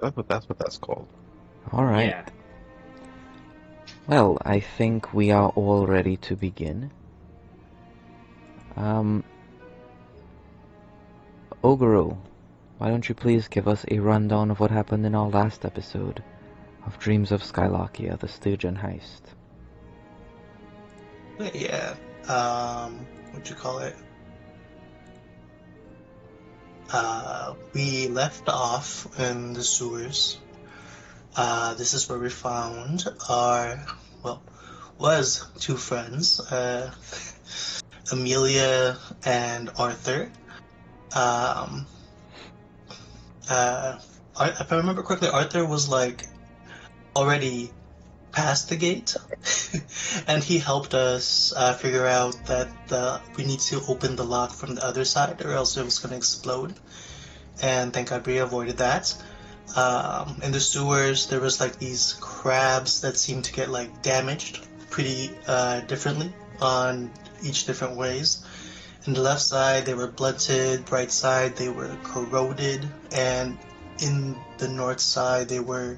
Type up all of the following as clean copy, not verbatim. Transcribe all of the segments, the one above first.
That's what that's called. All right. Yeah. Well, I think we are all ready to begin. Um, Ogoro, why don't you please give us a rundown of what happened in our last episode of Dreams of Skylarkia, the Sturgeon Heist? Yeah. What you call it? We left off in the sewers. This is where we found our, well, was two friends, Amelia and Arthur. Um, if I remember correctly, Arthur was like already past the gate, and he helped us figure out that we need to open the lock from the other side, or else it was going to explode. And thank God we avoided that. In the sewers, there was like these crabs that seemed to get like damaged pretty differently on each different ways. In the left side, they were blunted. Right side, they were corroded, and in the north side, they were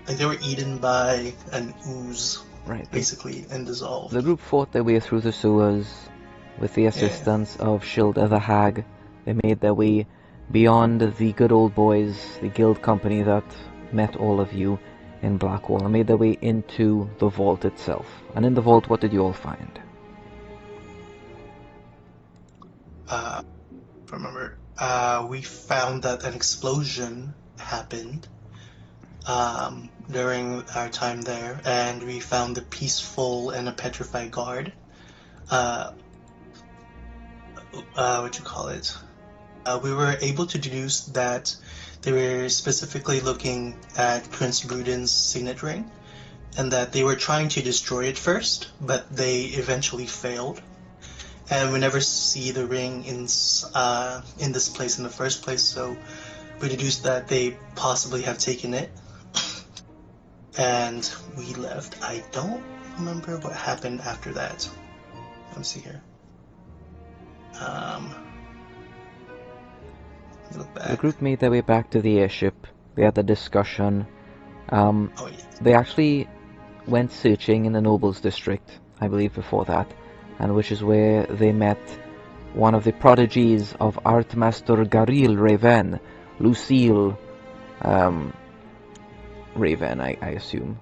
like they were eaten by an ooze, Right. basically, and dissolved. The group fought their way through the sewers with the assistance of Shilda the Hag. They made their way beyond the good old boys, the guild company that met all of you in Blackwall, and made their way into the vault itself. And in the vault, what did you all find? Remember, we found that an explosion happened during our time there, and we found a peaceful and a petrified guard. What you call it? We were able to deduce that they were specifically looking at Prince Bruden's signet ring, and that they were trying to destroy it first, but they eventually failed. And we never see the ring in this place in the first place, so we deduced that they possibly have taken it. And we left. I don't remember what happened after that. Let me see here. Let me look back. The group made their way back to the airship. They had the discussion. Oh, yeah. They actually went searching in the Nobles District, I believe, before that, and which is where they met one of the prodigies of Art Master Garil Raven, Lucille Raven, I assume.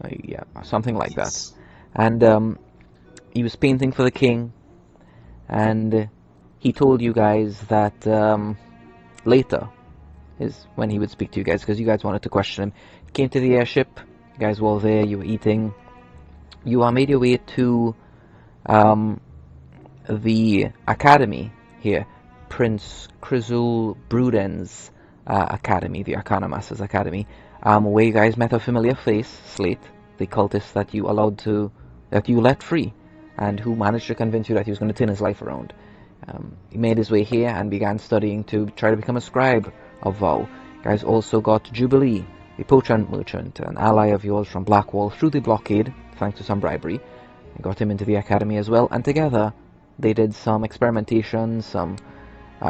Yeah, something like Yes. that. And he was painting for the king, and he told you guys that later is when he would speak to you guys, because you guys wanted to question him. He came to the airship, you guys were all there, you were eating. You are made your way to the academy here, Prince Chrysul Bruden's academy, the Arcana Masters Academy, where you guys met a familiar face, Slate, the cultist that you let free, and who managed to convince you that he was going to turn his life around. He made his way here and began studying to try to become a scribe of Vow. You guys also got Jubilee, the potion merchant, an ally of yours from Blackwall, through the blockade, thanks to some bribery. You got him into the academy as well, and together they did some experimentation, some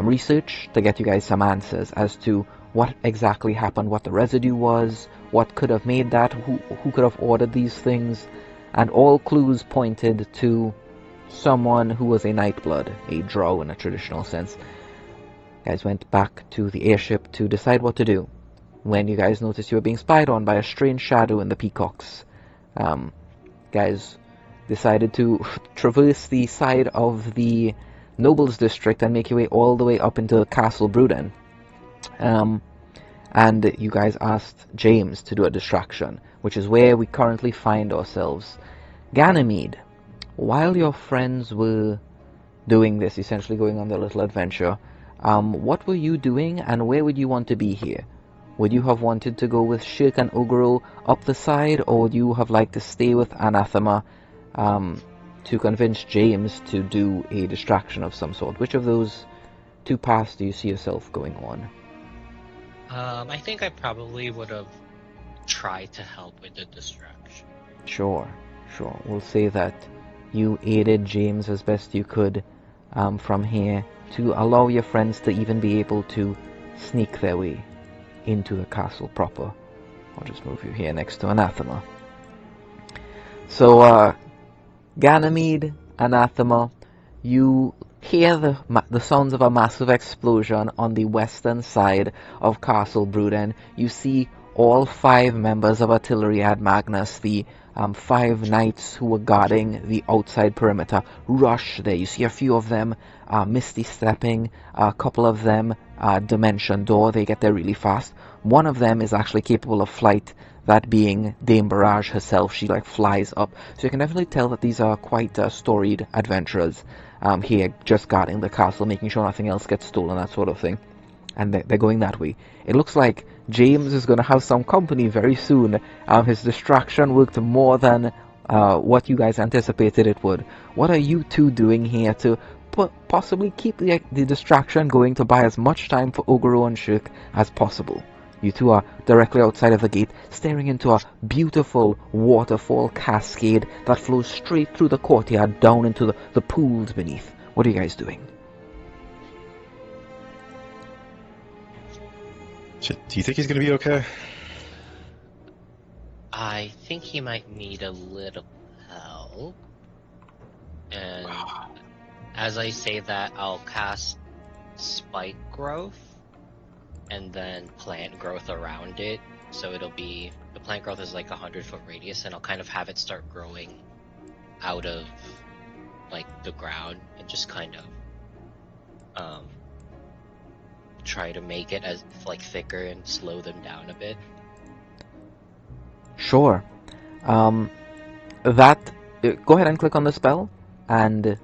research to get you guys some answers as to what exactly happened, what the residue was, what could have made that, who could have ordered these things, and all clues pointed to someone who was a Nightblood, a drow in a traditional sense. You guys went back to the airship to decide what to do, when you guys noticed you were being spied on by a strange shadow in the peacocks. Guys decided to traverse the side of the Nobles District and make your way all the way up into Castle Bruden. And you guys asked James to do a distraction, which is where we currently find ourselves. Ganymede, while your friends were doing this, essentially going on their little adventure, what were you doing and where would you want to be here? Would you have wanted to go with Shirk and Ogro up the side, or would you have liked to stay with Anathema to convince James to do a distraction of some sort? Which of those two paths do you see yourself going on? I think I probably would have tried to help with the distraction. Sure. We'll say that you aided James as best you could from here to allow your friends to even be able to sneak their way into the castle proper. I'll just move you here next to Anathema. So, Ganymede, Anathema, you hear the sounds of a massive explosion on the western side of Castle Bruden. You see all 5 members of Artillery ad Magnus, the 5 knights who were guarding the outside perimeter, rush there. You see a few of them misty stepping, a couple of them Dimension Door. They get there really fast. One of them is actually capable of flight, that being Dame Barrage herself. She flies up. So you can definitely tell that these are quite storied adventurers here, just guarding the castle, making sure nothing else gets stolen, that sort of thing. And they're going that way. It looks like James is going to have some company very soon. His distraction worked more than what you guys anticipated it would. What are you two doing here to possibly keep the distraction going, to buy as much time for Ogoro and Shirk as possible? You two are directly outside of the gate, staring into a beautiful waterfall cascade that flows straight through the courtyard down into the pools beneath. What are you guys doing? Do you think he's gonna be okay? I think he might need a little help. And as I say that, I'll cast Spike Growth and then Plant Growth around it. So it'll be, the Plant Growth is like 100-foot radius, and I'll kind of have it start growing out of the ground and just kind of try to make it as thicker and slow them down a bit. Sure. Go ahead and click on the spell, and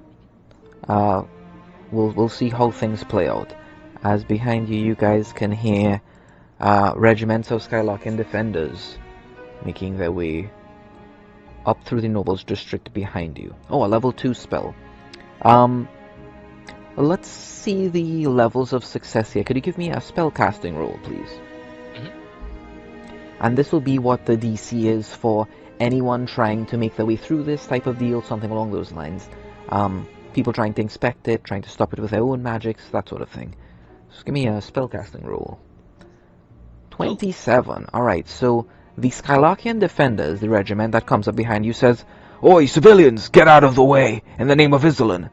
we'll see how things play out. As behind you, you guys can hear regiments of Skylarkin defenders making their way up through the nobles district behind you. Oh, a level 2 spell. Let's see the levels of success here. Could you give me a spell casting roll, please? And this will be what the DC is for anyone trying to make their way through this type of deal, something along those lines. People trying to inspect it, trying to stop it with their own magics, that sort of thing. Just give me a spellcasting roll. 27. Alright, so the Skylarkian defenders, the regiment that comes up behind you, says, "Oi, civilians, get out of the way, in the name of Isilin!"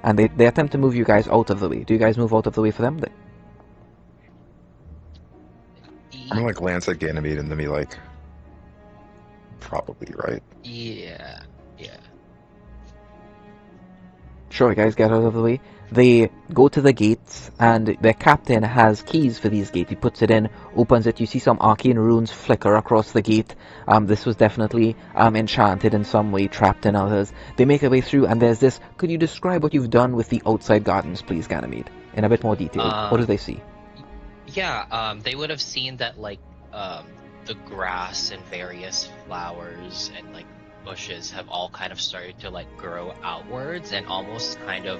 And they attempt to move you guys out of the way. Do you guys move out of the way for them? I'm gonna glance at Ganymede and then be like, probably, right? Yeah. Sure, you guys get out of the way. They go to the gates, and their captain has keys for these gates. He puts it in, opens it. You see some arcane runes flicker across the gate. This was definitely enchanted in some way, trapped in others. They make their way through, and there's this. Could you describe what you've done with the outside gardens, please, Ganymede, in a bit more detail? What do they see? Yeah, they would have seen that the grass and various flowers and bushes have all kind of started to grow outwards and almost kind of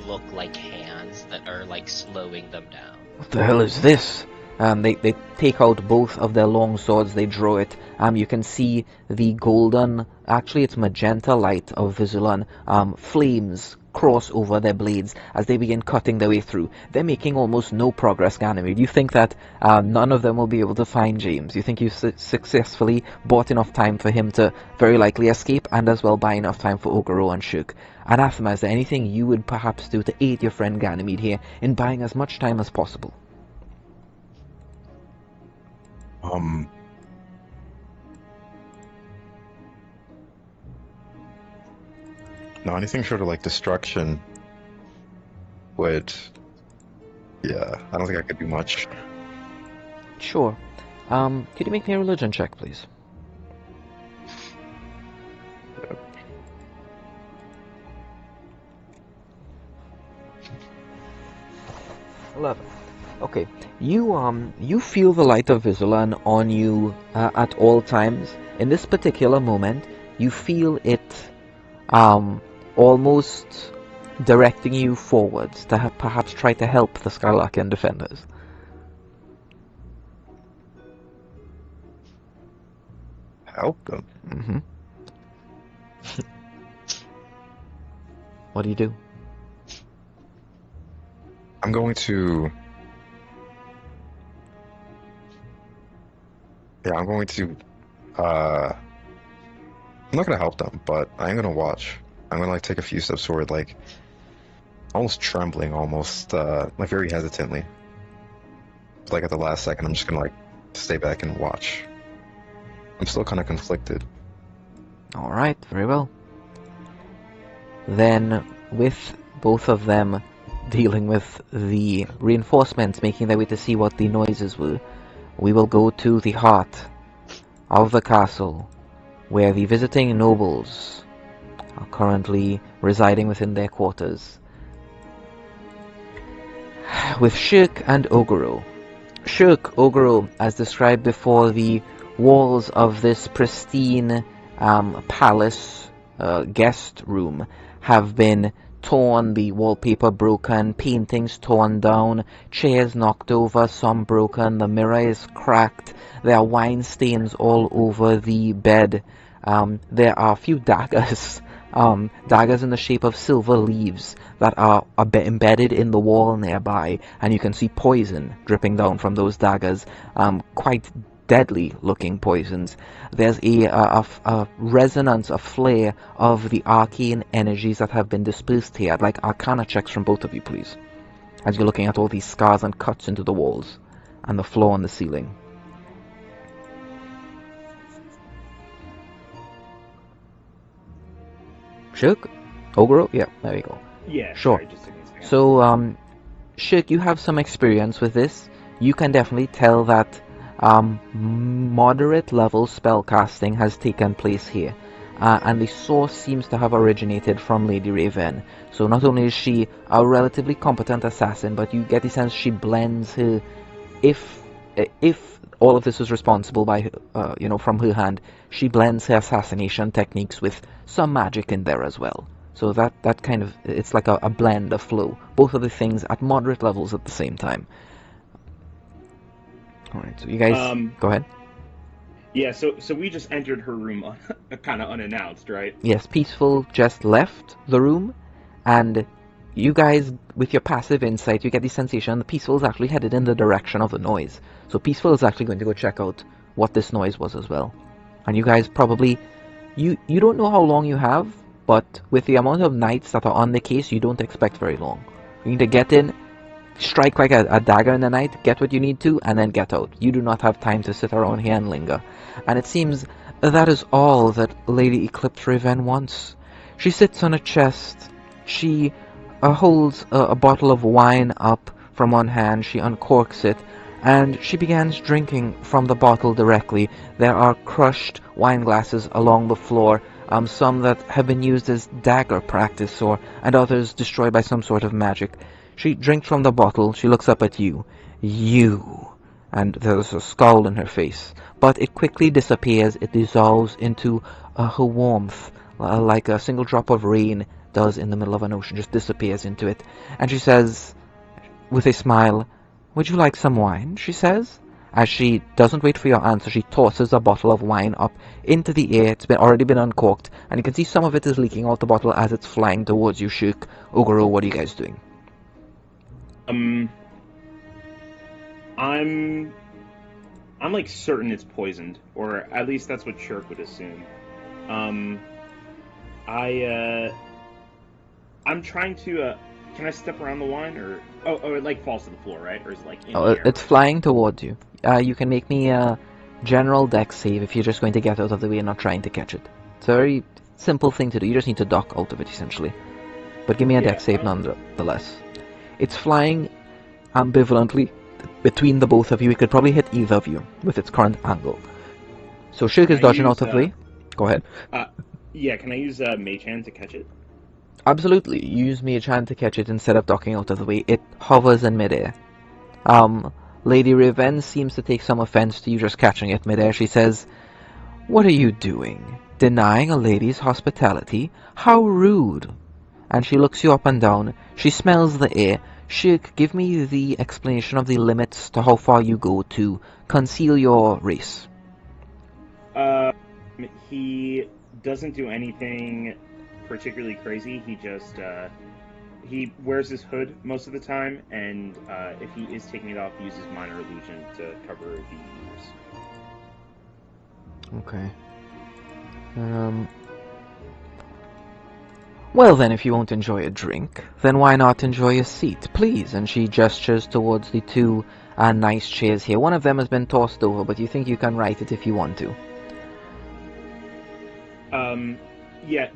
look like hands that are slowing them down. What the hell is this? They take out both of their long swords, they draw it. You can see the golden, actually it's magenta light of Visulan, flames cross over their blades as they begin cutting their way through. They're making almost no progress, Ganymede. You think that none of them will be able to find James. You think you've successfully bought enough time for him to very likely escape, and as well buy enough time for Ogoro and Shuk. Anathema, is there anything you would perhaps do to aid your friend Ganymede here in buying as much time as possible? No, anything short of destruction would... Yeah, I don't think I could do much. Sure. Could you make me a religion check, please? Yep. 11. Okay. You feel the light of Visulan on you at all times. In this particular moment, you feel it almost directing you forwards to perhaps try to help the Skylarkian defenders. Help them? Mm-hmm. What do you do? I'm going to... Yeah, I'm going to. I'm not gonna help them, but I'm gonna watch. I'm gonna like take a few steps forward, like almost trembling, almost like very hesitantly. Like at the last second, I'm just gonna like stay back and watch. I'm still kind of conflicted. Alright, very well. Then, with both of them dealing with the reinforcements making their way to see what the noises were, we will go to the heart of the castle, where the visiting nobles are currently residing within their quarters, with Shirk and Ogoro. Shirk, Ogoro, as described before, the walls of this pristine palace guest room have been torn, the wallpaper broken, paintings torn down, chairs knocked over, some broken, the mirror is cracked, there are wine stains all over the bed. There are a few daggers, daggers in the shape of silver leaves that are embedded in the wall nearby, and you can see poison dripping down from those daggers, quite deadly looking poisons. There's a resonance, a flare of the arcane energies that have been dispersed here. I'd like arcana checks from both of you, please, as you're looking at all these scars and cuts into the walls and the floor and the ceiling. Shirk? Ogoro? Yeah, there we go. Yeah, Sure. sorry, just a second. So, Shirk, you have some experience with this. You can definitely tell that moderate level spellcasting has taken place here. And the source seems to have originated from Lady Raven. So not only is she a relatively competent assassin, but you get the sense she blends her, if all of this is responsible by from her hand, she blends her assassination techniques with some magic in there as well. So that kind of, it's like a blend, a flow. Both of the things at moderate levels at the same time. Alright, so you guys, go ahead. Yeah, so we just entered her room kind of unannounced, right? Yes, Peaceful just left the room, and you guys, with your passive insight, you get the sensation that Peaceful is actually headed in the direction of the noise. So Peaceful is actually going to go check out what this noise was as well. And you guys probably, you don't know how long you have, but with the amount of nights that are on the case, you don't expect very long. You need to get in, strike like a dagger in the night, get what you need to, and then get out. You do not have time to sit around here and linger. And it seems that is all that Lady Eclipse Raven wants. She sits on a chest. She holds a bottle of wine up from one hand. She uncorks it, and she begins drinking from the bottle directly. There are crushed wine glasses along the floor, some that have been used as dagger practice, and others destroyed by some sort of magic. She drinks from the bottle, she looks up at you. You. And there's a scowl in her face. But it quickly disappears, it dissolves into her warmth, like a single drop of rain does in the middle of an ocean, just disappears into it. And she says, with a smile, "Would you like some wine?" she says. As she doesn't wait for your answer, she tosses a bottle of wine up into the air. It's already been uncorked, and you can see some of it is leaking out the bottle as it's flying towards you, Shirk. Ogoro, what are you guys doing? I'm like certain it's poisoned, or at least that's what Shirk would assume. I'm trying to. Can I step around the wine, or it like falls to the floor, right? Or is it like in the air? It's flying towards you. You can make me a general dex save if you're just going to get out of the way and not trying to catch it. It's a very simple thing to do. You just need to duck out of it, essentially. But give me a dex save nonetheless. It's flying ambivalently between the both of you. It could probably hit either of you with its current angle. So Shirk is dodging out of the way. Go ahead. Yeah, can I use Mage Hand to catch it? Absolutely. Use Mage Hand to catch it instead of ducking out of the way. It hovers in midair. Lady Raven seems to take some offense to you just catching it midair. She says, "What are you doing? Denying a lady's hospitality? How rude!" And she looks you up and down. She smells the air. Shirk, give me the explanation of the limits to how far you go to conceal your race. He doesn't do anything particularly crazy. He just he wears his hood most of the time, and if he is taking it off, he uses minor illusion to cover the ears. Okay. Well then, if you won't enjoy a drink, then why not enjoy a seat, please? And she gestures towards the two nice chairs here. One of them has been tossed over, but you think you can right it if you want to. Yeah,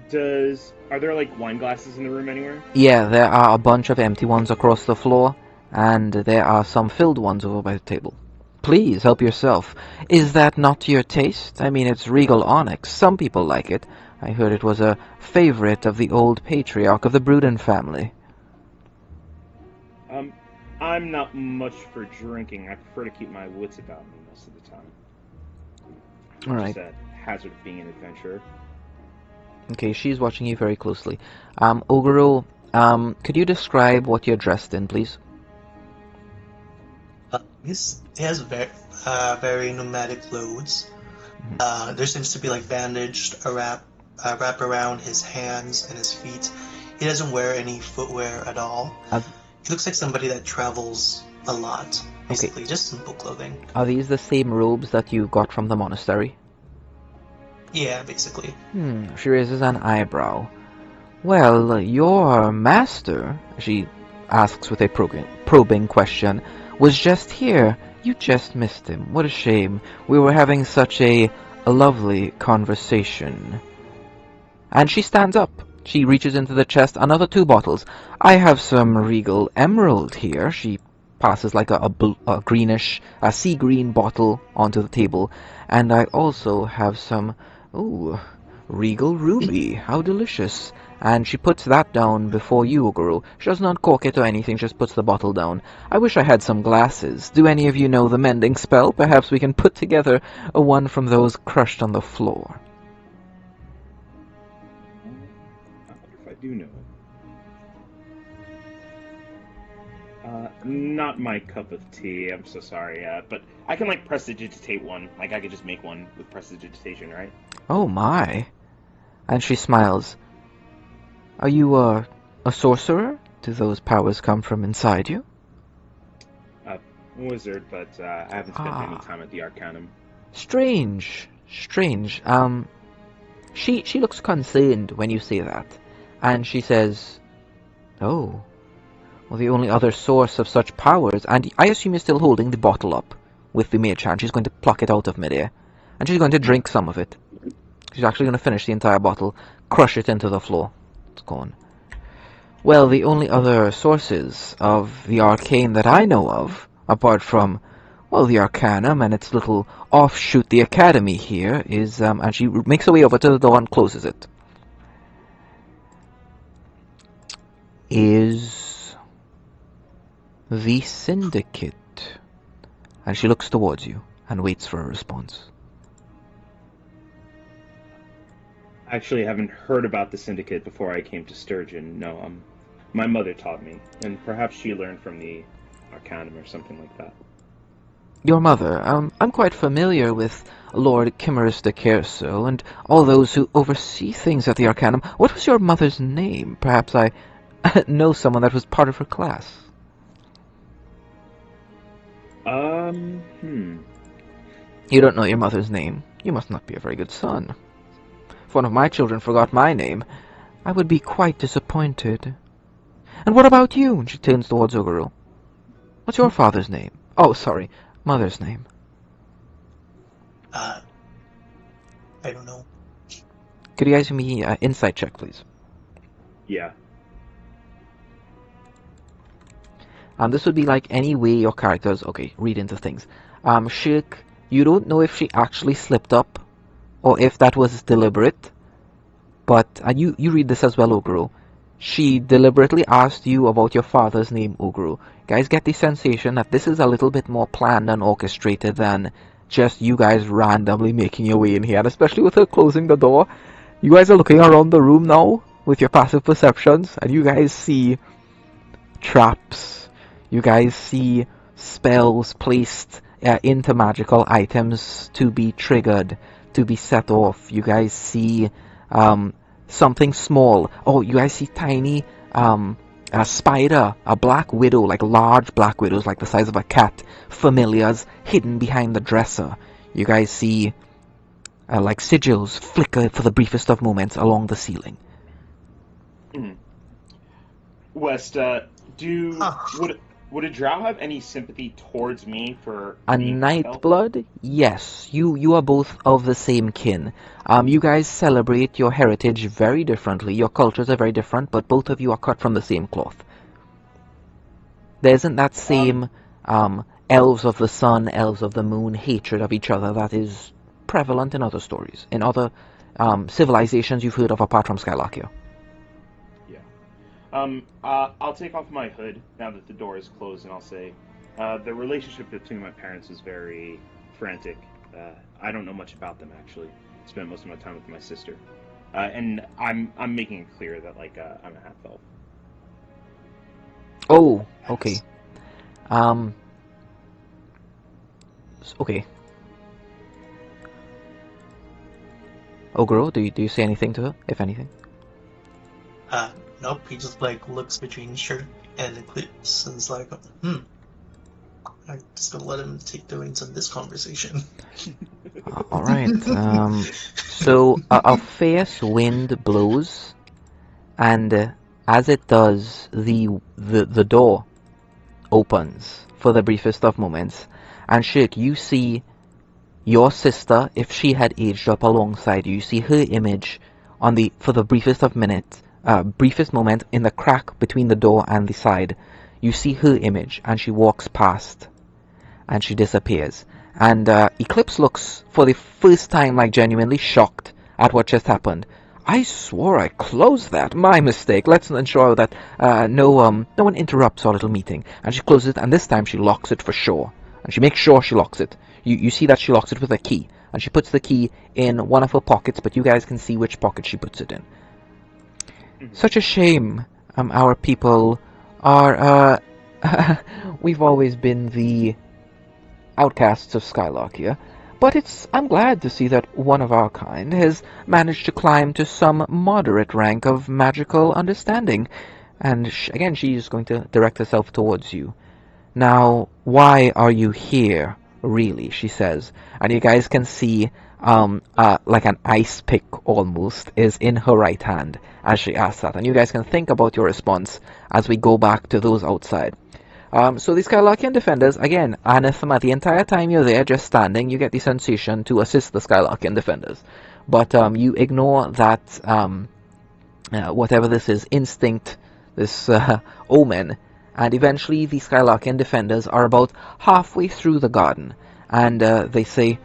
are there like wine glasses in the room anywhere? Yeah, there are a bunch of empty ones across the floor, and there are some filled ones over by the table. Please, help yourself. Is that not to your taste? I mean, it's regal onyx. Some people like it. I heard it was a favorite of the old patriarch of the Bruden family. I'm not much for drinking. I prefer to keep my wits about me most of the time. All right. Just a hazard of being an adventurer. Okay, she's watching you very closely. Oguro, could you describe what you're dressed in, please? He has very nomadic clothes. There seems to be like bandaged a wrap around his hands and his feet. He doesn't wear any footwear at all. He looks like somebody that travels a lot. Basically, just simple clothing. Are these the same robes that you got from the monastery? Yeah, basically. She raises an eyebrow. Well, your master, she asks with a probing question, was just here. You just missed him. What a shame. We were having such a lovely conversation. And she stands up. She reaches into the chest, another 2 bottles. I have some regal emerald here. She passes like a greenish, a sea green bottle onto the table. And I also have some, regal ruby. How delicious. And she puts that down before you, Oguro. She doesn't uncork it or anything, just puts the bottle down. I wish I had some glasses. Do any of you know the mending spell? Perhaps we can put together a one from those crushed on the floor. I wonder if I do know it. Not my cup of tea, I'm so sorry, but I can like prestidigitate one. Like I could just make one with prestidigitation, right? Oh my. And she smiles. Are you a sorcerer? Do those powers come from inside you? Wizard, but I haven't spent any time at the Arcanum. Strange. Strange. She looks concerned when you say that. And she says, oh, well, the only other source of such powers, and I assume you're still holding the bottle up with the mage hand. She's going to pluck it out of midair. And she's going to drink some of it. She's actually going to finish the entire bottle, crush it into the floor. It's gone. Well, the only other sources of the arcane that I know of, apart from, well, the Arcanum and its little offshoot, the Academy here, is, and she makes her way over to the door and closes it, is the Syndicate. And she looks towards you and waits for a response. I actually haven't heard about the Syndicate before I came to Sturgeon. No, my mother taught me, and perhaps she learned from the Arcanum or something like that. Your mother, I'm quite familiar with Lord Chimerus de Kerso and all those who oversee things at the Arcanum. What was your mother's name? Perhaps I know someone that was part of her class. You don't know your mother's name? You must not be a very good son. If one of my children forgot my name, I would be quite disappointed. And what about you? And she turns towards Oguro. What's your father's name? Oh, sorry, mother's name. I don't know. Could you guys give me an insight check, please? Yeah. This would be like any way your characters, okay, read into things. Shirk, you don't know if she actually slipped up, or if that was deliberate, but, and you read this as well, Oguro. She deliberately asked you about your father's name, Oguro. Guys get the sensation that this is a little bit more planned and orchestrated than just you guys randomly making your way in here, and especially with her closing the door. You guys are looking around the room now with your passive perceptions, and you guys see traps. You guys see spells placed into magical items to be triggered, to be set off. You guys see something small. Oh, you guys see tiny a spider, a black widow, like large black widows, like the size of a cat, familiars hidden behind the dresser. You guys see like sigils flicker for the briefest of moments along the ceiling. West, Huh. would a drow have any sympathy towards me for A being half elf? Nightblood? Yes, you are both of the same kin. You guys celebrate your heritage very differently. Your cultures are very different, but both of you are cut from the same cloth. There isn't that same elves of the sun, elves of the moon hatred of each other that is prevalent in other stories, in other civilizations you've heard of apart from Skylarkia. Yeah. I'll take off my hood now that the door is closed, and I'll say, the relationship between my parents is very frantic. I don't know much about them actually. Spent most of my time with my sister, and I'm making it clear that I'm a half elf. Oh, okay. Okay. Ogro, do you say anything to her, if anything? Nope. He just like looks between shirt and Eclipse and is like, I'm just gonna let him take the reins on this conversation. All right. So a fierce wind blows, and as it does, the door opens for the briefest of moments, and Shirk, you see your sister, if she had aged up alongside you, you see her image for the briefest moment in the crack between the door and the side. You see her image, and she walks past, and she disappears. And Eclipse looks, for the first time, like genuinely shocked at what just happened. I swore I closed that. My mistake. Let's ensure that no one interrupts our little meeting. And she closes it, and this time she locks it for sure. And she makes sure she locks it. You see that she locks it with a key. And she puts the key in one of her pockets, but you guys can see which pocket she puts it in. Such a shame. Our people are, we've always been the outcasts of Skylarkia, but I'm glad to see that one of our kind has managed to climb to some moderate rank of magical understanding. And again, she's going to direct herself towards you. Now, why are you here, really? She says. And you guys can see like an ice pick almost is in her right hand as she asks that. And you guys can think about your response as we go back to those outside. So these Skylarkian defenders, again, anathema, the entire time you're there just standing, you get the sensation to assist the Skylarkian defenders. But you ignore that, whatever this is, instinct, this omen, and eventually the Skylarkian defenders are about halfway through the garden, and they say,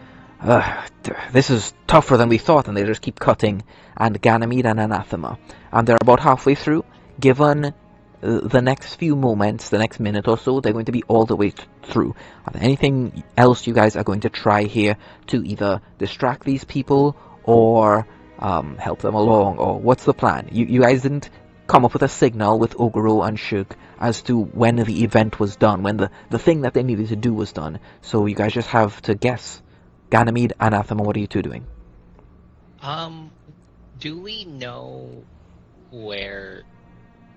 this is tougher than we thought, and they just keep cutting, and Ganymede and Anathema. And they're about halfway through. Given the next few moments, the next minute or so, they're going to be all the way through. Are there anything else you guys are going to try here to either distract these people or help them along, or what's the plan? You guys didn't come up with a signal with Ogoro and Shuk as to when the event was done, when the thing that they needed to do was done. So you guys just have to guess. Ganymede, Anathema, what are you two doing? Do we know where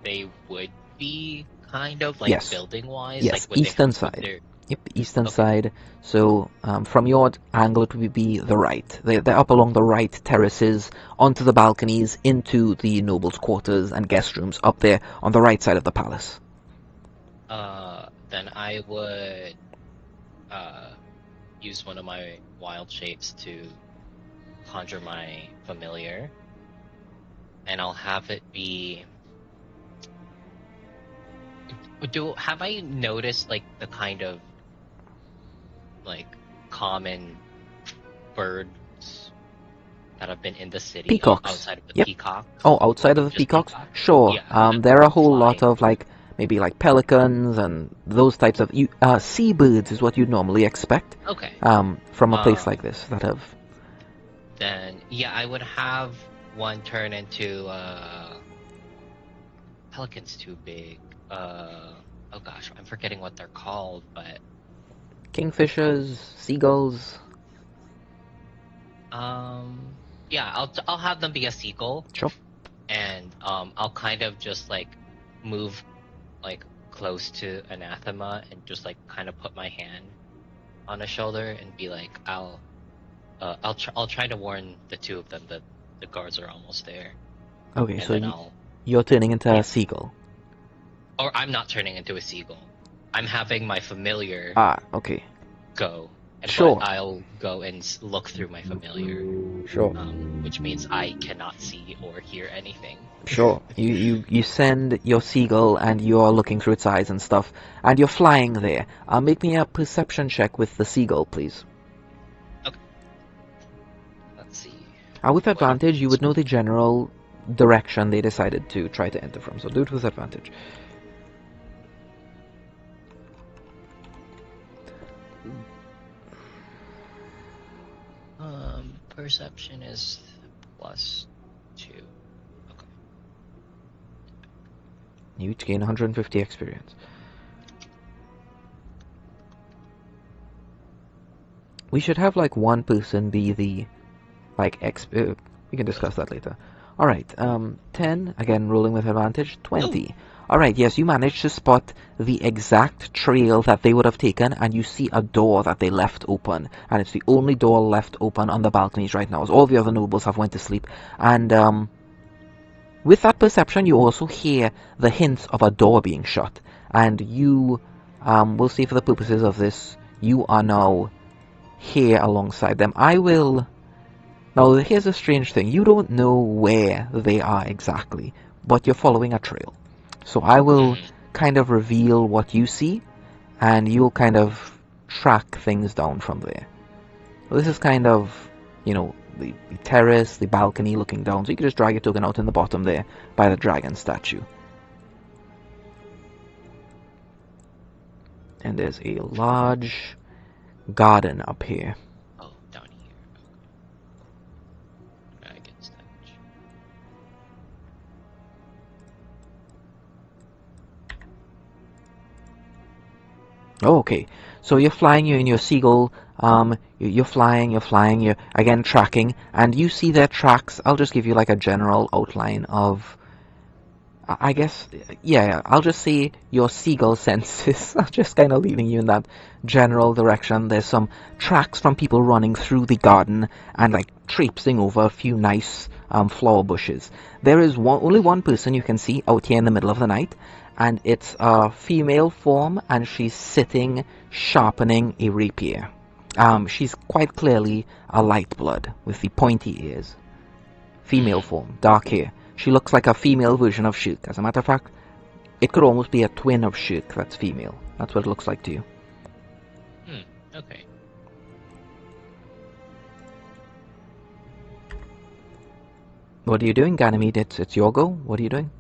they would be, kind of, like, Yes. building-wise? Yes, like, would eastern they, side. Yep, eastern side. So from your angle, it would be the right. They're up along the right terraces, onto the balconies, into the nobles' quarters and guest rooms, up there on the right side of the palace. Then I would use one of my wild shapes to conjure my familiar, and I'll have it be... Have I noticed, like, the kind of, like, common birds that have been in the city? Peacocks. Outside of the Yep. peacock? Oh, outside of the Just peacocks? peacocks? Sure. Yeah, There are a whole lot flying. of, like, maybe like pelicans and those types of... seabirds is what you'd normally expect Okay. from a place like this that have... Then, yeah, I would have one turn into, pelican's too big. Oh gosh, I'm forgetting what they're called, but... Kingfishers, seagulls... Yeah, I'll have them be a seagull. Sure. And, I'll kind of just, like, move, like, close to Anathema and just, like, kind of put my hand on his shoulder and be like, I'll I'll try to warn the two of them that the guards are almost there, Okay, and so then I'll. you're turning into Yeah. a seagull. Or I'm not turning into a seagull. I'm having my familiar Ah, okay. go, Sure. but I'll go and look through my familiar, Sure. which means I cannot see or hear anything. Sure. You send your seagull and you're looking through its eyes and stuff, and you're flying there. Make me a perception check with the seagull, please. Let's see. With What- advantage, you would know the general direction they decided to try to enter from, so do it with advantage. Perception is +2. Okay. You each gain 150 experience. We should have like one person be the like we can discuss that later. All right, 10 again, rolling with advantage. 20. All right, yes, you managed to spot the exact trail that they would have taken, and you see a door that they left open, and it's the only door left open on the balconies right now, as all the other nobles have went to sleep. And with that perception, you also hear the hints of a door being shut, and you will see, for the purposes of this, you are now here alongside them. Now, here's a strange thing. You don't know where they are exactly, but you're following a trail. So I will kind of reveal what you see, and you'll kind of track things down from there. So this is kind of, the terrace, the balcony looking down. So you can just drag your token out in the bottom there by the dragon statue. And there's a large garden up here. Oh, down here. Okay. Dragon statue. Oh, okay. So you're flying, you're in your seagull, you're flying, you're again tracking, and you see their tracks. I'll just give you like a general outline of, I guess, yeah, I'll just say your seagull senses are just kind of leading you in that general direction. There's some tracks from people running through the garden and like traipsing over a few nice flower bushes. There is only one person you can see out here in the middle of the night, and it's a female form, and she's sitting sharpening a rapier. She's quite clearly a light blood with the pointy ears. Female form, dark hair. She looks like a female version of Shirk. As a matter of fact, it could almost be a twin of Shirk that's female. That's what it looks like to you. Okay. What are you doing, Ganymede? It's your go. What are you doing?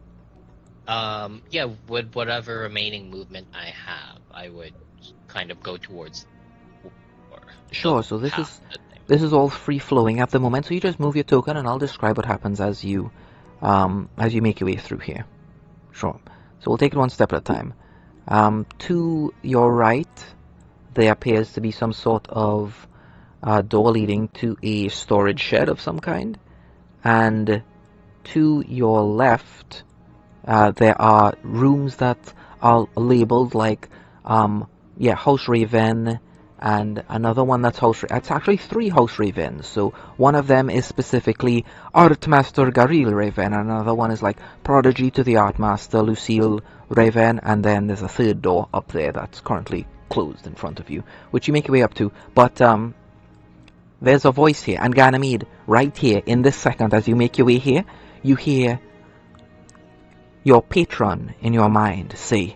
Yeah, with whatever remaining movement I have, I would kind of go towards. Sure. So this is all free flowing at the moment. So you just move your token, and I'll describe what happens as you make your way through here. Sure. So we'll take it one step at a time. To your right, there appears to be some sort of door leading to a storage shed of some kind, and to your left, there are rooms that are labeled like, House Raven, and another one that's it's actually 3 House Ravens. So one of them is specifically Artmaster Garil Raven, and another one is like Prodigy to the Artmaster Lucille Raven, and then there's a third door up there that's currently closed in front of you, which you make your way up to. But there's a voice here, and Ganymede, right here in this second, as you make your way here, you hear your patron in your mind say,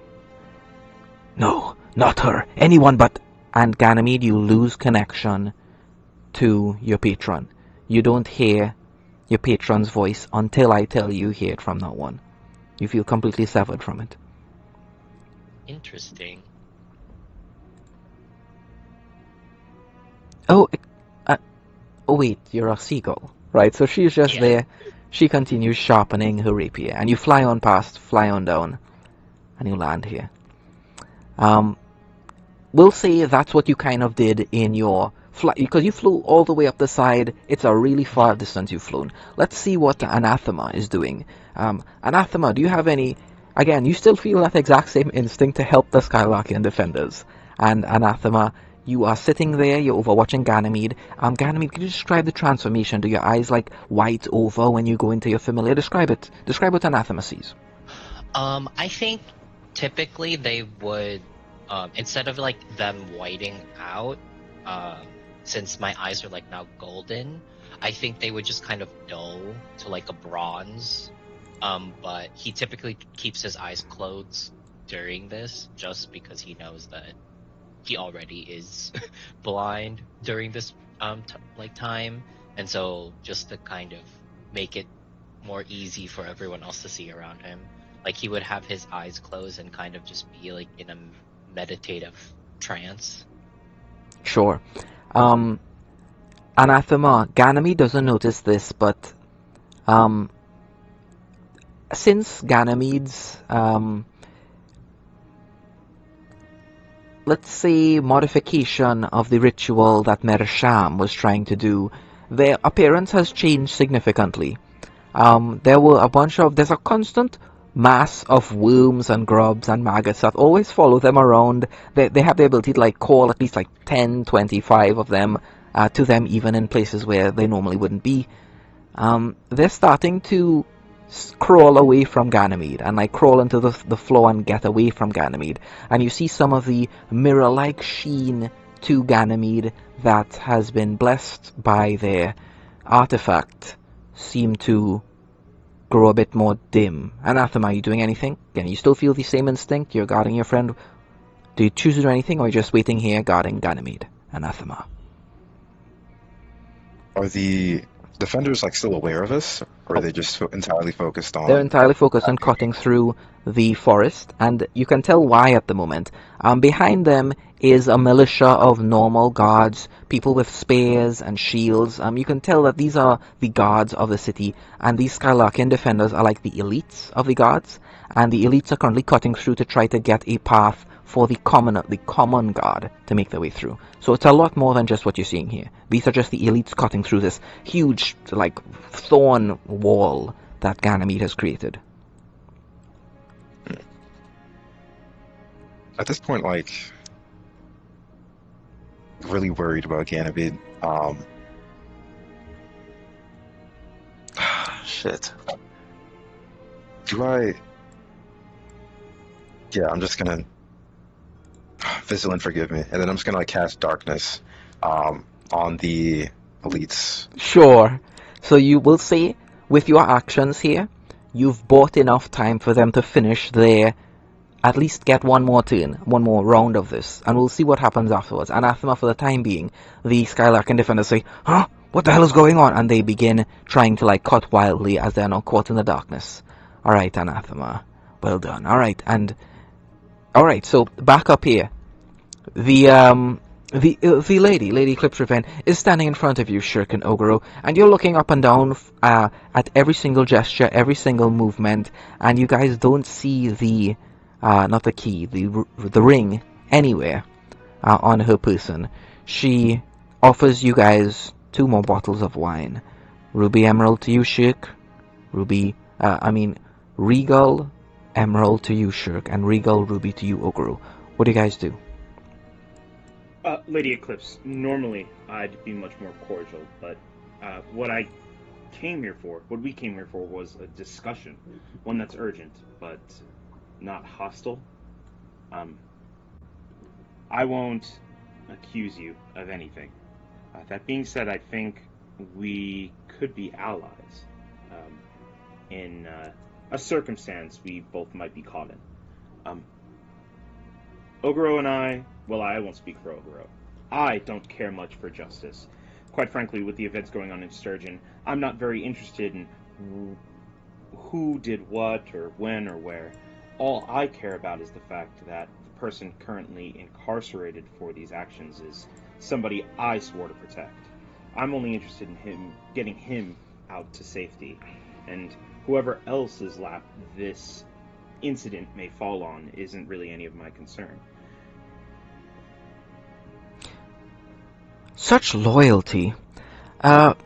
"No, not her, anyone but..." And Ganymede, you lose connection to your patron. You don't hear your patron's voice until I tell you hear it from now on. You feel completely severed from it. Interesting. Oh, wait, you're a seagull, right? So she's just there. She continues sharpening her rapier, and you fly on past, fly on down, and you land here. We'll say that's what you kind of did in your flight, because you flew all the way up the side. It's a really far distance you've flown. Let's see what Anathema is doing. Anathema, do you have any... Again, you still feel that exact same instinct to help the Skylarkian defenders. And Anathema, You are sitting there, you're overwatching Ganymede. Ganymede, can you describe the transformation? Do your eyes like white over when you go into your familiar? Describe it. Describe what Anathema sees. I think typically they would, instead of like them whiting out, since my eyes are like now golden, I think they would just kind of dull to like a bronze. But he typically keeps his eyes closed during this just because he knows that he already is blind during this time, and so just to kind of make it more easy for everyone else to see around him, like he would have his eyes closed and kind of just be like in a meditative trance. Sure. Anathema, Ganymede doesn't notice this, but since Ganymede's let's say modification of the ritual that Mersham was trying to do, their appearance has changed significantly. There's a constant mass of worms and grubs and maggots that always follow them around. They have the ability to like call at least like 10, 25 of them to them, even in places where they normally wouldn't be. They're starting to crawl away from Ganymede and like crawl into the floor and get away from Ganymede. And you see some of the mirror-like sheen to Ganymede that has been blessed by their artifact seem to grow a bit more dim. Anathema, are you doing anything? Again, you still feel the same instinct? You're guarding your friend? Do you choose to do anything, or are you just waiting here guarding Ganymede? Anathema. Are the defenders like still aware of this, or are they just entirely focused on? They're entirely focused on cutting through the forest, and you can tell why at the moment. Behind them is a militia of normal guards, people with spears and shields. You can tell that these are the guards of the city, and these Skylarkian defenders are like the elites of the guards, and the elites are currently cutting through to try to get a path for the common guard to make their way through. So it's a lot more than just what you're seeing here. These are just the elites cutting through this huge, like, thorn wall that Ganymede has created. At this point, like, really worried about Ganymede. Shit. Do I? Yeah, I'm just gonna Vigilant, forgive me, and then I'm just gonna like cast darkness on the elites. Sure. So you will see, with your actions here, you've bought enough time for them to finish their, at least get one more turn, one more round of this, and we'll see what happens afterwards. Anathema, for the time being, the Skylarkin defenders say, huh? What the hell is going on? And they begin trying to like cut wildly as they're now caught in the darkness. Alright, Anathema. Well done. Alright, so back up here. The Lady Eclipse Riven, is standing in front of you, Shirkin Ogoro, and you're looking up and down at every single gesture, every single movement, and you guys don't see the, not the key, the ring anywhere on her person. She offers you guys 2 more bottles of wine. Ruby Emerald to you, Shirk. Regal Emerald to you, Shirk, and Regal Ruby to you, Ogoro. What do you guys do? Lady Eclipse, normally I'd be much more cordial, but what we came here for was a discussion. One that's urgent, but not hostile. I won't accuse you of anything. That being said, I think we could be allies in a circumstance we both might be caught in. Ogoro and I won't speak for Ogoro. I don't care much for justice. Quite frankly, with the events going on in Sturgeon, I'm not very interested in who did what or when or where. All I care about is the fact that the person currently incarcerated for these actions is somebody I swore to protect. I'm only interested in getting him out to safety, and whoever else's lap this incident may fall on isn't really any of my concern. Such loyalty. Lord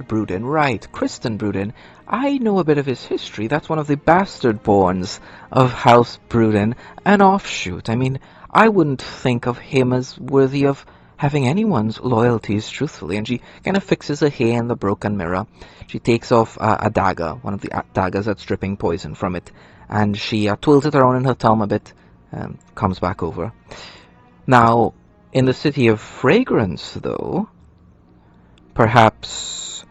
Bruden, right, Kristen Bruden. I know a bit of his history. That's one of the bastard-borns of House Bruden, an offshoot. I mean, I wouldn't think of him as worthy of having anyone's loyalties, truthfully. And she kind of fixes her hair in the broken mirror. She takes off a dagger, one of the daggers that's dripping poison from it, and she twirls it around in her thumb a bit, and comes back over. Now, in the City of Fragrance, though, perhaps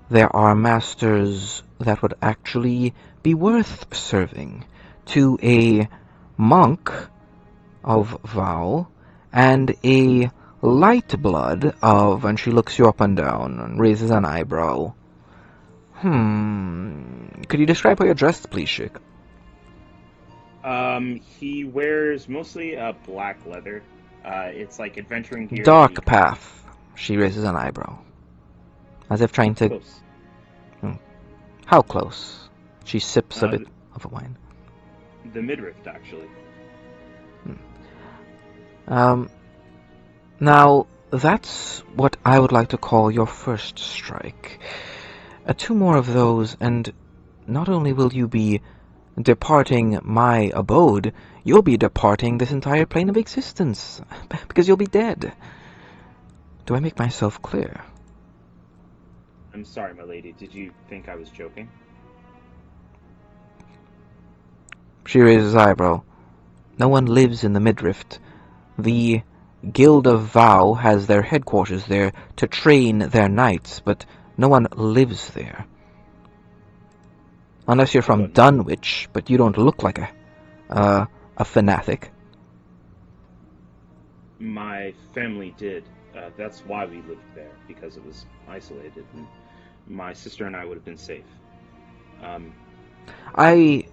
there are masters that would actually be worth serving to a monk of vow and a light blood of, and she looks you up and down and raises an eyebrow. Could you describe how you're dressed, please, Sheik? He wears mostly black leather. It's like adventuring gear. Dark path. She raises an eyebrow, as if trying to... Close. How close? She sips a bit of a wine. The midriff, actually. Now, that's what I would like to call your first strike. 2 more of those, and not only will you be departing my abode, you'll be departing this entire plane of existence, because you'll be dead. Do I make myself clear? I'm sorry, my lady. Did you think I was joking? She raises her eyebrow. No one lives in the midriff. The Guild of Vow has their headquarters there to train their knights, but no one lives there. Unless you're from Dunwich, but you don't look like a fanatic. My family did. That's why we lived there, because it was isolated, and my sister and I would have been safe. I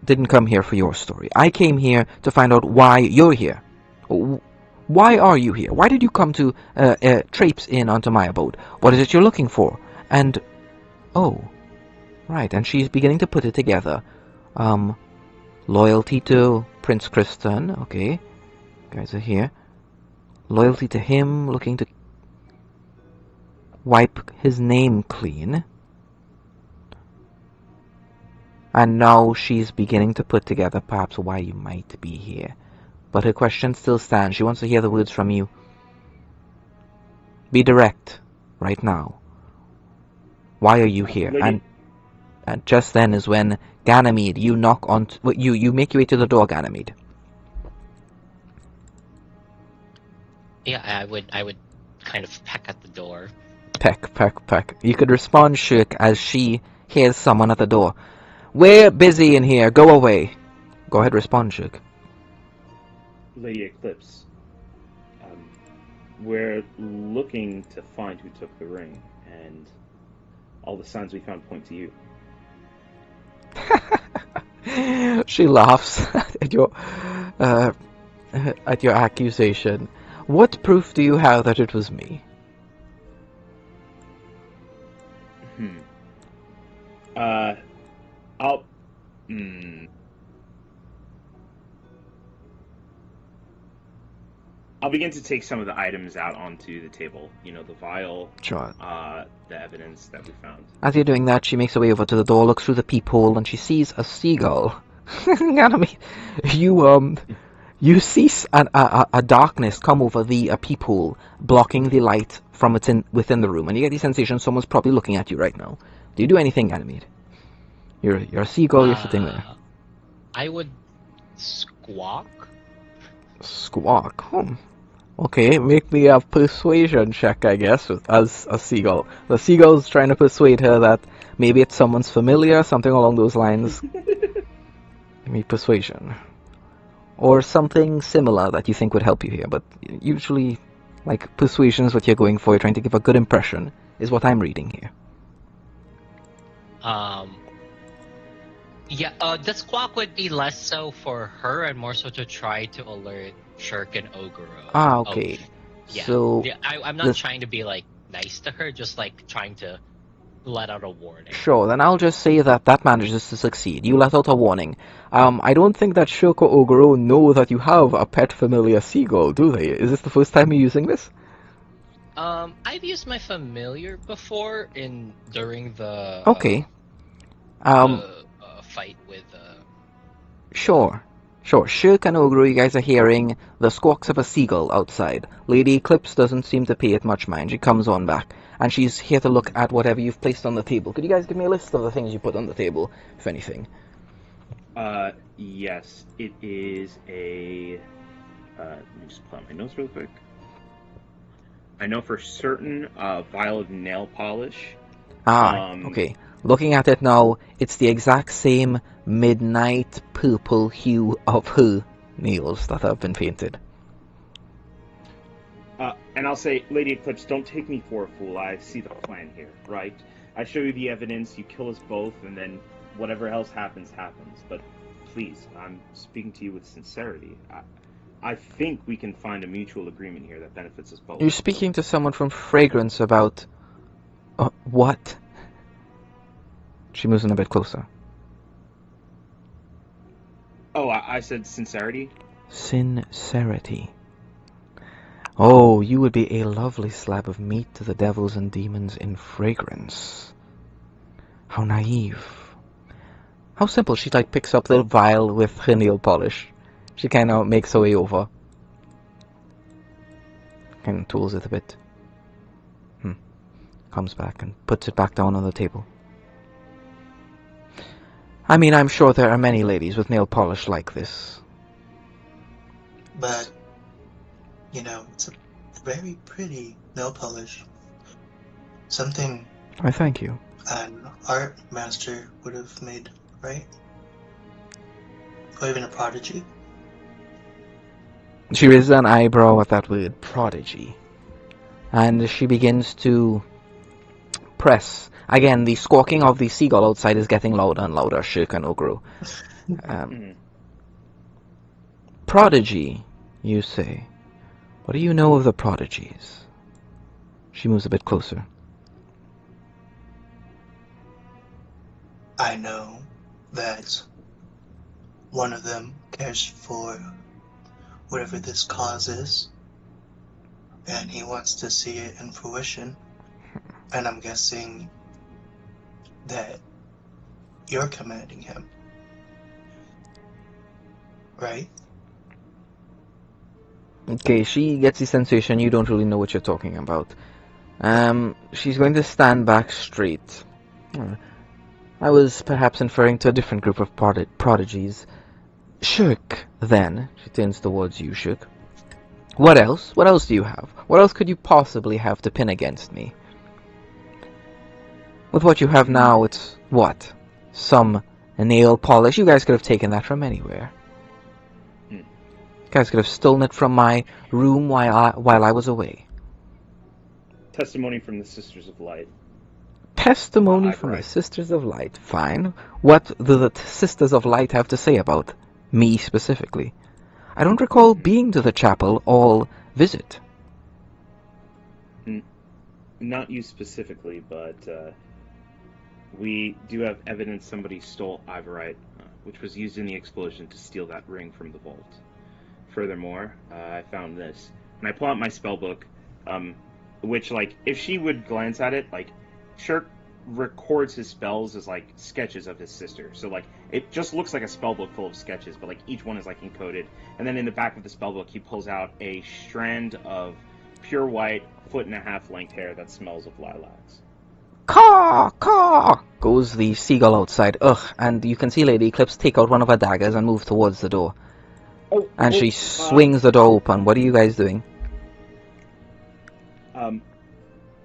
didn't come here for your story. I came here to find out why you're here. Why are you here? Why did you come to traipse in onto my abode? What is it you're looking for? And, oh, right, and she's beginning to put it together. Loyalty to Prince Kristen, okay. You guys are here. Loyalty to him, looking to wipe his name clean. And now she's beginning to put together perhaps why you might be here. But her question still stands. She wants to hear the words from you. Be direct, right now. Why are you here? And just then is when Ganymede, you knock on... You make your way to the door, Ganymede. Yeah, I would kind of peck at the door. Peck, peck, peck. You could respond, Shirk, as she hears someone at the door. We're busy in here. Go away. Go ahead, respond, Shirk. Lady Eclipse, we're looking to find who took the ring, and all the signs we found point to you. She laughs at your accusation. What proof do you have that it was me? I'll begin to take some of the items out onto the table. You know, the vial, Sure. the evidence that we found. As you're doing that, she makes her way over to the door, looks through the peephole, and she sees a seagull. You see a darkness come over the peephole, blocking the light from within the room, and you get the sensation someone's probably looking at you right now. Do you do anything, Ganymede? You're a seagull, you're sitting there. I would squawk. Squawk? Okay, make me a persuasion check, I guess, as a seagull. The seagull's trying to persuade her that maybe it's someone's familiar, something along those lines. Give me persuasion. Or something similar that you think would help you here, but usually, like, persuasion is what you're going for, you're trying to give a good impression, is what I'm reading here. Yeah, the squawk would be less so for her and more so to try to alert Shirk and Oguro. Ah, okay. Yeah. So Yeah, I'm not trying to be, like, nice to her, just, like, trying to let out a warning. Sure, then I'll just say that manages to succeed. You let out a warning. I don't think that Shirk or Oguro know that you have a pet familiar seagull, do they? Is this the first time you're using this? I've used my familiar before during Okay. Um, fight with sure. Sure. Shirk and Ogre, you guys are hearing the squawks of a seagull outside. Lady Eclipse doesn't seem to pay it much mind. She comes on back, and she's here to look at whatever you've placed on the table. Could you guys give me a list of the things you put on the table, if anything? Yes, it is a. Let me just pull out my notes real quick. I know for certain, vial of nail polish. Okay. Looking at it now, it's the exact same midnight purple hue of her nails that have been painted. And I'll say, Lady Eclipse, don't take me for a fool. I see the plan here, right? I show you the evidence, you kill us both, and then whatever else happens, happens. But please, I'm speaking to you with sincerity. I think we can find a mutual agreement here that benefits us both. You're speaking to someone from Fragrance about... what? She moves in a bit closer. Oh, I said sincerity? Sincerity. Oh, you would be a lovely slab of meat to the devils and demons in Fragrance. How naive. How simple. She picks up the vial with her nail polish. She kind of makes her way over. And tools it a bit. Comes back and puts it back down on the table. I mean, I'm sure there are many ladies with nail polish like this. But, it's a very pretty nail polish. Something I thank you. an art master would have made, right? Or even a prodigy. She raises an eyebrow at that word, prodigy. And she begins to press. Again, the squawking of the seagull outside is getting louder and louder, Shirk and Ogro. Prodigy, you say. What do you know of the prodigies? She moves a bit closer. I know that one of them cares for whatever this cause is, and he wants to see it in fruition. And I'm guessing that you're commanding him, right? Okay, she gets the sensation you don't really know what you're talking about. She's going to stand back straight. I was perhaps inferring to a different group of prodigies. Shirk, then. She turns towards you, Shirk. What else? What else do you have? What else could you possibly have to pin against me? With what you have now, it's what? Some nail polish? You guys could have taken that from anywhere. You guys could have stolen it from my room while I was away. Testimony from the Sisters of Light. Testimony from the Sisters of Light. Fine. What do the Sisters of Light have to say about me specifically? I don't recall being to the chapel all visit. Not you specifically, but we do have evidence somebody stole Ivorite, which was used in the explosion to steal that ring from the vault. Furthermore, I found this. And I pull out my spell book, which, if she would glance at it, Shirk records his spells as, sketches of his sister. So, it just looks like a spell book full of sketches, but, each one is, encoded. And then in the back of the spell book, he pulls out a strand of pure white, 1.5-foot length hair that smells of lilacs. Caw! Caw! Goes the seagull outside. Ugh, and you can see Lady Eclipse take out one of her daggers and move towards the door. She swings the door open. What are you guys doing?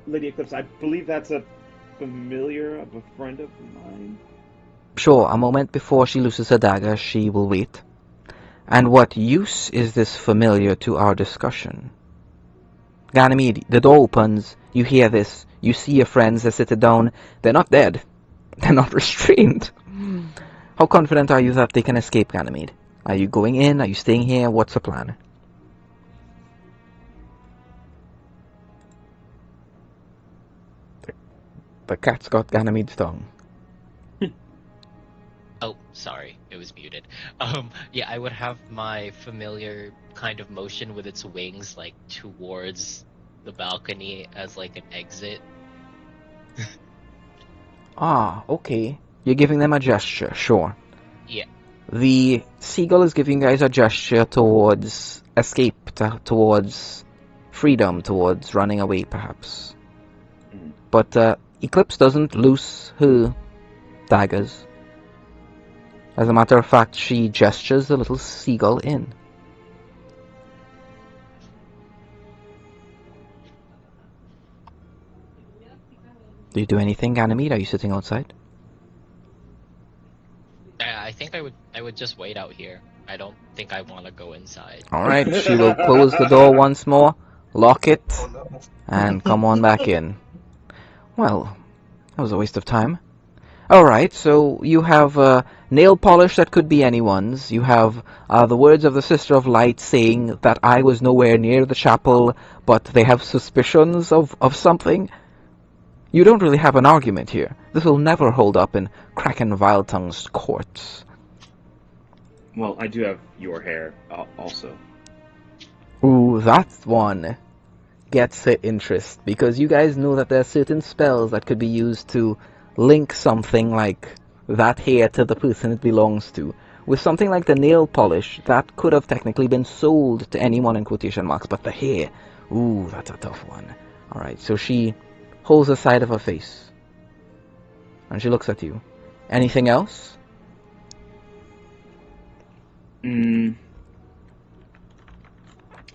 Lady Eclipse, I believe that's a familiar of a friend of mine. Sure, a moment before she loses her dagger, she will wait. And what use is this familiar to our discussion? Ganymede, the door opens, you hear this, you see your friends, they sit down, they're not dead, they're not restrained. How confident are you that they can escape, Ganymede? Are you going in, are you staying here, what's the plan? The cat's got Ganymede's tongue. Oh, sorry, it was muted. Yeah, I would have my familiar kind of motion with its wings, towards the balcony as like an exit. Ah, okay. You're giving them a gesture, sure. Yeah. The seagull is giving you guys a gesture towards escape, towards freedom, towards running away, perhaps. Mm. But Eclipse doesn't loose her daggers. As a matter of fact, she gestures the little seagull in. Do you do anything, Ganymede? Are you sitting outside? I think I would just wait out here. I don't think I want to go inside. Alright, she will close the door once more, lock it, Oh no. and come on back in. Well, that was a waste of time. Alright, so you have nail polish that could be anyone's. You have the words of the Sister of Light saying that I was nowhere near the chapel, but they have suspicions of something. You don't really have an argument here. This will never hold up in Kraken Viletongue's courts. Well, I do have your hair also. Ooh, that one gets her interest, because you guys know that there are certain spells that could be used to link something like that hair to the person it belongs to. With something like the nail polish, that could have technically been sold to anyone in quotation marks, but the hair, ooh, that's a tough one. Alright, so she holds the side of her face, and she looks at you. Anything else?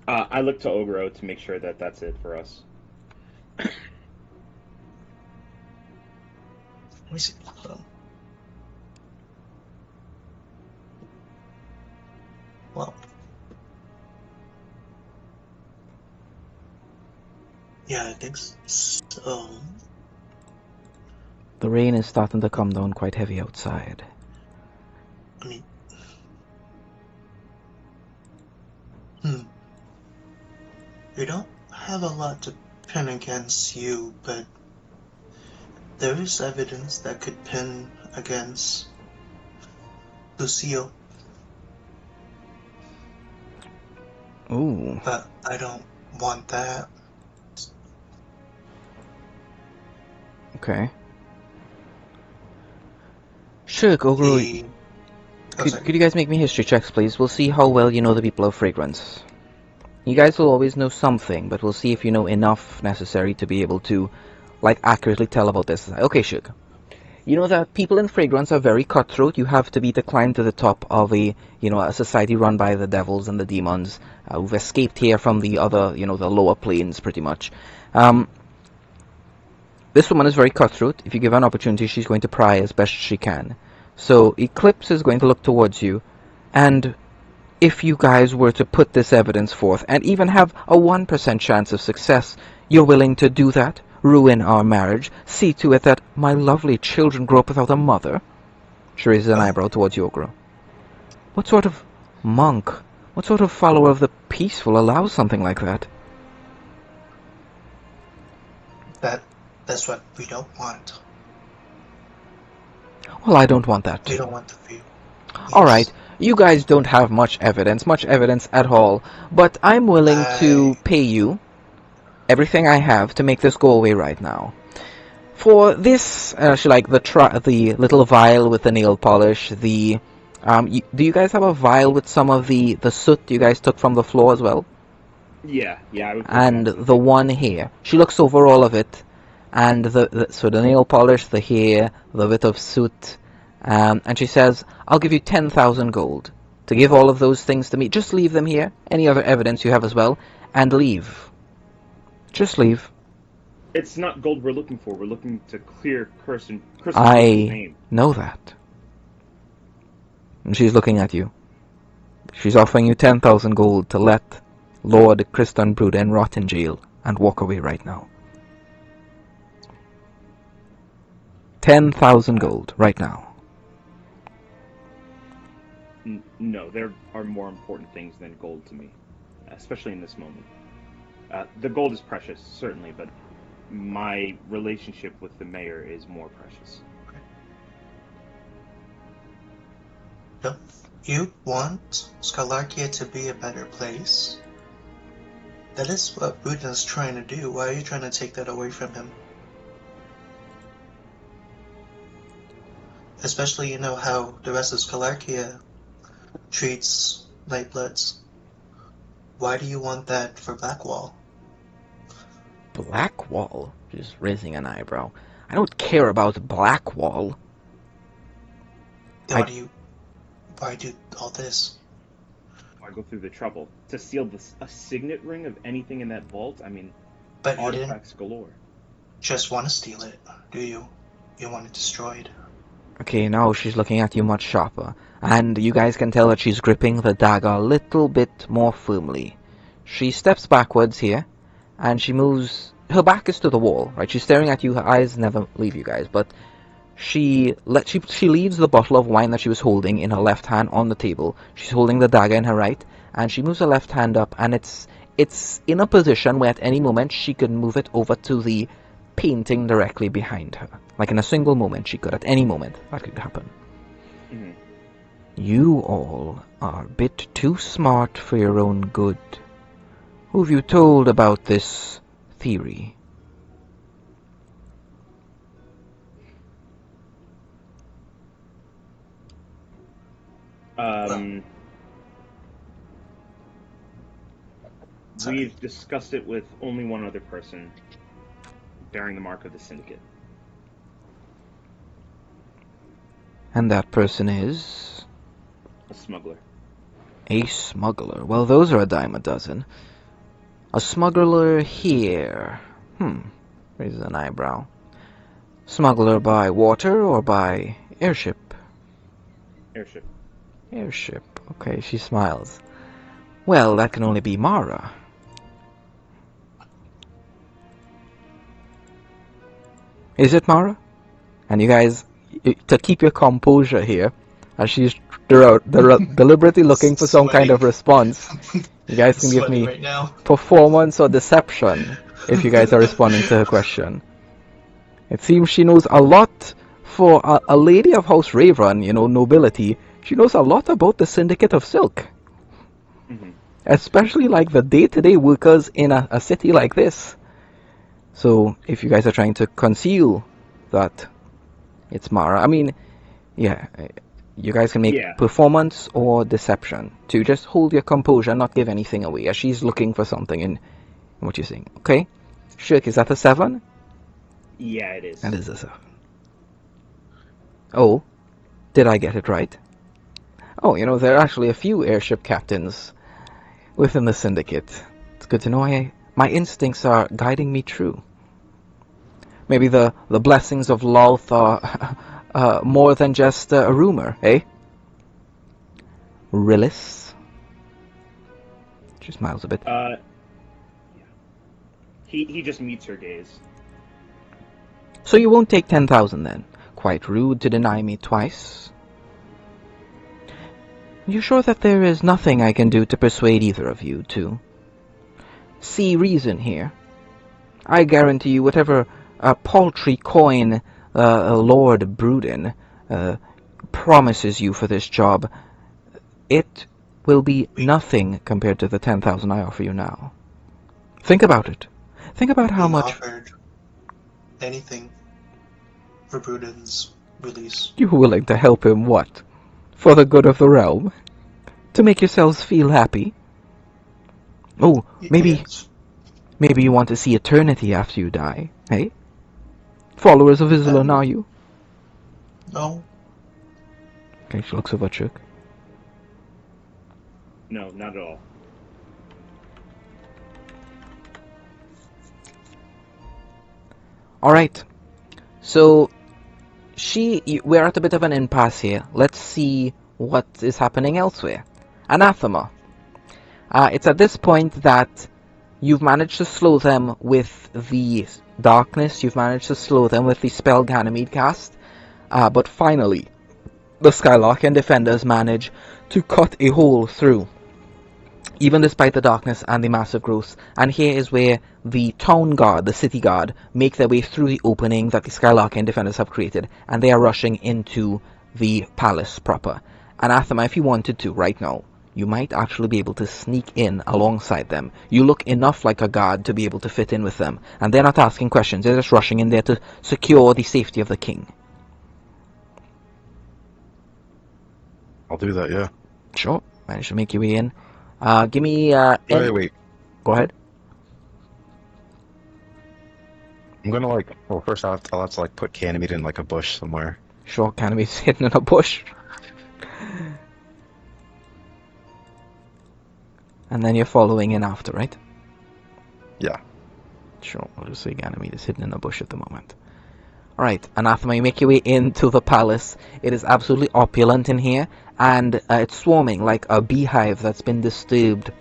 I look to Ogro to make sure that that's it for us. Let me see. Well. Yeah, I think so. The rain is starting to come down quite heavy outside. I mean, we don't have a lot to pin against you, but there is evidence that could pin against Lucille. Ooh. But I don't want that. Okay. Sure, Ogro. Could you guys make me history checks, please? We'll see how well you know the people of Fragrance. You guys will always know something, but we'll see if you know enough necessary to be able to, like, accurately tell about this. Okay, Shug. You know that people in Fragrance are very cutthroat. You have to be to climb to the top of a society run by the devils and the demons who've escaped here from the other, the lower planes, pretty much. This woman is very cutthroat. If you give her an opportunity, she's going to pry as best she can. So Eclipse is going to look towards you, and if you guys were to put this evidence forth and even have a 1% chance of success, you're willing to do that? Ruin our marriage? See to it that my lovely children grow up without a mother? She raises an eyebrow towards Ogro. What sort of monk, what sort of follower of the peace will allow something like that? That's what we don't want. Well, I don't want that. We don't want the view. Yes. Alright, you guys don't have much evidence at all, but I'm willing to pay you everything I have to make this go away right now. For this, the little vial with the nail polish, do you guys have a vial with some of the soot you guys took from the floor as well? Yeah, I would. And the one here. She looks over all of it, and so the nail polish, the hair, the bit of soot, and she says, I'll give you 10,000 gold to give all of those things to me. Just leave them here, any other evidence you have as well, and leave. Just leave. It's not gold we're looking for. We're looking to clear Kirsten's name. I know that. And she's looking at you. She's offering you 10,000 gold to let Lord Kristan Bruden rot in jail and walk away right now. 10,000 gold right now. No, there are more important things than gold to me, especially in this moment. The gold is precious, certainly, but my relationship with the mayor is more precious. If you want Skalarkia to be a better place, That is what Bruden's trying to do. Why are you trying to take that away from him? Especially, you know how the rest of Scalarcia treats Nightbloods. Why do you want that for Blackwall? Blackwall? Just raising an eyebrow. I don't care about Blackwall. Why do all this? I go through the trouble to seal a signet ring of anything in that vault. I mean, But you didn't artifacts galore. just want to steal it, do you? You want it destroyed. Okay, now she's looking at you much sharper, and you guys can tell that she's gripping the dagger a little bit more firmly. She steps backwards here, and she moves. Her back is to the wall, right? She's staring at you. Her eyes never leave you guys, but she leaves the bottle of wine that she was holding in her left hand on the table. She's holding the dagger in her right, and she moves her left hand up, and it's in a position where at any moment she could move it over to the painting directly behind her. Like in a single moment, she could. At any moment, that could happen. Mm-hmm. You all are a bit too smart for your own good. Who have you told about this theory? Sorry. We've discussed it with only one other person bearing the mark of the Syndicate. And that person is... A smuggler. a smuggler. Well, those are a dime a dozen. A smuggler here. Raises an eyebrow. Smuggler by water or by airship? Airship. Airship. Okay, she smiles. Well, that can only be Mara. Is it Mara? And you guys, to keep your composure here, as she's deliberately looking for some kind of response, you guys can give me right now. performance or deception if you guys are responding to her question. It seems she knows a lot for a lady of House Raven, nobility. She knows a lot about the Syndicate of Silk. Mm-hmm. Especially like the day-to-day workers in a city like this. So if you guys are trying to conceal that it's Mara, I mean, yeah, you guys can make performance or deception to just hold your composure, not give anything away, as she's looking for something in what you're saying. Okay, Shirk, is that a 7? Yeah, it is. That is a 7. Oh, did I get it right? Oh, there are actually a few airship captains within the Syndicate. It's good to know my instincts are guiding me true. Maybe the blessings of Lolth are more than just a rumor, eh? Rillis? She smiles a bit. Yeah. He just meets her gaze. So you won't take 10,000 then? Quite rude to deny me twice. You sure that there is nothing I can do to persuade either of you to see reason here? I guarantee you whatever paltry coin Lord Bruden promises you for this job, it will be nothing compared to the 10,000 I offer you now. Think about it. Think about how much... offered anything for Bruden's release. You're willing to help him, what? For the good of the realm? To make yourselves feel happy? Oh, maybe Yes. maybe you want to see eternity after you die, eh? Followers of Islan, are you? No. Okay, she looks over at Chuck. No, not at all. Alright. So, we're at a bit of an impasse here. Let's see what is happening elsewhere. Anathema. It's at this point that you've managed to slow them with the darkness, you've managed to slow them with the spell Ganymede cast, but finally, the Skylarkian defenders manage to cut a hole through, even despite the darkness and the massive growth. And here is where the town guard, the city guard, make their way through the opening that the Skylarkian defenders have created, and they are rushing into the palace proper. Anathema, if you wanted to, right now, you might actually be able to sneak in alongside them. You look enough like a guard to be able to fit in with them, and they're not asking questions, they're just rushing in there to secure the safety of the king. I'll do that, yeah. Sure, manage to make your way in. Give me, Wait. Go ahead. I'm gonna like. Well, first I'll have to like put Ganymede in like a bush somewhere. Sure, Caname's hidden in a bush. And then you're following in after, right? Yeah. Sure, we'll just say Ganymede is hidden in a bush at the moment. Alright, Anathema, you make your way into the palace. It is absolutely opulent in here, and it's swarming like a beehive that's been disturbed.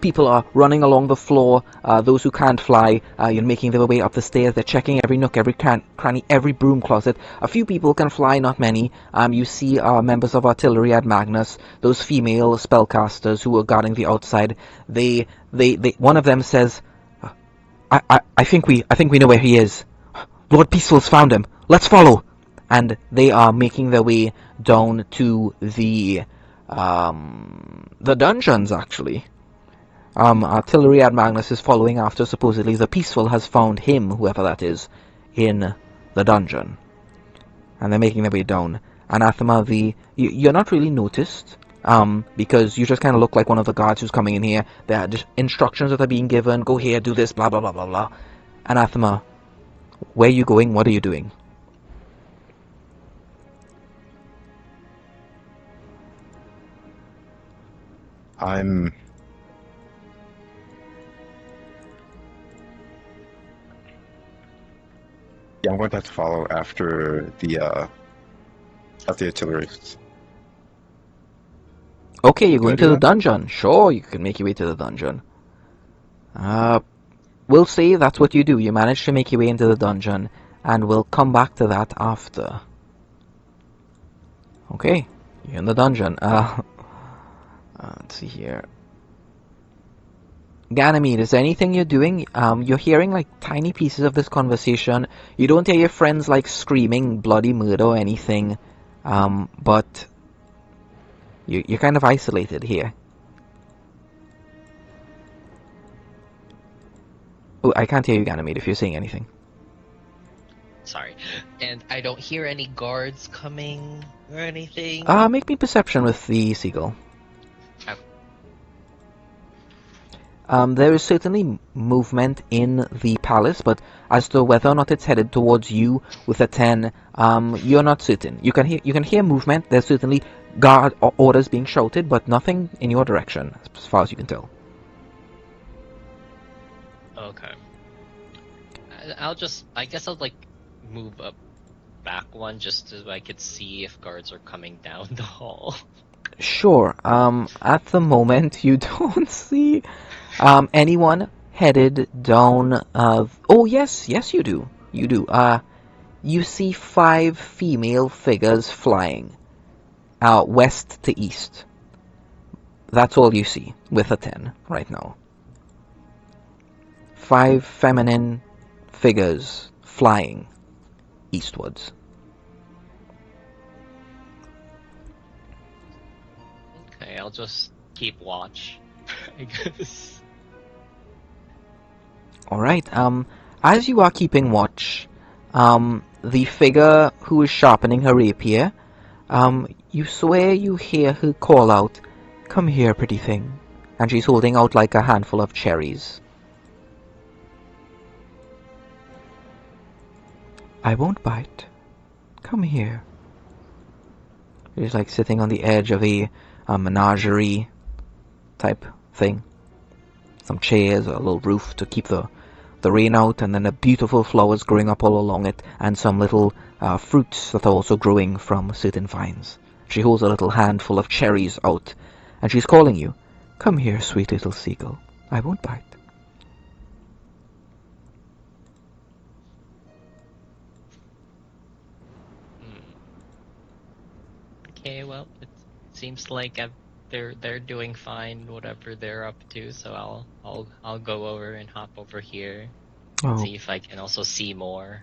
People are running along the floor, those who can't fly, you're making their way up the stairs, they're checking every nook, every cranny, every broom closet. A few people can fly, not many. You see members of artillery at Magnus, those female spellcasters who are guarding the outside. One of them says, I think we know where he is. Lord Peaceful's found him. Let's follow. And they are making their way down to the dungeons, actually. Artillery at Magnus is following after. Supposedly the Peaceful has found him, whoever that is, in the dungeon. And they're making their way down. Anathema, you're not really noticed, because you just kind of look like one of the guards who's coming in here. There are just instructions that are being given. Go here, do this, blah, blah, blah, blah, blah. Anathema, where are you going? What are you doing? I'm going to have to follow after the artillery. Okay, you're going Can I do to the that? dungeon. Sure, you can make your way to the dungeon. We'll say that's what you do. You manage to make your way into the dungeon, and we'll come back to that after. Okay, you're in the dungeon. Let's see here. Ganymede, is there anything you're doing? You're hearing like tiny pieces of this conversation. You don't hear your friends like screaming bloody murder or anything, but you're kind of isolated here. Oh, I can't hear you, Ganymede, if you're saying anything. Sorry. And I don't hear any guards coming or anything. Make me perception with the seagull. There is certainly movement in the palace, but as to whether or not it's headed towards you with a 10, you're not certain. You can hear movement. There's certainly guard orders being shouted, but nothing in your direction, as far as you can tell. Okay. I guess I'll like move up back one just so I could see if guards are coming down the hall. Sure. At the moment, you don't see anyone headed down. Oh, yes, you do. You do. You see 5 female figures flying, west to east. That's all you see with a 10 right now. 5 feminine figures flying eastwards. Okay, I'll just keep watch, I guess. Alright, as you are keeping watch, the figure who is sharpening her rapier, you swear you hear her call out, "Come here, pretty thing." And she's holding out like a handful of cherries. "I won't bite. Come here." She's like sitting on the edge of a menagerie type thing. Some chairs, a little roof to keep the rain out, and then the beautiful flowers growing up all along it, and some little fruits that are also growing from certain vines. She holds a little handful of cherries out, and she's calling you. "Come here, sweet little seagull. I won't bite." Okay, well, it seems like they're doing fine, whatever they're up to. So I'll go over and hop over here, Oh, see if I can also see more.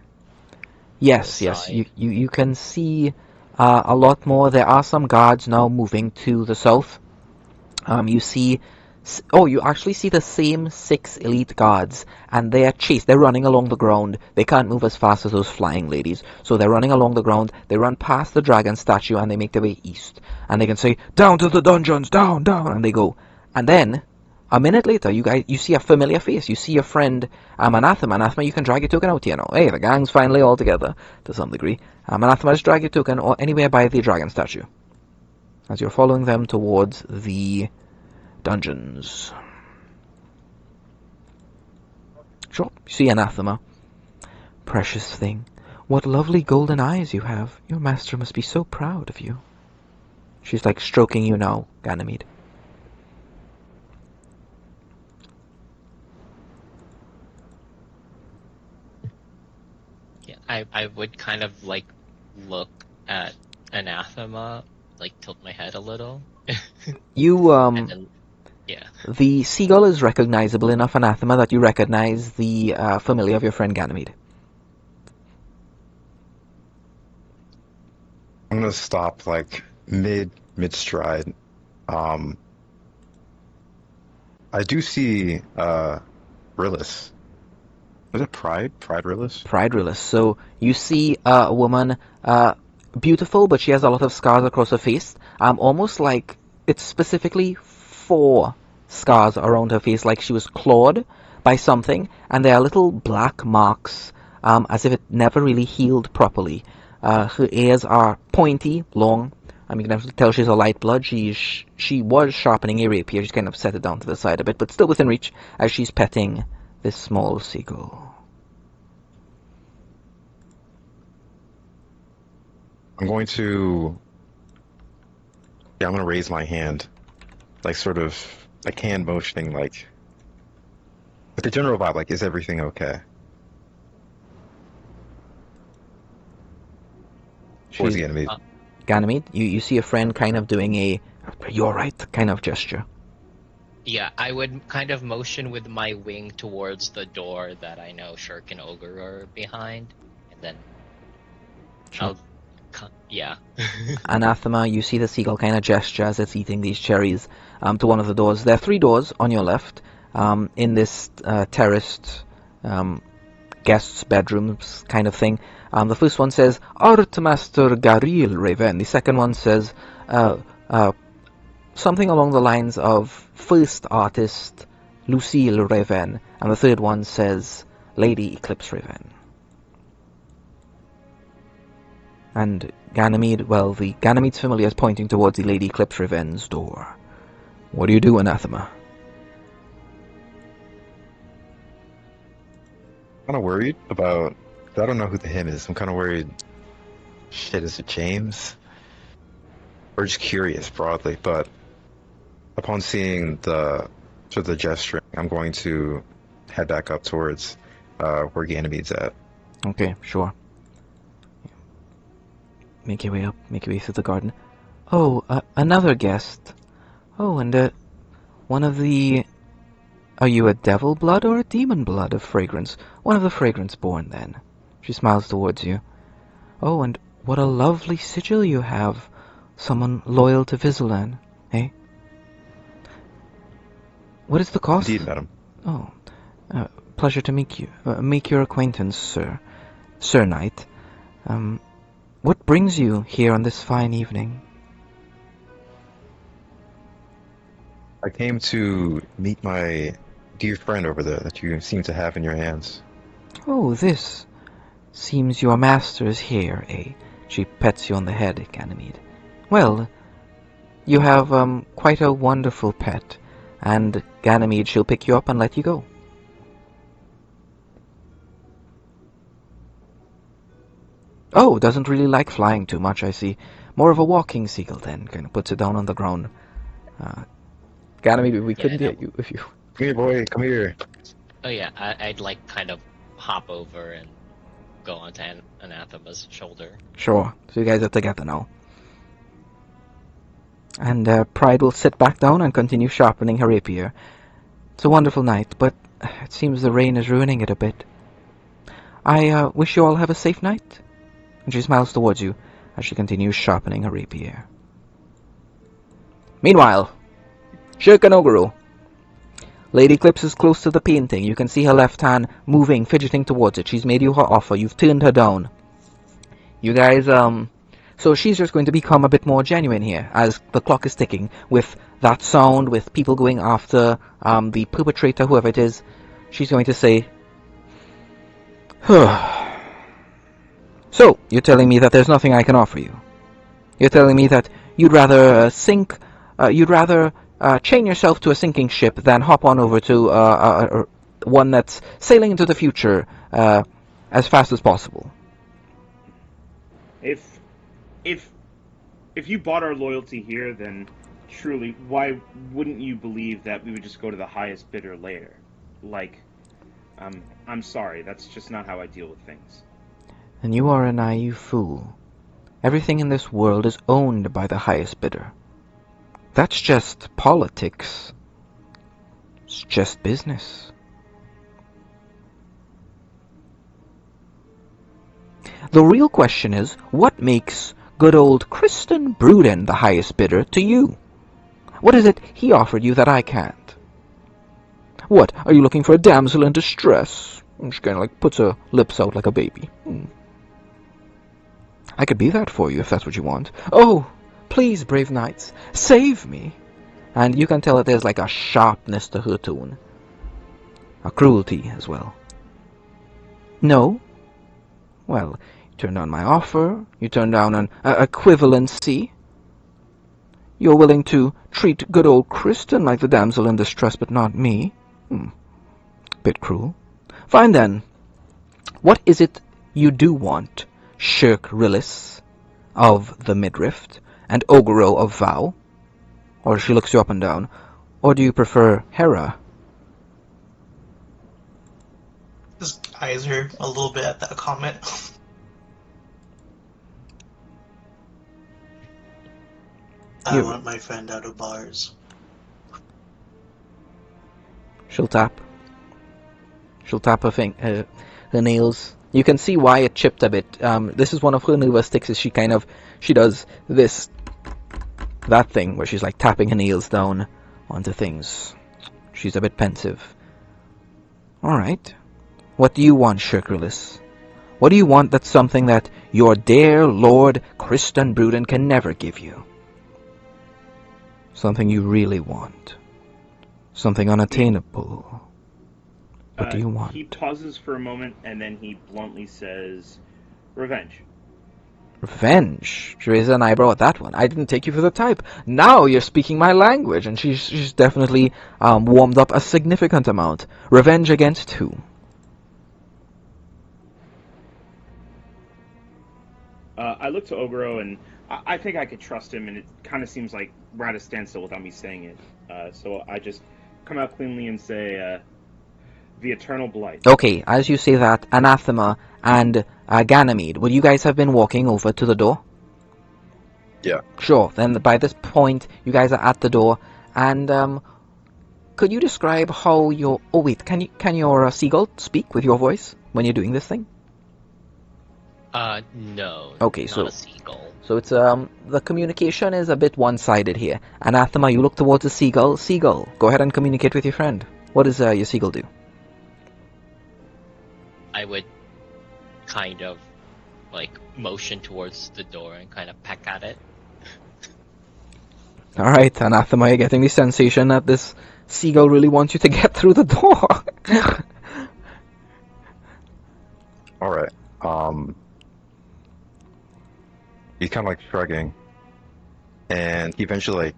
yes. Side. You can see a lot more. There are some guards now moving to the south, You see, oh, you actually see the same 6 elite guards, and they're running along the ground. They can't move as fast as those flying ladies, so they're running along the ground. They run past the dragon statue, and they make their way east. And they can say, "Down to the dungeons, down, down," and they go. And then, a minute later, you see a familiar face. You see your friend, Anathema. Anathema, you can drag your token out here now. Hey, the gang's finally all together, to some degree. Anathema, just drag your token or anywhere by the dragon statue, as you're following them towards the dungeons. Sure, you see Anathema. Precious thing, what lovely golden eyes you have. Your master must be so proud of you. She's like stroking you now, Ganymede. Yeah, I would kind of like look at Anathema, like tilt my head a little. You, And then, yeah. the seagull is recognizable enough, Anathema, that you recognize the familiar of your friend Ganymede. I'm gonna stop like mid stride. I do see Rillis. Was it Pride? Pride Rillis? Pride Rillis. So you see a woman, beautiful, but she has a lot of scars across her face. Almost like it's specifically 4 scars around her face, like she was clawed by something, and there are little black marks, as if it never really healed properly. Her ears are pointy, long. You can definitely tell she's a light blood. She was sharpening a rapier. She's kind of set it down to the side a bit, but still within reach as she's petting this small seagull. I'm going to raise my hand, like sort of like hand motioning, like with the general vibe, like, is everything okay? Towards the enemy. Ganymede, you see a friend kind of doing a "you're right" kind of gesture. Yeah, I would kind of motion with my wing towards the door that I know Shirk and Ogre are behind, and then Sure. yeah. Anathema, you see the seagull kind of gesture as it's eating these cherries to one of the doors. There are 3 doors on your left in this terraced guests' bedrooms kind of thing. The first one says Art Master Garil Raven. The second one says something along the lines of First Artist Lucille Raven. And the third one says Lady Eclipse Raven. And Ganymede, well, the Ganymede's familiar is pointing towards the Lady Eclipse Raven's door. What do you do, Anathema? Kind of worried about. I don't know who the him is. I'm kind of worried. Shit, is it James? Or just curious broadly. But upon seeing the gesturing, I'm going to head back up towards where Ganymede's at. Okay, sure. Make your way up, make your way through the garden. Oh, another guest. Oh, and one of the... Are you a devil blood or a demon blood of fragrance? One of the fragrance born, then. She smiles towards you. Oh, and what a lovely sigil you have. Someone loyal to Vizalan, eh? What is the cost? Indeed, madam. Oh, pleasure to meet you. Make your acquaintance, sir. Sir Knight. What brings you here on this fine evening? I came to meet my dear friend over there that you seem to have in your hands. Oh, this. Seems your master is here, eh? She pets you on the head, Ganymede. Well, you have, quite a wonderful pet, and Ganymede, she'll pick you up and let you go. Oh, doesn't really like flying too much, I see. More of a walking seagull, then. Kind of puts it down on the ground. Ganymede, we couldn't get you if you... Come here, boy. Come here. Oh yeah, I'd like kind of hop over and go onto Anathema's shoulder. Sure. So you guys are together now. And Pride will sit back down and continue sharpening her rapier. It's a wonderful night, but it seems the rain is ruining it a bit. I wish you all have a safe night. And she smiles towards you as she continues sharpening her rapier. Meanwhile, Shirkanoguru. Lady Clips is close to the painting. You can see her left hand moving, fidgeting towards it. She's made you her offer. You've turned her down. You guys, so she's just going to become a bit more genuine here as the clock is ticking with that sound, with people going after the perpetrator, whoever it is. She's going to say, so, you're telling me that there's nothing I can offer you? You're telling me that you'd rather chain yourself to a sinking ship than hop on over to one that's sailing into the future as fast as possible? If you bought our loyalty here, then truly, why wouldn't you believe that we would just go to the highest bidder later? Like, I'm sorry, that's just not how I deal with things. And you are a naive fool. Everything in this world is owned by the highest bidder. That's just politics. It's just business. The real question is, what makes good old Kristen Bruden the highest bidder to you? What is it he offered you that I can't? What, are you looking for a damsel in distress? She kind of like puts her lips out like a baby. I could be that for you if that's what you want. Oh, please, brave knights, save me. And you can tell that there's like a sharpness to her tone. A cruelty as well. No? Well, you turned down my offer. You turned down an equivalency. You're willing to treat good old Kristen like the damsel in distress, but not me. Bit cruel. Fine then. What is it you do want, Shirk Rillis of the Midrift and Ogro of Vow? Or she looks you up and down. Or do you prefer Hera? Just eyes her a little bit at that comment. I want my friend out of bars. She'll tap. She'll tap her nails. You can see why it chipped a bit. This is one of her nervous tics. Is she does that thing where she's like tapping her nails down onto things. She's a bit pensive. All right. What do you want, Shirkulis? What do you want that's something that your dear Lord Kristen Bruden can never give you? Something you really want. Something unattainable. What do you want? He pauses for a moment, and then he bluntly says, revenge. Revenge? She raises an eyebrow at that one. I didn't take you for the type. Now you're speaking my language, and she's definitely warmed up a significant amount. Revenge against who? I look to Ogro, and I think I could trust him, and it kind of seems like we're at a standstill without me saying it. So I just come out cleanly and say, the Eternal Blight. Okay, as you say that, Anathema and Ganymede, would you guys have been walking over to the door? Yeah. Sure, then by this point, you guys are at the door, and could you describe how your... Oh wait, can your seagull speak with your voice when you're doing this thing? No. Okay, not so a seagull. So it's the communication is a bit one-sided here. Anathema, you look towards the seagull. Seagull, go ahead and communicate with your friend. What does your seagull do? I would kind of like motion towards the door and kind of peck at it. All right, Anathema, you're getting the sensation that this seagull really wants you to get through the door. All right. He's kind of like shrugging, and he eventually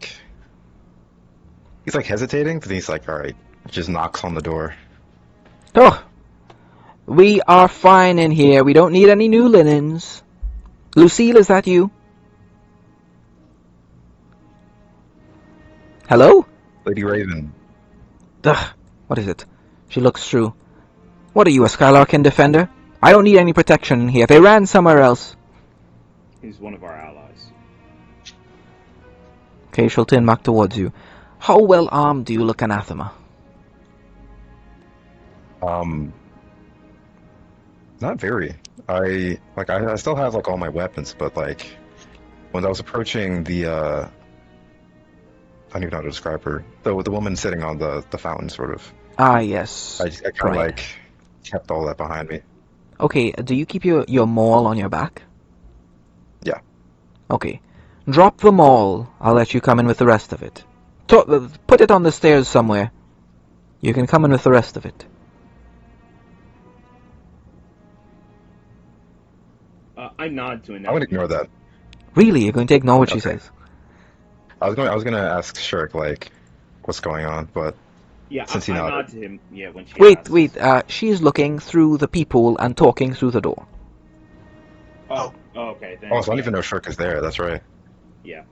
he's like hesitating, but he's like, all right, just knocks on the door. Oh, we are fine in here. We don't need any new linens. Lucille, is that you? Hello? Lady Raven. Ugh, what is it? She looks through. What are you, a Skylarkin defender? I don't need any protection in here. They ran somewhere else. He's one of our allies. Okay, she'll turn back towards you. How well armed do you look, Anathema? Not very. I still have like all my weapons, but like when I was approaching the don't even know how to describe her. The woman sitting on the fountain, sort of. Ah, yes. I kind of Right. like kept all that behind me. Okay, do you keep your maul on your back? Yeah. Okay. Drop the maul. I'll let you come in with the rest of it. Put it on the stairs somewhere. You can come in with the rest of it. I nod to I'm gonna Anathema. ignore that. Really? You're going to ignore what she Okay. says? I was gonna ask Shirk like what's going on, but Yeah, since he I nodded, nod to him. Yeah, when she Wait, asks. wait. She's looking through the peephole and talking through the door. Oh, okay. Then, oh, so I don't yeah, even know Shirk is there. That's right. Yeah.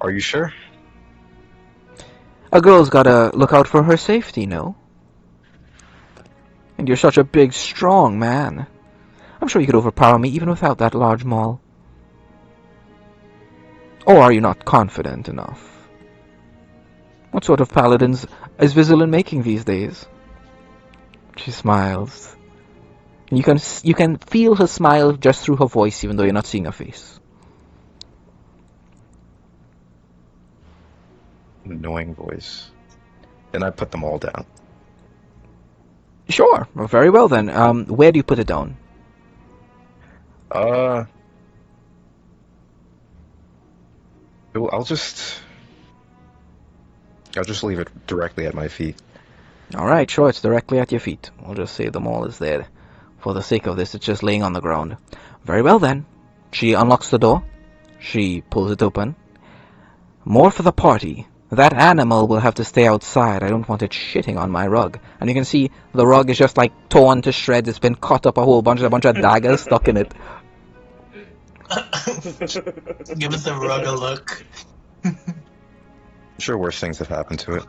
Are you sure? A girl's gotta look out for her safety, no? And you're such a big, strong man. I'm sure you could overpower me even without that large maul. Or are you not confident enough? What sort of paladins is Vizilin making these days? She smiles. You can feel her smile just through her voice, even though you're not seeing her face. Annoying voice. Then I put them all down. Sure, very well then. Where do you put it down? Uh, I'll just leave it directly at my feet. Alright, sure, it's directly at your feet. We'll just say the maul is there. For the sake of this, it's just laying on the ground. Very well then. She unlocks the door. She pulls it open. More for the party. That animal will have to stay outside. I don't want it shitting on my rug. And you can see the rug is just like torn to shreds. It's been cut up a bunch of daggers stuck in it. Give the rug a look. I'm sure worse things have happened to it.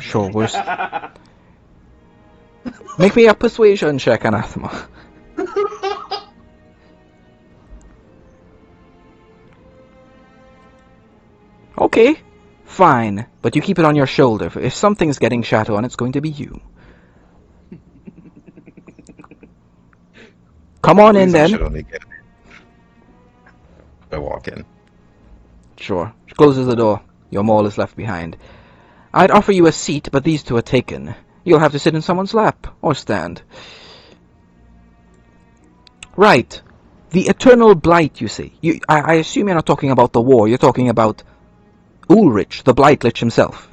Sure, worse. Make me a persuasion check, Anathema. Okay, fine. But you keep it on your shoulder. If something's getting shat on, it's going to be you. Come on in Please don't shit then. on me again. I walk in. Sure. She closes the door. Your maul is left behind. I'd offer you a seat, but these two are taken. You'll have to sit in someone's lap, or stand. Right. The eternal blight, you say. I assume you're not talking about the war. You're talking about Ulrich, the Blight Lich himself.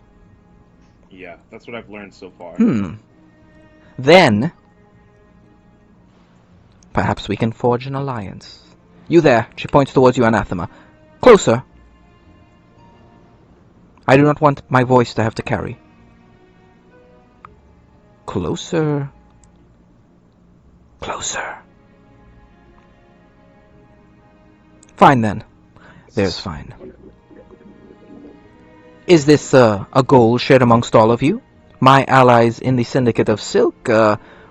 Yeah, that's what I've learned so far. Then, perhaps we can forge an alliance. You there. She points towards you, Anathema. Closer. I do not want my voice to have to carry. Closer. Closer. Fine then. There's fine. Is this a goal shared amongst all of you? My allies in the Syndicate of Silk,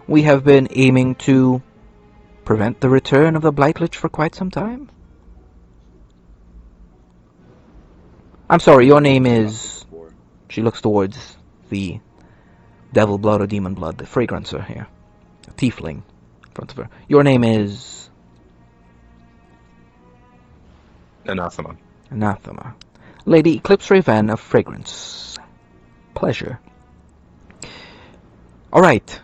we have been aiming to prevent the return of the Blightlich for quite some time. I'm sorry, your name is... She looks towards the devil blood or demon blood, the fragrancer here. A tiefling in front of her. Your name is... Anathema. Anathema. Lady Eclipse Raven of Fragrance. Pleasure. Alright.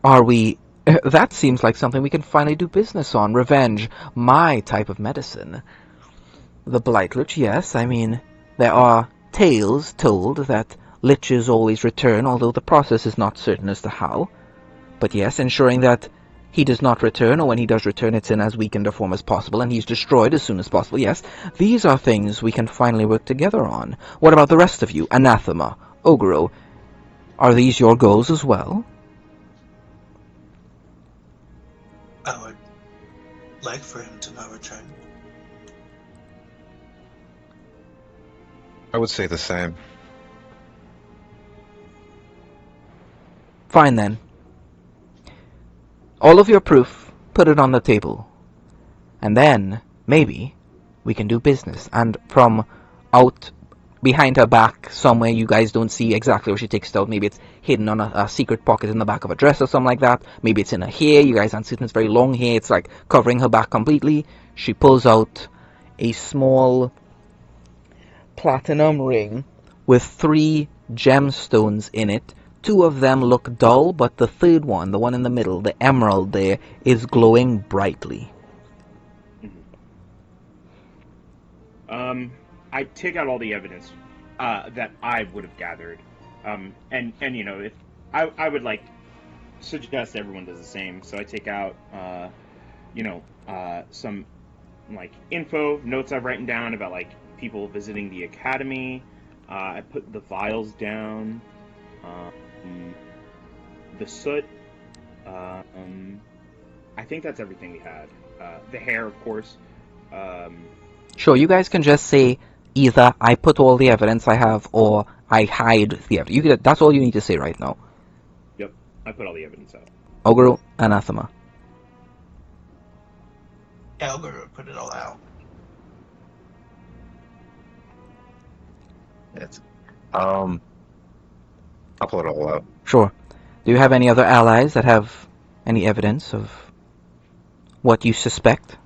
Are we... That seems like something we can finally do business on. Revenge. My type of medicine. The Blight Lich, yes. I mean, there are tales told that liches always return, although the process is not certain as to how. But yes, ensuring that he does not return, or when he does return, it's in as weakened a form as possible, and he's destroyed as soon as possible. Yes, these are things we can finally work together on. What about the rest of you? Anathema, Ogro, are these your goals as well? I would like for him to not return. I would say the same. Fine then. All of your proof, put it on the table. And then, maybe, we can do business. And from out behind her back somewhere you guys don't see exactly where she takes it out. Maybe it's hidden on a secret pocket in the back of a dress or something like that. Maybe it's in her hair. You guys aren't certain. It's very long hair. It's like covering her back completely. She pulls out a small platinum ring with 3 gemstones in it. 2 of them look dull, but the third one, the one in the middle, the emerald there, is glowing brightly. I take out all the evidence that I would have gathered, and you know, if I would like suggest everyone does the same. So I take out, some like info notes I've written down about like people visiting the academy. I put the vials down, the soot. I think that's everything we had. The hair, of course. Sure, you guys can just say either I put all the evidence I have or I hide the evidence. That's all you need to say right now. Yep, I put all the evidence out. Ogru, Anathema. Yeah, I'll go put it all out. It's, I'll pull it all out. Sure. Do you have any other allies that have any evidence of what you suspect?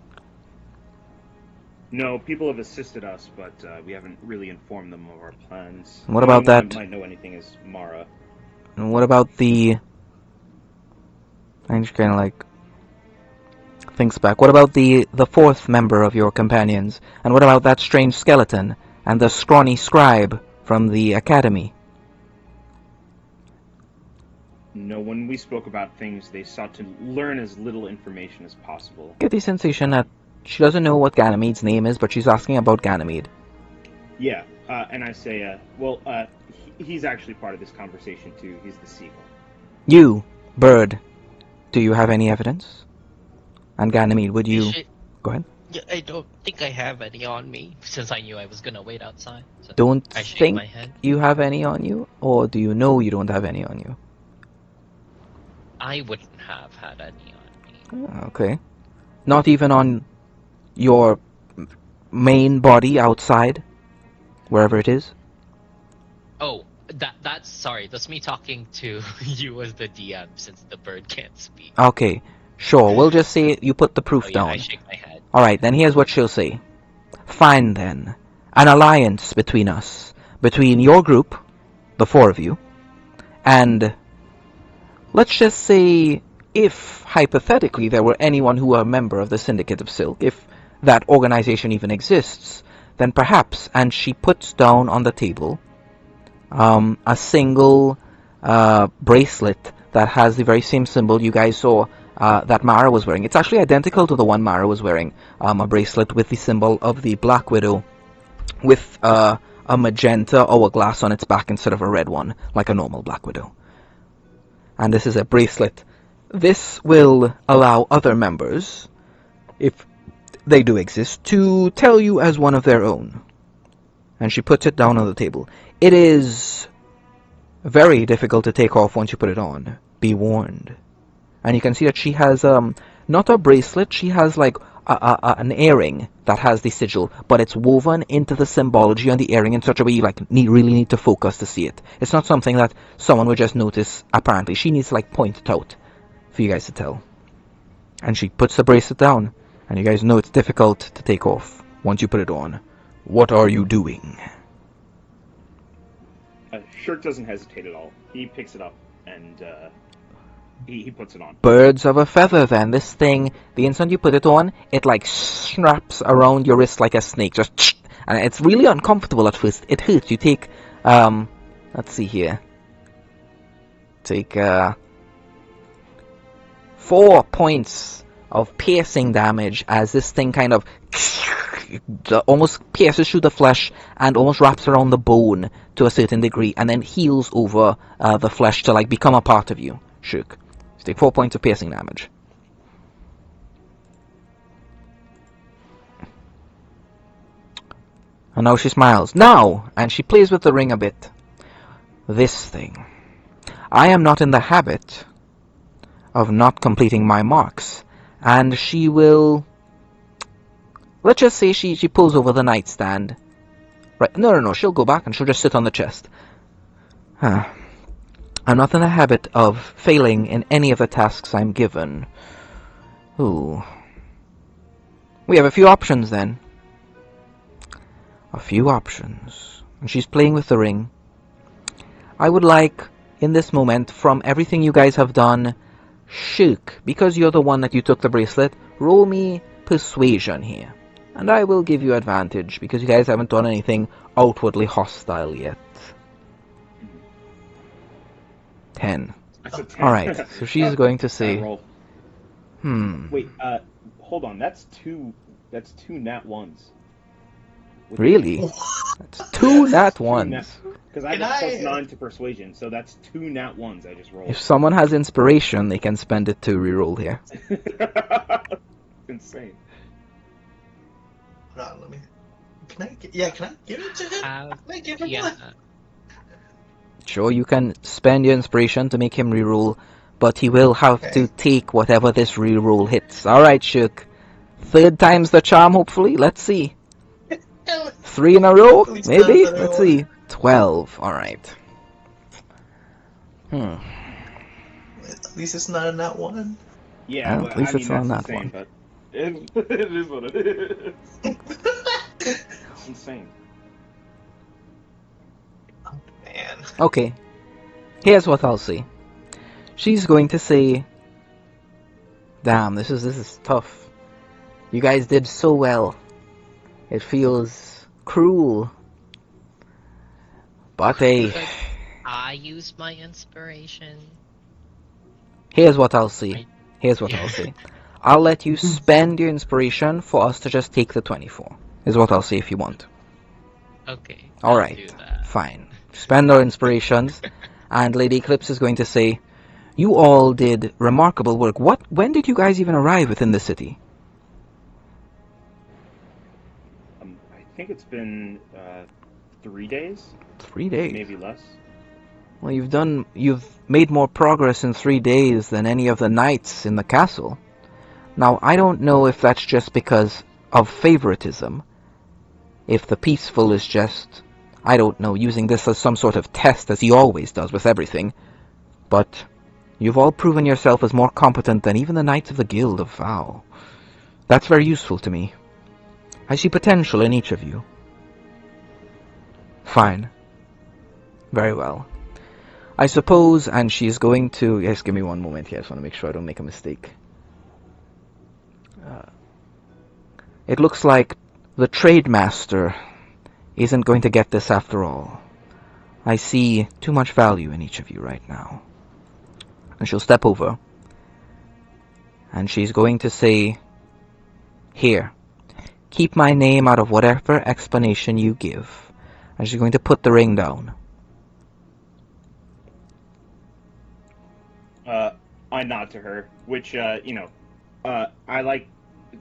No, people have assisted us, but we haven't really informed them of our plans. What about The only one that? might know anything is Mara. And what about the... I'm just kind of like... thinks back. What about the 4th member of your companions? And what about that strange skeleton? And the scrawny scribe from the academy? No, when we spoke about things, they sought to learn as little information as possible. Get the sensation that she doesn't know what Ganymede's name is, but she's asking about Ganymede. Yeah, and I say, he's actually part of this conversation too. He's the seagull. You, Bird, do you have any evidence? And Ganymede, would you... Go ahead. Yeah, I don't think I have any on me, since I knew I was gonna wait outside. So Don't I shake think my head. you have any on you? Or do you know you don't have any on you? I wouldn't have had any on me. Oh, okay. Not even on your main body outside? Wherever it is? Oh, that's sorry. That's me talking to you as the DM, since the bird can't speak. Okay. Sure, we'll just say you put the proof Oh, yeah, down. I shake my head. Alright, then here's what she'll say. Fine then. An alliance between us. Between your group, the 4 of you, and let's just say if, hypothetically, there were anyone who were a member of the Syndicate of Silk, if that organization even exists, then perhaps, and she puts down on the table a single bracelet that has the very same symbol you guys saw that Mara was wearing. It's actually identical to the one Mara was wearing, a bracelet with the symbol of the Black Widow, with a magenta hourglass on its back instead of a red one, like a normal Black Widow. And this is a bracelet. This will allow other members, if they do exist, to tell you as one of their own. And she puts it down on the table. It is very difficult to take off once you put it on. Be warned. And you can see that she has, not a bracelet, she has like an earring that has the sigil, but it's woven into the symbology on the earring in such a way you really need to focus to see it. It's not something that someone would just notice, apparently. She needs to like point it out for you guys to tell. And she puts the bracelet down, and you guys know it's difficult to take off once you put it on. What are you doing? Shirk doesn't hesitate at all. He picks it up and he puts it on. Birds of a feather, then. This thing, the instant you put it on, it like snaps around your wrist like a snake. Just, and it's really uncomfortable at first. It hurts. You take, let's see here. Take, 4 points of piercing damage as this thing kind of almost pierces through the flesh and almost wraps around the bone to a certain degree, and then heals over the flesh to like become a part of you. Shirk. So take 4 points of piercing damage. And now she smiles. Now! And she plays with the ring a bit. This thing. I am not in the habit of not completing my marks. And she will... Let's just say she pulls over the nightstand, Right, no, she'll go back and she'll just sit on the chest. Huh. I'm not in the habit of failing in any of the tasks I'm given. Ooh. We have a few options then. A few options. And she's playing with the ring. I would like, in this moment, from everything you guys have done, Shook, because you're the one that you took the bracelet, roll me persuasion here. And I will give you advantage, because you guys haven't done anything outwardly hostile yet. 10. I said 10. Alright, so she's going to say... Roll. Wait, hold on. That's two nat ones. Really? That's 2 nat ones. Because I have a plus 9 to persuasion, so that's 2 nat ones I just rolled. If someone has inspiration, they can spend it to reroll here. Insane. Hold on, let me. Can I give it to him? Can I give him one? Sure, you can spend your inspiration to make him reroll, but he will have to take whatever this reroll hits. Alright, Shook. 3rd time's the charm, hopefully. Let's see. 3 in a row? Maybe? Let's see. 12. Alright. At least it's not a nat 1. Yeah, well, at least it's not that one. But it is what it is. It's insane. Oh, man. Okay. Here's what I'll say. She's going to say... Damn, this is tough. You guys did so well. It feels cruel. But Could I use my inspiration? here's what I'll say. I'll let you spend your inspiration for us to just take the 24. Is what I'll say if you want. Okay. Alright, I'll do that. fine. Spend our inspirations, and Lady Eclipse is going to say, you all did remarkable work. When did you guys even arrive within the city? I think it's been 3 days. 3 days. Maybe less. Well, you've made more progress in 3 days than any of the knights in the castle. Now, I don't know if that's just because of favoritism. If the peaceful is just, I don't know, using this as some sort of test, as he always does with everything. But you've all proven yourself as more competent than even the Knights of the Guild of Vow. That's very useful to me. I see potential in each of you. Fine. Very well. I suppose, and she's going to... Yes, give me one moment here. I just want to make sure I don't make a mistake. It looks like the Trademaster isn't going to get this after all. I see too much value in each of you right now. And she'll step over. And she's going to say, here, keep my name out of whatever explanation you give. And she's going to put the ring down. I nod to her, which, I like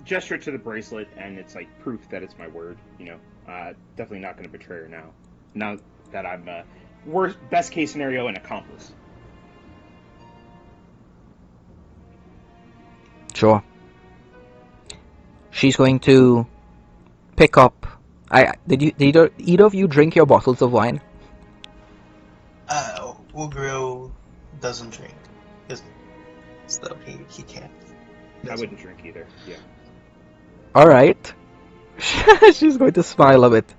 gesture to the bracelet, and it's like proof that it's my word, definitely not going to betray her now. Now that I'm, best case scenario, an accomplice. Sure. She's going to pick up... Did either of you drink your bottles of wine? Ugrio doesn't drink. So he can't. I wouldn't drink either, yeah. Alright. She's going to smile a bit.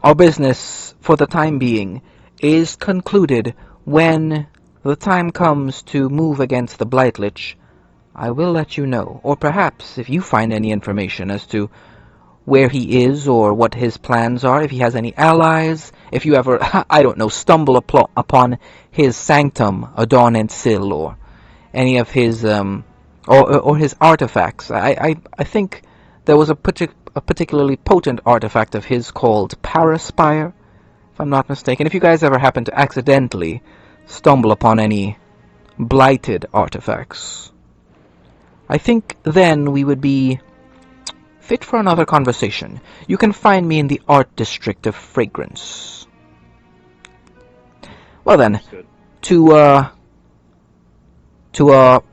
Our business, for the time being, is concluded. When the time comes to move against the Blightlich, I will let you know. Or perhaps, if you find any information as to where he is or what his plans are, if he has any allies, if you ever, I don't know, stumble upon his sanctum, Adorn and Sill, or any of his, or his artifacts. I think there was a particularly potent artifact of his called Paraspire, if I'm not mistaken. If you guys ever happen to accidentally stumble upon any blighted artifacts, I think then we would be fit for another conversation. You can find me in the art district of Fragrance. Well then, to a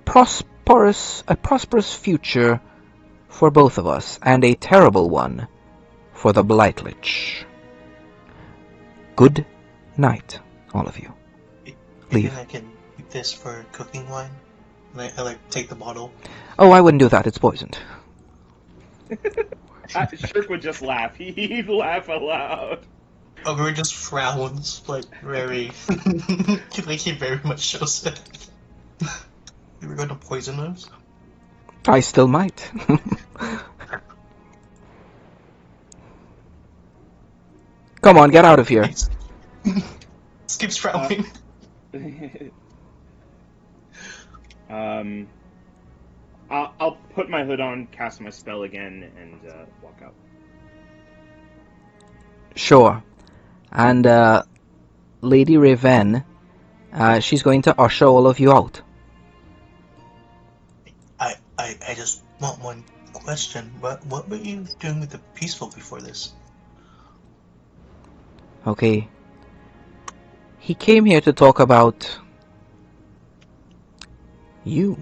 prosperous future for both of us, and a terrible one for the Blightlich. Good night, all of you. You Leave. think I can keep this for cooking wine? I like take the bottle. Oh, I wouldn't do that. It's poisoned. Shirk would just laugh. He'd laugh aloud. Ogre just frowns, like very, like he very much shows it. You were going to poison us? I still might. Come on, get out of here. Just keeps frowning. I'll put my hood on, cast my spell again, and walk out. Sure. And Lady Raven, she's going to usher all of you out. I just want one question. What were you doing with the peaceful before this? Okay. He came here to talk about you.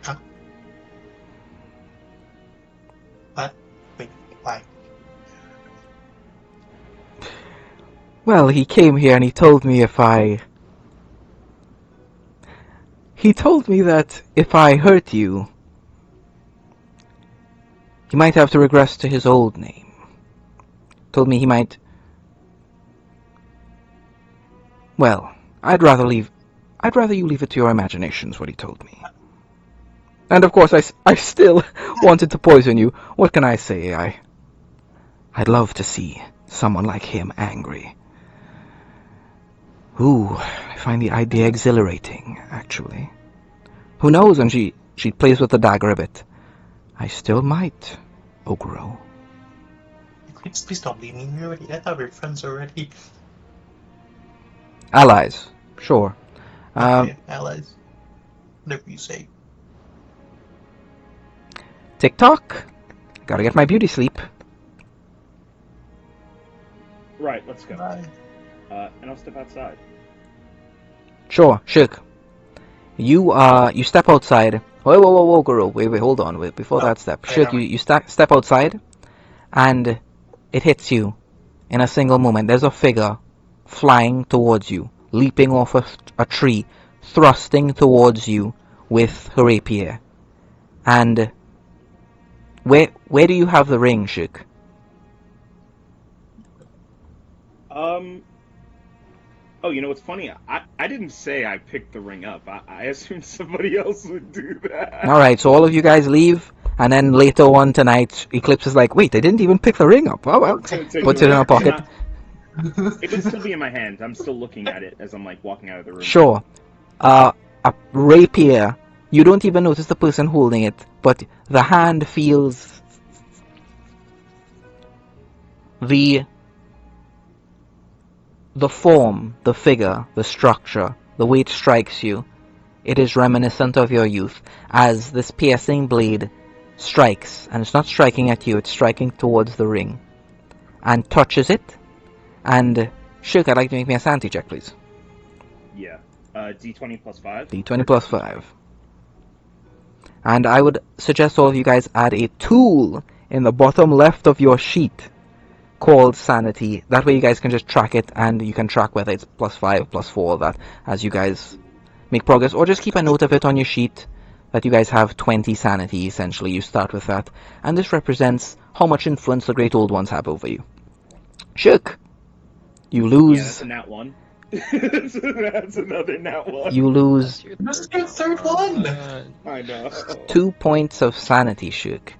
Huh? What? Wait, why? Well, he came here and he told me that if I hurt you, he might have to regress to his old name. Told me he might... Well, I'd rather you leave it to your imaginations, what he told me. And of course, I still wanted to poison you. What can I say? I'd love to see someone like him angry. Ooh, I find the idea exhilarating, actually. Who knows, and she plays with the dagger a bit. I still might, Ogro. Please stop leaving me already. I thought we were friends already. Allies, sure. Okay, allies. Whatever you say. TikTok. Gotta get my beauty sleep. Right, let's go. Bye. And I'll step outside. Sure, Shik. You step outside. Whoa, girl. Wait, hold on. Wait, before that step. Shik, you step outside, and it hits you in a single moment. There's a figure flying towards you, leaping off a tree, thrusting towards you with her rapier. And where do you have the ring, Shik? Oh, you know what's funny? I didn't say I picked the ring up. I assumed somebody else would do that. Alright, so all of you guys leave, and then later on tonight, Eclipse is like, wait, I didn't even pick the ring up. Oh well. Puts it in her pocket. It would still be in my hand. I'm still looking at it as I'm like walking out of the room. Sure. A rapier. You don't even notice the person holding it, but the hand feels the form, the figure, the structure, the way it strikes you. It is reminiscent of your youth, as this piercing blade strikes, and it's not striking at you, it's striking towards the ring, and touches it. And Shirk, I'd like to make me a sanity check, please. Yeah. D20 plus 5. D20 plus 5. And I would suggest all of you guys add a tool in the bottom left of your sheet called Sanity. That way you guys can just track it, and you can track whether it's plus 5, plus 4, that as you guys make progress, or just keep a note of it on your sheet that you guys have 20 Sanity, essentially. You start with that, and this represents how much influence the Great Old Ones have over you. Shirk, you lose... Yeah, that's a nat 1. That's another nat 1. You lose That's your third one! I know. 2 points of Sanity, Shirk.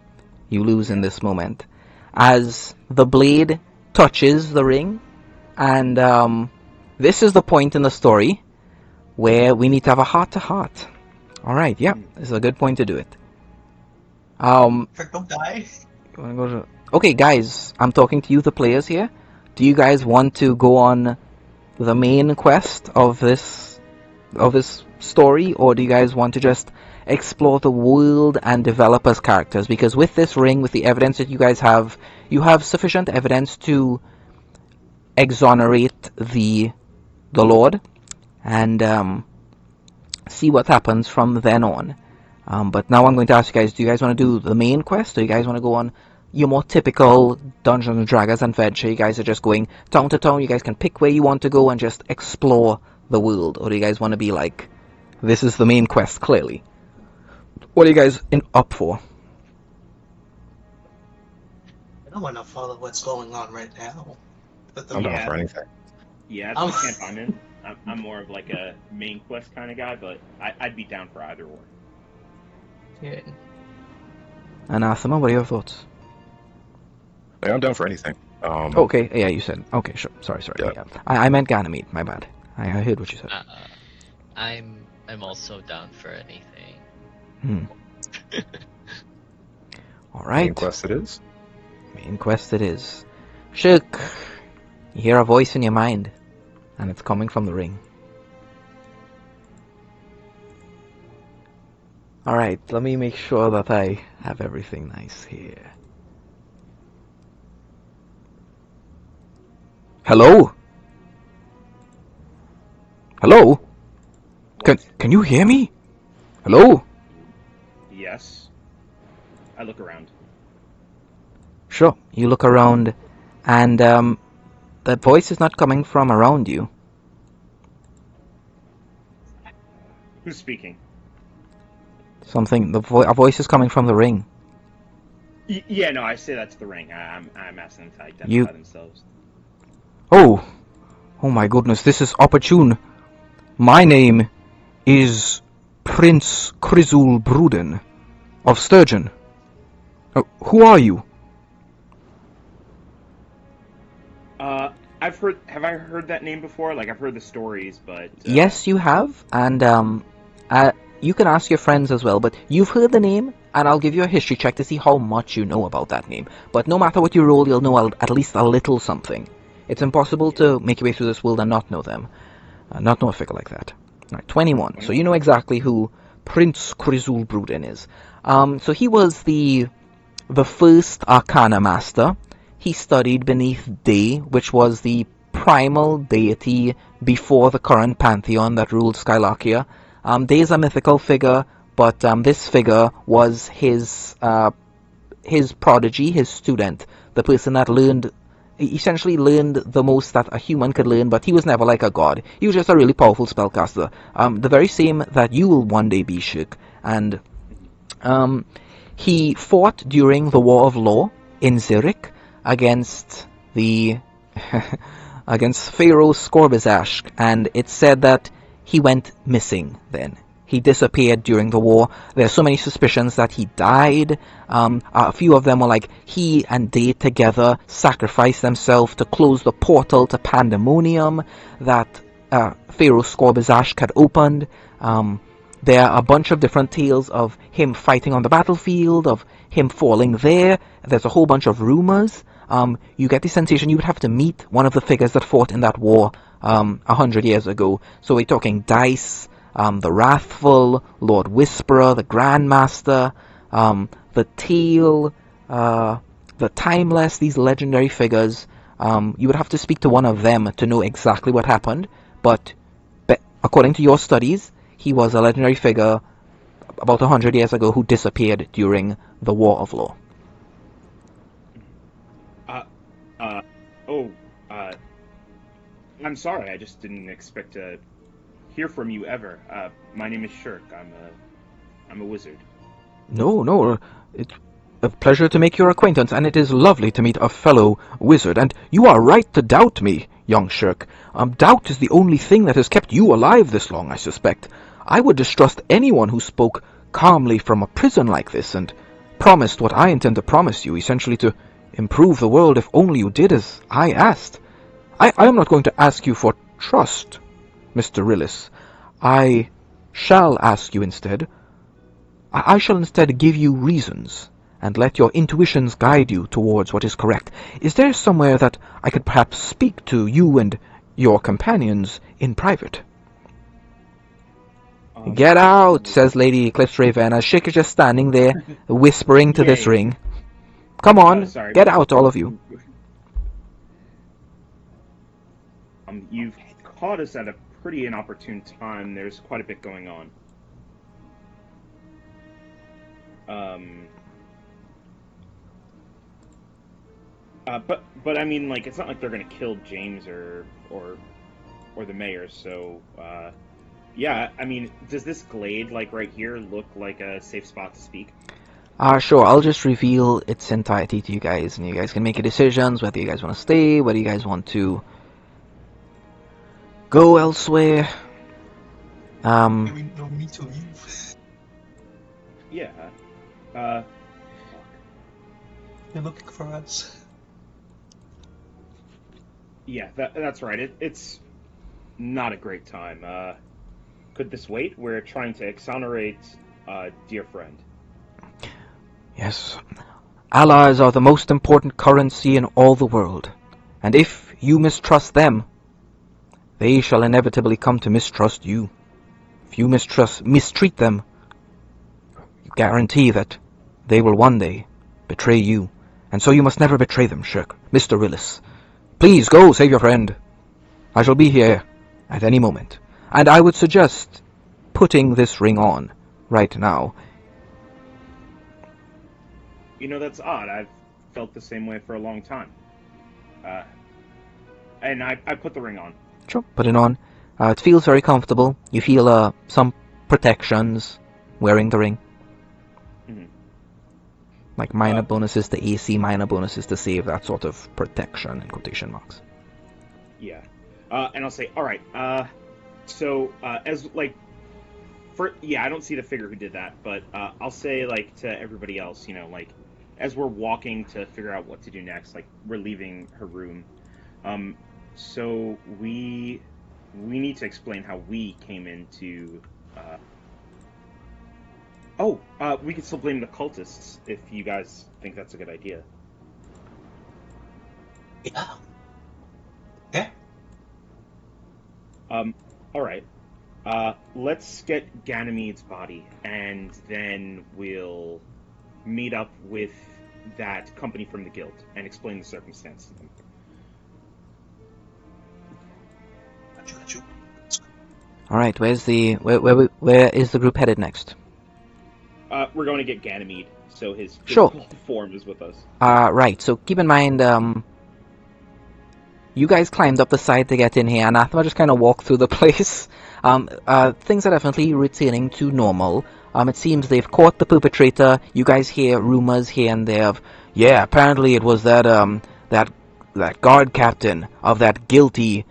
You lose in this moment, as the blade touches the ring, and this is the point in the story where we need to have a heart-to-heart. Alright, yeah, this is a good point to do it. Don't die. You wanna go to... Okay, guys, I'm talking to you, the players here. Do you guys want to go on the main quest of this story, or do you guys want to just explore the world and develop as characters? Because with this ring, with the evidence that you guys have, you have sufficient evidence to exonerate the Lord, and see what happens from then on. But now I'm going to ask you guys, do you guys want to do the main quest, or you guys want to go on your more typical Dungeons and Dragons adventure? You guys are just going town to town. You guys can pick where you want to go and just explore the world, or do you guys want to be like, this is the main quest? Clearly, what are you guys up for? I don't want to follow what's going on right now. But the I'm down Yeah. for anything. Yeah, that's the camp I'm in. I'm more of like a main quest kind of guy, but I'd be down for either or. yeah. Anathema, what are your thoughts? Like, I'm down for anything. Okay, yeah, you said. Okay, sure. Sorry. Yeah. I meant Ganymede. My bad. I heard what you said. I'm also down for anything. All right. Main quest it is. Main quest it is. Shirk, you hear a voice in your mind, and it's coming from the ring. Alright, let me make sure that I have everything nice here. Hello? Hello? Can you hear me? Hello? Yes. I look around. Sure, you look around, and that voice is not coming from around you. Who's speaking? A voice is coming from the ring. Yeah, no, I say that's the ring. I'm asking them to identify You- themselves. Oh my goodness, this is opportune. My name is Prince Chrysul Bruden of Sturgeon. Who are you? Have I heard that name before? Like, I've heard the stories, but... Yes, you have, and you can ask your friends as well, but you've heard the name, and I'll give you a history check to see how much you know about that name. But no matter what you roll, you'll know at least a little something. It's impossible to make your way through this world and not know them. Not know a figure like that. Right, 21. So you know exactly who Prince Chrysul Bruden is. So he was the first Arcana Master. He studied beneath Day, which was the primal deity before the current pantheon that ruled Skylarkia. Day is a mythical figure, but this figure was his prodigy, his student, the person that essentially learned the most that a human could learn, but he was never like a god. He was just a really powerful spellcaster. The very same that you will one day be, Shirk. And he fought during the War of Law in Zurich against against Pharaoh Scorbizashk, and it's said that he went missing then. He disappeared during the war. There are so many suspicions that he died. A few of them were like he and Day together sacrificed themselves to close the portal to Pandemonium that Pharaoh Scorbizashk had opened. There are a bunch of different tales of him fighting on the battlefield, of him falling there. There's a whole bunch of rumors. You get the sensation you would have to meet one of the figures that fought in that war 100 years ago. So we're talking Dice, the Wrathful, Lord Whisperer, the Grandmaster, the Teal, the Timeless, these legendary figures. You would have to speak to one of them to know exactly what happened, but according to your studies, he was a legendary figure about 100 years ago who disappeared during the War of Law. I'm sorry, I just didn't expect to hear from you ever. My name is Shirk. I'm a wizard. No, it's a pleasure to make your acquaintance, and it is lovely to meet a fellow wizard, and you are right to doubt me, young Shirk. Doubt is the only thing that has kept you alive this long, I suspect. I would distrust anyone who spoke calmly from a prison like this, and promised what I intend to promise you, essentially to improve the world if only you did as I asked. I am not going to ask you for trust, Mr. Rillis. I shall ask you instead. I shall instead give you reasons, and let your intuitions guide you towards what is correct. Is there somewhere that I could perhaps speak to you and your companions in private? Get out, says Lady Eclipse Raven, as Shirk is just standing there, whispering to this Yay. ring. Come on, Sorry. get out, all of you. You've caught us at a pretty inopportune time. There's quite a bit going on. But I mean, like, it's not like they're gonna kill James or the mayor. So, yeah. I mean, does this glade, like right here, look like a safe spot to speak? Sure, I'll just reveal its entirety to you guys, and you guys can make your decisions whether you guys want to stay, whether you guys want to go elsewhere. We don't need to leave. Yeah. Fuck. They're looking for us. Yeah, that's right. It's not a great time. Could this wait? We're trying to exonerate a dear friend. Yes. Allies are the most important currency in all the world, and if you mistrust them, they shall inevitably come to mistrust you. If you mistreat them, you guarantee that they will one day betray you, and so you must never betray them, Shirk. Mr. Rillis. Please go, save your friend. I shall be here at any moment, and I would suggest putting this ring on right now. You know, that's odd. I've felt the same way for a long time. And I put the ring on. Sure, put it on. It feels very comfortable. You feel some protections wearing the ring. Mm-hmm. Like minor bonuses to AC, minor bonuses to save, that sort of protection in quotation marks. Yeah. And I'll say, all right. So as like, I don't see the figure who did that, but I'll say like to everybody else, you know, like as we're walking to figure out what to do next, like we're leaving her room. So we need to explain how we came into. We could still blame the cultists if you guys think that's a good idea. Yeah. Yeah. All right. Let's get Ganymede's body, and then we'll meet up with that company from the guild and explain the circumstance to them. Got you. All right, where is the group headed next? We're going to get Ganymede, so his Sure. physical form is with us. Right. So keep in mind, you guys climbed up the side to get in here, and Anathema just kind of walked through the place. Things are definitely returning to normal. It seems they've caught the perpetrator. You guys hear rumors here and there of, yeah, apparently it was that guard captain of that guilty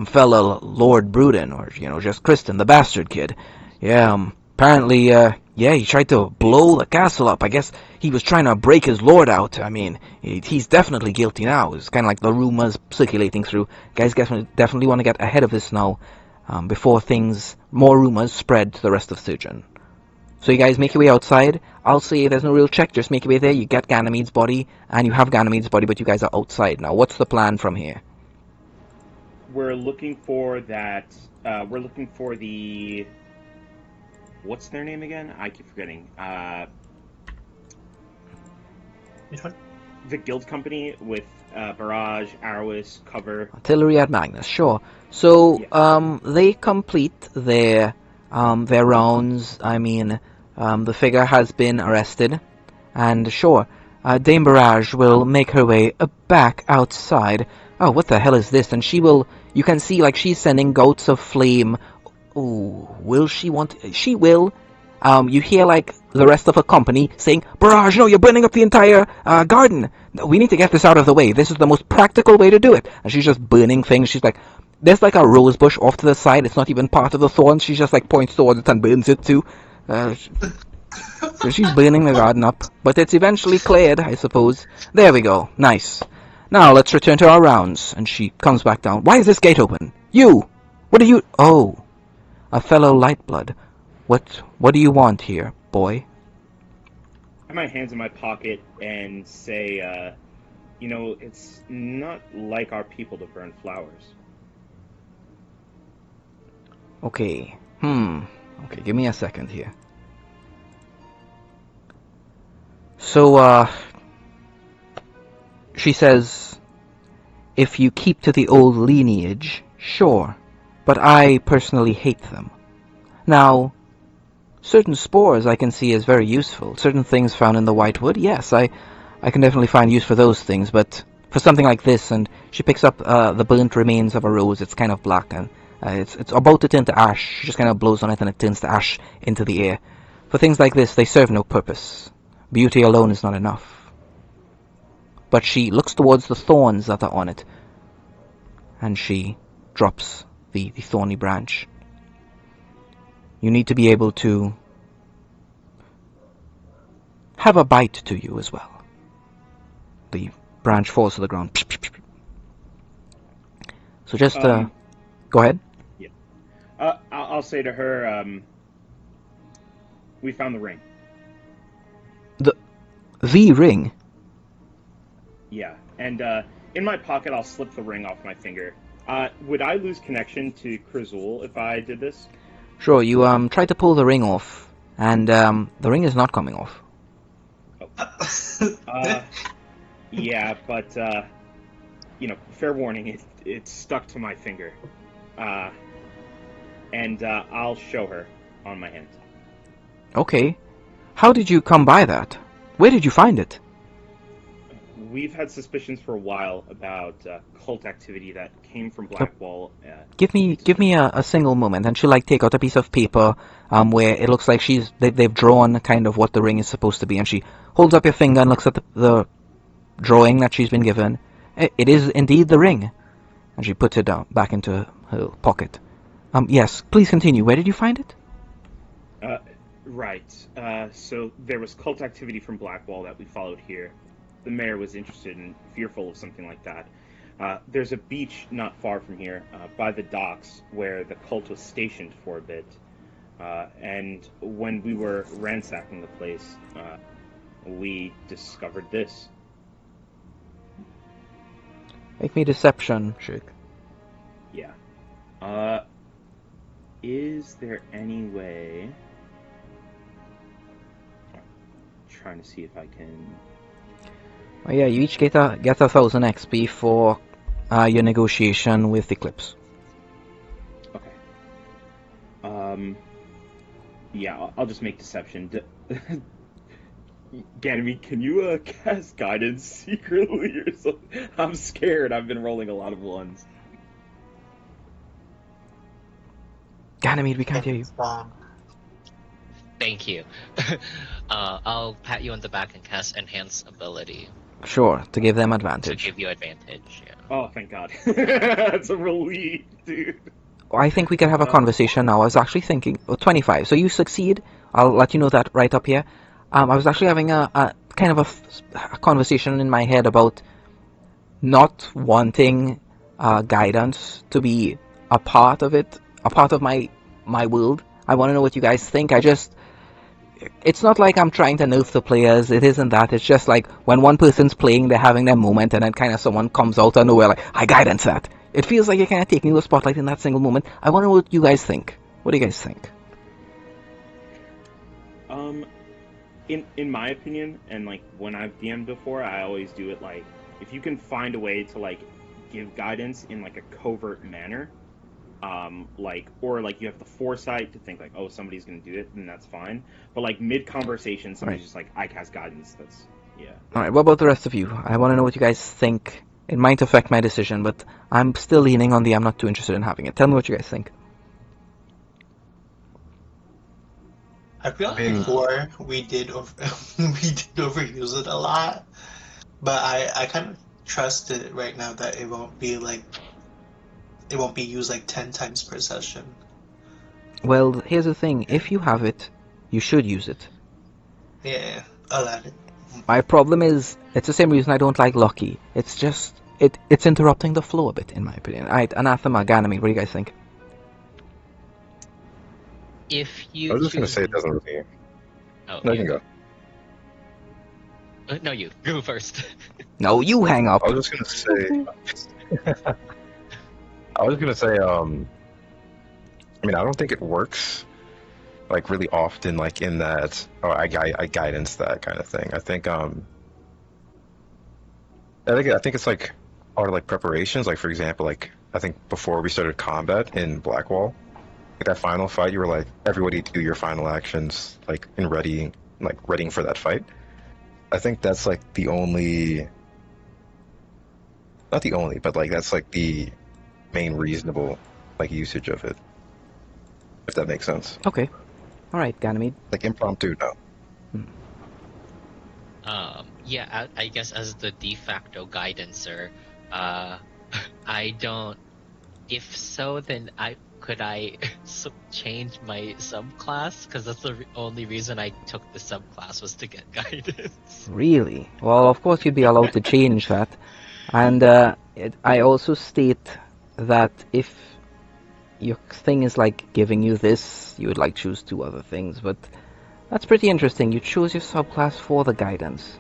fellow Lord Bruden, or just Kristen, the bastard kid. Yeah, apparently, he tried to blow the castle up. I guess he was trying to break his lord out. I mean, he's definitely guilty now. It's kind of like the rumors circulating through. Guys definitely want to get ahead of this now, before more rumors spread to the rest of Sturgeon. So you guys make your way outside. I'll say there's no real check, just make your way there. You get Ganymede's body, and you have Ganymede's body, but you guys are outside now. What's the plan from here? We're looking for that. We're looking for the. What's their name again? I keep forgetting. Which one? The guild company with Barrage, Arowis, Cover. Artillery at Magnus, sure. So, they complete their rounds. I mean, the figure has been arrested, and sure, Dame Barrage will make her way back outside. Oh, what the hell is this? And you can see, like, she's sending gouts of flame. Ooh, will she want... She will. You hear, like, the rest of her company saying, Barrage, no, you're burning up the entire garden. We need to get this out of the way. This is the most practical way to do it. And she's just burning things. She's like... There's, like, a rose bush off to the side. It's not even part of the thorns. She just, like, points towards it and burns it, too. So she's burning the garden up. But it's eventually cleared, I suppose. There we go. Nice. Now, let's return to our rounds. And she comes back down. Why is this gate open? You! What are you... Oh... A fellow Lightblood. What do you want here, boy? I have my hands in my pocket and say, it's not like our people to burn flowers. Okay. Okay, give me a second here. So, she says, if you keep to the old lineage, sure. But I personally hate them. Now, certain spores I can see as very useful. Certain things found in the White Wood, yes, I can definitely find use for those things, but for something like this, and she picks up the burnt remains of a rose. It's kind of black, and it's about to turn to ash. She just kind of blows on it, and it turns to ash into the air. For things like this, they serve no purpose. Beauty alone is not enough. But she looks towards the thorns that are on it, and she drops the thorny branch. You need to be able to have a bite to you as well. The branch falls to the ground. So just, go ahead. Yeah. I'll say to her, we found the ring. The ring? Yeah, and in my pocket I'll slip the ring off my finger. Would I lose connection to Krizul if I did this? Sure, you try to pull the ring off, and the ring is not coming off. Yeah, but fair warning, it's stuck to my finger. And I'll show her on my hand. Okay. How did you come by that? Where did you find it? We've had suspicions for a while about cult activity that came from Blackwall. Give me a single moment, and she'll take out a piece of paper where it looks like they've drawn kind of what the ring is supposed to be, and she holds up your finger and looks at the drawing that she's been given. It is indeed the ring, and she puts it down back into her pocket. Yes, please continue. Where did you find it? Right. So there was cult activity from Blackwall that we followed here. The mayor was interested and fearful of something like that. There's a beach not far from here, by the docks, where the cult was stationed for a bit. And when we were ransacking the place, we discovered this. Make me deception check. Yeah. Is there any way... I'm trying to see if I can... Oh yeah, you each get 1,000 XP for your negotiation with Eclipse. Okay. Yeah, I'll just make deception. Ganymede, can you cast guidance secretly or something? I'm scared. I've been rolling a lot of ones. Ganymede, we can't hear you. Thank you. I'll pat you on the back and cast Enhance Ability Sure, to give them to advantage. give you advantage. Yeah. Oh, thank God. That's a relief, dude. I think we can have a conversation now. I was actually thinking... 25, so you succeed. I'll let you know that right up here. I was actually having a kind of a conversation in my head about not wanting guidance to be a part of it, a part of my world. I want to know what you guys think. It's not like I'm trying to nerf the players. It isn't that. It's just like when one person's playing, they're having their moment, and then kind of someone comes out of nowhere like, I guidance that. It feels like you're kind of taking the spotlight in that single moment. I want to know what you guys think. What do you guys think? In my opinion, and when I've DM'd before, I always do it if you can find a way to give guidance in a covert manner, or you have the foresight to think oh, somebody's gonna do it, then that's fine. But mid conversation, somebody's just I cast guidance. That's yeah. All right. What about the rest of you? I want to know what you guys think. It might affect my decision, but I'm still leaning on the I'm not too interested in having it. Tell me what you guys think. I feel like before we did overuse it a lot, but I kind of trust it right now that it won't be used 10 times per session. Well, here's the thing. If you have it, you should use it. Yeah, I'll add it. My problem is, it's the same reason I don't like Lucky. It's just, it's interrupting the flow a bit, in my opinion. Alright, Anathema, Ganymede, what do you guys think? If you I was just going to say it doesn't really... Oh, No, you can go. No, you. Go first. No, you hang up. I was just going to say... I mean, I don't think it works, really often, in that, oh, I guidance that kind of thing. I think it's part of preparations. For example, I think before we started combat in Blackwall, that final fight, you were everybody do your final actions, in readying for that fight. I think that's the only Not the only, but like that's like the main reasonable like usage of it. If that makes sense. Okay. Alright, Ganymede. Like impromptu, no. Yeah, I guess as the de facto guidancer, I don't. If so, then could I change my subclass? Because that's the only reason I took the subclass was to get guidance. Really? Well, of course you'd be allowed to change that. And I also state that if your thing is like giving you this, you would like choose 2 other things, but that's pretty interesting. You choose your subclass for the guidance.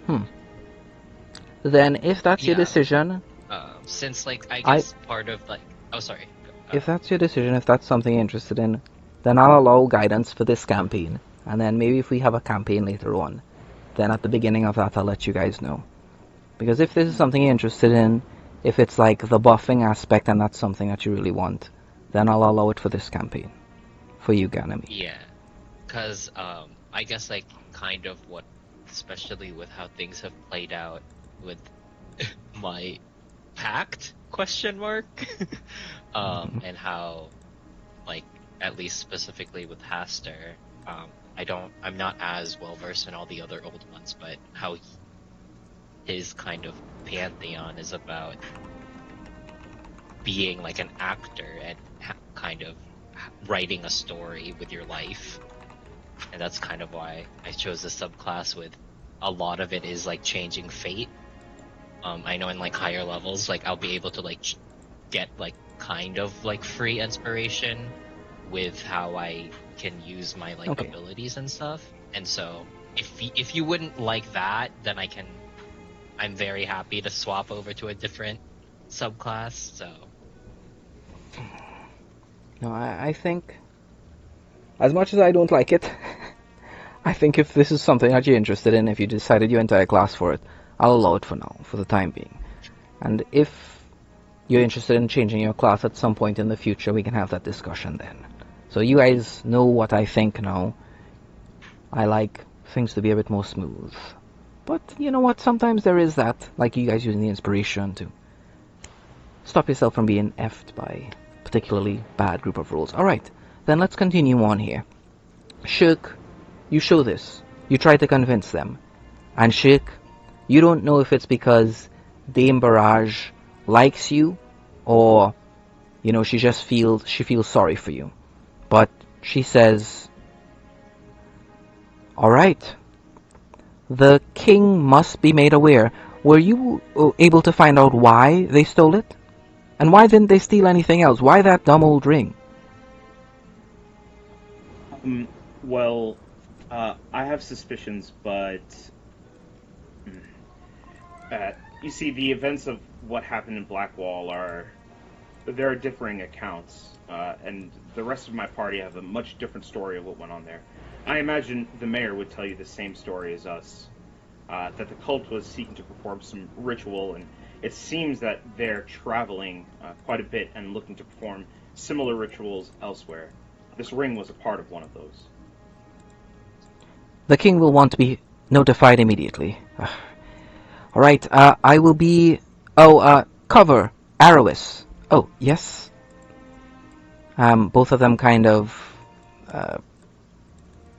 Then if that's your Yeah. decision, Since like I guess part of like sorry. if that's your decision, if that's something you're interested in, then I'll allow guidance for this campaign. And then maybe if we have a campaign later on, then at the beginning of that I'll let you guys know. Because if this is something you're interested in, if it's like the buffing aspect and that's something that you really want, then I'll allow it for this campaign. For you, Ganymede. Yeah, because I guess like kind of what, especially with how things have played out with my pact question mark, and how like at least specifically with Haster, I'm not as well versed in all the other old ones, but how his kind of pantheon is about being like an actor and kind of writing a story with your life, and that's kind of why I chose the subclass. With a lot of it is like changing fate. I know in like higher levels, like I'll be able to like get like kind of like free inspiration with how I can use my like Okay. abilities and stuff. And so if you wouldn't like that, then I'm very happy to swap over to a different subclass. So No, I think, as much as I don't like it, I think if this is something that you're interested in, if you decided your entire class for it, I'll allow it for now, for the time being. And if you're interested in changing your class at some point in the future, we can have that discussion then. So you guys know what I think now. I like things to be a bit more smooth. But you know what, sometimes there is that, like you guys using the inspiration to stop yourself from being effed by a particularly bad group of rules. Alright, then let's continue on here. Shirk, you show this. You try to convince them. And Shirk, you don't know if it's because Dame Barrage likes you, or, you know, she feels sorry for you. But she says, alright, the king must be made aware. Were you able to find out why they stole it? And why didn't they steal anything else? Why that dumb old ring? Well, I have suspicions, but you see, the events of what happened in Blackwall there are differing accounts, and the rest of my party have a much different story of what went on there. I imagine the mayor would tell you the same story as us, that the cult was seeking to perform some ritual, and it seems that they're traveling quite a bit and looking to perform similar rituals elsewhere. This ring was a part of one of those. The king will want to be notified immediately. Alright, I will be... cover, Arrowis. Oh, yes? Both of them kind of...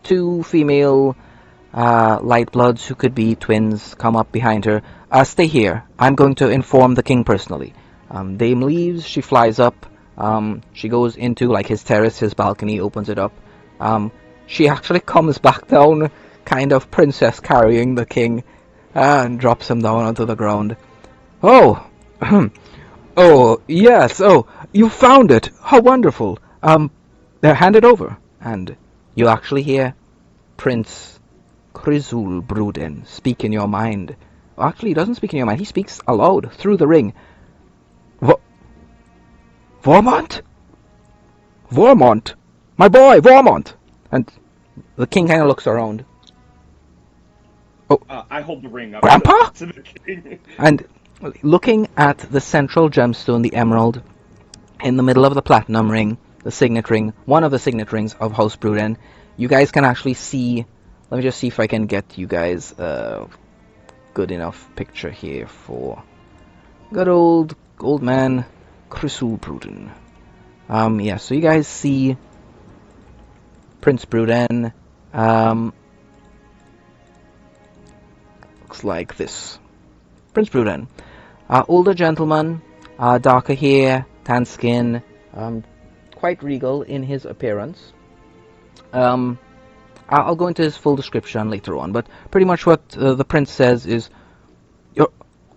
2 female light bloods who could be twins come up behind her. Stay here. I'm going to inform the king personally. Dame leaves, she flies up. She goes into like his terrace, his balcony, opens it up. She actually comes back down, kind of princess carrying the king, and drops him down onto the ground. Oh, oh yes. Oh, you found it. How wonderful. Hand it over, and you actually hear Prince Krizul Bruden speak in your mind. Actually, he doesn't speak in your mind. He speaks aloud through the ring. Vormont? Vormont! My boy, Vormont! And the king kind of looks around. I hold the ring up Grandpa? to the king. And looking at the central gemstone, the emerald, in the middle of the platinum ring, the signet ring, one of the signet rings of House Bruden, you guys can actually see... Let me just see if I can get you guys a good enough picture here for Good old man Chrysul Bruden. Yeah, so you guys see Prince Bruden. Looks like this. Prince Bruden. Older gentleman, darker hair, tan skin, quite regal in his appearance. I'll go into his full description later on, but pretty much what the prince says is,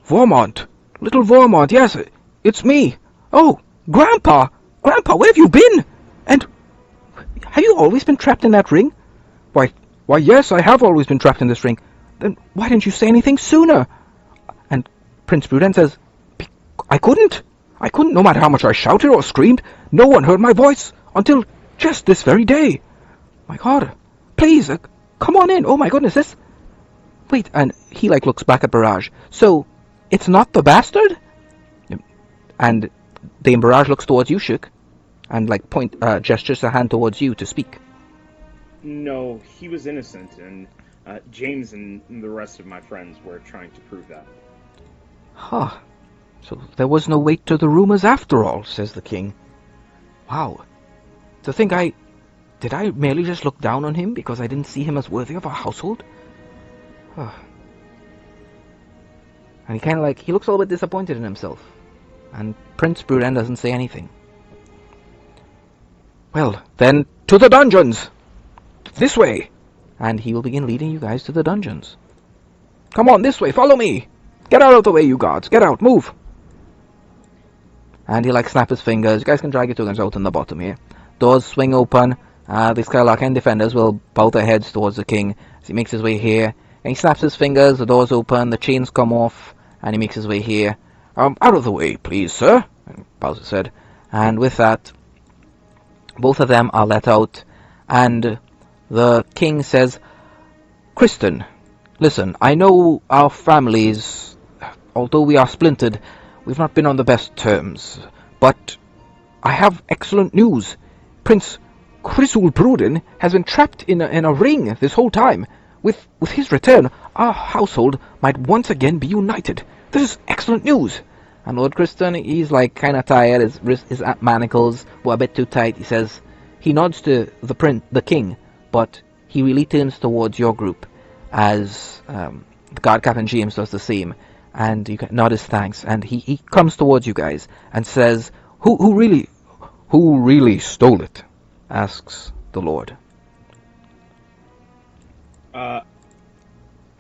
Vormont! Little Vormont, yes, it's me! Oh, Grandpa! Grandpa, where have you been? And have you always been trapped in that ring? Why, yes, I have always been trapped in this ring. Then why didn't you say anything sooner? And Prince Bruden says, I couldn't, no matter how much I shouted or screamed. No one heard my voice until just this very day. My God, please, come on in. Oh my goodness, this... Wait, and he looks back at Barrage. So, it's not the bastard? And Dame Barrage looks towards you, Shook, and gestures a hand towards you to speak. No, he was innocent, and James and the rest of my friends were trying to prove that. Huh. So there was no weight to the rumors after all, says the king. Wow. To think did I merely just look down on him because I didn't see him as worthy of our household? Huh. And he looks a little bit disappointed in himself. And Prince Bruden doesn't say anything. Well, then, to the dungeons! This way! And he will begin leading you guys to the dungeons. Come on, this way, follow me! Get out of the way, you guards, get out, move! And he snap his fingers. You guys can drag your tokens out in the bottom here. Doors swing open. The Skylark defenders will bow their heads towards the king as he makes his way here. And he snaps his fingers, the doors open, the chains come off, and he makes his way here. Out of the way, please, sir, Bowser said. And with that, both of them are let out, and the king says, Kristen, listen, I know our families, although we are splintered, we've not been on the best terms, but I have excellent news. Prince Chrysul Bruden has been trapped in a ring this whole time. With his return, our household might once again be united. This is excellent news. And Lord Kristen, he's kind of tired. His manacles were a bit too tight. He says, he nods to the king, but he really turns towards your group, as the guard captain James does the same. And you can nod his thanks. And he comes towards you guys and says, "Who really stole it?" asks the Lord.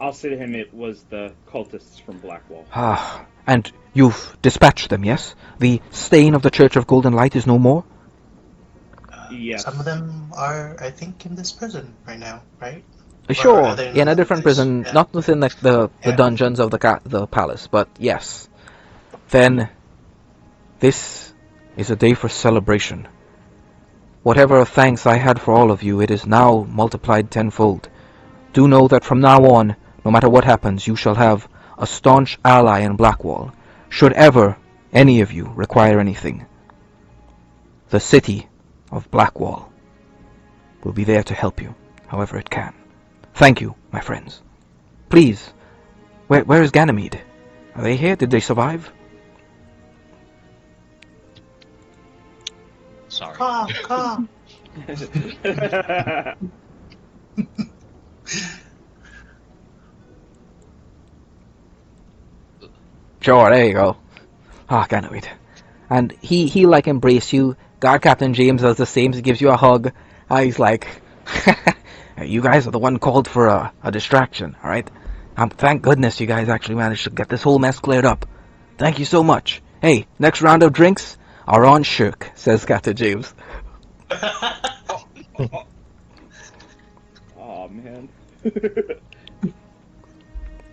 I'll say to him it was the cultists from Blackwall. Ah, and you've dispatched them, yes? The stain of the Church of Golden Light is no more? Yes. Some of them are, I think, in this prison right now, right? Sure, are they in a different prison, Yeah. not within the dungeons of the palace, but yes. Then, this is a day for celebration. Whatever of thanks I had for all of you, it is now multiplied tenfold. Do know that from now on, no matter what happens, you shall have a staunch ally in Blackwall, should ever any of you require anything. The city of Blackwall will be there to help you, however it can. Thank you, my friends. Please, where is Ganymede? Are they here? Did they survive? Sorry. Come. Sure, there you go. Ganymede. And he embrace you. Guard Captain James does the same. He gives you a hug. He's like, you guys are the one called for a distraction, alright? Thank goodness you guys actually managed to get this whole mess cleared up. Thank you so much. Hey, next round of drinks are on Shirk, says Captain James. Oh man.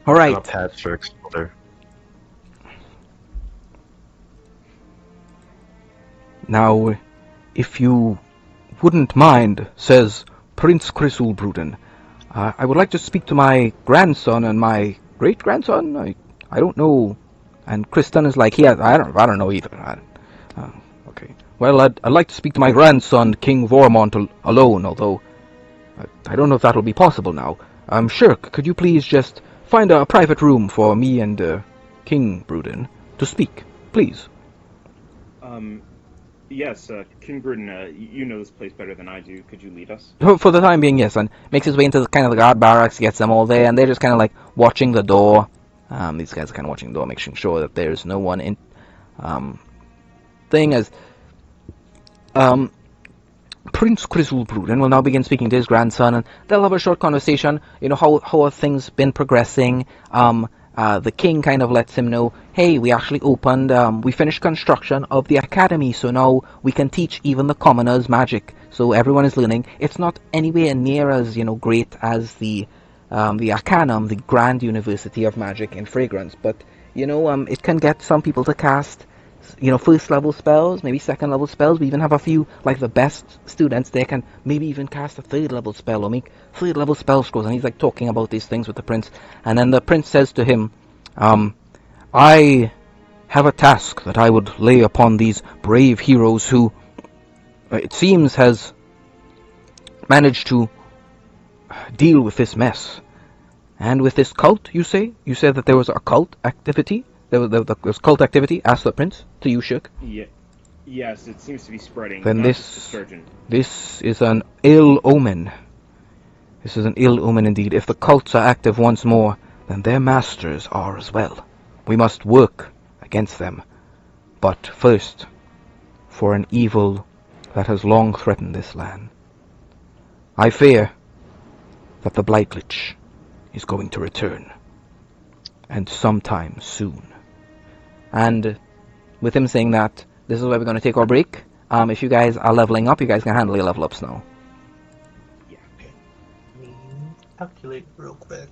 Alright. A pat Shirk's shoulder. Now, if you wouldn't mind, says Prince Chrysul Bruden, I would like to speak to my grandson and my great-grandson? I don't know. And Kristen is like, yeah, I don't know either. Okay. Well, I'd like to speak to my grandson, King Vormont, alone, although I don't know if that'll be possible now. Shirk, could you please just find a private room for me and King Bruden to speak. Please. Yes, King Gruden, you know this place better than I do. Could you lead us? For the time being, yes, and makes his way into the guard barracks, gets them all there, and they're just kind of like watching the door. These guys are kind of watching the door, making sure that there's no one in. Thing as Prince Crisul Bruden will now begin speaking to his grandson, and they'll have a short conversation. You know, how have things been progressing? The king kind of lets him know, hey, we actually we finished construction of the academy, so now we can teach even the commoners magic. So everyone is learning. It's not anywhere near as, great as the Arcanum, the Grand University of Magic in Fragrance, but, it can get some people to cast first level spells, maybe second level spells. We even have a few, like the best students, they can maybe even cast a third level spell or make third level spell scrolls. And he's like talking about these things with the prince. And then the prince says to him, I have a task that I would lay upon these brave heroes who, it seems, has managed to deal with this mess. And with this cult, you say? You said that there was a cult activity? There was cult activity, asked the prince, to you, Shirk. Yeah. Yes, it seems to be spreading. Then not just to Sturgeon. this is an ill omen. This is an ill omen indeed. If the cults are active once more, then their masters are as well. We must work against them. But first, for an evil that has long threatened this land. I fear that the Blightlich is going to return. And sometime soon. And with him saying that, this is where we're going to take our break. If you guys are leveling up, you guys can handle your level ups now. Yeah. Let me calculate real quick.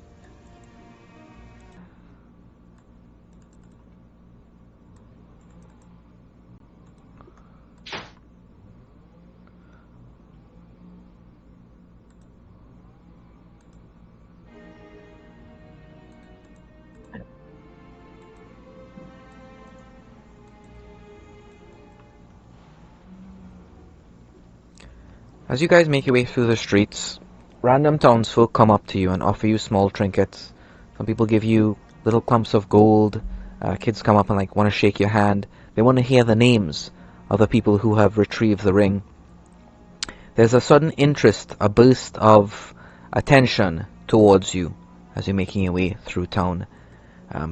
As you guys make your way through the streets, random townsfolk come up to you and offer you small trinkets. Some people give you little clumps of gold. Kids come up and want to shake your hand. They want to hear the names of the people who have retrieved the ring. There's a sudden interest, a burst of attention towards you as you're making your way through town.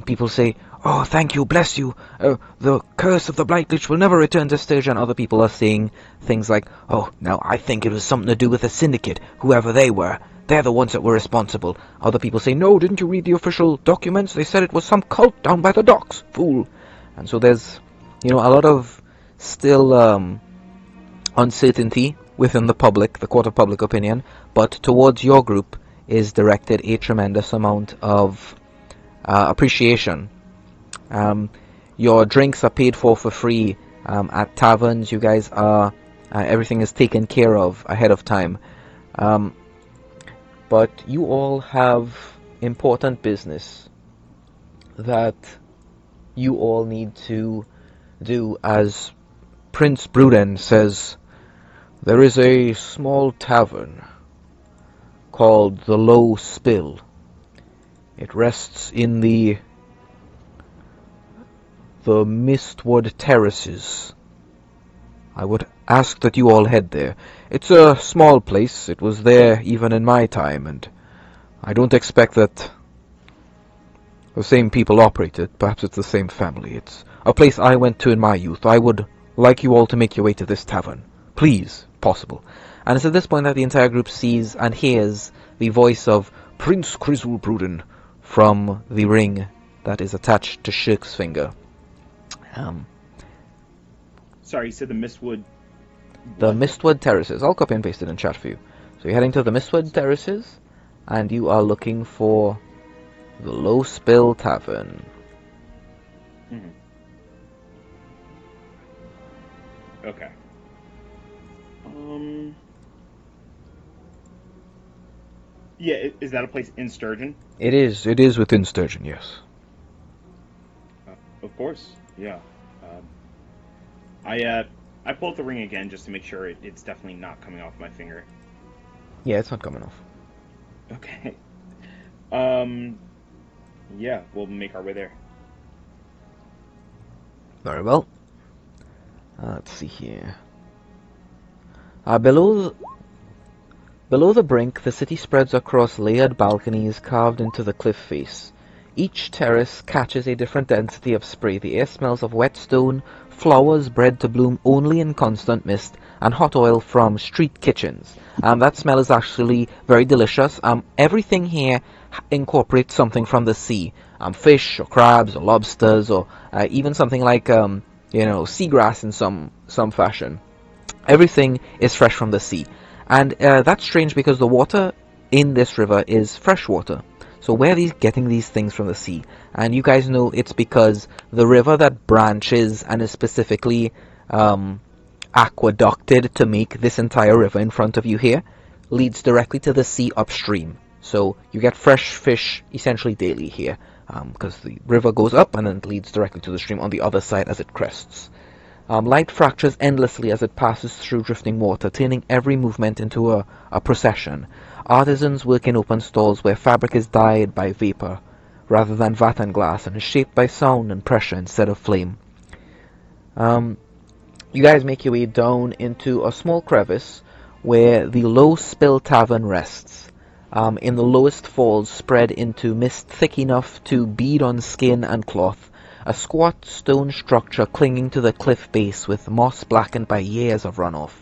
People say, oh, thank you, bless you, the curse of the Blightlich will never return to Sturgeon. Other people are saying things like, oh, now I think it was something to do with the syndicate, whoever they were. They're the ones that were responsible. Other people say, no, didn't you read the official documents? They said it was some cult down by the docks, fool. And so there's, a lot of still uncertainty within the public, the court of public opinion, but towards your group is directed a tremendous amount of appreciation. Your drinks are paid for free at taverns. You guys are everything is taken care of ahead of time. But you all have important business that you all need to do. As Prince Bruden says, there is a small tavern called the Low Spill. It rests in the Mistwood Terraces. I would ask that you all head there. It's a small place. It was there even in my time, and I don't expect that the same people operate it. Perhaps it's the same family. It's a place I went to in my youth. I would like you all to make your way to this tavern. Please, if possible. And it's at this point that the entire group sees and hears the voice of Prince Crisul Bruden from the ring that is attached to Shirk's finger. Sorry, you said the Mistwood... The Mistwood Terraces. I'll copy and paste it in chat for you. So you're heading to the Mistwood Terraces, and you are looking for the Low Spill Tavern. Mm-hmm. Okay. Yeah, is that a place in Sturgeon? It is within Sturgeon, yes. Of course, yeah. I pull out the ring again just to make sure it's definitely not coming off my finger. Yeah, it's not coming off. Okay. Yeah, we'll make our way there. Very well. Let's see here. Below the brink, the city spreads across layered balconies carved into the cliff face. Each terrace catches a different density of spray. The air smells of wet stone, flowers bred to bloom only in constant mist, and hot oil from street kitchens. That smell is actually very delicious. Everything here incorporates something from the sea. Fish or crabs or lobsters or even something like seagrass in some fashion. Everything is fresh from the sea. And that's strange because the water in this river is fresh water. So where are these getting these things from the sea? And you guys know it's because the river that branches and is specifically aqueducted to make this entire river in front of you here leads directly to the sea upstream. So you get fresh fish essentially daily here because the river goes up and then it leads directly to the stream on the other side as it crests. Light fractures endlessly as it passes through drifting water, turning every movement into a procession. Artisans work in open stalls where fabric is dyed by vapor rather than vat and glass and is shaped by sound and pressure instead of flame. You guys make your way down into a small crevice where the Low Spill Tavern rests. In the lowest falls spread into mist thick enough to bead on skin and cloth, a squat stone structure clinging to the cliff base with moss blackened by years of runoff.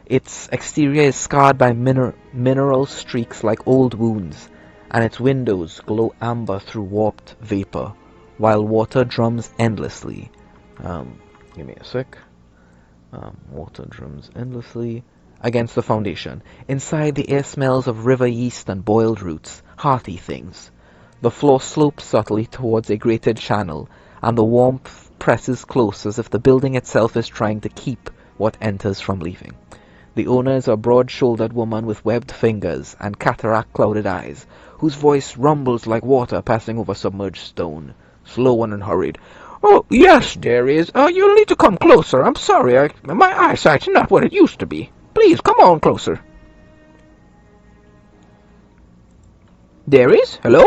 Its exterior is scarred by mineral streaks like old wounds, and its windows glow amber through warped vapor, while water drums endlessly. Give me a sec. Water drums endlessly against the foundation. Inside, the air smells of river yeast and boiled roots, hearty things. The floor slopes subtly towards a grated channel, and the warmth presses close as if the building itself is trying to keep what enters from leaving. The owner is a broad-shouldered woman with webbed fingers and cataract-clouded eyes, whose voice rumbles like water passing over submerged stone, slow and unhurried. "Oh, yes, there is. You'll need to come closer. I'm sorry, my eyesight's not what it used to be. Please, come on closer." There is? Hello?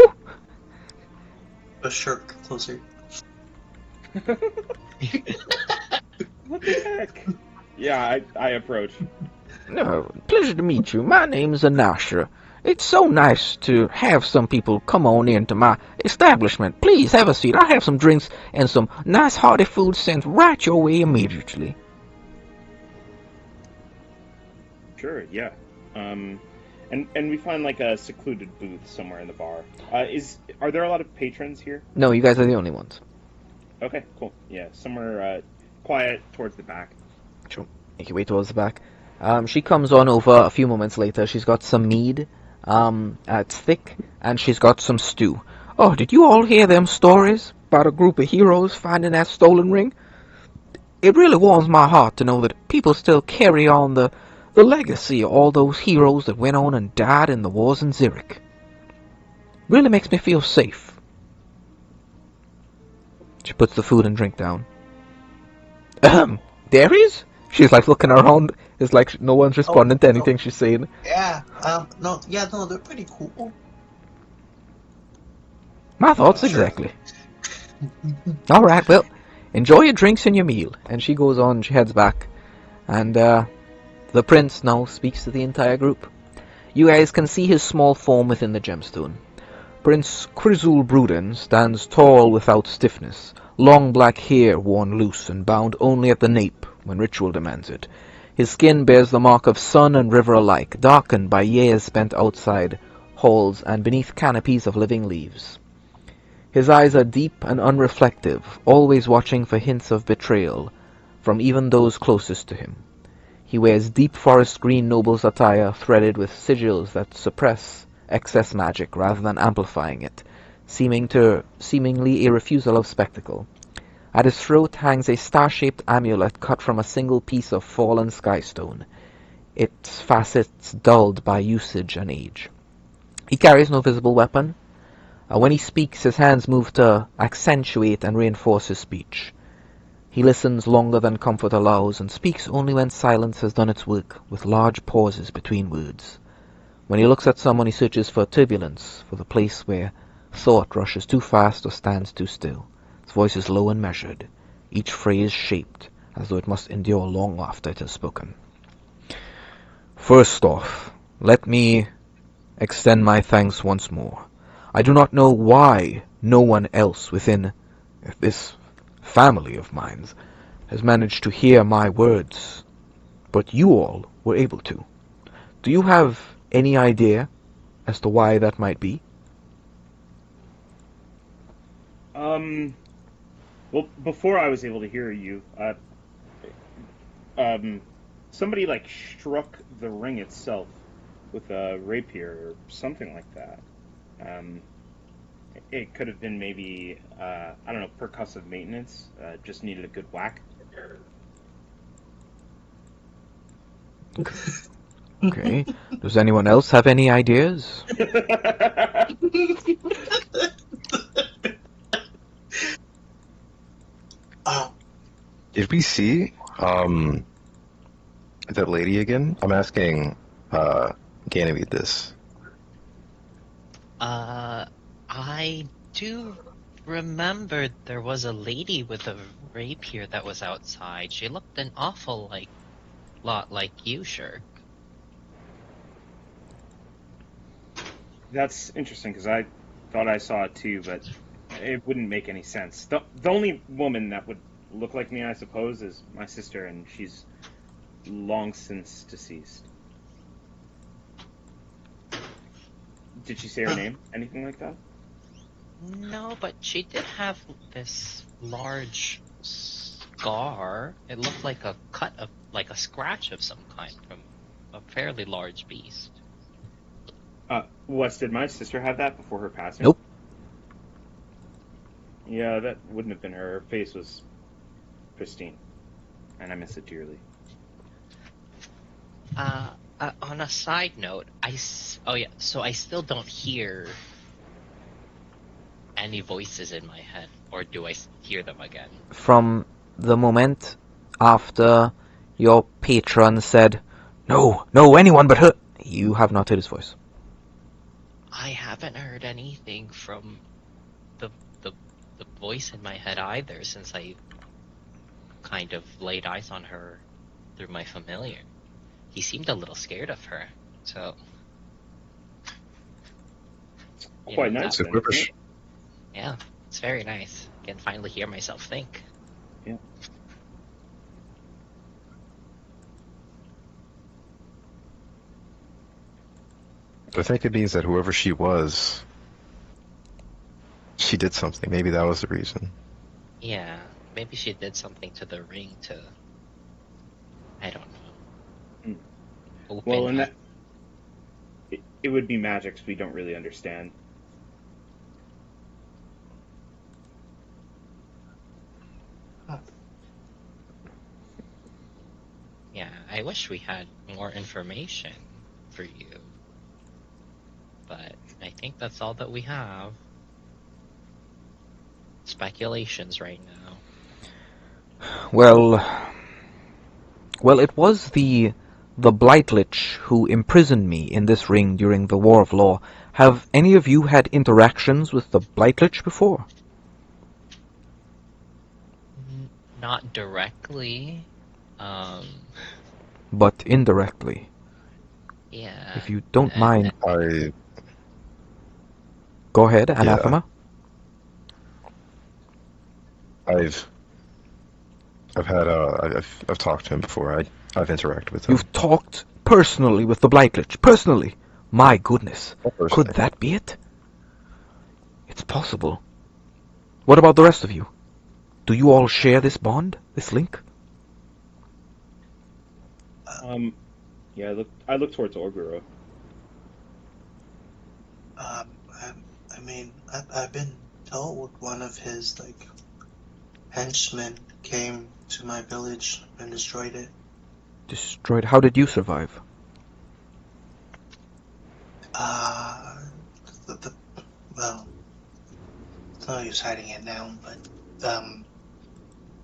A shark closer. What the heck? Yeah, I approach. No, pleasure to meet you. My name's Anasha. It's so nice to have some people come on into my establishment. Please have a seat. I have some drinks and some nice hearty food sent right your way immediately. Sure, yeah. And we find like a secluded booth somewhere in the bar. Are there a lot of patrons here? No, you guys are the only ones. Okay, cool. Yeah, somewhere quiet towards the back. Sure. Make your way towards the back. She comes on over a few moments later. She's got some mead. It's thick, and she's got some stew. Oh, did you all hear them stories about a group of heroes finding that stolen ring? It really warms my heart to know that people still carry on the legacy of all those heroes that went on and died in the wars in Zurich. Really makes me feel safe. She puts the food and drink down. There is? She's like looking around. It's like no one's responding to anything she's saying. Yeah, no, they're pretty cool. My thoughts Sure. exactly. Alright, well, enjoy your drinks and your meal. And she goes on, she heads back. And the prince now speaks to the entire group. You guys can see his small form within the gemstone. Prince Crizul Bruden stands tall without stiffness, long black hair worn loose and bound only at the nape when ritual demands it. His skin bears the mark of sun and river alike, darkened by years spent outside halls and beneath canopies of living leaves. His eyes are deep and unreflective, always watching for hints of betrayal from even those closest to him. He wears deep forest green noble's attire threaded with sigils that suppress excess magic rather than amplifying it, seemingly a refusal of spectacle. At his throat hangs a star-shaped amulet cut from a single piece of fallen skystone, its facets dulled by usage and age. He carries no visible weapon. When he speaks, his hands move to accentuate and reinforce his speech. He listens longer than comfort allows and speaks only when silence has done its work, with large pauses between words. When he looks at someone, he searches for turbulence, for the place where thought rushes too fast or stands too still. His voice is low and measured. each phrase shaped as though it must endure long after it is spoken. First off, let me extend my thanks once more. I do not know why no one else within this family of mine has managed to hear my words, but you all were able to. Do you have any idea as to why that might be? Well, before I was able to hear you, somebody like struck the ring itself with a rapier or something like that. It could have been maybe, I don't know, percussive maintenance. Just needed a good whack. Okay. Does anyone else have any ideas? Oh, Did we see that lady again? I'm asking Ganymede this. I do remember there was a lady with a rapier that was outside. She looked an awful lot like you, Shirk. That's interesting because I thought I saw it too, but it wouldn't make any sense. The only woman that would look like me, I suppose, is my sister, and she's long since deceased. Did she say her name? Anything like that? No, but she did have this large scar. It looked like a cut of, like a scratch of some kind from a fairly large beast. Wes, did my sister have that before her passing? Nope. Yeah, that wouldn't have been her. Her face was pristine, and I miss it dearly. On a side note, oh yeah, so I still don't hear any voices in my head, or do I hear them again? From the moment after your patron said, "No, no, anyone but her," you have not heard his voice. I haven't heard anything from the the voice in my head either since I kind of laid eyes on her through my familiar. He seemed a little scared of her, so Quite nice. So Then, whoever isn't it? yeah, it's very nice. I can finally hear myself think. Yeah. I think it means that whoever she was, she did something. Maybe that was the reason. Yeah, maybe she did something to the ring to, I don't know, open Well, in up. that, it would be magics we don't really understand. Yeah, I wish we had more information for you, but I think that's all that we have. Speculations right now. Well, it was the Blightlich who imprisoned me in this ring during the War of Law. Have any of you had interactions with the Blightlich before? Not directly. But indirectly. Yeah. If you don't mind, I go ahead, Anathema. I've had I've talked to him before. I've interacted with him. You've talked personally with the Blightlich. Personally. My goodness. Not Could personally. that be it? It's possible. What about the rest of you? Do you all share this bond? This link? Yeah, I look towards Orguro. I mean, I've been told one of his henchmen came to my village and destroyed it. Destroyed. How did you survive? Well, it's no use hiding it now, but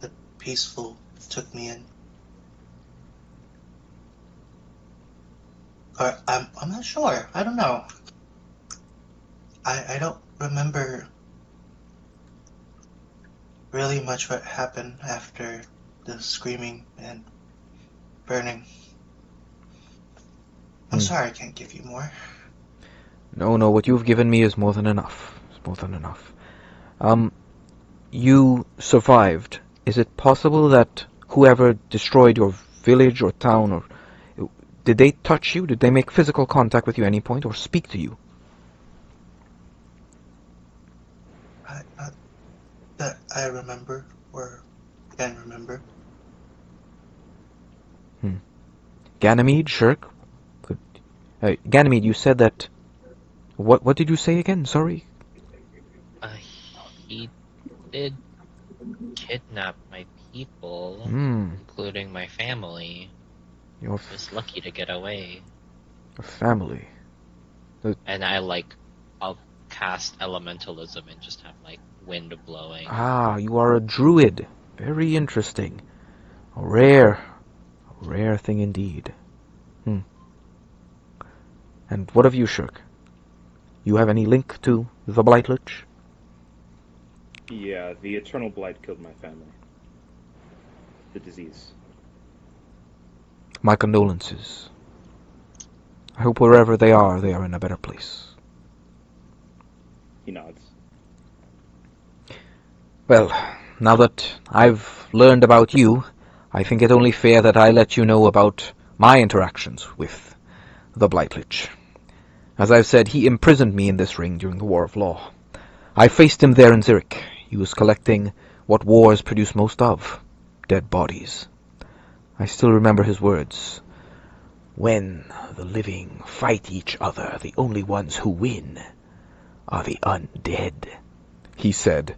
the peaceful took me in. Or I'm not sure. I don't know. I don't remember really much what happened after the screaming and burning. I'm sorry I can't give you more. No, what you've given me is more than enough. It's more than enough. You survived. Is it possible that whoever destroyed your village or town, or did they touch you? Did they make physical contact with you at any point, or speak to you? That I remember, or can remember. Ganymede, Shirk? Ganymede, you said that... What did you say again? Sorry? He did kidnap my people, Hmm. including my family. Your I was lucky to get away. family. And I'll cast elementalism and just have, wind blowing. Ah, you are a druid. Very interesting. A rare thing indeed. And what of you, Shirk? You have any link to the Blight Lich? Yeah, the eternal blight killed my family. The disease. My condolences. I hope wherever they are in a better place. He nods. Well, now that I've learned about you, I think it only fair that I let you know about my interactions with the Blight Lich. As I've said, he imprisoned me in this ring during the War of Law. I faced him there in Zurich. He was collecting what wars produce most of, dead bodies. I still remember his words. When the living fight each other, the only ones who win are the undead, he said,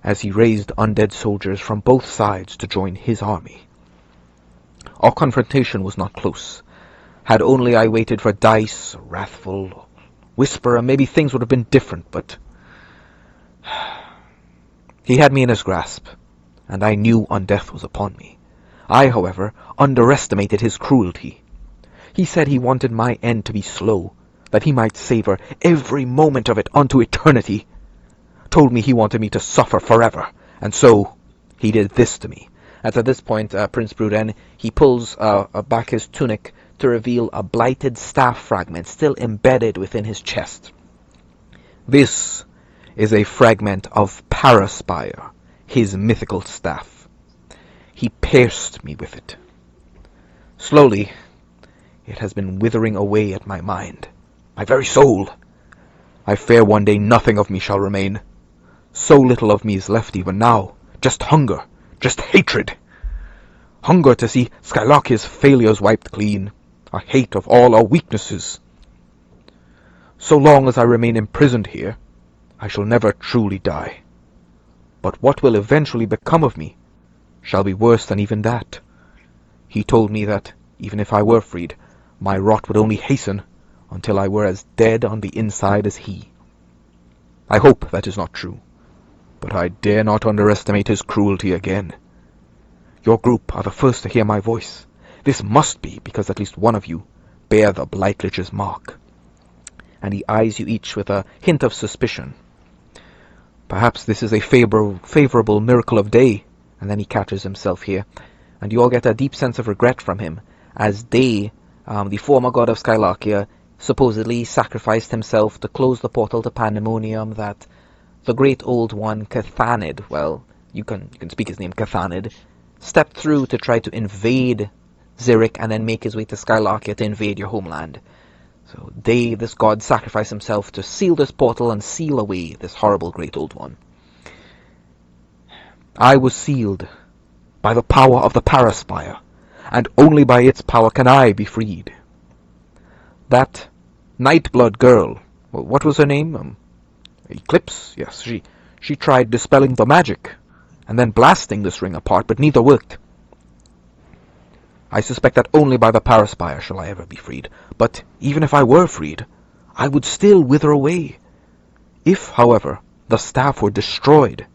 as he raised undead soldiers from both sides to join his army. Our confrontation was not close. Had only I waited for Dice, Wrathful, Whisperer, maybe things would have been different, but... He had me in his grasp, and I knew undeath was upon me. I, however, underestimated his cruelty. He said he wanted my end to be slow, that he might savor every moment of it unto eternity. Told me he wanted me to suffer forever, and so he did this to me. And at this point, Prince Bruden, he pulls back his tunic to reveal a blighted staff fragment still embedded within his chest. This is a fragment of Paraspire, his mythical staff. He pierced me with it. Slowly, it has been withering away at my mind, my very soul. I fear one day nothing of me shall remain. So little of me is left even now. Just hunger, just hatred. Hunger to see Skylarkia's failures wiped clean, a hate of all our weaknesses. So long as I remain imprisoned here, I shall never truly die. But what will eventually become of me shall be worse than even that. He told me that, even if I were freed, my rot would only hasten until I were as dead on the inside as he. I hope that is not true, but I dare not underestimate his cruelty again. Your group are the first to hear my voice. This must be because at least one of you bear the Blight Lich's mark. And he eyes you each with a hint of suspicion. Perhaps this is a favorable miracle of day. And then he catches himself here. And you all get a deep sense of regret from him, as they, the former god of Skylarkia, supposedly sacrificed himself to close the portal to Pandemonium that the great old one, Cathanid, well, you can speak his name, Cathanid, stepped through to try to invade Zurich and then make his way to Skylarkia to invade your homeland. So this god, sacrificed himself to seal this portal and seal away this horrible great old one. I was sealed by the power of the Paraspire, and only by its power can I be freed. That Nightblood girl, what was her name? Eclipse? Yes, she tried dispelling the magic, and then blasting this ring apart, but neither worked. I suspect that only by the Paraspire shall I ever be freed, but even if I were freed, I would still wither away. If, however, the staff were destroyed,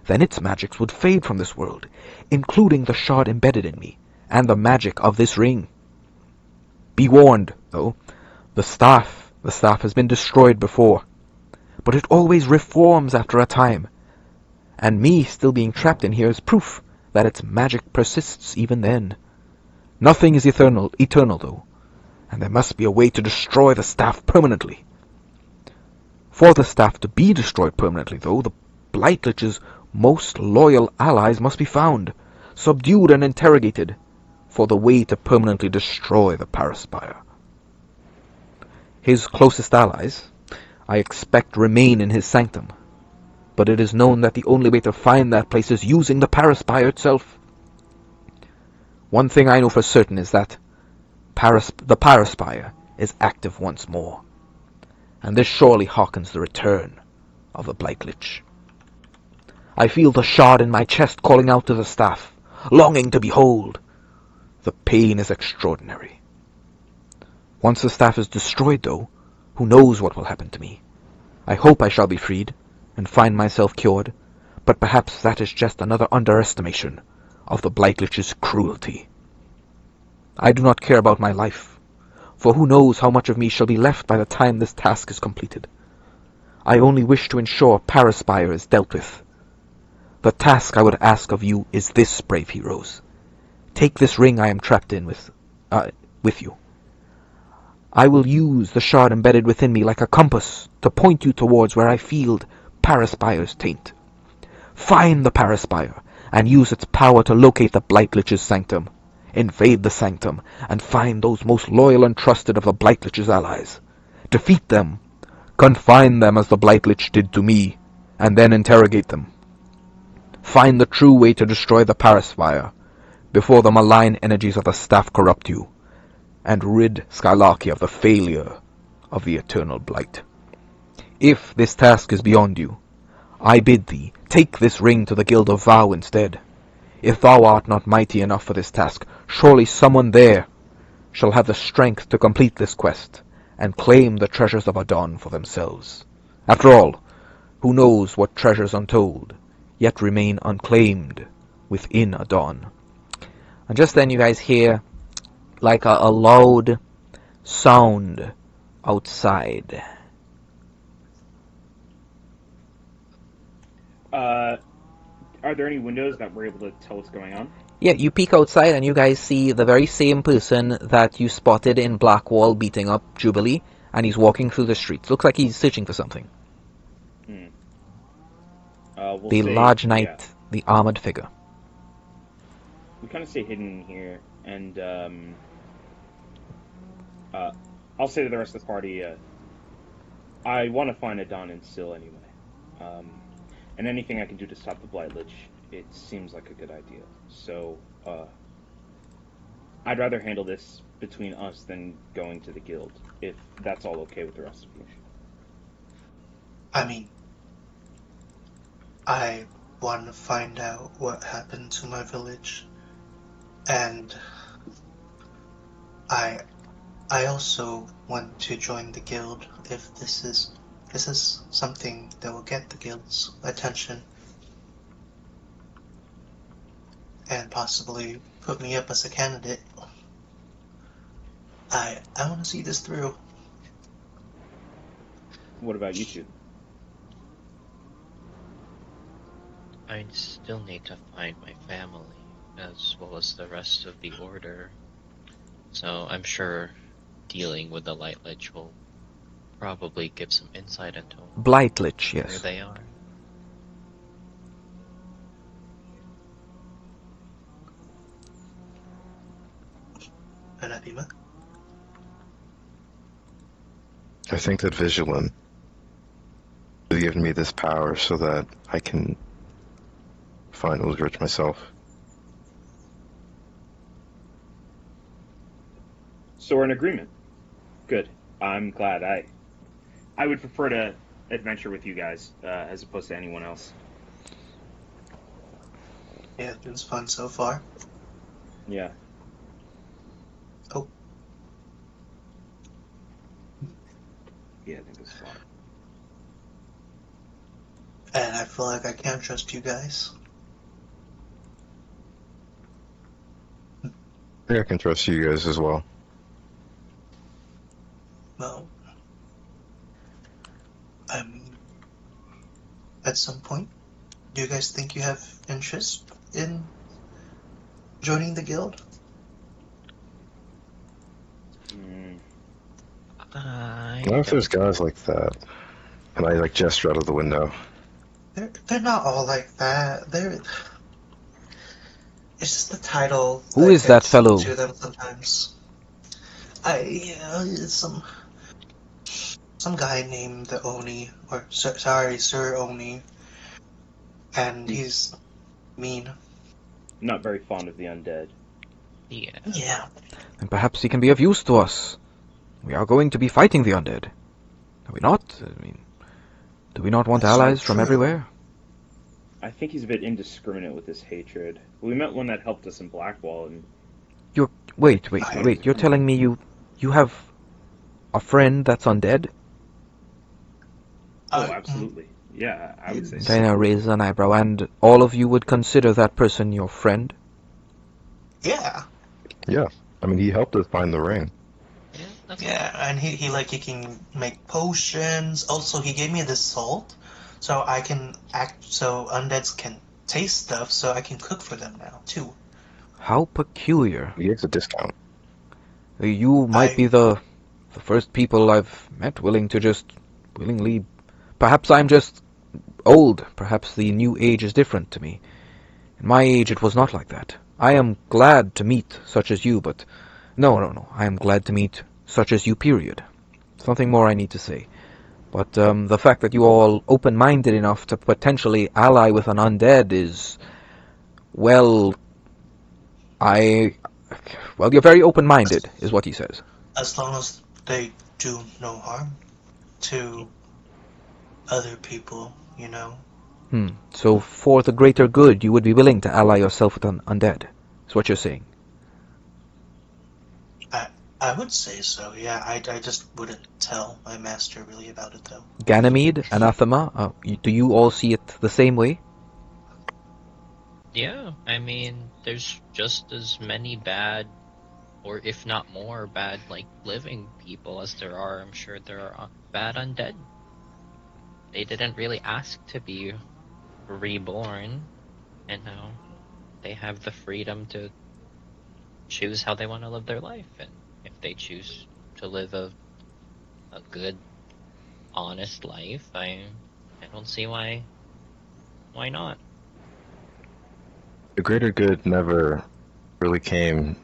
then its magics would fade from this world, including the shard embedded in me, and the magic of this ring. Be warned, though, the staff has been destroyed before, but it always reforms after a time, And me still being trapped in here is proof that its magic persists even then. Nothing is eternal though, and there must be a way to destroy the staff permanently. For the staff to be destroyed permanently, though, the Blightlich's most loyal allies must be found, subdued and interrogated, for the way to permanently destroy the Paraspire. His closest allies, I expect, remain in his sanctum, but it is known that the only way to find that place is using the Paraspire itself. One thing I know for certain is that the Paraspire is active once more, and this surely hearkens the return of the Blightlich. I feel the shard in my chest calling out to the staff, longing to behold. The pain is extraordinary. Once the staff is destroyed, though, who knows what will happen to me? I hope I shall be freed, and find myself cured, but perhaps that is just another underestimation of the Blightlich's cruelty. I do not care about my life, for who knows how much of me shall be left by the time this task is completed. I only wish to ensure Paraspire is dealt with. The task I would ask of you is this, brave heroes. Take this ring I am trapped in with you. I will use the shard embedded within me like a compass to point you towards where I feel Paraspire's taint. Find the Paraspire and use its power to locate the Blightlich's sanctum. Invade the sanctum and find those most loyal and trusted of the Blightlich's allies. Defeat them, confine them as the Blightlich did to me, and then interrogate them. Find the true way to destroy the Paraspire before the malign energies of the staff corrupt you, and rid Skylarkia of the failure of the eternal blight. If this task is beyond you, I bid thee take this ring to the Guild of Vow instead. If thou art not mighty enough for this task, surely someone there shall have the strength to complete this quest and claim the treasures of Adon for themselves. After all, who knows what treasures untold yet remain unclaimed within Adon? And just then you guys hear like a loud sound outside. Are there any windows that we're able to tell what's going on? Yeah, you peek outside and you guys see the very same person that you spotted in Blackwall beating up Jubilee, and he's walking through the streets. Looks like he's searching for something. The large knight, the armored figure. We kind of stay hidden here, and I'll say to the rest of the party, I want to find Adon and Still anyway. And anything I can do to stop the Blightlich, it seems like a good idea. So, I'd rather handle this between us than going to the guild, if that's all okay with the rest of you. I mean, I want to find out what happened to my village, and I also want to join the guild if this is something that will get the guild's attention and possibly put me up as a candidate. I want to see this through. What about you two? I still need to find my family, as well as the rest of the order. So I'm sure dealing with the Lightlich will probably give some insight into Blightlich, yes. where they are. Anabima? I think that Vigilant has given me this power so that I can find Uldrich myself. So we're in agreement. Good. I'm glad. I would prefer to adventure with you guys as opposed to anyone else. Yeah, it's been fun so far. Yeah. Oh. Yeah, I think it's fun. And I feel like I can't trust you guys. I think I can trust you guys as well. Well, at some point, you guys guys think you have interest in joining the guild? Mm, I What if there's don't. guys like that? And I like gesture out of the window. They're not all like that. It's just the title Who that is that gets fellow? to them sometimes. It's some guy named the Oni, or sorry, Sir Oni, and he's mean. not very fond of the undead. Yeah. Yeah. And perhaps he can be of use to us. We are going to be fighting the undead. Are we not? I mean, do we not want That's allies from true. everywhere? I think he's a bit indiscriminate with his hatred. We met one that helped us in Blackwall, and Wait. You're telling me you have a friend that's undead? oh, absolutely, yeah, I would say so. Dana raises an eyebrow, and all of you would consider that person your friend? Yeah. Yeah. I mean, he helped us find the ring. Yeah, that's Yeah, and he can make potions. Also, he gave me this salt, so I can so undeads can taste stuff, so I can cook for them now too. How peculiar. He gives a discount. You might be the first people I've met willing to just willingly. Perhaps I'm just old. Perhaps the new age is different to me. In my age, it was not like that. I am glad to meet such as you, but no. I am glad to meet such as you, period. There's nothing more I need to say. But the fact that you are all open-minded enough to potentially ally with an undead is, well, you're very open-minded, is what he says. As long as they do no harm to other people, you know. So for the greater good, you would be willing to ally yourself with an undead, is what you're saying. I would say so. Yeah, I just wouldn't tell my master really about it though. Ganymede, Anathema, do you all see it the same way? Yeah, I mean, there's just as many bad, or if not more bad, like living people as there are. I'm sure there are bad undead. They didn't really ask to be reborn, and now they have the freedom to choose how they want to live their life. And if they choose to live a good, honest life, I don't see why not. The greater good never really came,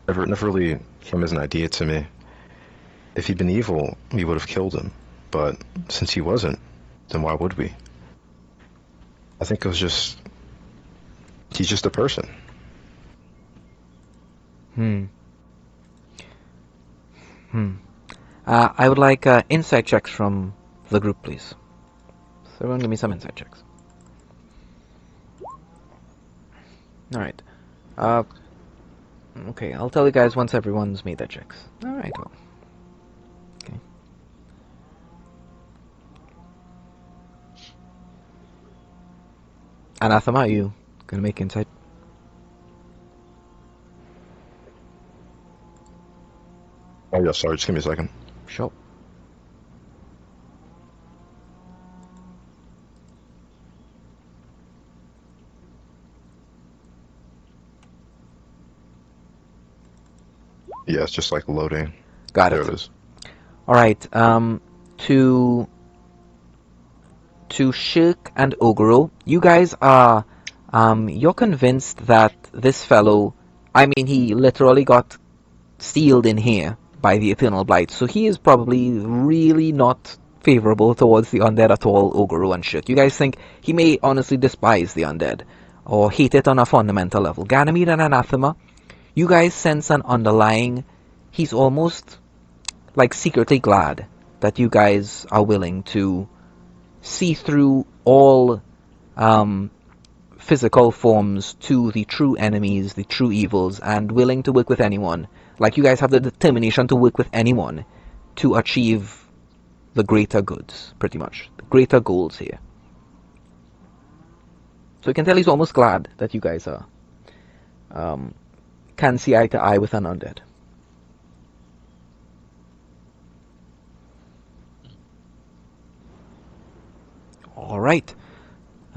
never really came as an idea to me. If he'd been evil, we would have killed him. But since he wasn't, then why would we? I think it was he's just a person. I would like insight checks from the group, please. So everyone give me some insight checks. Alright. Okay, I'll tell you guys once everyone's made their checks. Alright, well. Okay. Anathema, are you gonna make insight? Oh yeah, sorry, just give me a second. Sure. Yeah, it's just like loading. Got There it. it is. Alright, to Shirk and Oguro, you guys are, you're convinced that this fellow, I mean, he literally got sealed in here by the Eternal Blight, so he is probably really not favorable towards the undead at all, Oguro and Shirk. You guys think he may honestly despise the undead, or hate it on a fundamental level. Ganymede and Anathema, you guys sense an underlying, he's almost like secretly glad that you guys are willing to see through all physical forms to the true enemies, the true evils, and willing to work with anyone. Like you guys have the determination to work with anyone to achieve the greater goods, pretty much. The greater goals here. So you can tell he's almost glad that you guys are can see eye to eye with an undead. Alright.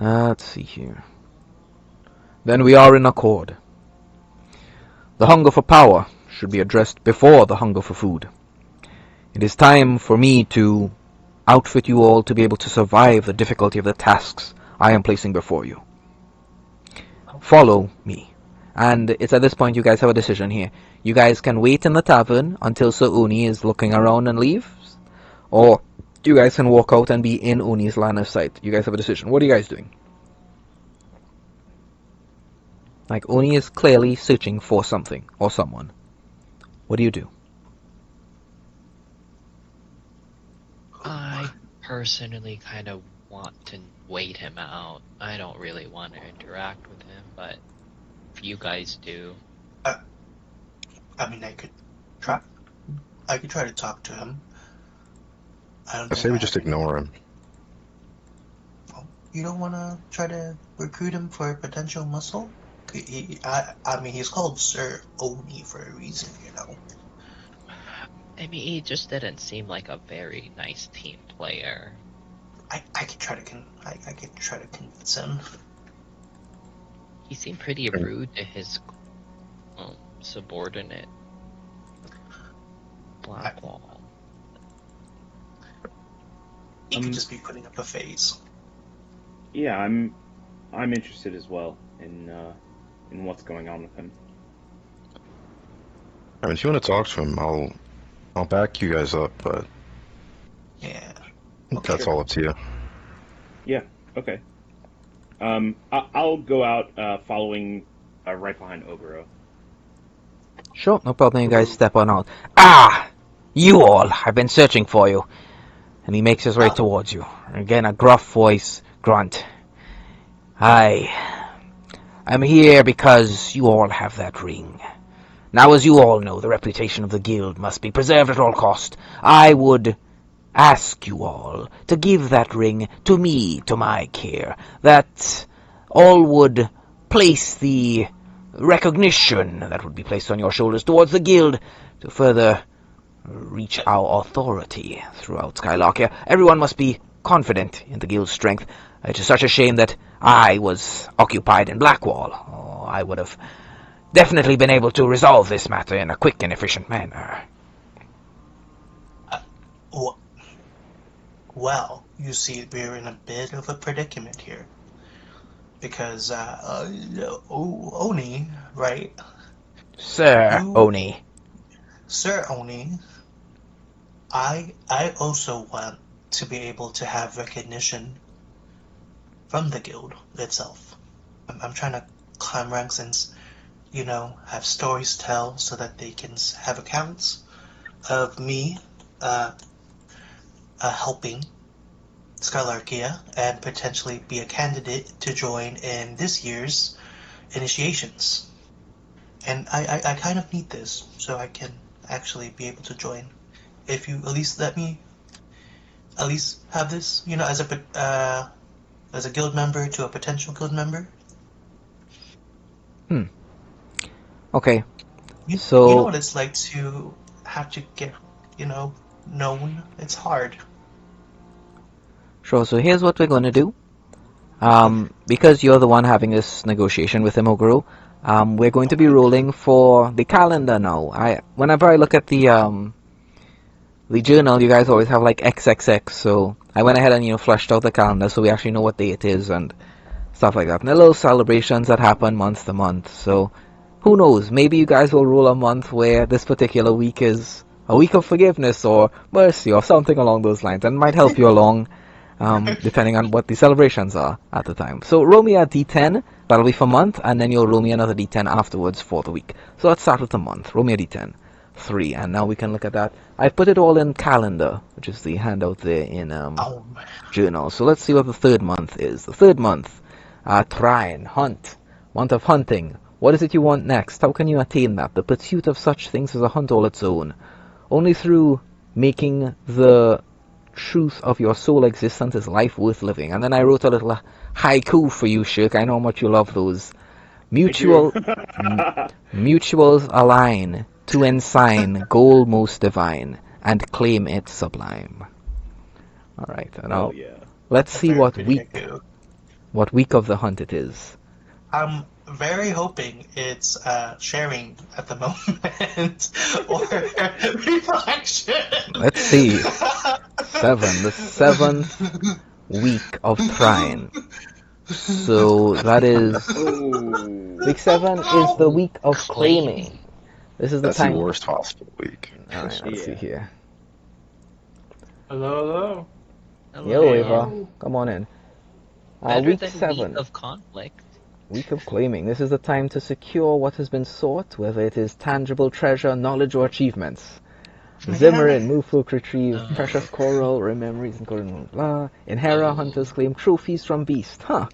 Let's see here. Then we are in accord. The hunger for power should be addressed before the hunger for food. It is time for me to outfit you all to be able to survive the difficulty of the tasks I am placing before you. Follow me. And it's at this point you guys have a decision here. You guys can wait in the tavern until Sir Oni is looking around and leaves, or you guys can walk out and be in Oni's line of sight. You guys have a decision. What are you guys doing? Like, Oni is clearly searching for something or someone. What do you do? I personally kind of want to wait him out. I don't really want to interact with him, but if you guys do. I mean, I could try to talk to him. I say we just ignore him. You don't want to try to recruit him for a potential muscle? I mean, he's called Sir Oni for a reason, you know. I mean, he just didn't seem like a very nice team player. I could try to convince him. He seemed pretty rude to his subordinate, Blackwall. He could just be putting up a face. Yeah, I'm interested as well in what's going on with him. I mean, if you want to talk to him, I'll back you guys up, but Yeah. that's all up to you. Yeah. Okay. I'll go out following right behind Oguro. Sure, no problem. You guys step on out. Ah! You all! I've been searching for you. And he makes his way towards you. Again, a gruff voice, grunt. I'm here because you all have that ring. Now, as you all know, the reputation of the guild must be preserved at all cost. I would ask you all to give that ring to me, to my care, that all would place the recognition that would be placed on your shoulders towards the guild to further reach our authority throughout Skylarkia. Everyone must be confident in the guild's strength. It is such a shame that I was occupied in Blackwall. Oh, I would have definitely been able to resolve this matter in a quick and efficient manner. Well, you see, we're in a bit of a predicament here. Because, Oni, right? Sir Oni. Sir Oni, I also want to be able to have recognition from the guild itself. I'm trying to climb ranks and, have stories to tell so that they can have accounts of me helping Skylarkia and potentially be a candidate to join in this year's initiations. And I kind of need this so I can actually be able to join. If you at least let me at least have this, as a guild member to a potential guild member. Okay. You know what it's like to have to get, known. It's hard. Sure, so here's what we're going to do. Because you're the one having this negotiation with Imoguru, we're going to be rolling for the calendar now. Whenever I look at the journal, you guys always have like XXX, so I went ahead and flushed out the calendar so we actually know what day it is and stuff like that. And there are little celebrations that happen month to month, so who knows, maybe you guys will roll a month where this particular week is a week of forgiveness or mercy or something along those lines, and might help you along, depending on what the celebrations are at the time. So roll me a d10, that'll be for month, and then you'll roll me another d10 afterwards for the week. So let's start with the month. Roll me a d10. 3, and now we can look at that. I've put it all in calendar, which is the handout there in journal. So let's see what the third month is. The third month, Trine, hunt, month of hunting. What is it you want next? How can you attain that? The pursuit of such things is a hunt all its own. Only through making the truth of your soul existence is life worth living. And then I wrote a little haiku for you, Shirk. I know how much you love those. Mutuals align to ensign goal most divine and claim it sublime. All right, now let's see what week what week of the hunt it is. I'm very hoping it's sharing at the moment or reflection. Let's see. 7, the 7th week of Trine. So that is Oh. week 7 is the week of claiming. This is the That's the time. worst possible week. All right, let's see Yeah. here. Hello. Hello Yo, there. Eva, come on in. Better Week than 7, week of conflict. week of claiming. This is the time to secure what has been sought, whether it is tangible treasure, knowledge, or achievements. Zimmer and Mufuk retrieve precious coral, rare memories, and golden blah. In Hera, hunters claim trophies from beast. Huh.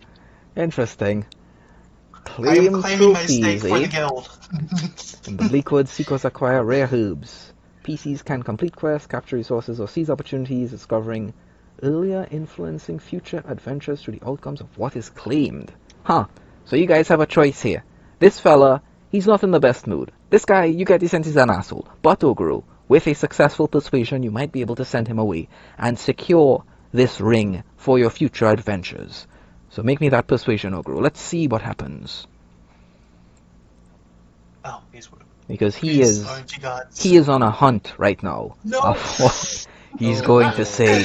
Interesting. I'm Claim claiming my stake trophies, for the eh? guild. In the Bleakwood, seekers acquire rare herbs. PCs can complete quests, capture resources, or seize opportunities, discovering earlier influencing future adventures through the outcomes of what is claimed. Huh. So you guys have a choice here. This fella, he's not in the best mood. This guy, you get the sense he's an asshole. But Oguru, with a successful persuasion, you might be able to send him away and secure this ring for your future adventures. So make me that persuasion, Oguru. Let's see what happens. Oh, he's Because he is RNG gods. he is on a hunt right now. No. Of what he's Oh. going to say.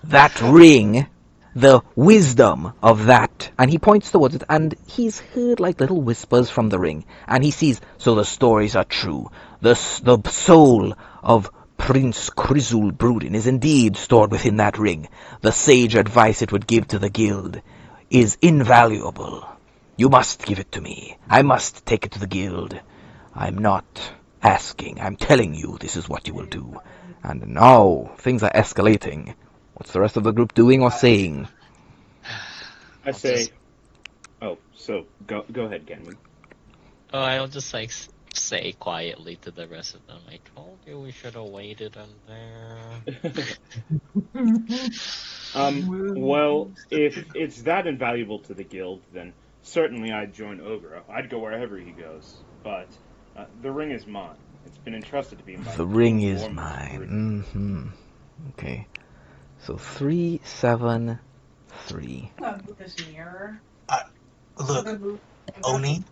That ring, the wisdom of that, and he points towards it, and he's heard like little whispers from the ring, and he sees, so the stories are true. The soul of Prince Krizul Brudin is indeed stored within that ring. The sage advice it would give to the guild is invaluable. You must give it to me. I must take it to the guild. I'm not asking. I'm telling you this is what you will do. And now things are escalating. What's the rest of the group doing or saying? I say. Oh, so go ahead, Genwin. Oh, I'll just like say quietly to the rest of them. I told you we should have waited on there. Well, if it's that invaluable to the guild, then certainly I'd join Ogre. I'd go wherever he goes. But the ring is mine. It's been entrusted to me by The ring King is Gorm's mine. Brudin. Okay. So 3, 7, 3. This mirror. Look, Oni,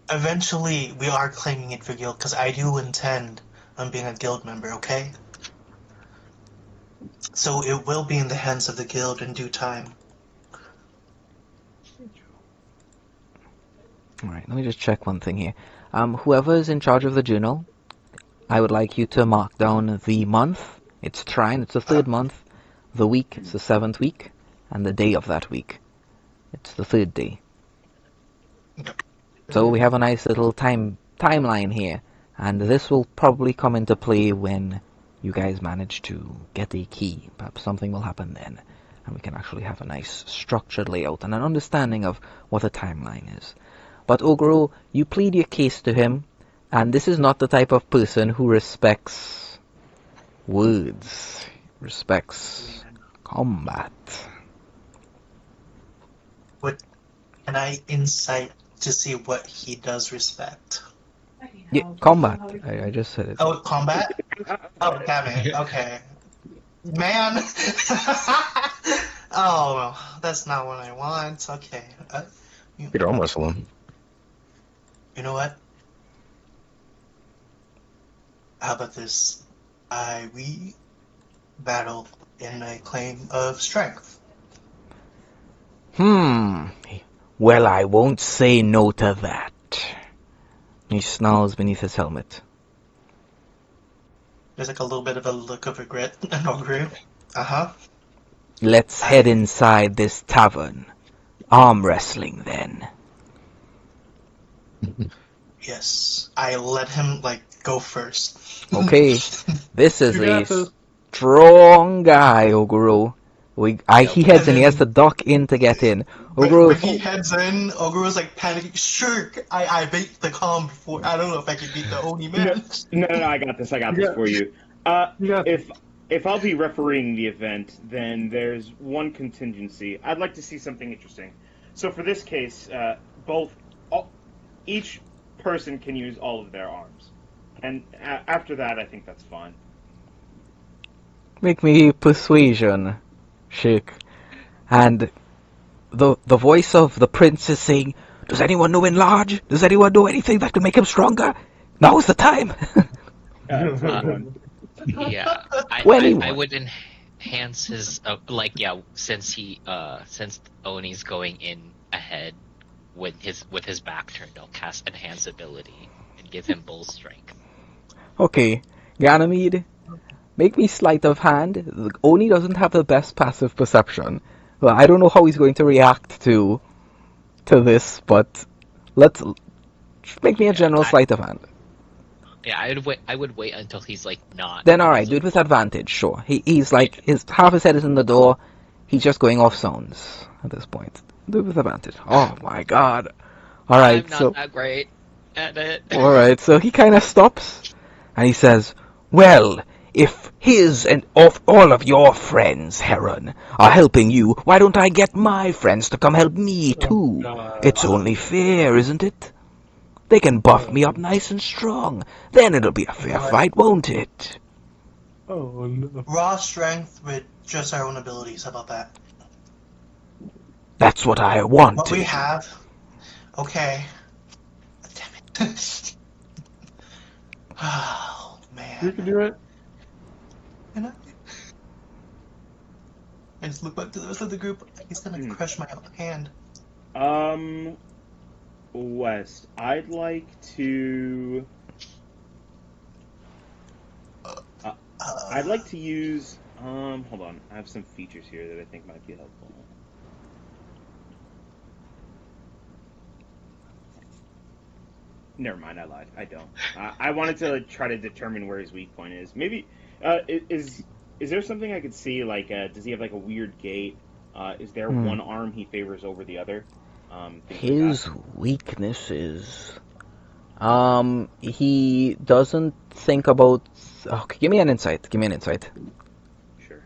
eventually we are claiming it for guild, because I do intend on being a guild member, okay? So it will be in the hands of the guild in due time. Alright, let me just check one thing here. Whoever is in charge of the journal, I would like you to mark down the month. It's Trine, it's the 3rd month. The week, it's the 7th week. And the day of that week. It's the 3rd day. So we have a nice little timeline here. And this will probably come into play when you guys manage to get a key. Perhaps something will happen then. And we can actually have a nice structured layout and an understanding of what a timeline is. But Ogro, you plead your case to him, and this is not the type of person who respects words, respects combat. Can I insight to see what he does respect? Yeah, combat. I just said it. Oh, combat? Oh, damn it. Okay. Man! Oh, that's not what I want. Okay. You're almost alone. You know what? How about this? We battle in a claim of strength. Well, I won't say no to that. He snarls beneath his helmet. There's like a little bit of a look of regret and Ogre. Uh-huh. Let's head inside this tavern. Arm wrestling, then. Yes. I let him, go first. Okay, this is You got a this. strong guy, Oguro. He heads in, he has to duck in to get in. When Oguro, he heads in, Ogre was panicking. Sure, I beat the calm before. I don't know if I can beat the Oni man. No, I got this. I got this for you. Yeah. If I'll be refereeing the event, then there's one contingency. I'd like to see something interesting. So for this case, each person can use all of their arms, and after that, I think that's fine. make me persuasion, Sheik. And the voice of the prince is saying, "Does anyone know enlarge? Does anyone know anything that can make him stronger? Now's the time." 21. Yeah, I 21. would enhance his since Oni's going in ahead with his back turned, I'll cast enhance ability and give him bull strength. Okay, Ganymede, make me sleight of hand. Oni doesn't have the best passive perception. Well, I don't know how he's going to react to this, but let's make me a general sleight of hand. Yeah, I would wait until he's like not. Then all right, do it with advantage. Sure, he's like half his head is in the door. He's just going off zones at this point. Do it with advantage. Oh my god! All right, I'm not so that great at it. all right, so he kind of stops and he says, "Well, if his and of all of your friends, Heron, are helping you, why don't I get my friends to come help me too? It's only fair, isn't it? They can buff me up nice and strong. Then it'll be a fair fight, won't it?" Oh no. Raw strength with just our own abilities. How about that? That's what I What we wanted. have. Okay. Damn it. Oh You man. can do it. You know? I just look back to the rest of the group. He's gonna crush my hand. West, I'd like to. I'd like to use. Hold on. I have some features here that I think might be helpful. Never mind. I lied. I don't. I wanted to try to determine where his weak point is. Maybe. Is there something I could see? Like, does he have like a weird gait? Is there one arm he favors over the other? His weaknesses. He doesn't think about. Okay, give me an insight. Give me an insight. Sure.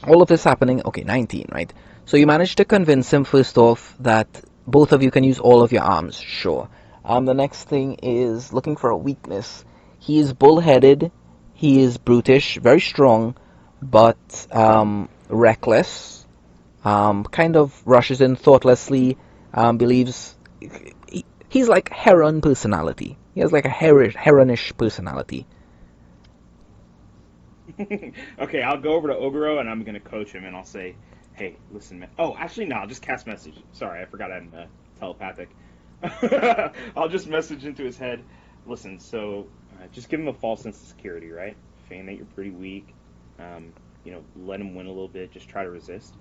All of this happening. Okay, 19, right? So you managed to convince him first off that both of you can use all of your arms. Sure. The next thing is looking for a weakness. He is bullheaded. He is brutish, very strong, but reckless. Kind of rushes in thoughtlessly. Believes he's like Heron personality. He has like a Heronish personality. Okay, I'll go over to Oguro and I'm gonna coach him and I'll say, "Hey, listen, man." Oh, actually, no. I'll just cast message. Sorry, I forgot I'm telepathic. I'll just message into his head. Listen, so just give him a false sense of security, right? Feign that you're pretty weak. Let him win a little bit. Just try to resist.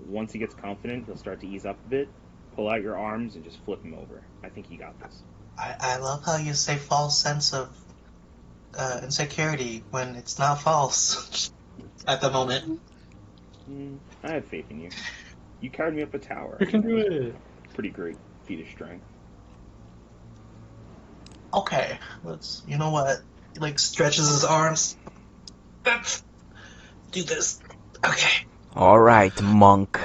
Once he gets confident, he'll start to ease up a bit. Pull out your arms and just flip him over. I think you got this. I love how you say false sense of insecurity when it's not false at the moment. I have faith in you. You carried me up a tower. You can do it. Pretty great feat of strength. Okay, you know what? He like stretches his arms. Do this. Okay. All right, monk.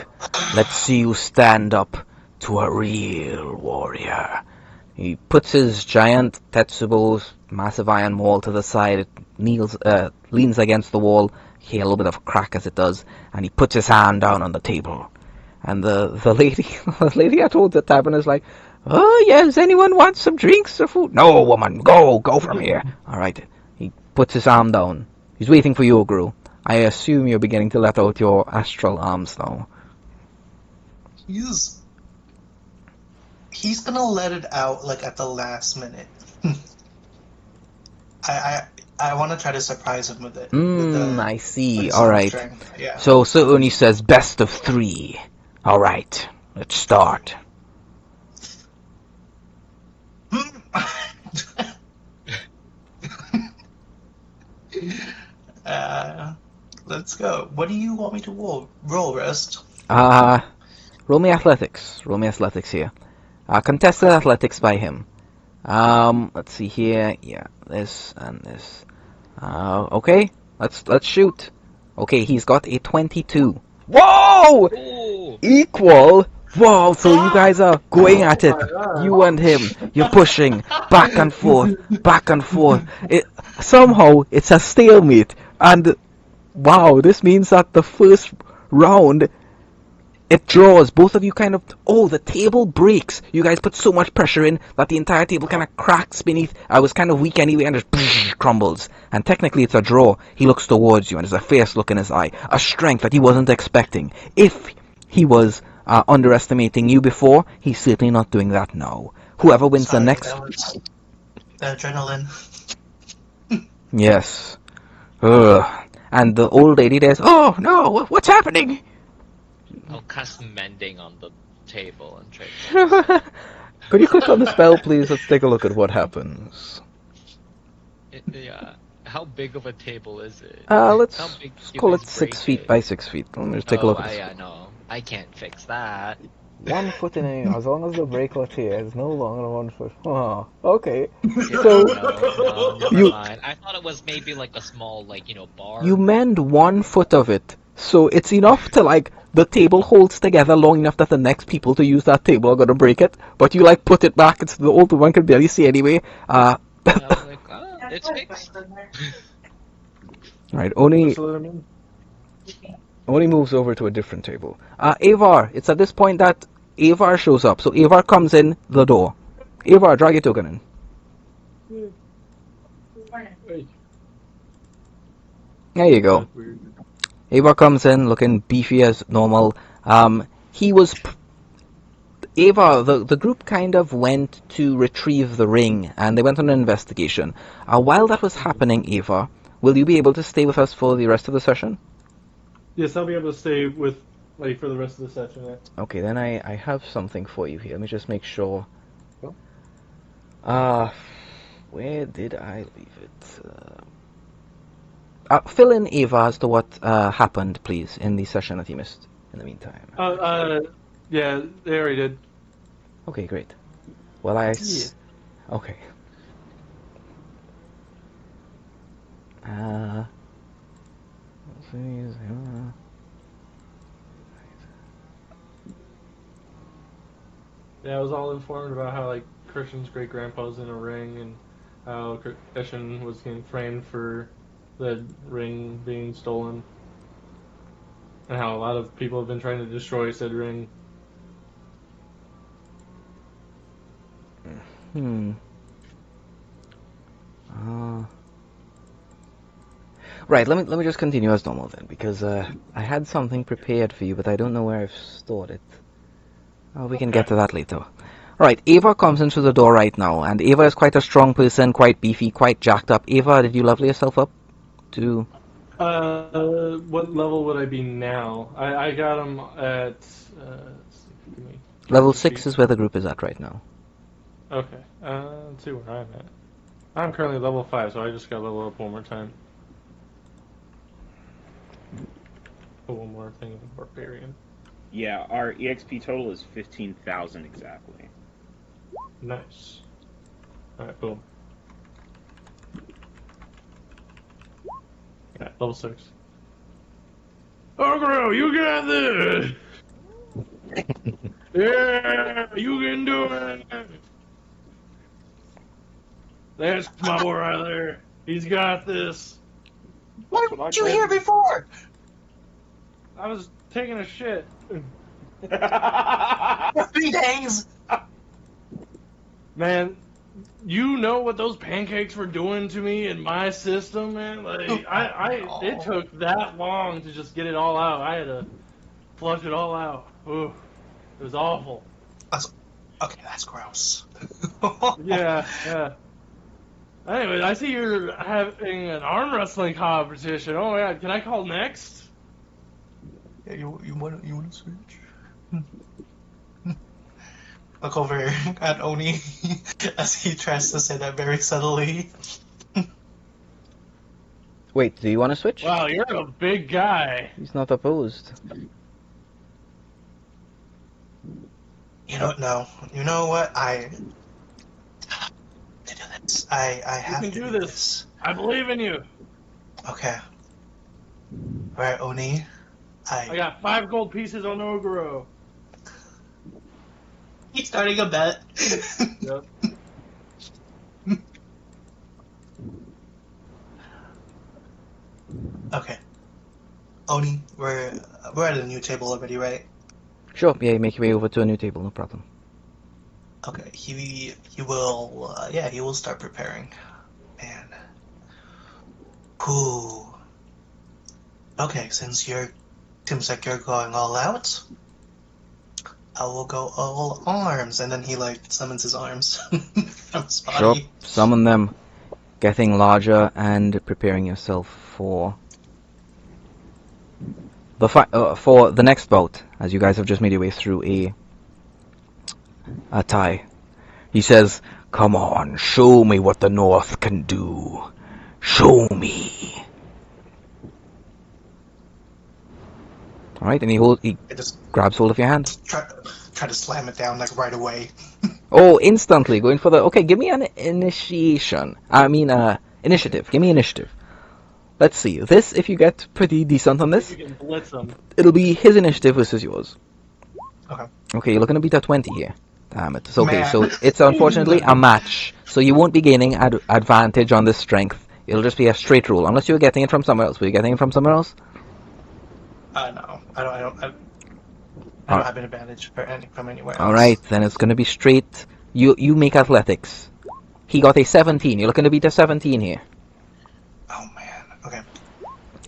Let's see you stand up to a real warrior. He puts his giant Tetsubo's massive iron maul to the side. It leans against the wall. You hear a little bit of a crack as it does, and he puts his hand down on the table. And the lady at the tavern is like, "Oh yes, anyone want some drinks or food?" "No, woman, go from here." All right. He puts his arm down. He's waiting for you, Ogru. I assume you're beginning to let out your astral arms now. He's gonna let it out like at the last minute. I want to try to surprise him with it. I see. All right. Yeah. So Oni says best of 3. All right. Let's start. Let's go. What do you want me to roll, Rest? Roll me athletics. Roll me athletics here. Contested athletics by him. Let's see here. Yeah, this and this. Okay. Let's shoot. Okay, he's got a 22. Whoa! Ooh. Equal. Whoa! So you guys are going at it. You and him. You're pushing back and forth, back and forth. Somehow it's a stalemate, and Wow, this means that the first round, it draws. Both of you kind of... Oh, the table breaks. You guys put so much pressure in that the entire table kind of cracks beneath. I was kind of weak anyway and just crumbles. And technically it's a draw. He looks towards you and there's a fierce look in his eye. A strength that he wasn't expecting. If he was underestimating you before, he's certainly not doing that now. Whoever wins Sorry, the next... that was the adrenaline. Yes. Ugh. And the old lady there's... Oh, no, what's happening? I'll cast mending on the table and try to... Could you click on the spell, please? Let's take a look at what happens. Yeah. How big of a table is it? Let's How big just you call it guys 6 break feet it? by 6 feet. Let me just take a look at this. I know. I can't fix that. 1 foot in a... As long as the bracelet here is no longer than 1 foot. Oh, okay. Yeah, So- no, never You- mind. I thought it was maybe like a small, like, bar. You mend 1 foot of it. So it's enough to, like, the table holds together long enough that the next people to use that table are going to break it. But you, like, put it back. It's the older one can barely see anyway. And I was like, oh, it's fixed. Right, Oni Just let him in. moves over to a different table. Avar, it's at this point that Avar shows up. So Avar comes in the door. Avar, drag your token in. Hey, There you go. that's weird. Avar comes in looking beefy as normal. He was... Avar, the group kind of went to retrieve the ring, and they went on an investigation. While that was happening, Avar, will you be able to stay with us for the rest of the session? Yes, I'll be able to stay with like for the rest of the session. Yeah. Okay, then I have something for you here. Let me just make sure. Oh. Where did I leave it? Fill in Ava as to what happened, please, in the session that you missed in the meantime. Yeah, they already did. Okay, great. Well, Okay. Let's see. Yeah, I was all informed about how like Christian's great grandpa's in a ring and how Christian was getting framed for the ring being stolen, and how a lot of people have been trying to destroy said ring. Right, let me just continue as normal then, because I had something prepared for you, but I don't know where I've stored it. Oh, we can get to that later. Alright, Ava comes into the door right now, and Ava is quite a strong person, quite beefy, quite jacked up. Ava, did you level yourself up to... What level would I be now? I got him at, let's see, Level 6 is where the group is at right now. Okay, let's see where I'm at. I'm currently level 5, so I just got level up one more time. Put one more thing in the barbarian. Yeah, our EXP total is 15,000 exactly. Nice. Alright, boom. Alright, level 6. Ogro, you got this! Yeah, you can do it! That's my boy right there. He's got this. Why weren't you here before? I was taking a shit. For 3 days. Man, you know what those pancakes were doing to me in my system, man? Like, it took that long to just get it all out. I had to flush it all out. Ooh, it was awful. Okay, that's gross. Yeah. Anyway, I see you're having an arm wrestling competition. Oh my god, can I call next? Yeah, you want to switch? Look over at Oni as he tries to say that very subtly. Wait, do you want to switch? Wow, you're a big guy. He's not opposed. You don't know. You know what? I to do this. I have can to do do this. this. I believe in you. Okay. Alright, Oni. I got 5 gold pieces on Oguro. He's starting a bet. Yep. Okay. Oni, we're at a new table already, right? Sure, yeah, make your way over to a new table, no problem. Okay, he will he will start preparing. Man. Ooh. Okay, since seems like you're going all out, I will go all arms, and then he like summons his arms from his Sure, body. summon them, getting larger and preparing yourself for for the next bout, as you guys have just made your way through a tie. He says, "Come on, show me what the North can do. Show me." All right, and he I just grabs hold of your hand. try to slam it down like right away. Oh, instantly going for the. Okay, give me an initiation. Initiative. Give me initiative. Let's see. This, if you get pretty decent on this, You can blitz him. it'll be his initiative versus yours. Okay. Okay, you're looking to beat a 20 here. Damn it. It's okay, Man. so it's unfortunately a match. So you won't be gaining advantage on this strength. It'll just be a straight roll, unless you're getting it from somewhere else. Were you getting it from somewhere else? No, I don't have an advantage from anywhere else. Alright, then it's gonna be straight. You make athletics. He got a 17. You're looking to beat a 17 here. Oh man. Okay.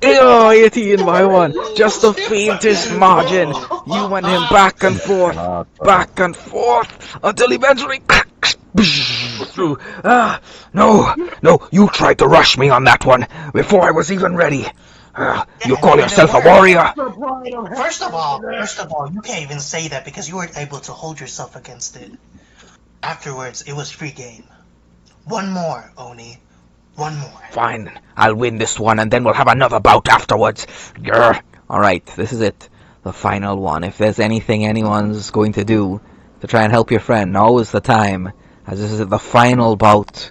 Oh, 18 by 1. Just the faintest margin. You went him back and forth, until eventually through. No, you tried to rush me on that one before I was even ready. You call yourself a warrior? First of all, you can't even say that because you weren't able to hold yourself against it. Afterwards, it was free game. One more, Oni. One more. Fine, I'll win this one and then we'll have another bout afterwards. Grr. Alright, this is it. The final one. If there's anything anyone's going to do to try and help your friend, now is the time. As this is the final bout.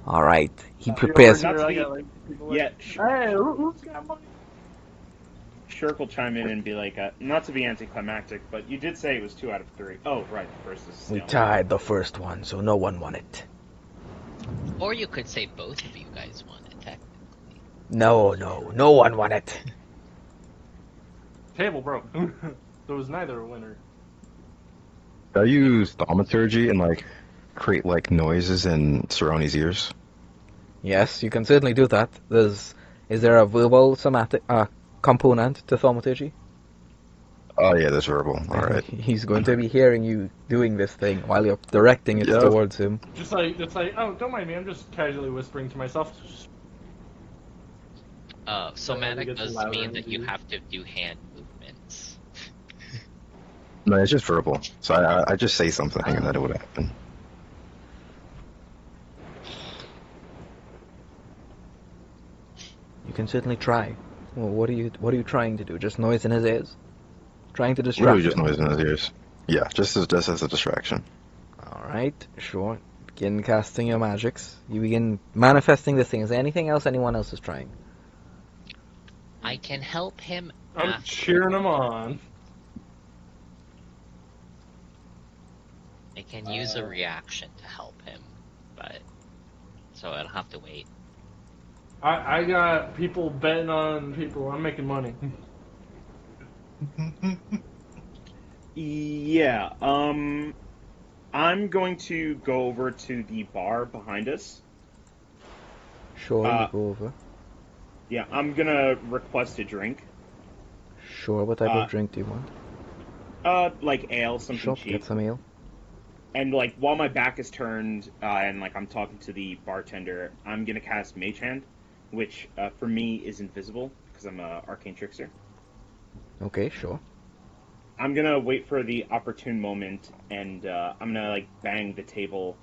Alright, he prepares. Yeah, Hey, who's got money? Shirk will chime in and be like, not to be anticlimactic, but you did say it was 2 out of 3. Oh, right, the first is We still. tied the first one, so no one won it. Or you could say both of you guys won it, technically. No one won it. Table broke. There was neither a winner. I use thaumaturgy and like create like noises in Cerrone's ears. Yes, you can certainly do that. Is there a verbal somatic component to thaumaturgy? Oh yeah, that's verbal. All right. He's going to be hearing you doing this thing while you're directing it Yep. towards him. Just like, oh, don't mind me. I'm just casually whispering to myself. Somatic gets does louder mean and that you do- have to do hand movements. No, it's just verbal. So I just say something and then it would happen. You can certainly try. Well, what are you trying to do? Just noise in his ears? Trying to distract Literally just him? noise in his ears. Yeah, just as a distraction. Alright, sure. Begin casting your magics. You begin manifesting this thing. Is there anything else anyone else is trying? I can help him I'm after. cheering him on. I can use a reaction to help him, but so I'll have to wait. I got people betting on people. I'm making money. Yeah, I'm going to go over to the bar behind us. Sure, you go over. Yeah, I'm gonna request a drink. Sure, what type of drink do you want? Like ale, something Sure, cheap. get some ale. And like while my back is turned and like I'm talking to the bartender, I'm gonna cast Mage Hand, which for me is invisible because I'm a arcane trickster. Okay, sure. I'm gonna wait for the opportune moment, and I'm gonna like bang the table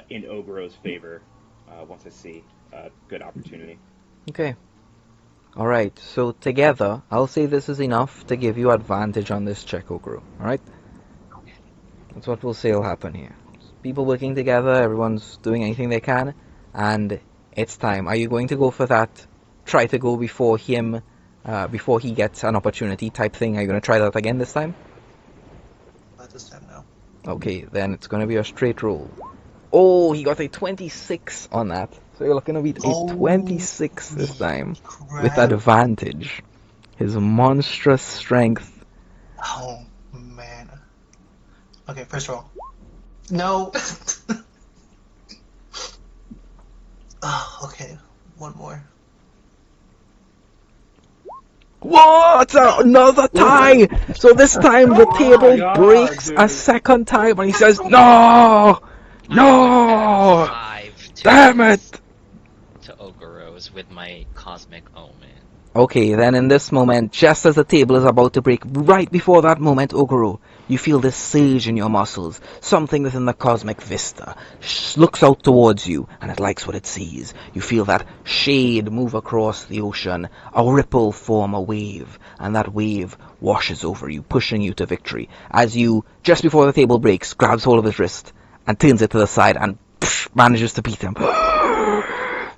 in Ogro's favor once I see a good opportunity. Okay. Alright, so together, I'll say this is enough to give you advantage on this check, Ogro. Alright? That's what we'll say will happen here. People working together, everyone's doing anything they can, and it's time. Are you going to go for that? Try to go before him, before he gets an opportunity type thing? Are you going to try that again this time? Not this time, no. Okay, then it's going to be a straight roll. Oh, he got a 26 on that. So you're looking to beat a 26 this time with Crap. advantage. His monstrous strength. Oh man. Okay, first roll. No. Oh, okay. One more. What? Another tie! So this time the Oh table my God, breaks a dude. second time and he says, No! I No! would add 5 Damn it! to Ogoro's with my Cosmic Omen. Okay, then in this moment, just as the table is about to break, right before that moment, Ogoro, you feel this surge in your muscles. Something within the cosmic vista looks out towards you, and it likes what it sees. You feel that shade move across the ocean, a ripple form a wave, and that wave washes over you, pushing you to victory. As you, just before the table breaks, grabs hold of his wrist and turns it to the side and manages to beat him.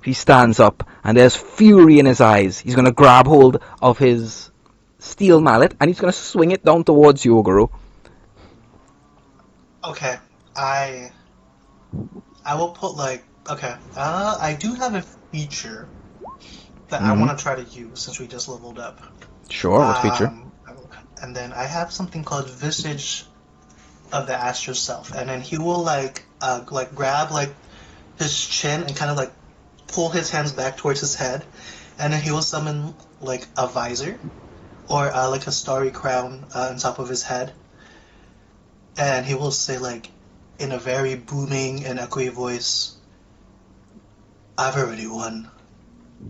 He stands up, and there's fury in his eyes. He's going to grab hold of his steel mallet, and he's going to swing it down towards you, Ogoro. Okay. I will put like okay. I do have a feature that I want to try to use since we just leveled up. Sure, what feature? And then I have something called Visage of the Astral Self, and then he will like grab like his chin and kind of like pull his hands back towards his head, and then he will summon like a visor or like a starry crown on top of his head, and he will say like in a very booming and echoey voice, "I've already won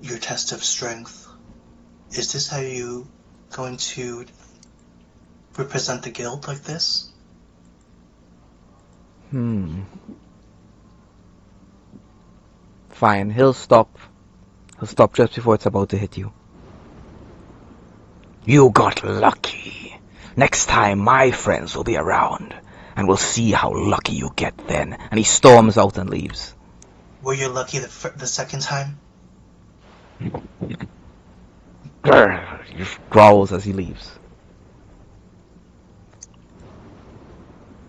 your test of strength. Is this how you going to represent the guild like this?" Fine, he'll stop. He'll stop just before it's about to hit you. You got lucky. Next time, my friends will be around, and we'll see how lucky you get then. And he storms out and leaves. Were you lucky the second time? Grr, he growls as he leaves.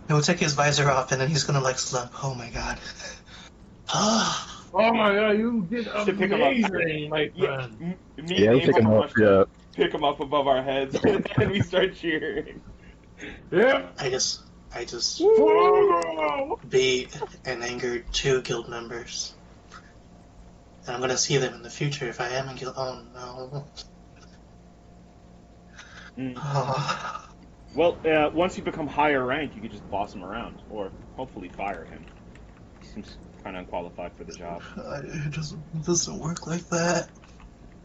He will take his visor off, and then he's gonna like slump. Oh my god. Oh my God, you did Should pick 'em up. amazing, my Yeah, friend. me Yeah, and I'm picking Abel up. Yeah. pick him up above our heads, and we start cheering. Yeah. I just Whoa! beat and angered 2 guild members. And I'm gonna see them in the future if I am in guild. Oh no. Oh. Well, once you become higher rank, you could just boss him around, or hopefully fire him. He seems kind of unqualified for the job. It doesn't work like that.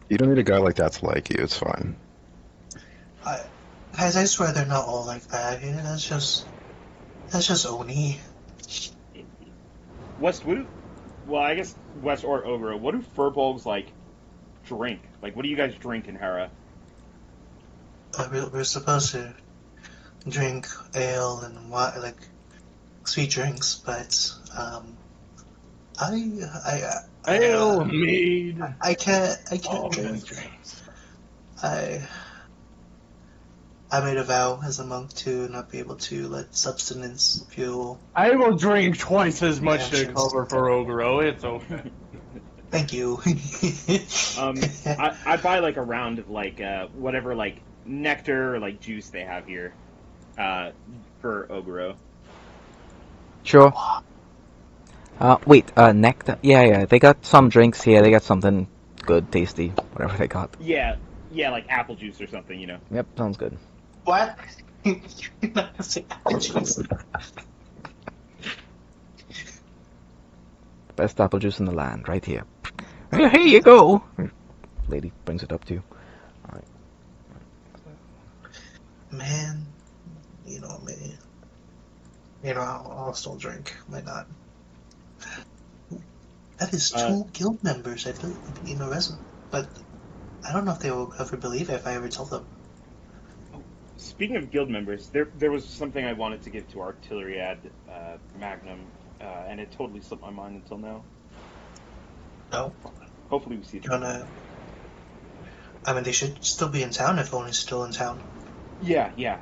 You don't need a guy like that to like you. It's fine. Guys, I swear they're not all like that. Yeah, that's just Oni. West, I guess West or Ogre, what do furbolgs like drink? Like, what do you guys drink in Hera? We're supposed to drink ale and like sweet drinks, but Ale, mead. I can't All drink. these drinks. I made a vow as a monk to not be able to let substance fuel. I will drink twice as much to Actions. cover for Ogro. It's okay. Thank you. I buy like a round of like whatever like nectar or like juice they have here for Ogro. Sure. Wait, nectar? Yeah, they got some drinks here. They got something good, tasty, whatever they got. Yeah, like apple juice or something, you know. Yep, sounds good. What? You're not gonna say apple juice. Best apple juice in the land, right here. Here you go. Lady brings it up to you. Alright. Man, me. I'll still drink. Might not. That is 2 guild members. I believe in the rest, but I don't know if they will ever believe it if I ever tell them. Speaking of guild members, there was something I wanted to give to Artillery Ad Magnum, and it totally slipped my mind until now. No. Hopefully we see it. I mean, they should still be in town if Oni's still in town. Yeah. You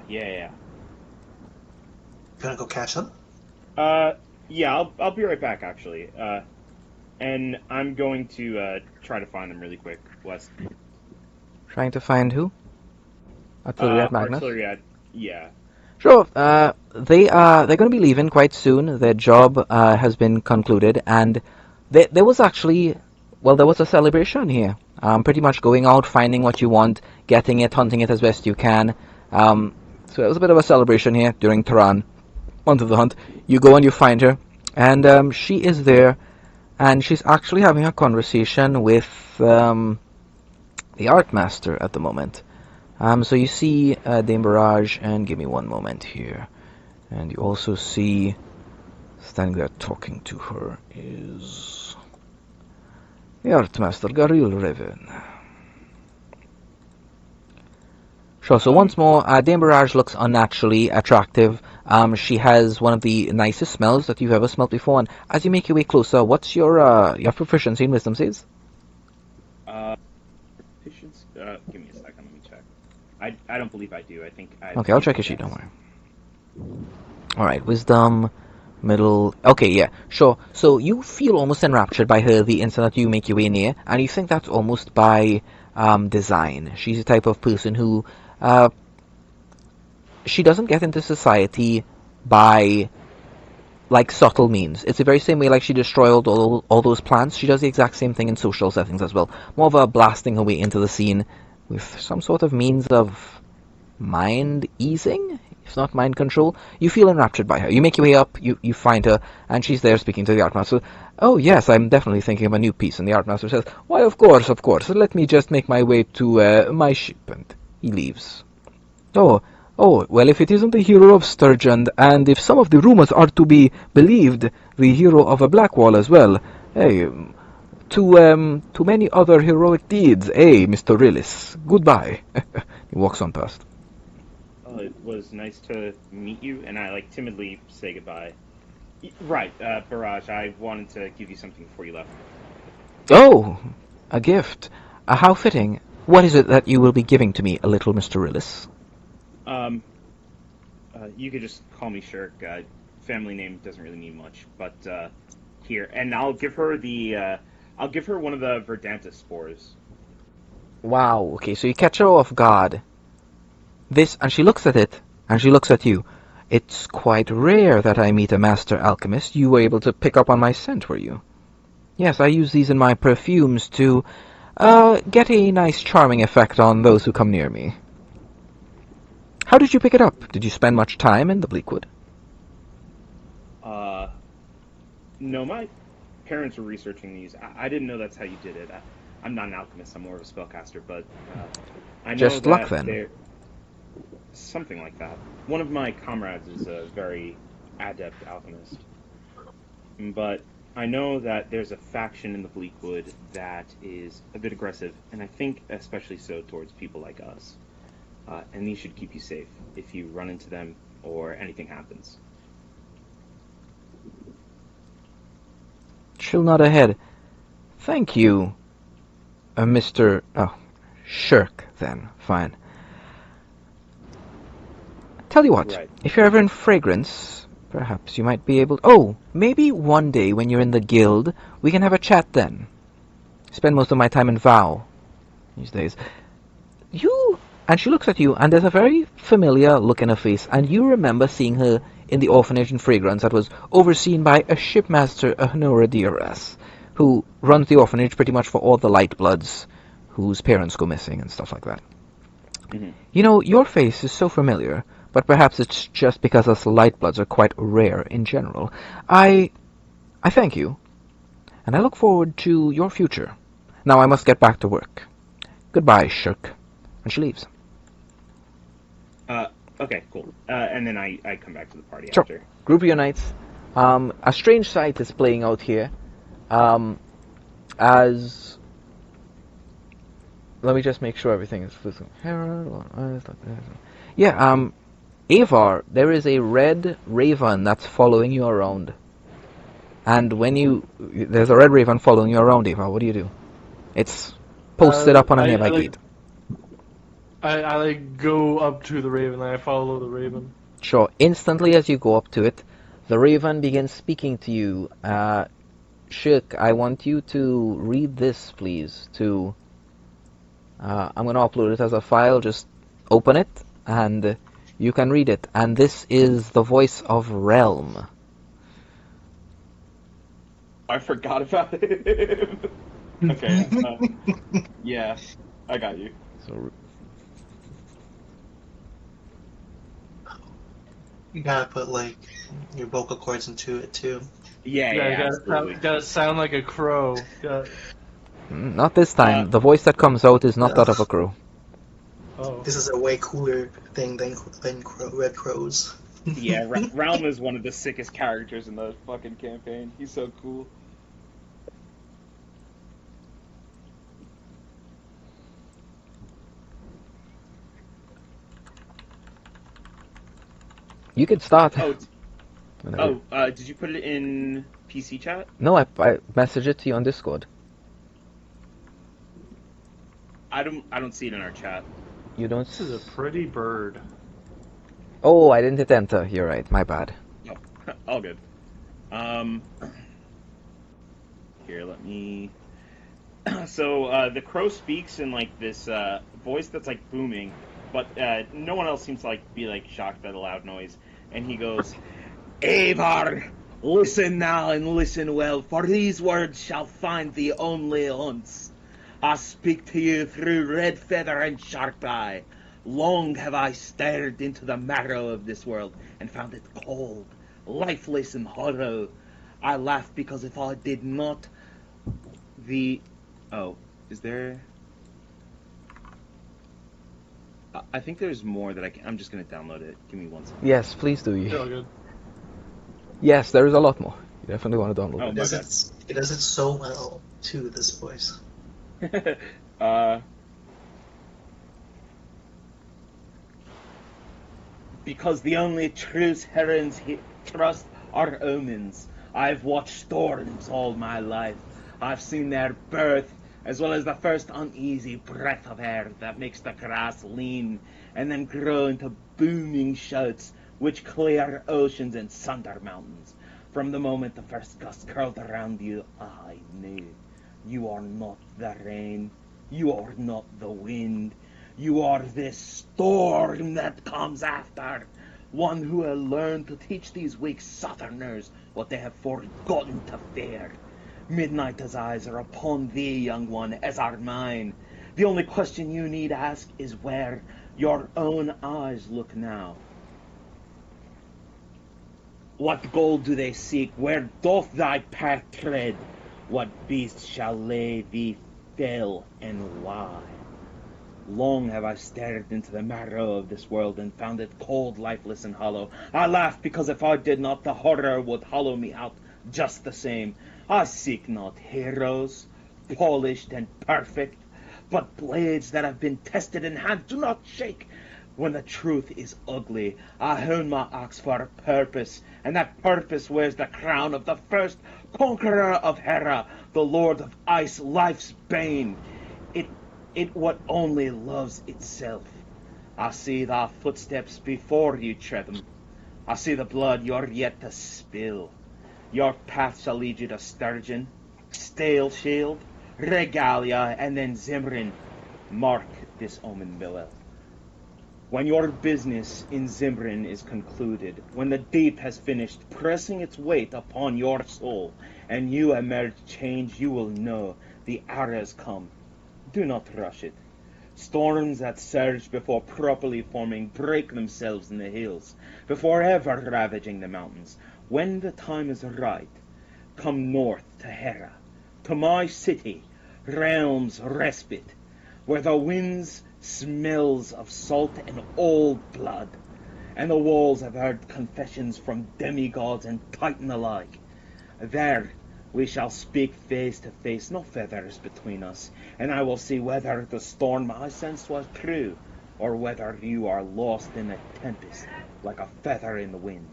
gonna go catch them? Yeah, I'll be right back actually. And I'm going to try to find them really quick, Wes. Trying to find who? Artillery at Magnus? Artillery at, yeah. Sure. They're going to be leaving quite soon. Their job has been concluded, and there was actually, well, there was a celebration here. Pretty much going out, finding what you want, getting it, hunting it as best you can. So it was a bit of a celebration here during Tehran. Month of the hunt. You go and you find her, and she is there, and she's actually having a conversation with the art master at the moment. So you see Dame Barrage, and give me one moment here. And you also see, standing there talking to her, is the art master, Garil Reven. Sure, so once more, Dame Barrage looks unnaturally attractive. She has one of the nicest smells that you've ever smelled before, and as you make your way closer, what's your proficiency in wisdom saves? Proficiency? Give me a second, let me check. I don't believe I do. I think I... Okay, I'll check your sheet, don't worry. Alright, wisdom, middle... Okay, yeah, sure. So you feel almost enraptured by her the instant that you make your way near, and you think that's almost by design. She's the type of person who... she doesn't get into society by, like, subtle means. It's the very same way, like, she destroyed all those plants. She does the exact same thing in social settings as well. More of a blasting her way into the scene with some sort of means of mind easing, if not mind control. You feel enraptured by her. You make your way up, you find her, and she's there speaking to the art master. Oh yes, I'm definitely thinking of a new piece. And the art master says, why, of course. Let me just make my way to my ship. And he leaves. Oh, well, if it isn't the hero of Sturgeon, and if some of the rumors are to be believed, the hero of a Blackwall as well. Hey, to many other heroic deeds, Mr. Rillis. Goodbye. He walks on past. Oh, it was nice to meet you, and I, like, timidly say goodbye. Right, Barrage, I wanted to give you something before you left. Oh, a gift. How fitting. What is it that you will be giving to me, a little Mr. Rillis? You could just call me Shirk. Family name doesn't really mean much, but, here. And I'll give her one of the Verdanta spores. Wow, okay, so you catch her off guard. This, and she looks at it, and she looks at you. It's quite rare that I meet a master alchemist. You were able to pick up on my scent, were you? Yes, I use these in my perfumes to, get a nice charming effect on those who come near me. How did you pick it up? Did you spend much time in the Bleakwood? No, my parents were researching these. I didn't know that's how you did it. I'm not an alchemist, I'm more of a spellcaster, but, I know Just that luck, then. Something like that. One of my comrades is a very adept alchemist. But I know that there's a faction in the Bleakwood that is a bit aggressive, and I think especially so towards people like us. And these should keep you safe if you run into them or anything happens. She'll nod ahead. Thank you, Mr. Oh, Shirk, then. Fine. Tell you what, Right. if you're ever in Fragrance, perhaps you might be able... Oh, maybe one day when you're in the guild, we can have a chat then. Spend most of my time in Vow these days. You... And she looks at you, and there's a very familiar look in her face, and you remember seeing her in the orphanage in Fragrance that was overseen by a shipmaster, Honora Diras, who runs the orphanage pretty much for all the Lightbloods whose parents go missing and stuff like that. Mm-hmm. You know, your face is so familiar, but perhaps it's just because us Lightbloods are quite rare in general. I thank you, and I look forward to your future. Now I must get back to work. Goodbye, Shirk. And she leaves. Okay, cool. And then I come back to the party Sure. after. Group reunites. A strange sight is playing out here. As... Let me just make sure everything is... Yeah, Avar, there is a red raven that's following you around. And when you... There's a red raven following you around, Avar. What do you do? It's posted up on a nearby gate. I like go up to the raven and I follow the raven. Sure. Instantly as you go up to it, the raven begins speaking to you. Shirk, I want you to read this, please, to... I'm going to upload it as a file. Just open it, and you can read it. And this is the voice of Realm. I forgot about it. Okay. Yeah, I got you. So You gotta put like your vocal cords into it too. Yeah, Yeah, yeah, absolutely. gotta sound like a crow. not this time. The voice that comes out is not that of a crow. Oh. This is a way cooler thing than Red Crows. Yeah, Realm is one of the sickest characters in the fucking campaign. He's so cool. You can start. Oh, Whenever. did you put it in PC chat? No, I message it to you on Discord. I don't see it in our chat. You don't. This is a pretty bird. Oh, I didn't hit enter. You're right. My bad. Oh, all good. Here, let me. So the crow speaks in like this voice that's like booming, but no one else seems to like be like shocked by the loud noise. And he goes, "Avar, listen now and listen well, for these words shall find thee only once. I speak to you through red feather and sharp eye. Long have I stared into the marrow of this world and found it cold, lifeless, and hollow. I laugh because if I did not, is there? I think there's more that I'm just gonna download it. Give me 1 second. Yes, please do. It's all good. Yes, there is a lot more. You definitely want to download Oh, it. It does it so well too. This voice. Because the only true herons trust are omens. I've watched storms all my life. I've seen their birth, as well as the first uneasy breath of air that makes the grass lean, and then grow into booming shouts which clear oceans and sunder mountains. From the moment the first gust curled around you, I knew. You are not the rain. You are not the wind. You are this storm that comes after. One who will learn to teach these weak southerners what they have forgotten to fear. Midnight's eyes are upon thee, young one, as are mine. The only question you need ask is where your own eyes look now. What goal do they seek? Where doth thy path tread? What beast shall lay thee fell, and why? Long have I stared into the marrow of this world and found it cold, lifeless, and hollow. I laugh because if I did not, the horror would hollow me out just the same. I seek not heroes, polished and perfect, but blades that have been tested and hands do not shake. When the truth is ugly, I hone my axe for a purpose, and that purpose wears the crown of the first conqueror of Hera, the Lord of Ice, life's bane. It what only loves itself. I see thy footsteps before you tread them. I see the blood you're yet to spill. Your path shall lead you to Sturgeon, Stale Shield, Regalia, and then Zimrin. Mark this omen well. When your business in Zimrin is concluded, when the deep has finished pressing its weight upon your soul, and you emerge changed, you will know the hour has come. Do not rush it. Storms that surge before properly forming break themselves in the hills, before ever ravaging the mountains. When the time is right, come north to Hera, to my city, Realm's respite, where the winds smells of salt and old blood, and the walls have heard confessions from demigods and titan alike. There we shall speak face to face, no feathers between us, and I will see whether the storm I sensed was true, or whether you are lost in a tempest like a feather in the wind.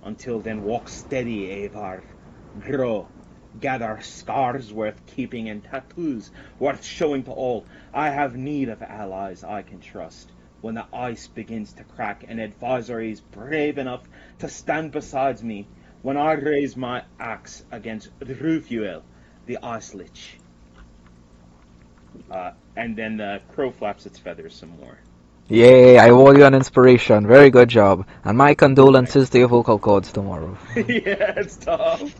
Until then, walk steady, Avar. Grow. Gather scars worth keeping and tattoos worth showing to all. I have need of allies I can trust. When the ice begins to crack, an advisor is brave enough to stand beside me when I raise my axe against Rufuel, the Ice Lich. And then the crow flaps its feathers some more. Yay, I owe you an inspiration. Very good job. And my condolences to your vocal cords tomorrow. Yeah, it's tough.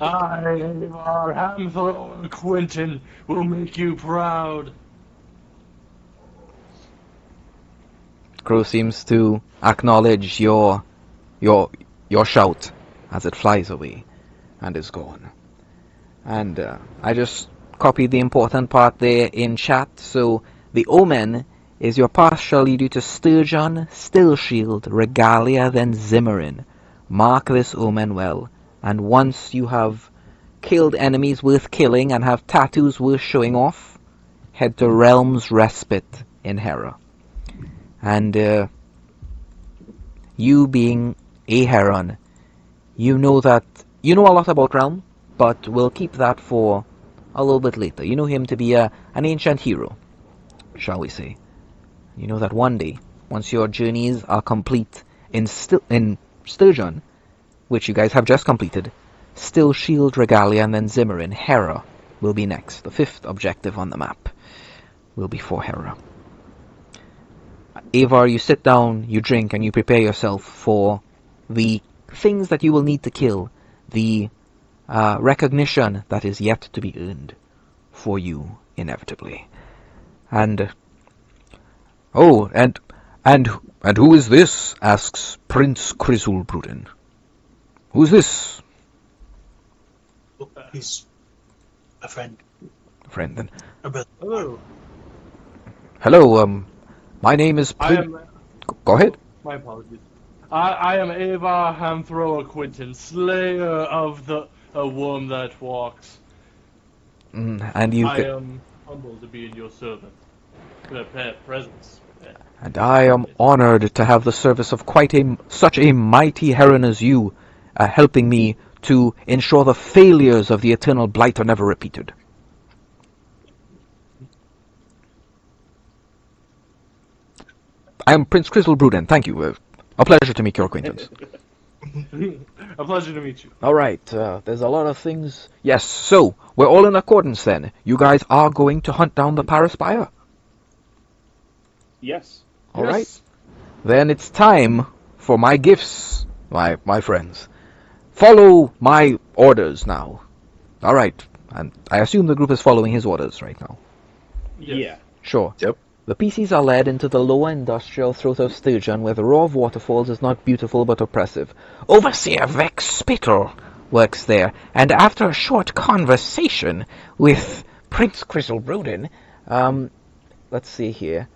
I, our Hamthor Quentin, will make you proud. Crow seems to acknowledge your shout as it flies away and is gone. And I just copied the important part there in chat. So the omen is your path shall lead you to Sturgeon, Stillshield, Regalia, then Zimmerin. Mark this omen well, and once you have killed enemies worth killing and have tattoos worth showing off, head to Realm's Respite in Hera. And you being a Heron, you know a lot about Realm, but we'll keep that for a little bit later. You know him to be an ancient hero, shall we say. You know that one day, once your journeys are complete in Sturgeon, which you guys have just completed, Stillshield, Regalia, and then Zimmerin, Hera will be next. The 5th objective on the map will be for Hera. Avar, you sit down, you drink, and you prepare yourself for the things that you will need to kill, the recognition that is yet to be earned for you, inevitably. And and who is this? Asks Prince Crisul Bruden. Who's this? He's a friend. Friend, then. A brother. Hello. Hello, my name is Go ahead. My apologies. I am Ava Hamthroa Quinton, slayer of the worm that walks. And you I am humbled to be in your servant. Presence. And I am honored to have the service of such a mighty heron as you, helping me to ensure the failures of the Eternal Blight are never repeated. I am Prince Crizzle Bruden. Thank you. A pleasure to make your acquaintance. A pleasure to meet you. All right. There's a lot of things. Yes. So we're all in accordance then. You guys are going to hunt down the Paraspire. Yes. All right. Then it's time for my gifts, my friends. Follow my orders now. All right. And I assume the group is following his orders right now. Yes. Yeah. Sure. Yep. The PCs are led into the lower industrial throat of Sturgeon, where the roar of waterfalls is not beautiful but oppressive. Overseer Vex Spittle works there, and after a short conversation with Prince Crizzle Bruden, let's see here,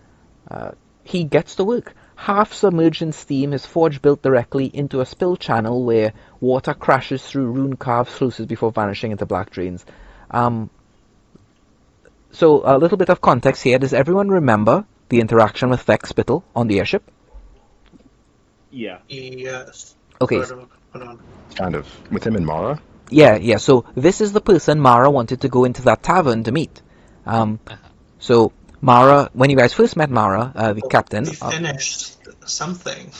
he gets to work. Half submerged in steam, his forge built directly into a spill channel where water crashes through rune-carved sluices before vanishing into black drains. So, a little bit of context here. Does everyone remember the interaction with Vex Spittle on the airship? Yeah. Yes. Okay. Hold on. Kind of. With him and Mara? Yeah. So, this is the person Mara wanted to go into that tavern to meet. So, Mara, when you guys first met Mara, the captain... We finished something.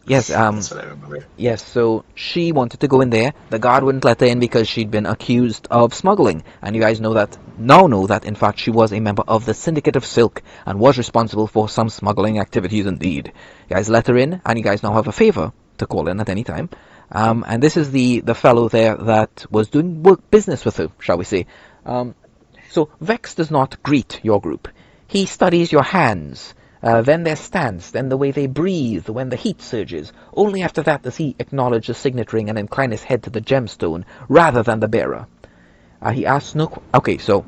Yes, That's what I remember. Yes, so she wanted to go in there. The guard wouldn't let her in because she'd been accused of smuggling. And you guys know that, in fact, she was a member of the Syndicate of Silk and was responsible for some smuggling activities indeed. You guys let her in, and you guys now have a favor to call in at any time. And this is the fellow there that was doing business with her, shall we say. So Vex does not greet your group. He studies your hands, then their stance, then the way they breathe when the heat surges. Only after that does he acknowledge the signet ring and incline his head to the gemstone, rather than the bearer. He asks no... Okay, so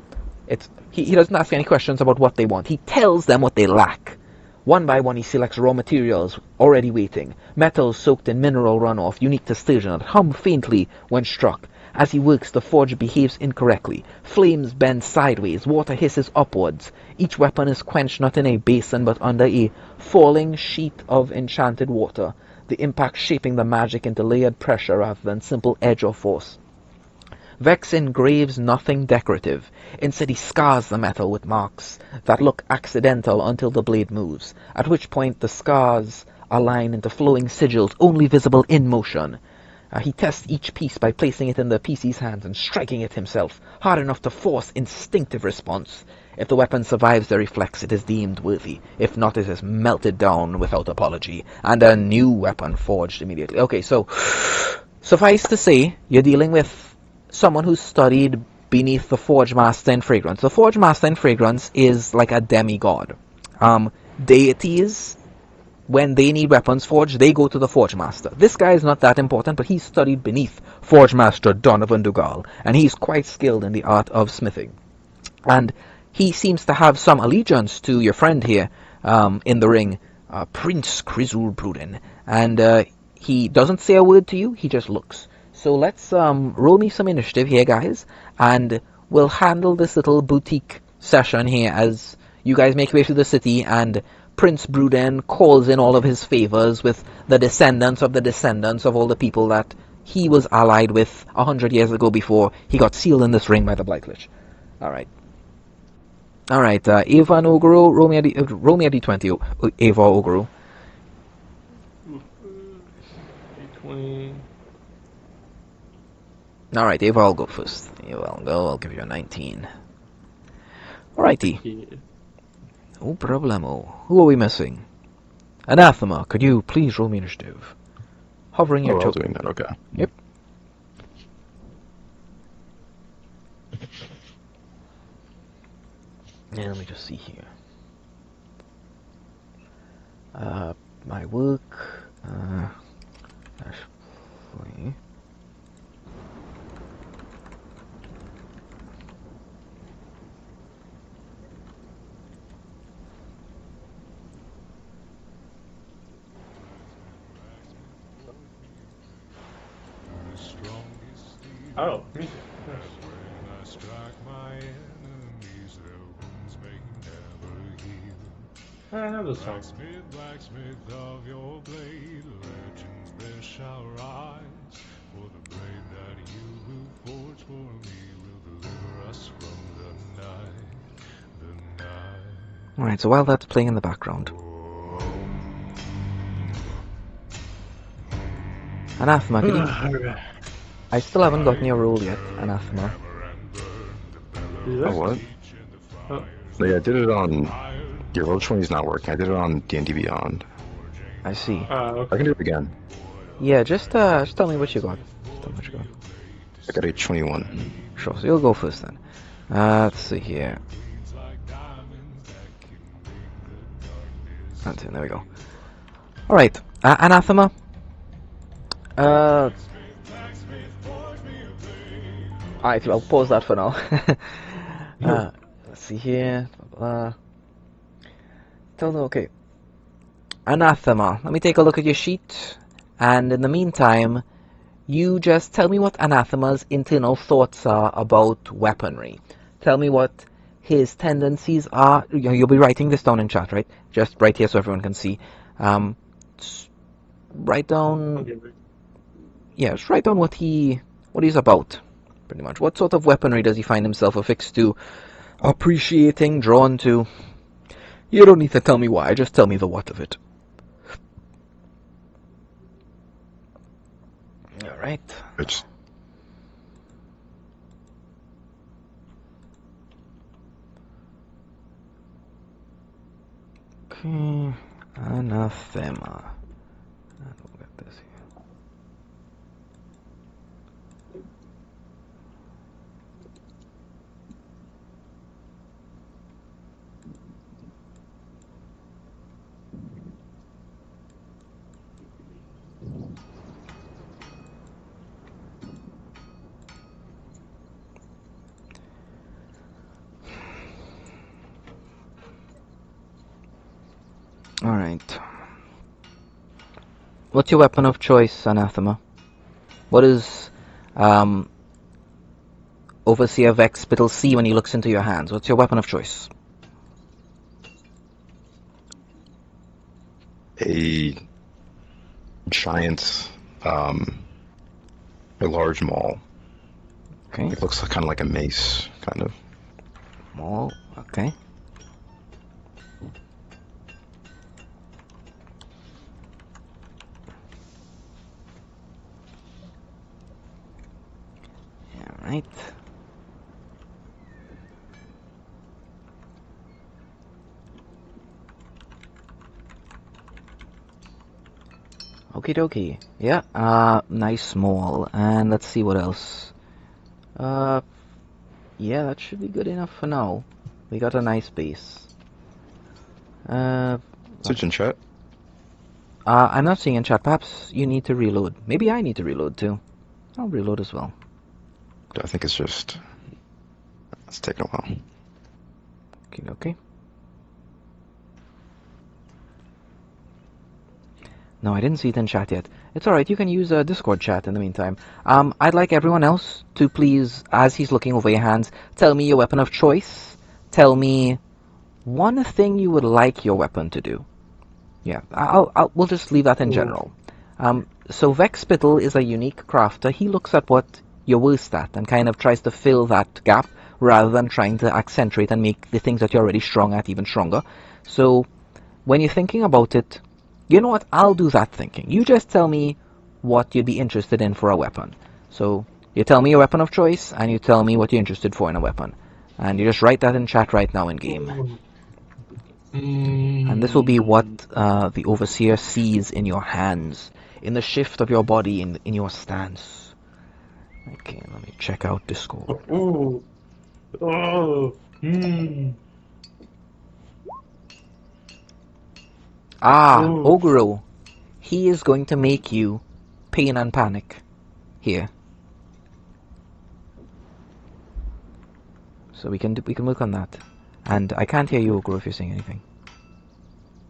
he doesn't ask any questions about what they want. He tells them what they lack. One by one he selects raw materials already waiting. Metals soaked in mineral runoff, unique to Sturgeon, that hum faintly when struck. As he works, the forge behaves incorrectly. Flames bend sideways, water hisses upwards. Each weapon is quenched not in a basin, but under a falling sheet of enchanted water, the impact shaping the magic into layered pressure rather than simple edge or force. Vex engraves nothing decorative. Instead he scars the metal with marks that look accidental until the blade moves, at which point the scars align into flowing sigils only visible in motion. He tests each piece by placing it in the PC's hands and striking it himself, hard enough to force instinctive response. If the weapon survives the reflex, it is deemed worthy. If not, it is melted down without apology, and a new weapon forged immediately. Okay, so suffice to say, you're dealing with someone who's studied beneath the Forge Master in Fragrance. The Forge Master in Fragrance is like a demigod. Deities, when they need weapons forged, they go to the Forge Master. This guy is not that important, but he's studied beneath Forge Master Donovan Dugal, and he's quite skilled in the art of smithing. And he seems to have some allegiance to your friend here in the ring, Prince Crisul Bruden. And he doesn't say a word to you, he just looks. So let's roll me some initiative here, guys, and we'll handle this little boutique session here as you guys make your way through the city, and Prince Bruden calls in all of his favors with the descendants of all the people that he was allied with 100 years ago before he got sealed in this ring by the Blightlich. Alright. Alright, Eva and Ogru, roll me a D20, Eva Ogru. D20. Alright, Eva, I'll go first. Eva, I'll give you a 19. Alrighty. Yeah. No problemo. Who are we missing? Anathema, could you please roll me initiative? Hovering your Oh, I'm toe. doing that. Okay. Yep. Yeah, let me just see here. My work. Actually. Oh, me. I know this song. Blacksmith of your blade, legends there shall rise. For the blade that you will forge for me will deliver us from the night, Alright, so while that's playing in the background, Anathema, could you... I still haven't gotten your roll yet, Anathema. Is Oh, this? what? Oh, No, yeah, I did it on... Your roll 20 is not working. I did it on D&D Beyond. I see. I okay. can do it again. Yeah, just tell me what you got. Just tell me what you got. I got a 21. Sure, so you'll go first then. Let's see here. That's it, there we go. Alright, Anathema. Alright, I'll pause that for now. Let's see here. Okay. Anathema. Let me take a look at your sheet. And in the meantime, you just tell me what Anathema's internal thoughts are about weaponry. Tell me what his tendencies are. You'll be writing this down in chat, right? Just right here so everyone can see. Write down... Okay. Yeah, just write down what he's about, pretty much. What sort of weaponry does he find himself affixed to, appreciating, drawn to? You don't need to tell me why, just tell me the what of it. Alright. Which... Okay, Anathema. We'll get this here. Alright. What's your weapon of choice, Anathema? What is Overseer Vex Spittle see when he looks into your hands? What's your weapon of choice? A giant, a large maul. Okay. It looks kind of like a mace, kind of. Maul. Okay. Alright. Okie dokie. Yeah, nice small. And let's see what else. Yeah, that should be good enough for now. We got a nice base. Uh, Switch in chat. I'm not seeing in chat. Perhaps you need to reload. Maybe I need to reload too. I'll reload as well. I think it's just... It's taking a while. Okay, okay. No, I didn't see it in chat yet. It's alright, you can use Discord chat in the meantime. I'd like everyone else to please, as he's looking over your hands, tell me your weapon of choice. Tell me one thing you would like your weapon to do. Yeah, we'll just leave that in general. So Vex Spittle is a unique crafter. He looks at what you're worst at and kind of tries to fill that gap rather than trying to accentuate and make the things that you're already strong at even stronger. So when you're thinking about it, you know what? I'll do that thinking. You just tell me what you'd be interested in for a weapon. So you tell me your weapon of choice, and you tell me what you're interested for in a weapon. And you just write that in chat right now in game. And this will be what the Overseer sees in your hands, in the shift of your body, in your stance. Okay, let me check out Discord. Ooh. Oh. Ah, Ooh. Ogro. He is going to make you pain and panic. Here. So we can work on that. And I can't hear you, Ogro, if you're saying anything.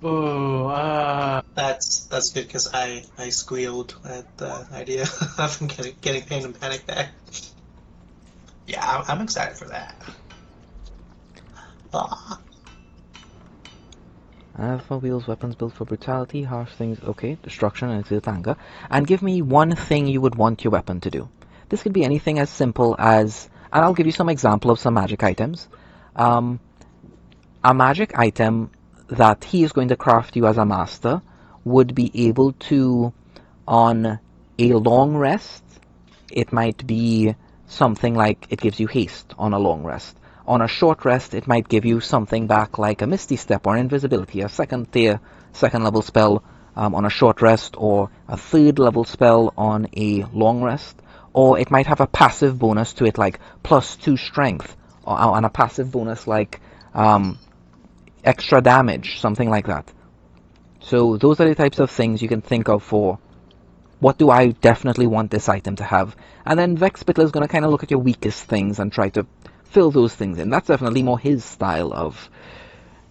Oh. Ah. That's good because I squealed at the idea of him getting pain and panic there. Yeah, I'm excited for that. Ah. Alpha wheels weapons built for brutality, harsh things, okay, destruction and exert anger. And give me one thing you would want your weapon to do. This could be anything as simple as, and I'll give you some example of some magic items. A magic item that he is going to craft you as a master would be able to, on a long rest, it might be something like it gives you haste on a long rest. On a short rest, it might give you something back like a Misty Step or Invisibility, a second level spell on a short rest, or a third level spell on a long rest. Or it might have a passive bonus to it like +2 strength, and a passive bonus like extra damage, something like that. So those are the types of things you can think of for what do I definitely want this item to have. And then Vex Spittle is going to kind of look at your weakest things and try to fill those things in. That's definitely more his style of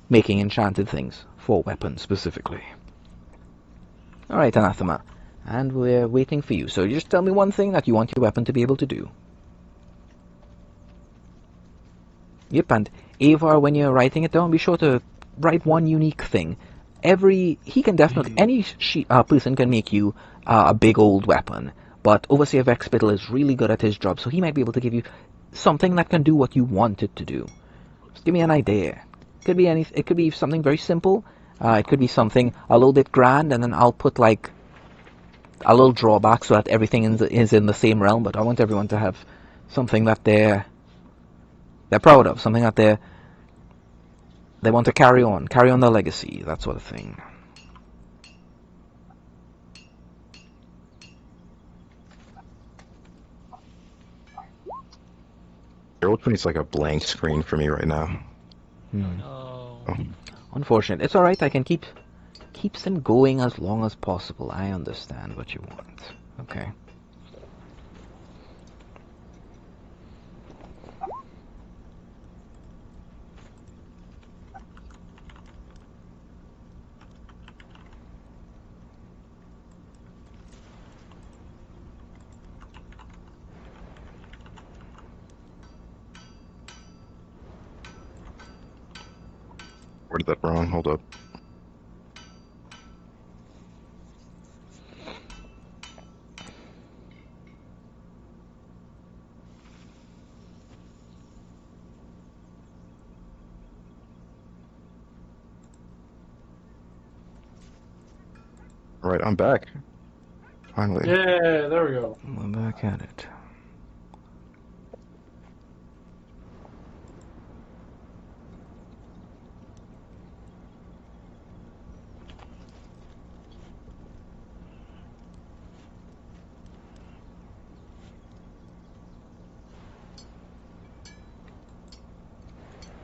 making enchanted things for weapons specifically. Alright, Anathema. And we're waiting for you. So you just tell me one thing that you want your weapon to be able to do. Yep, and Avar, when you're writing it down, be sure to write one unique thing. He can definitely, any person can make you a big old weapon, but Overseer Vex Spittle is really good at his job, so he might be able to give you something that can do what you want it to do. Just give me an idea. It could be something very simple. It could be something a little bit grand, and then I'll put like a little drawback so that everything is in the same realm. But I want everyone to have something that they're proud of, something that they want to carry on their legacy, that sort of thing. Your old needs like a blank screen for me right now. No. Oh. Unfortunate. It's alright, I can keeps them going as long as possible. I understand what you want. Okay. Worded that wrong. Hold up. Alright, I'm back. Finally. Yeah, there we go. We're back at it.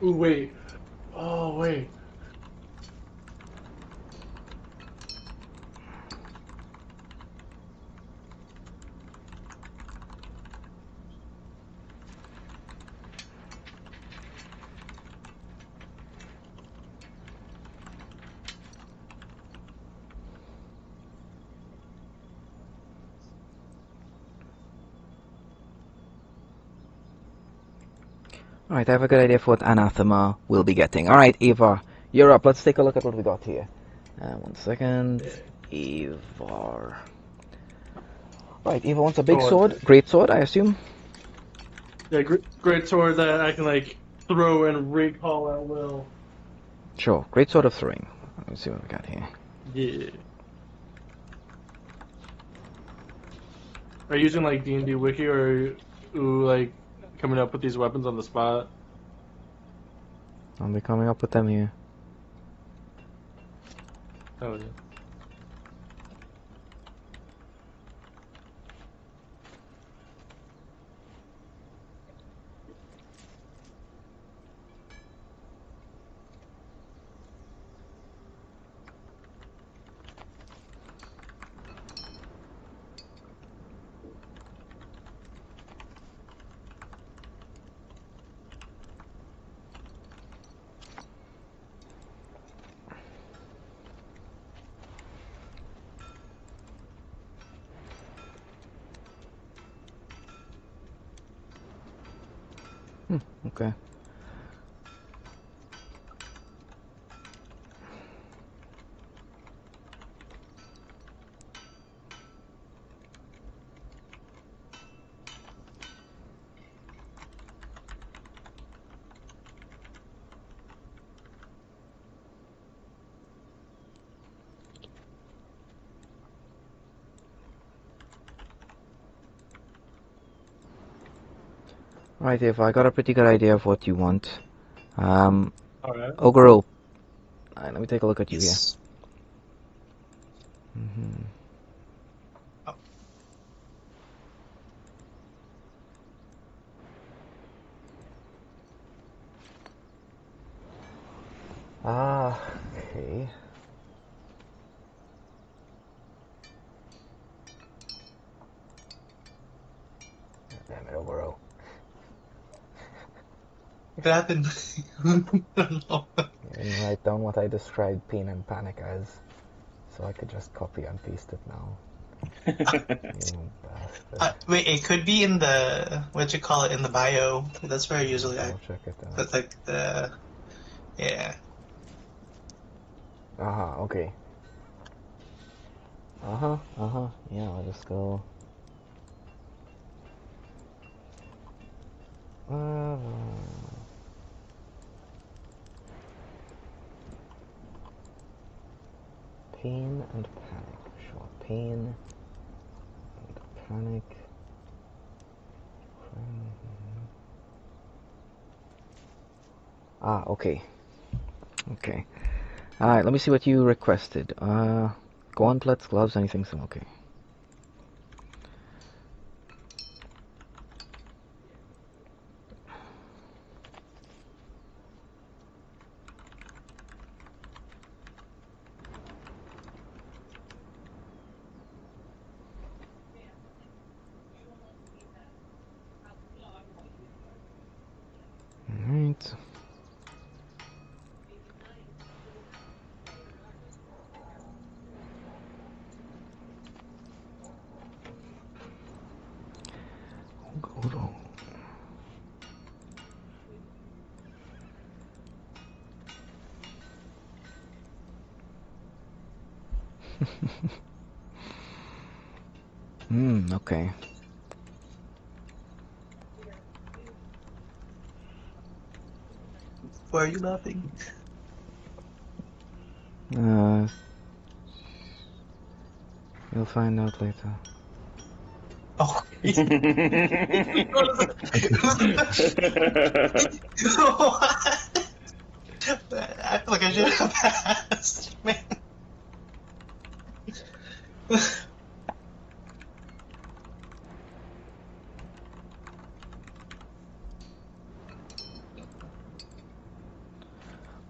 Ooh, wait. Oh, wait. Alright, I have a good idea for what Anathema will be getting. Alright, Eva, you're up. Let's take a look at what we got here. One second. Eva. Right, Eva wants a big sword. Great sword, I assume. Yeah, great sword that I can, like, throw and recall at will. Sure, great sword of throwing. Let's see what we got here. Yeah. Are you using, like, D&D Wiki, or are you, like, coming up with these weapons on the spot? I'll be coming up with them here. Oh, yeah. Okay. Right, Eva, I got a pretty good idea of what you want. Alright. Ogoro. Alright, let me take a look at you here. Yes. Mm-hmm. Oh. Ah, okay. Damn it, Ogoro. What happened? I don't know. You didn't write down what I described pain and panic as, so I could just copy and paste it now. You bastard. Wait, it could be in the what you call it in the bio. That's where usually I I'll check it out. put like the yeah. Aha, okay. Yeah, I'll just go. Uh, pain and panic. Sure, pain and panic. Ah, okay. Okay. Alright, let me see what you requested. Gauntlets, gloves, anything, so okay. Alright. Ogoro. Okay. Why are you laughing? You'll find out later. Oh. What? I feel like I should have asked, man.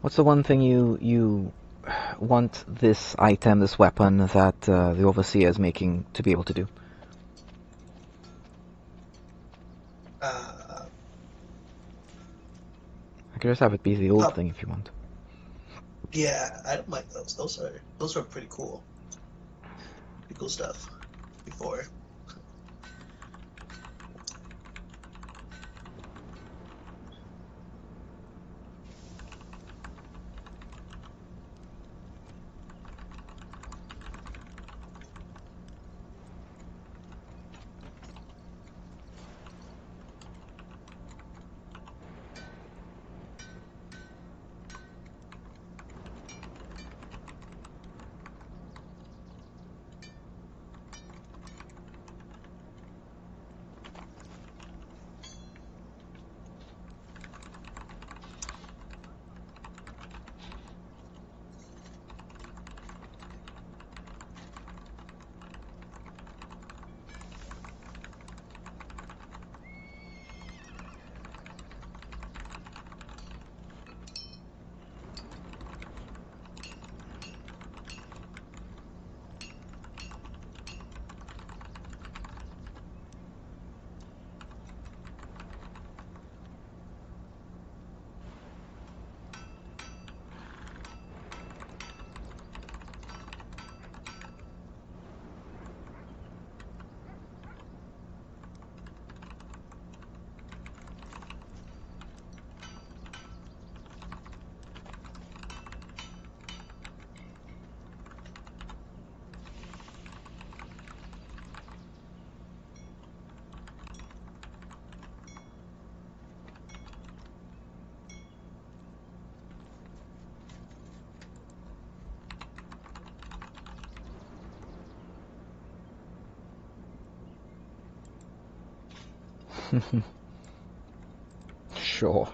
What's the one thing you want this item, this weapon that the Overseer is making to be able to do? I could just have it be the old thing if you want. Yeah, I don't like those. Those are pretty cool. Pretty cool stuff. Before. Sure.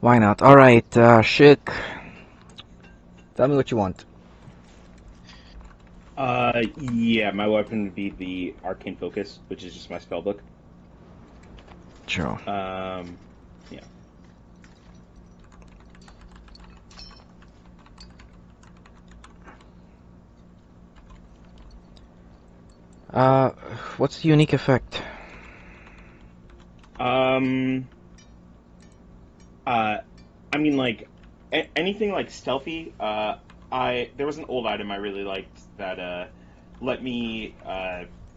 Why not? Alright, Shik. Tell me what you want. Yeah, my weapon would be the Arcane Focus, which is just my spellbook. Sure. Yeah. What's the unique effect? I mean, like, anything like stealthy. There was an old item I really liked that let me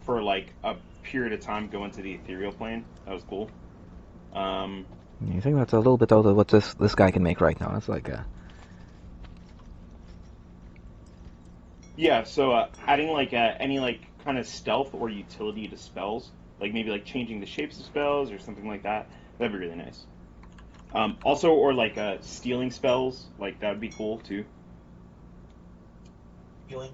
for like a period of time go into the ethereal plane. That was cool. You think that's a little bit out of what this guy can make right now? It's like Yeah, so adding like any like kind of stealth or utility to spells, like maybe like changing the shapes of spells or something like that. That'd be really nice. Also, or like stealing spells, like that would be cool too. Yoink.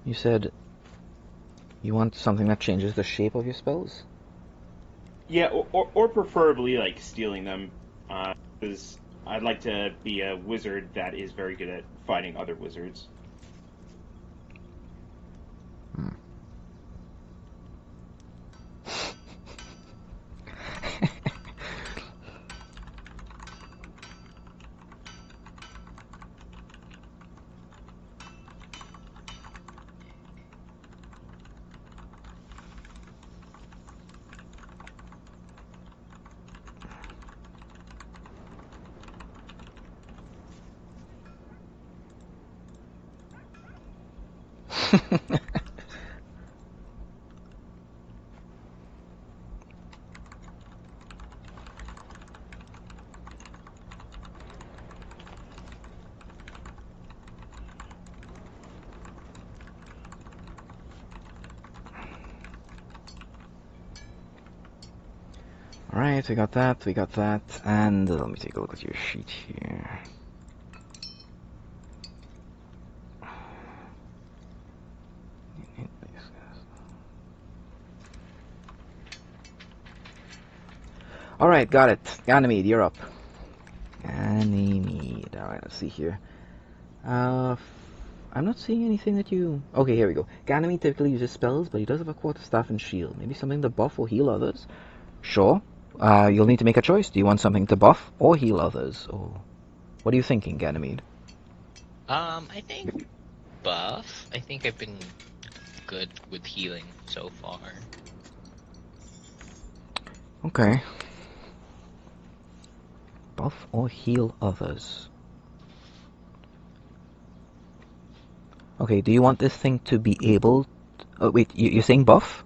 You said you want something that changes the shape of your spells? Yeah, or preferably like stealing them, because I'd like to be a wizard that is very good at fighting other wizards. Hmm. Alright, we got that, and let me take a look at your sheet here. Alright, got it. Ganymede, you're up. Ganymede. Alright, let's see here. I'm not seeing anything that you... Okay, here we go. Ganymede typically uses spells, but he does have a quarterstaff and shield. Maybe something to buff or heal others? Sure. You'll need to make a choice. Do you want something to buff or heal others? Or what are you thinking, Ganymede? I think buff. I think I've been good with healing so far. Okay. Buff or heal others. Okay, do you want this thing to be able... Oh, wait, you're saying buff?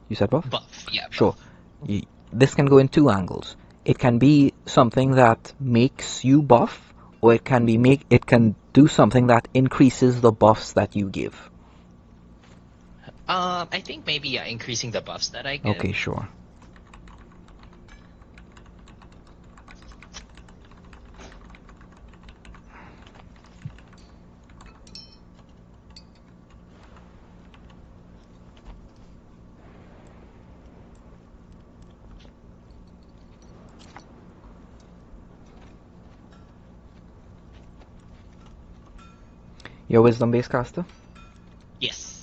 You said buff? Buff, yeah. Sure. Buff. This can go in two angles. It can be something that makes you buff, or it can do something that increases the buffs that you give. I think maybe increasing the buffs that I give. Okay, sure. Your wisdom-based caster? Yes.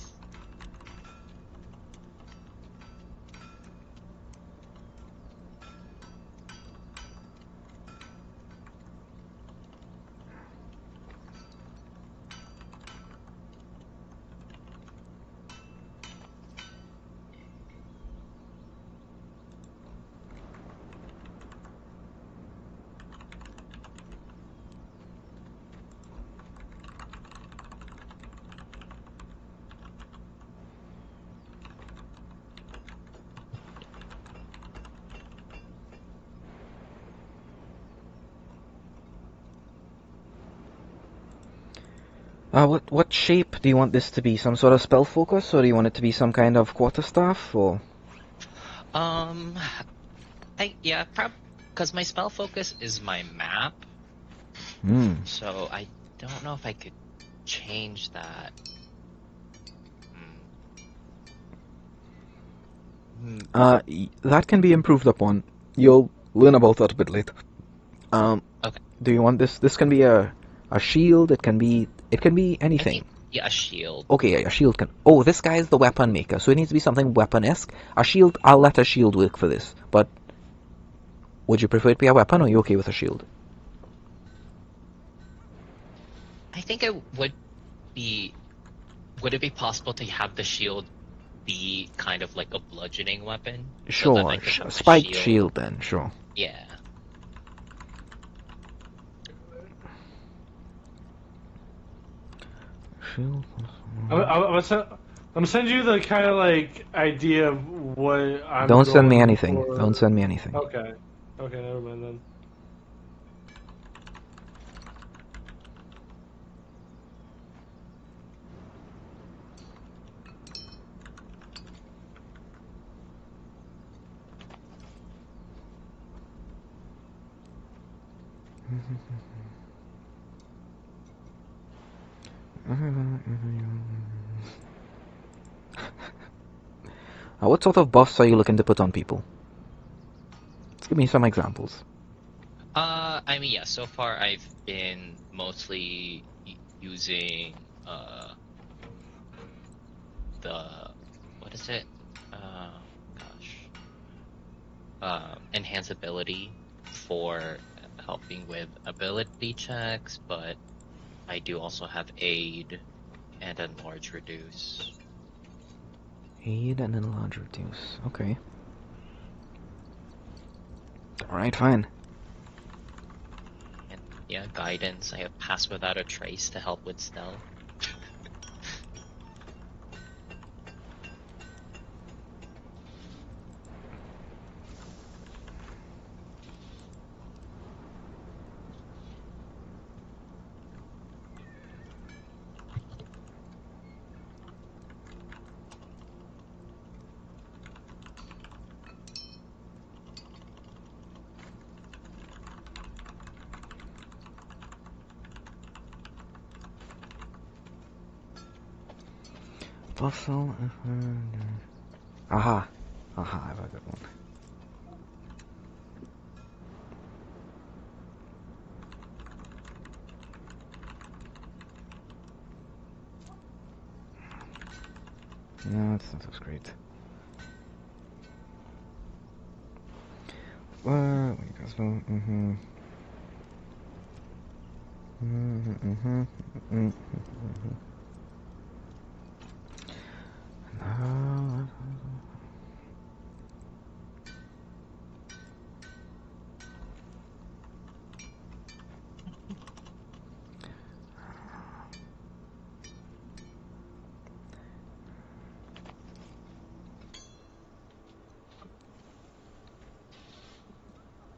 What shape do you want this to be? Some sort of spell focus, or do you want it to be some kind of quarterstaff, or? Because my spell focus is my map, so I don't know if I could change that. That can be improved upon. You'll learn about that a bit later. Okay. Do you want this? This can be a shield. It can be anything. A shield. Okay, a shield can... Oh, this guy is the weapon maker, so it needs to be something weapon-esque. A shield, I'll let a shield work for this, but... Would you prefer it to be a weapon, or are you okay with a shield? I think it would be... Would it be possible to have the shield be kind of like a bludgeoning weapon? So that I Sure, could have the spiked shield then, sure. Yeah. Shield... I'm gonna send you the kind of like idea of what I'm. Don't send me going anything. for. Don't send me anything. Okay. Okay, never mind then. What sort of buffs are you looking to put on people? Let's give me some examples. So far I've been mostly using what is it? Enhance ability for helping with ability checks, but I do also have aid and enlarge reduce. Aid and enlarge reduce. Okay. Alright, fine. And guidance. I have pass without a trace to help with stealth. Bustle. Aha. Aha, I've got one. No, it's not looks great. Where you guys go?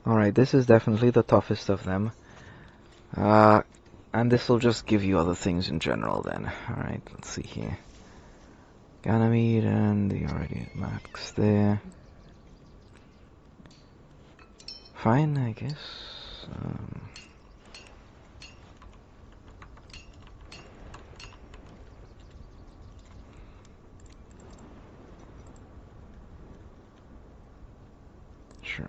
Alright, this is definitely the toughest of them. And this will just give you other things in general then. Alright, let's see here. Ganymede and the already at max there. Fine, I guess. Sure.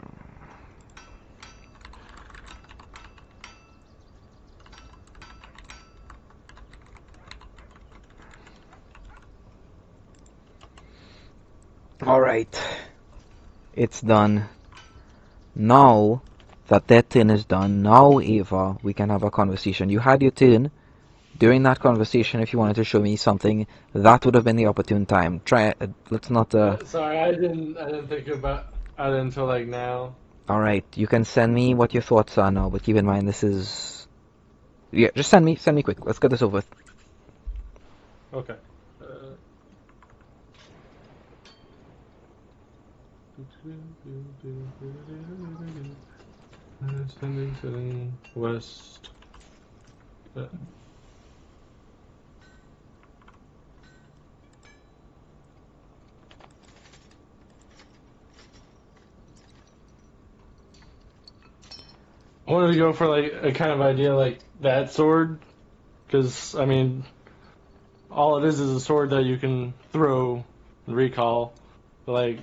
Alright. It's done. Now that turn is done, now Ava, we can have a conversation. You had your turn. During that conversation, if you wanted to show me something, that would have been the opportune time. Try it. Let's not. Sorry, I didn't think about it until like now. All right, you can send me what your thoughts are now, but keep in mind this is. Yeah, just send me quick. Let's get this over with. Okay. Sending west. I wanted to go for like a kind of idea like that sword, because I mean, all it is a sword that you can throw and recall. But, like,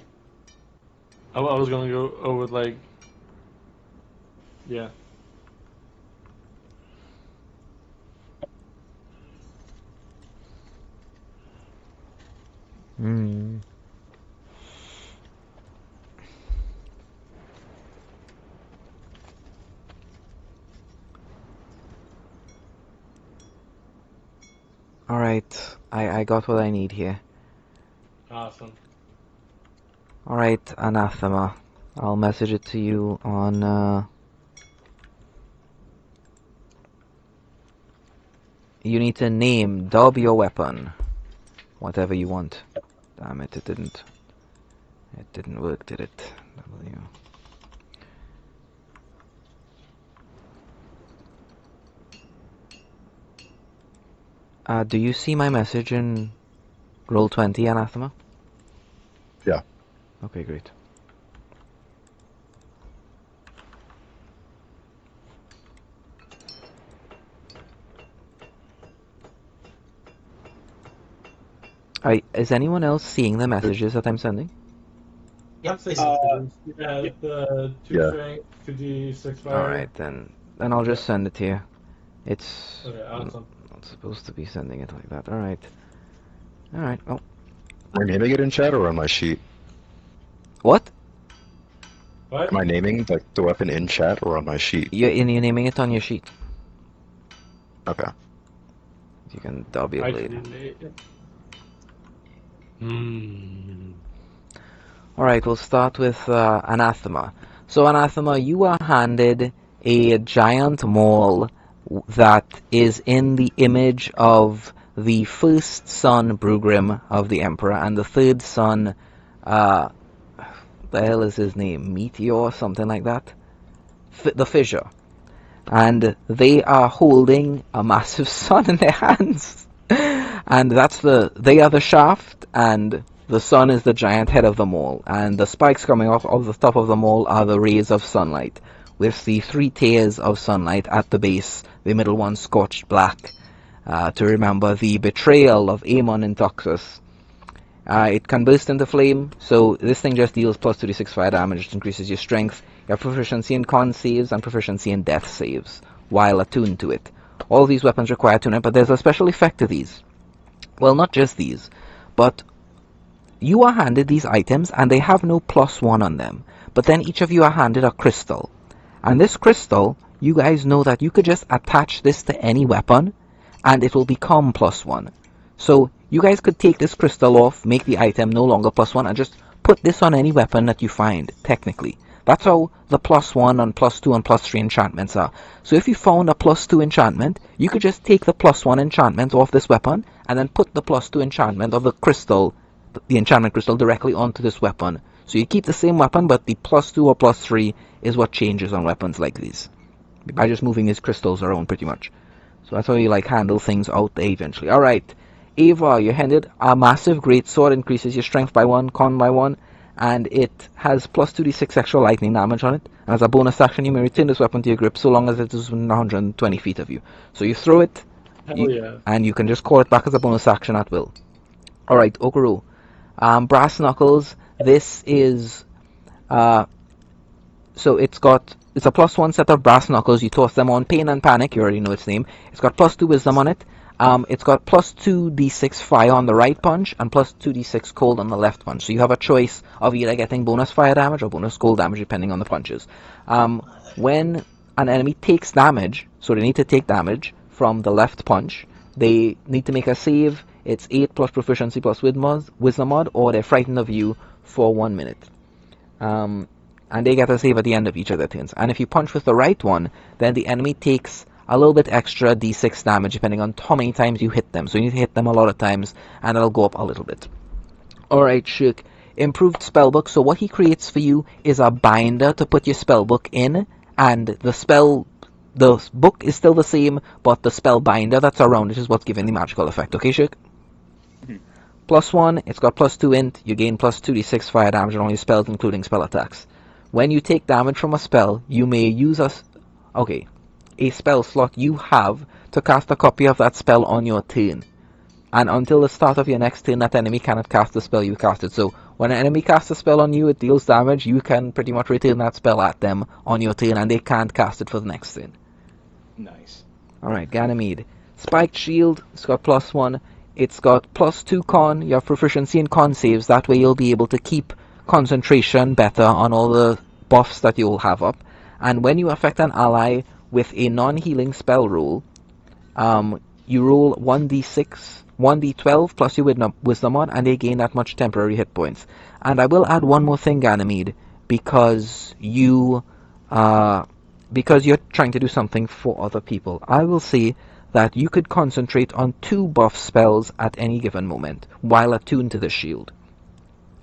I was gonna go with like, yeah. Hmm. Alright, I got what I need here. Awesome. Alright, Anathema. I'll message it to you on, You need to dub your weapon. Whatever you want. Damn it, it didn't work, did it? W. Do you see my message in Roll20, Anathema? Yeah. Okay, great. Is anyone else seeing the messages that I'm sending? Yep. Yeah, the 2 Yeah. strength, 2d6 fire. Alright, then I'll just send it to you. It's Okay, awesome. not supposed to be sending it like that. Alright. Alright, well. Am I naming it in chat or on my sheet? What? What? Am I naming the weapon in chat or on my sheet? You're naming it on your sheet. Okay. You can dub your I blade. can Alright, we'll start with Anathema. So Anathema, you are handed a giant maul that is in the image of the first son, Brugrim, of the Emperor, and the third son, the hell is his name? Meteor, something like that? The Fissure. And they are holding a massive sun in their hands. And they are the shaft, and the sun is the giant head of the mole, and the spikes coming off of the top of the mole are the rays of sunlight, with the 3 tiers of sunlight at the base, the middle one scorched black, to remember the betrayal of Aemon and Toxus, It can burst into flame, so this thing just deals plus 2d6 fire damage, it increases your strength. You have proficiency in con saves and proficiency in death saves, while attuned to it. All these weapons require attunement, but there's a special effect to these. Well, not just these, but you are handed these items, and they have no +1 on them. But then each of you are handed a crystal. And this crystal, you guys know that you could just attach this to any weapon, and it will become +1. So you guys could take this crystal off, make the item no longer +1, and just put this on any weapon that you find, technically. That's how the +1 and +2 and +3 enchantments are. So if you found a +2 enchantment, you could just take the +1 enchantment off this weapon, and then put the +2 enchantment of the crystal, the enchantment crystal, directly onto this weapon. So you keep the same weapon, but the +2 or +3 is what changes on weapons like these. By just moving these crystals around, pretty much. So that's how you handle things out there eventually. Alright, Ava, you're handed a massive greatsword, increases your strength by 1, con by 1, and it has plus 2d6 extra lightning damage on it. And as a bonus action, you may return this weapon to your grip so long as it is within 120 feet of you. So you throw it, and you can just call it back as a bonus action at will. Alright, Okuru. Brass Knuckles, this is... so it's a +1 set of brass knuckles. You toss them on Pain and Panic. You already know its name. It's got +2 wisdom on it. It's got +2 d6 fire on the right punch and +2 d6 cold on the left punch. So you have a choice of either getting bonus fire damage or bonus cold damage depending on the punches. When an enemy takes damage, so they need to take damage from the left punch, they need to make a save. It's 8 plus proficiency plus wisdom mod, or they're frightened of you for 1 minute. And they get a save at the end of each of their turns. And if you punch with the right one, then the enemy takes a little bit extra d6 damage depending on how many times you hit them. So you need to hit them a lot of times, and it'll go up a little bit. Alright, Shook. Improved spellbook. So what he creates for you is a binder to put your spellbook in, and the book is still the same, but the spell binder that's around it is what's giving the magical effect. Okay, Shook? +1, it's got +2 int, you gain +2 d6 fire damage on all your spells, including spell attacks. When you take damage from a spell, you may use a spell slot you have to cast a copy of that spell on your turn. And until the start of your next turn, that enemy cannot cast the spell you casted. So when an enemy casts a spell on you, it deals damage, you can pretty much return that spell at them on your turn, and they can't cast it for the next turn. Nice. Alright, Ganymede. Spiked Shield, it's got +1. It's got +2 con, you have proficiency in con saves, that way you'll be able to keep concentration better on all the buffs that you'll have up. And when you affect an ally with a non-healing spell roll, you roll 1d12 plus your wisdom mod, and they gain that much temporary hit points. And I will add one more thing, Ganymede, because you're trying to do something for other people. I will say that you could concentrate on 2 buff spells at any given moment while attuned to the shield.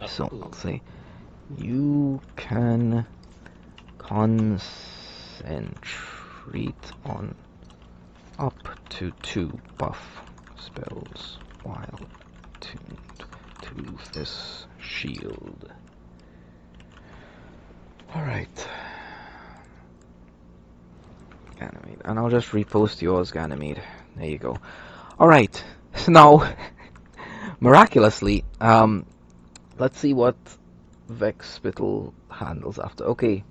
So I'll say you can concentrate on up to 2 buff spells while attuned to this shield. Alright. Ganymede. And I'll just repost yours, Ganymede. There you go. Alright. So now, miraculously, let's see what Vex Spittle handles after. Okay.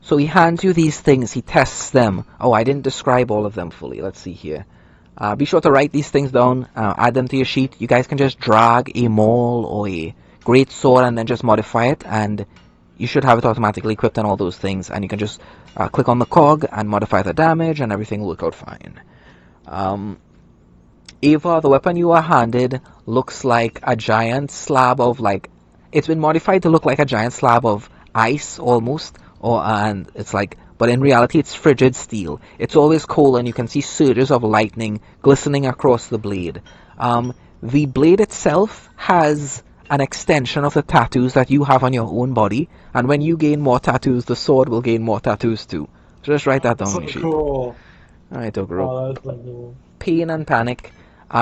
So he hands you these things, he tests them. Oh, I didn't describe all of them fully. Let's see here. Be sure to write these things down, add them to your sheet. You guys can just drag a maul or a great sword and then just modify it, and you should have it automatically equipped and all those things, and you can just click on the cog and modify the damage, and everything will work out fine. Ava, the weapon you are handed looks like a giant slab of, it's been modified to look like a giant slab of ice, almost, and it's but in reality it's frigid steel. It's always cold, and you can see surges of lightning glistening across the blade. The blade itself has an extension of the tattoos that you have on your own body, and when you gain more tattoos, the sword will gain more tattoos too. So just write that down on your sheet. Cool. Alright, Ogro. Oh, that's so cool. Pain and Panic.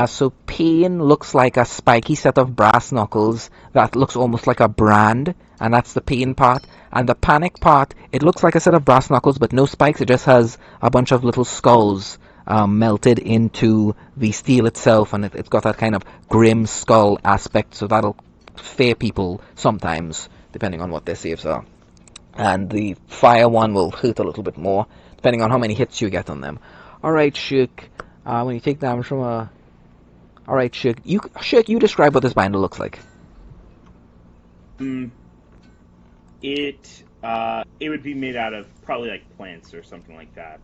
So Pain looks like a spiky set of brass knuckles that looks almost like a brand, and that's the Pain part. And the Panic part, it looks like a set of brass knuckles but no spikes, it just has a bunch of little skulls melted into the steel itself, and it's got that kind of grim skull aspect, so that'll fair people sometimes, depending on what their saves are. And the fire one will hurt a little bit more, depending on how many hits you get on them. Alright, Shirk, when you take damage from a... Alright, Shirk, you describe what this binder looks like. It would be made out of probably like plants or something like that.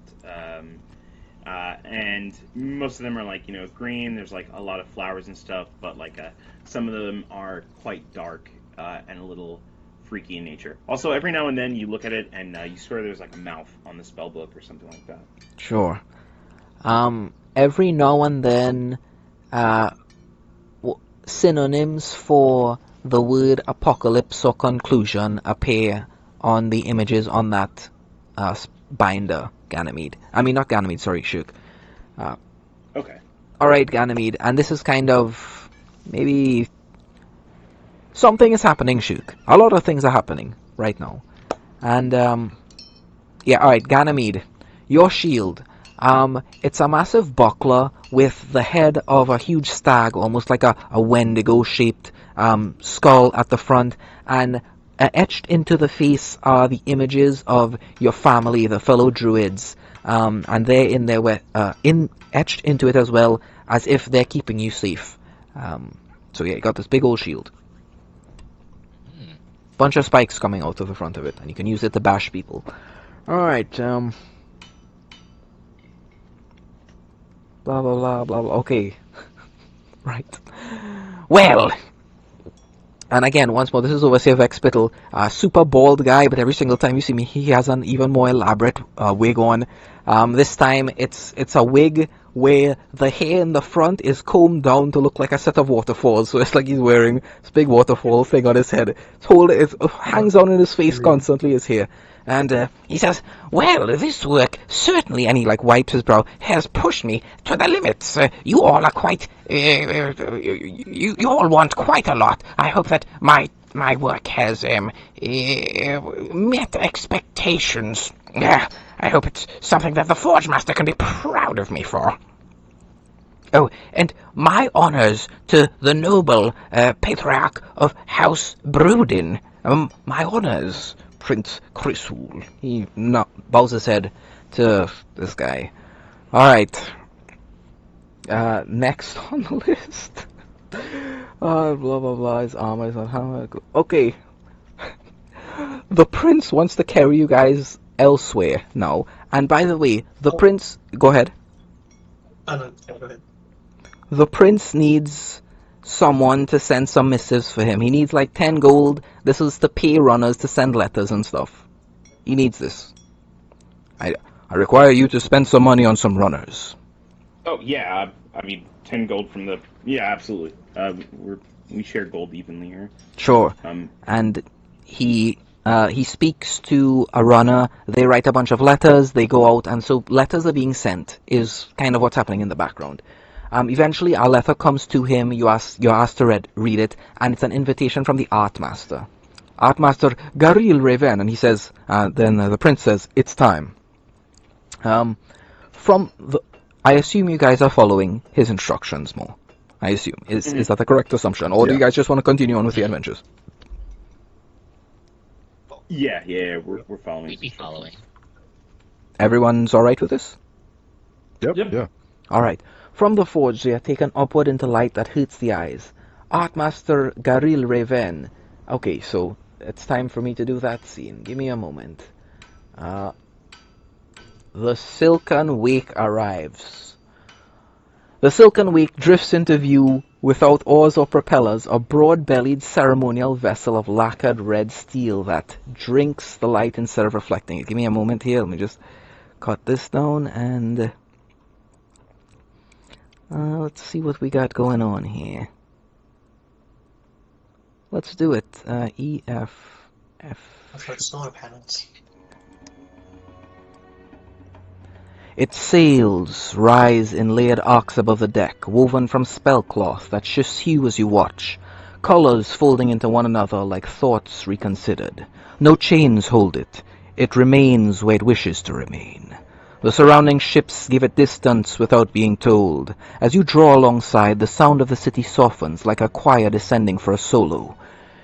And most of them are like, green. There's like a lot of flowers and stuff, but like some of them are quite dark and a little freaky in nature. Also, every now and then you look at it and you swear there's like a mouth on the spell book or something like that. Sure. Every now and then, synonyms for the word apocalypse or conclusion appear on the images on that binder, Ganymede. I mean, not Ganymede, sorry, Shuk. Okay. Alright, Ganymede, and this is kind of... maybe... something is happening, Shuk. A lot of things are happening right now. And, yeah, alright, Ganymede. Your shield. It's a massive buckler with the head of a huge stag, almost like a Wendigo-shaped skull at the front, and etched into the face are the images of your family, the fellow druids, and they're in there etched into it as well, as if they're keeping you safe. So yeah, you got this big old shield. Bunch of spikes coming out of the front of it, and you can use it to bash people. Alright, blah blah blah blah blah, okay. Right. Well, and again, once more, this is Overseer Vex Spittle, super bald guy, but every single time you see me, he has an even more elaborate wig on. This time, it's a wig where the hair in the front is combed down to look like a set of waterfalls, so it's like he's wearing this big waterfall thing on his head. It hangs down in his face constantly, his hair. And he says, well, this work certainly, and he like wipes his brow, has pushed me to the limits. You all are quite, you all want quite a lot. I hope that my work has met expectations. I hope it's something that the Forge Master can be proud of me for. Oh, and my honors to the noble patriarch of House Broodin. My honors, Prince Chrysul. He bows his head to this guy. Alright. Next on the list. Blah blah blah, his armor is on how. Okay. The prince wants to carry you guys elsewhere now. And by the way, the prince... Go ahead. No, go ahead. The prince needs someone to send some missives for him. He needs like 10 gold. This is to pay runners to send letters and stuff. He needs this. I require you to spend some money on some runners. Oh, yeah. I mean, 10 gold from the... Yeah, absolutely. We share gold evenly here. Sure. And he speaks to a runner. They write a bunch of letters. They go out, and so letters are being sent is kind of what's happening in the background. Eventually, a letter comes to him. You're asked to read it, and it's an invitation from the Art Master. Art Master Garil Raven, and he says, then the prince says, it's time. I assume you guys are following his instructions more. I assume. Is that the correct assumption? Or do you guys just want to continue on with the adventures? Yeah, we're following. We'd be following. Everyone's alright with this? Yep. Yep. Yeah. Alright. From the forge, they are taken upward into light that hurts the eyes. Artmaster Garil Raven. Okay, so it's time for me to do that scene. Give me a moment. The Silken Wake arrives. The Silken Wake drifts into view without oars or propellers, a broad-bellied ceremonial vessel of lacquered red steel that drinks the light instead of reflecting it. Give me a moment here. Let me just cut this down and... let's see what we got going on here. Let's do it. E, F, F. I've heard solar panels. Its sails rise in layered arcs above the deck, woven from spellcloth that shifts hue as you watch, colors folding into one another like thoughts reconsidered. No chains hold it. It remains where it wishes to remain. The surrounding ships give it distance without being told. As you draw alongside, the sound of the city softens like a choir descending for a solo.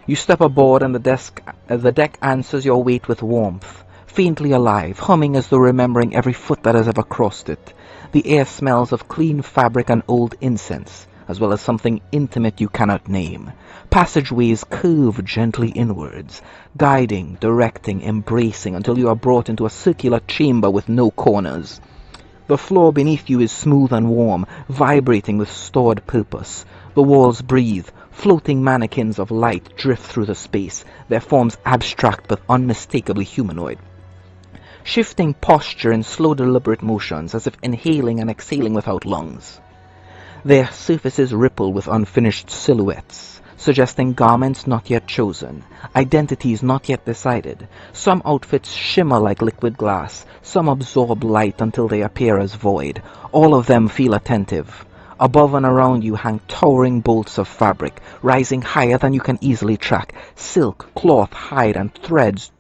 You step aboard and the deck answers your weight with warmth, faintly alive, humming as though remembering every foot that has ever crossed it. The air smells of clean fabric and old incense, as well as something intimate you cannot name. Passageways curve gently inwards, guiding, directing, embracing until you are brought into a circular chamber with no corners. The floor beneath you is smooth and warm, vibrating with stored purpose. The walls breathe. Floating mannequins of light drift through the space, their forms abstract but unmistakably humanoid. Shifting posture in slow deliberate motions, as if inhaling and exhaling without lungs. Their surfaces ripple with unfinished silhouettes, suggesting garments not yet chosen, identities not yet decided. Some outfits shimmer like liquid glass, some absorb light until they appear as void. All of them feel attentive. Above and around you hang towering bolts of fabric, rising higher than you can easily track. Silk, cloth, hide, and threads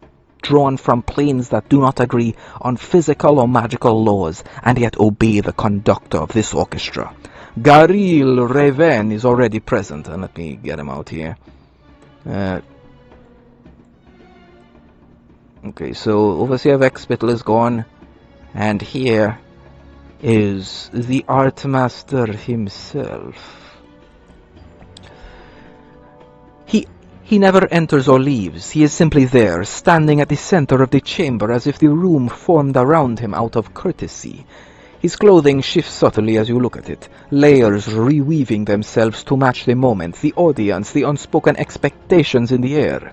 drawn from planes that do not agree on physical or magical laws, and yet obey the conductor of this orchestra. Garil Reven is already present, and let me get him out here. Okay, so Overseer of Expital is gone, and here is the Art Master himself. He never enters or leaves. He is simply there, standing at the center of the chamber as if the room formed around him out of courtesy. His clothing shifts subtly as you look at it, layers reweaving themselves to match the moment, the audience, the unspoken expectations in the air.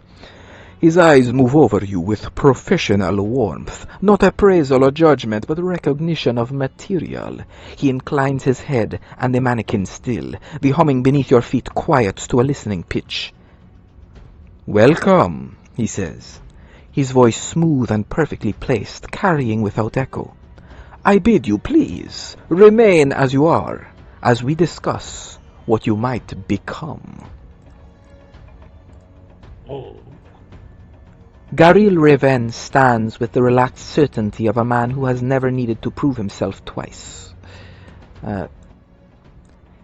His eyes move over you with professional warmth, not appraisal or judgment, but recognition of material. He inclines his head, and the mannequin still. The humming beneath your feet quiets to a listening pitch. "Welcome," he says, his voice smooth and perfectly placed, carrying without echo. "I bid you please, remain as you are, as we discuss what you might become." Oh. Garil Reven stands with the relaxed certainty of a man who has never needed to prove himself twice.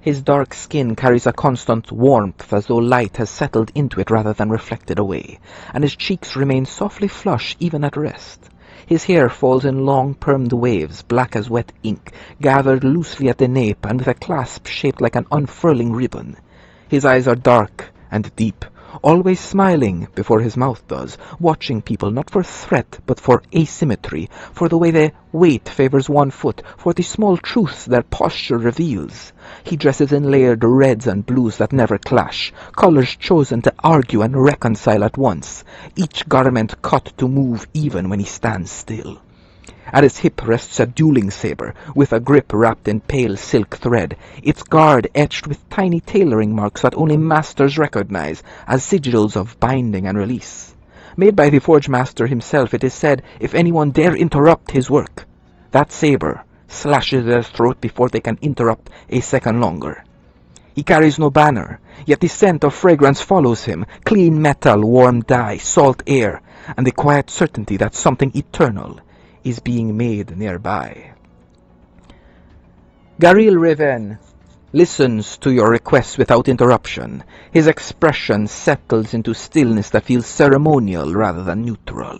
His dark skin carries a constant warmth as though light has settled into it rather than reflected away, and his cheeks remain softly flush even at rest. His hair falls in long permed waves, black as wet ink, gathered loosely at the nape and with a clasp shaped like an unfurling ribbon. His eyes are dark and deep, always smiling before his mouth does, watching people not for threat but for asymmetry, for the way their weight favors one foot, for the small truths their posture reveals. He dresses in layered reds and blues that never clash, colors chosen to argue and reconcile at once, each garment cut to move even when he stands still. At his hip rests a dueling saber, with a grip wrapped in pale silk thread, its guard etched with tiny tailoring marks that only masters recognize as sigils of binding and release. Made by the Forge Master himself, it is said, if anyone dare interrupt his work, that saber slashes their throat before they can interrupt a second longer. He carries no banner, yet the scent of fragrance follows him, clean metal, warm dye, salt air, and the quiet certainty that something eternal is being made nearby. Garil Reven listens to your requests without interruption. His expression settles into stillness that feels ceremonial rather than neutral.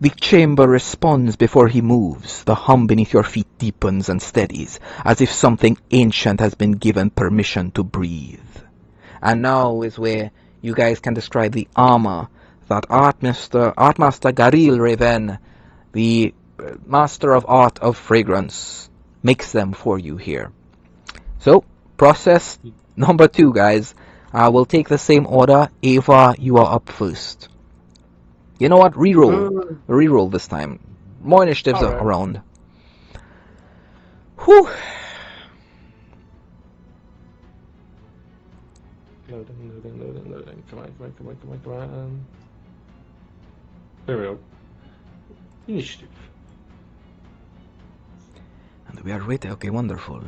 The chamber responds before he moves. The hum beneath your feet deepens and steadies, as if something ancient has been given permission to breathe. And now is where you guys can describe the armor that Artmaster Garil Reven, the Master of Art of Fragrance, makes them for you here. So, process number 2, guys. We'll take the same order. Ava, you are up first. You know what? Reroll. Reroll this time. More initiatives Alright. around. Whew. Loading. Come on. There we go. Initiative. And we are ready. Okay, wonderful.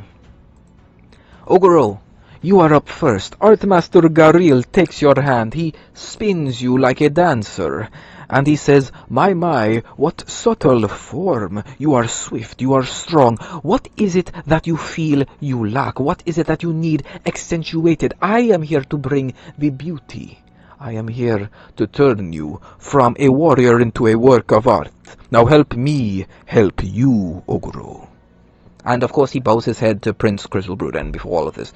Ogoro, you are up first. Artmaster Garil takes your hand. He spins you like a dancer. And he says, my, what subtle form! You are swift, you are strong. What is it that you feel you lack? What is it that you need accentuated? I am here to bring the beauty. I am here to turn you from a warrior into a work of art. Now help me help you, Oguro. And of course he bows his head to Prince Grizzlebruden before all of this.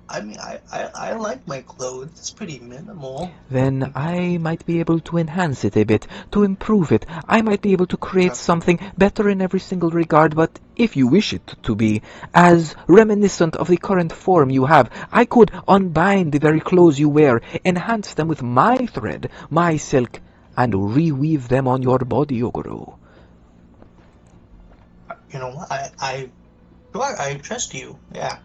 I mean, I like my clothes. It's pretty minimal. Then I might be able to enhance it a bit, to improve it. I might be able to create something better in every single regard, but if you wish it to be as reminiscent of the current form you have, I could unbind the very clothes you wear, enhance them with my thread, my silk, and reweave them on your body, Oguro. You know what? I trust you. Yeah.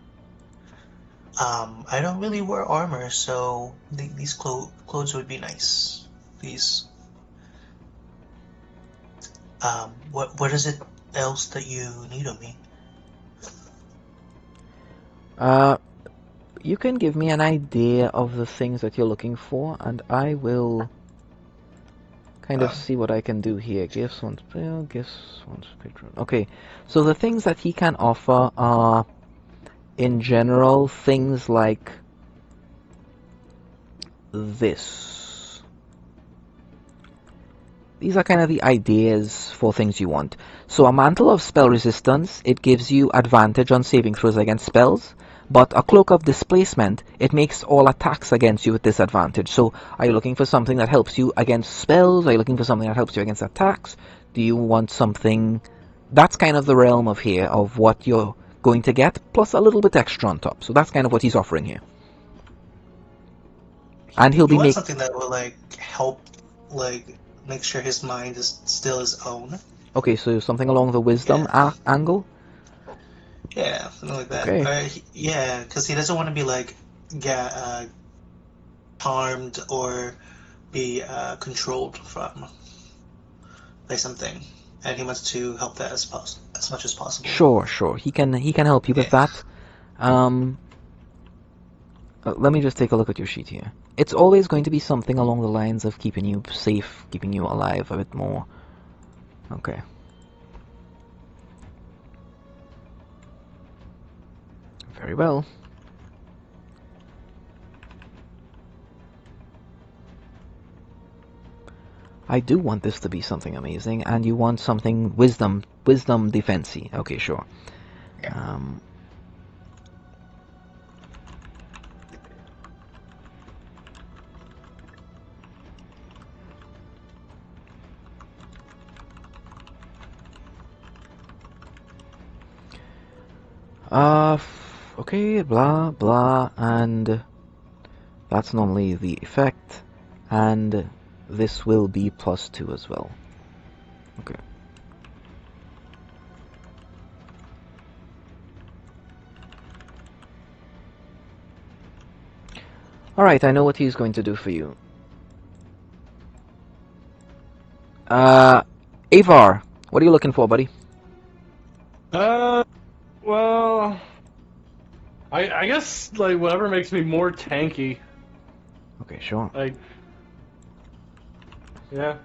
I don't really wear armor, so these clothes would be nice. These. What is it else that you need of me? You can give me an idea of the things that you're looking for, and I will kind of see what I can do here. Gifts, one's bill, gifts, one's patron. Okay, so the things that he can offer are, in general, things like this. These are kind of the ideas for things you want. So a mantle of spell resistance, it gives you advantage on saving throws against spells, but a cloak of displacement, it makes all attacks against you with disadvantage. So are you looking for something that helps you against spells? Are you looking for something that helps you against attacks? Do you want something... That's kind of the realm of here, of what you're going to get, plus a little bit extra on top. So that's kind of what he's offering here. And he'll You be want making... something that will help make sure his mind is still his own. Okay, so something along the wisdom angle? Yeah, something like that. Okay. Yeah, because he doesn't want to be harmed or be controlled by something, and he wants to help that as much as possible. Sure. He can help you with that. Let me just take a look at your sheet here. It's always going to be something along the lines of keeping you safe, keeping you alive a bit more. Okay. Very well. I do want this to be something amazing, and you want something wisdom defensey. Okay, sure. Yeah. Okay, blah, blah, and that's normally the effect, and this will be +2 as well. Okay. Alright, I know what he's going to do for you. Avar, what are you looking for, buddy? Well, I guess whatever makes me more tanky. Okay, sure. Yeah.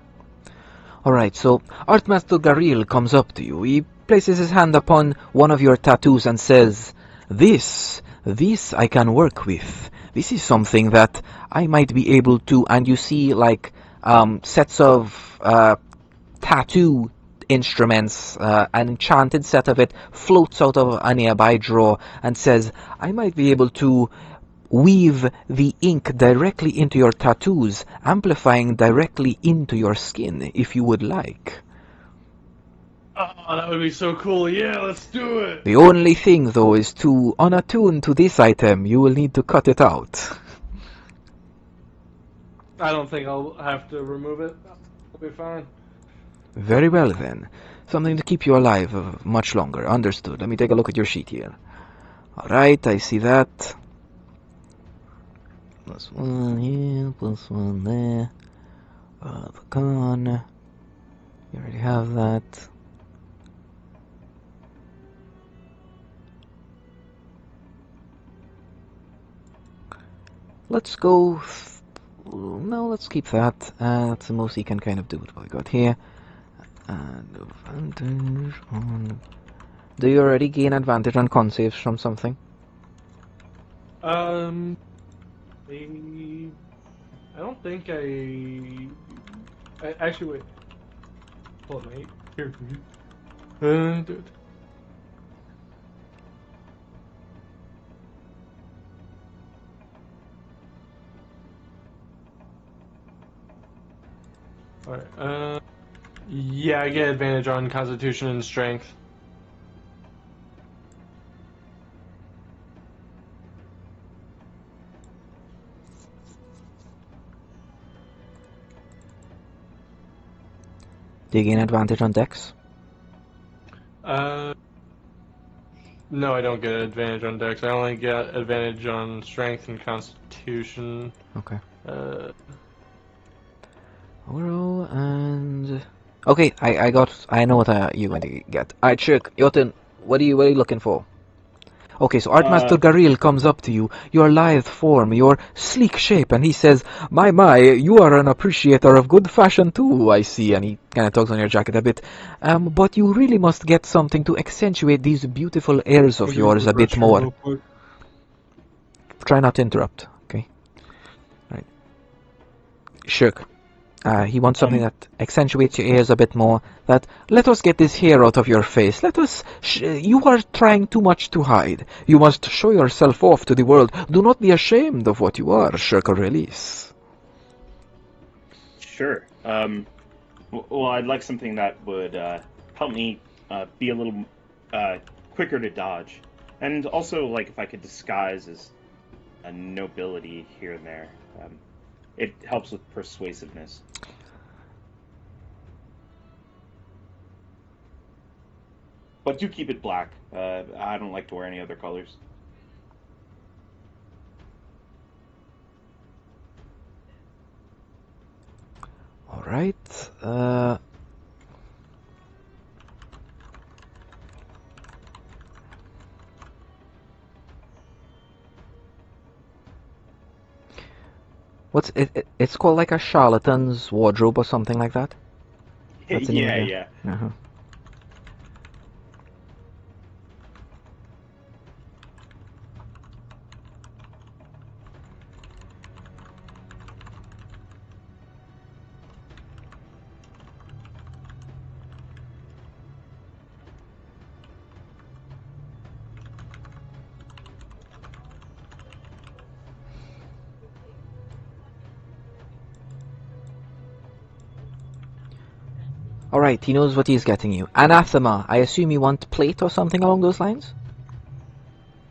Alright, so Artmaster Garil comes up to you. He places his hand upon one of your tattoos and says, This I can work with. This is something that I might be able to, and you see sets of tattoo instruments, an enchanted set of it floats out of a nearby drawer and says, I might be able to weave the ink directly into your tattoos, amplifying directly into your skin, if you would like. Oh, that would be so cool. Yeah, let's do it. The only thing, though, is to unattune to this item, you will need to cut it out. I don't think I'll have to remove it. It'll be fine. Very well, then. Something to keep you alive much longer. Understood. Let me take a look at your sheet here. Alright, I see that. +1 here, +1 there. The con. You already have that. Let's go No, let's keep that. That's the most he can kind of do with what we got here. And advantage on... Do you already gain advantage on con saves from something? I don't think I actually wait. Hold on, mate. Here. Do it. Alright, yeah, I get advantage on Constitution and Strength. Do you gain advantage on Dex? No, I don't get advantage on Dex. I only get advantage on Strength and Constitution. Okay. Overall, and... Okay, I know what you're going to get. Alright, Shirk, your turn. What are you looking for? Okay, so Artmaster Garil comes up to you, your lithe form, your sleek shape, and he says, My, you are an appreciator of good fashion too, I see, and he kind of tugs on your jacket a bit. But you really must get something to accentuate these beautiful airs of yours a bit more. Try not to interrupt, okay? Right. Shirk. He wants something that accentuates your ears a bit more. That, let us get this hair out of your face. Let us... you are trying too much to hide. You must show yourself off to the world. Do not be ashamed of what you are, Shirk Release. Sure. Well, I'd like something that would help me be a little quicker to dodge. And also, like, if I could disguise as a nobility here and there. It helps with persuasiveness. But do keep it black. I don't like to wear any other colors. Alright, what's it? It's called like a charlatan's wardrobe or something like that? That's the name of it? Yeah. Uh-huh. Alright, he knows what he's getting you. Anathema, I assume you want plate or something along those lines?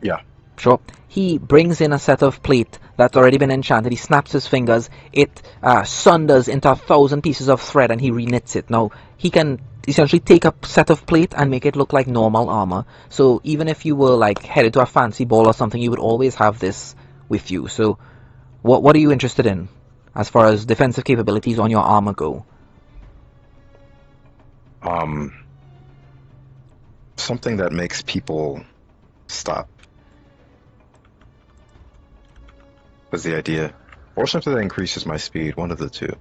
Yeah. Sure. He brings in a set of plate that's already been enchanted. He snaps his fingers. It sunders into 1,000 pieces of thread and he reknits it. Now, he can essentially take a set of plate and make it look like normal armor. So even if you were like headed to a fancy ball or something, you would always have this with you. So what are you interested in as far as defensive capabilities on your armor go? Something that makes people stop was the idea. Or something that increases my speed, one of the two.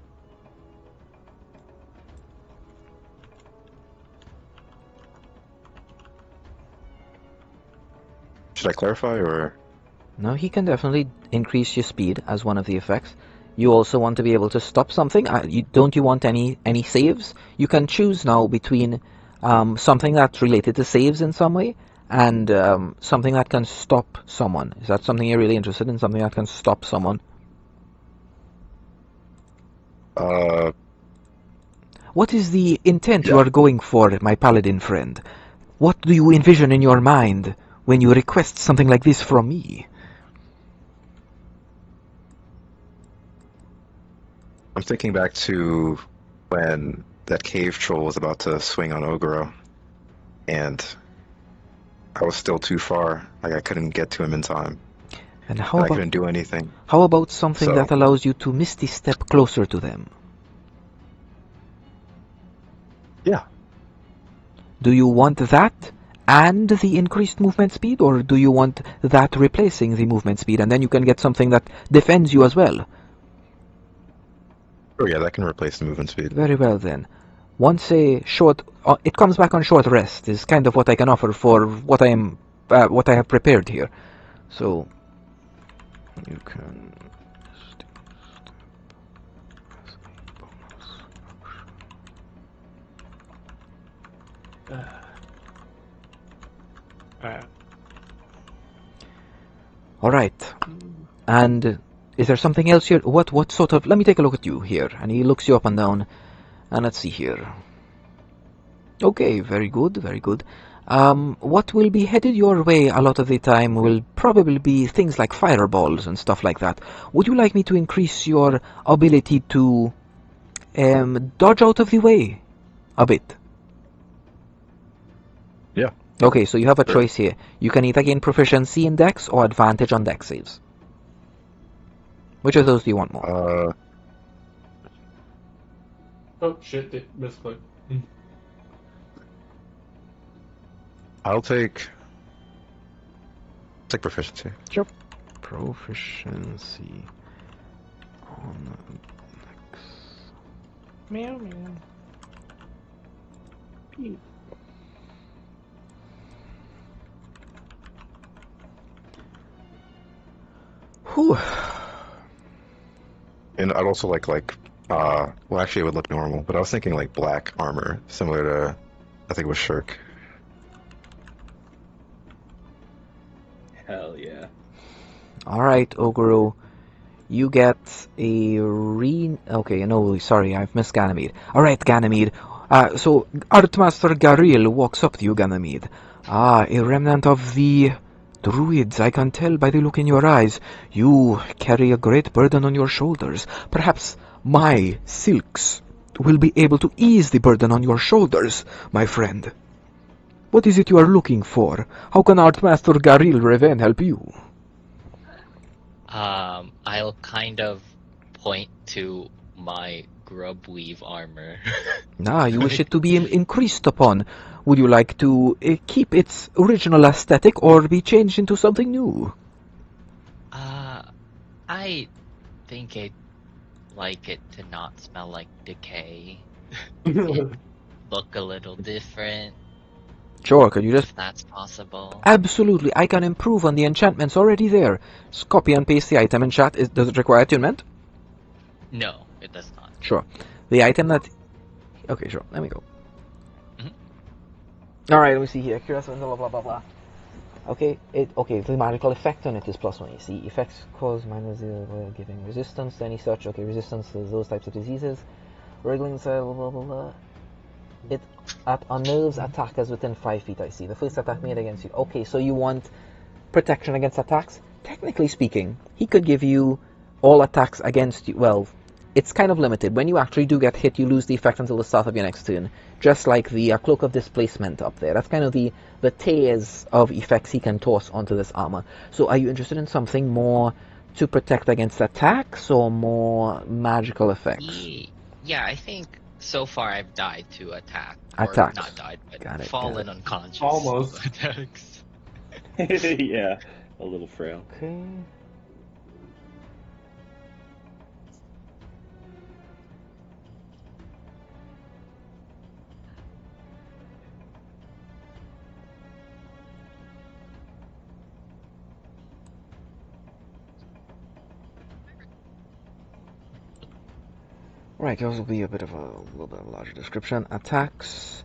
Should I clarify, or...? No, he can definitely increase your speed as one of the effects. You also want to be able to stop something. Don't you want any saves? You can choose now between something that's related to saves in some way and something that can stop someone. Is that something you're really interested in? Something that can stop someone? What is the intent you are going for, my paladin friend? What do you envision in your mind when you request something like this from me? I'm thinking back to when that cave troll was about to swing on Ogoro, and I was still too far. Like, I couldn't get to him in time. And I couldn't do anything. How about something that allows you to misty step closer to them? Yeah. Do you want that and the increased movement speed, or do you want that replacing the movement speed, and then you can get something that defends you as well? Oh yeah, that can replace the movement speed. Very well then. Once a short, it comes back on short rest is kind of what I can offer for what what I have prepared here. So you can. Alright. All right. And is there something else here? What sort of? Let me take a look at you here. And he looks you up and down. And let's see here. Okay, very good, very good. What will be headed your way a lot of the time will probably be things like fireballs and stuff like that. Would you like me to increase your ability to dodge out of the way a bit? Yeah. Okay, so you have a Sure. choice here. You can either gain proficiency in Dex or advantage on Dex saves. Which of those do you want more? Oh shit! Misclick. I'll take proficiency. Proficiency on Dex. Meow meow. Whew. And I'd also well, actually it would look normal, but I was thinking like black armor, similar to, I think it was Shirk. Hell yeah. Alright, Ogoro. You get a Okay, no, sorry, I've missed Ganymede. Alright, Ganymede. So, Artmaster Garil walks up to you, Ganymede. Ah, a remnant of the druids, I can tell by the look in your eyes. You carry a great burden on your shoulders. Perhaps my silks will be able to ease the burden on your shoulders, my friend. What is it you are looking for? How can Artmaster Garil Reven help you? I'll kind of point to my grub weave armor. Ah, you wish it to be increased upon. Would you like to keep its original aesthetic or be changed into something new? I think I'd like it to not smell like decay. Look a little different, Sure, could you just... if that's possible. Absolutely, I can improve on the enchantments already there. Just copy and paste the item in chat. Does it require attunement? No, it does not. Sure. The item that... Okay, sure, let me go. Mhm. Alright, let me see here. Curious, blah, blah, blah, blah. Okay, the magical effect on it is +1. You see, effects cause -0, giving resistance to any such. Okay, resistance to those types of diseases. Wriggling, blah, blah, blah, blah. It unnerves attackers within 5 feet, I see. The first attack made against you. Okay, so you want protection against attacks? Technically speaking, he could give you all attacks against you. Well, it's kind of limited. When you actually do get hit, you lose the effect until the start of your next turn. Just like the Cloak of Displacement up there. That's kind of the tiers of effects he can toss onto this armor. So are you interested in something more to protect against attacks or more magical effects? Yeah, I think so far I've died to attack. Attacks. Or not died, but Got it, fallen got it. unconscious. Almost. Attacks. Yeah, a little frail. Okay. Right, yours will be a little bit of a larger description. Attacks,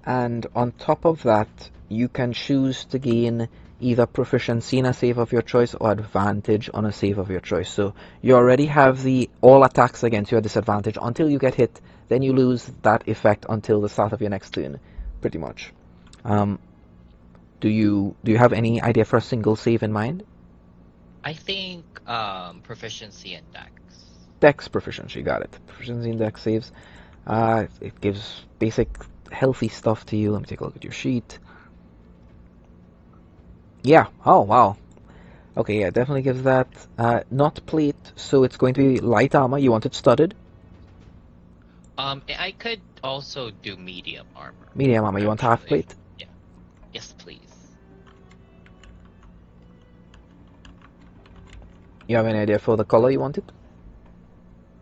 and on top of that, you can choose to gain either proficiency in a save of your choice or advantage on a save of your choice. So you already have the all attacks against you at disadvantage until you get hit. Then you lose that effect until the start of your next turn, pretty much. Do you have any idea for a single save in mind? I think proficiency in Dex. Dex proficiency, got it. Proficiency in Dex saves. It gives basic healthy stuff to you. Let me take a look at your sheet. Yeah, oh wow. Okay, yeah, definitely gives that. Not plate, so it's going to be light armor. You want it studded? I could also do medium armor. Medium armor, you want half actually. plate? Yeah. Yes, please. You have any idea for the color you want it?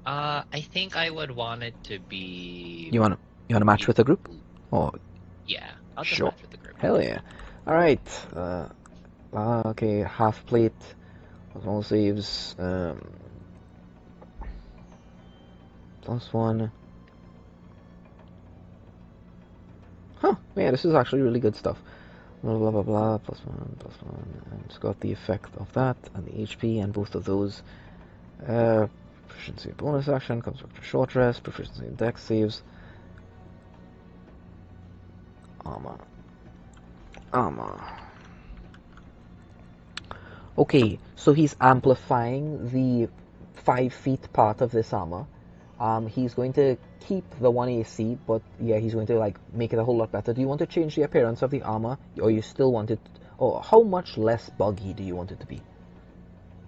I think I would want it to be. You wanna match with the group? Oh, Yeah, I'll just sure. match with the group. Hell yeah. Alright. Okay, half plate. All saves. +1. Huh, yeah, this is actually really good stuff. Blah blah blah blah, +1, and it's got the effect of that, and the HP, and both of those. Proficiency bonus action, comes back to short rest, proficiency in dex saves. Armor. Okay, so he's amplifying the 5 feet part of this armor. He's going to keep the 1 AC, but yeah, he's going to like make it a whole lot better. Do you want to change the appearance of the armor, or you still want it? Or how much less buggy do you want it to be?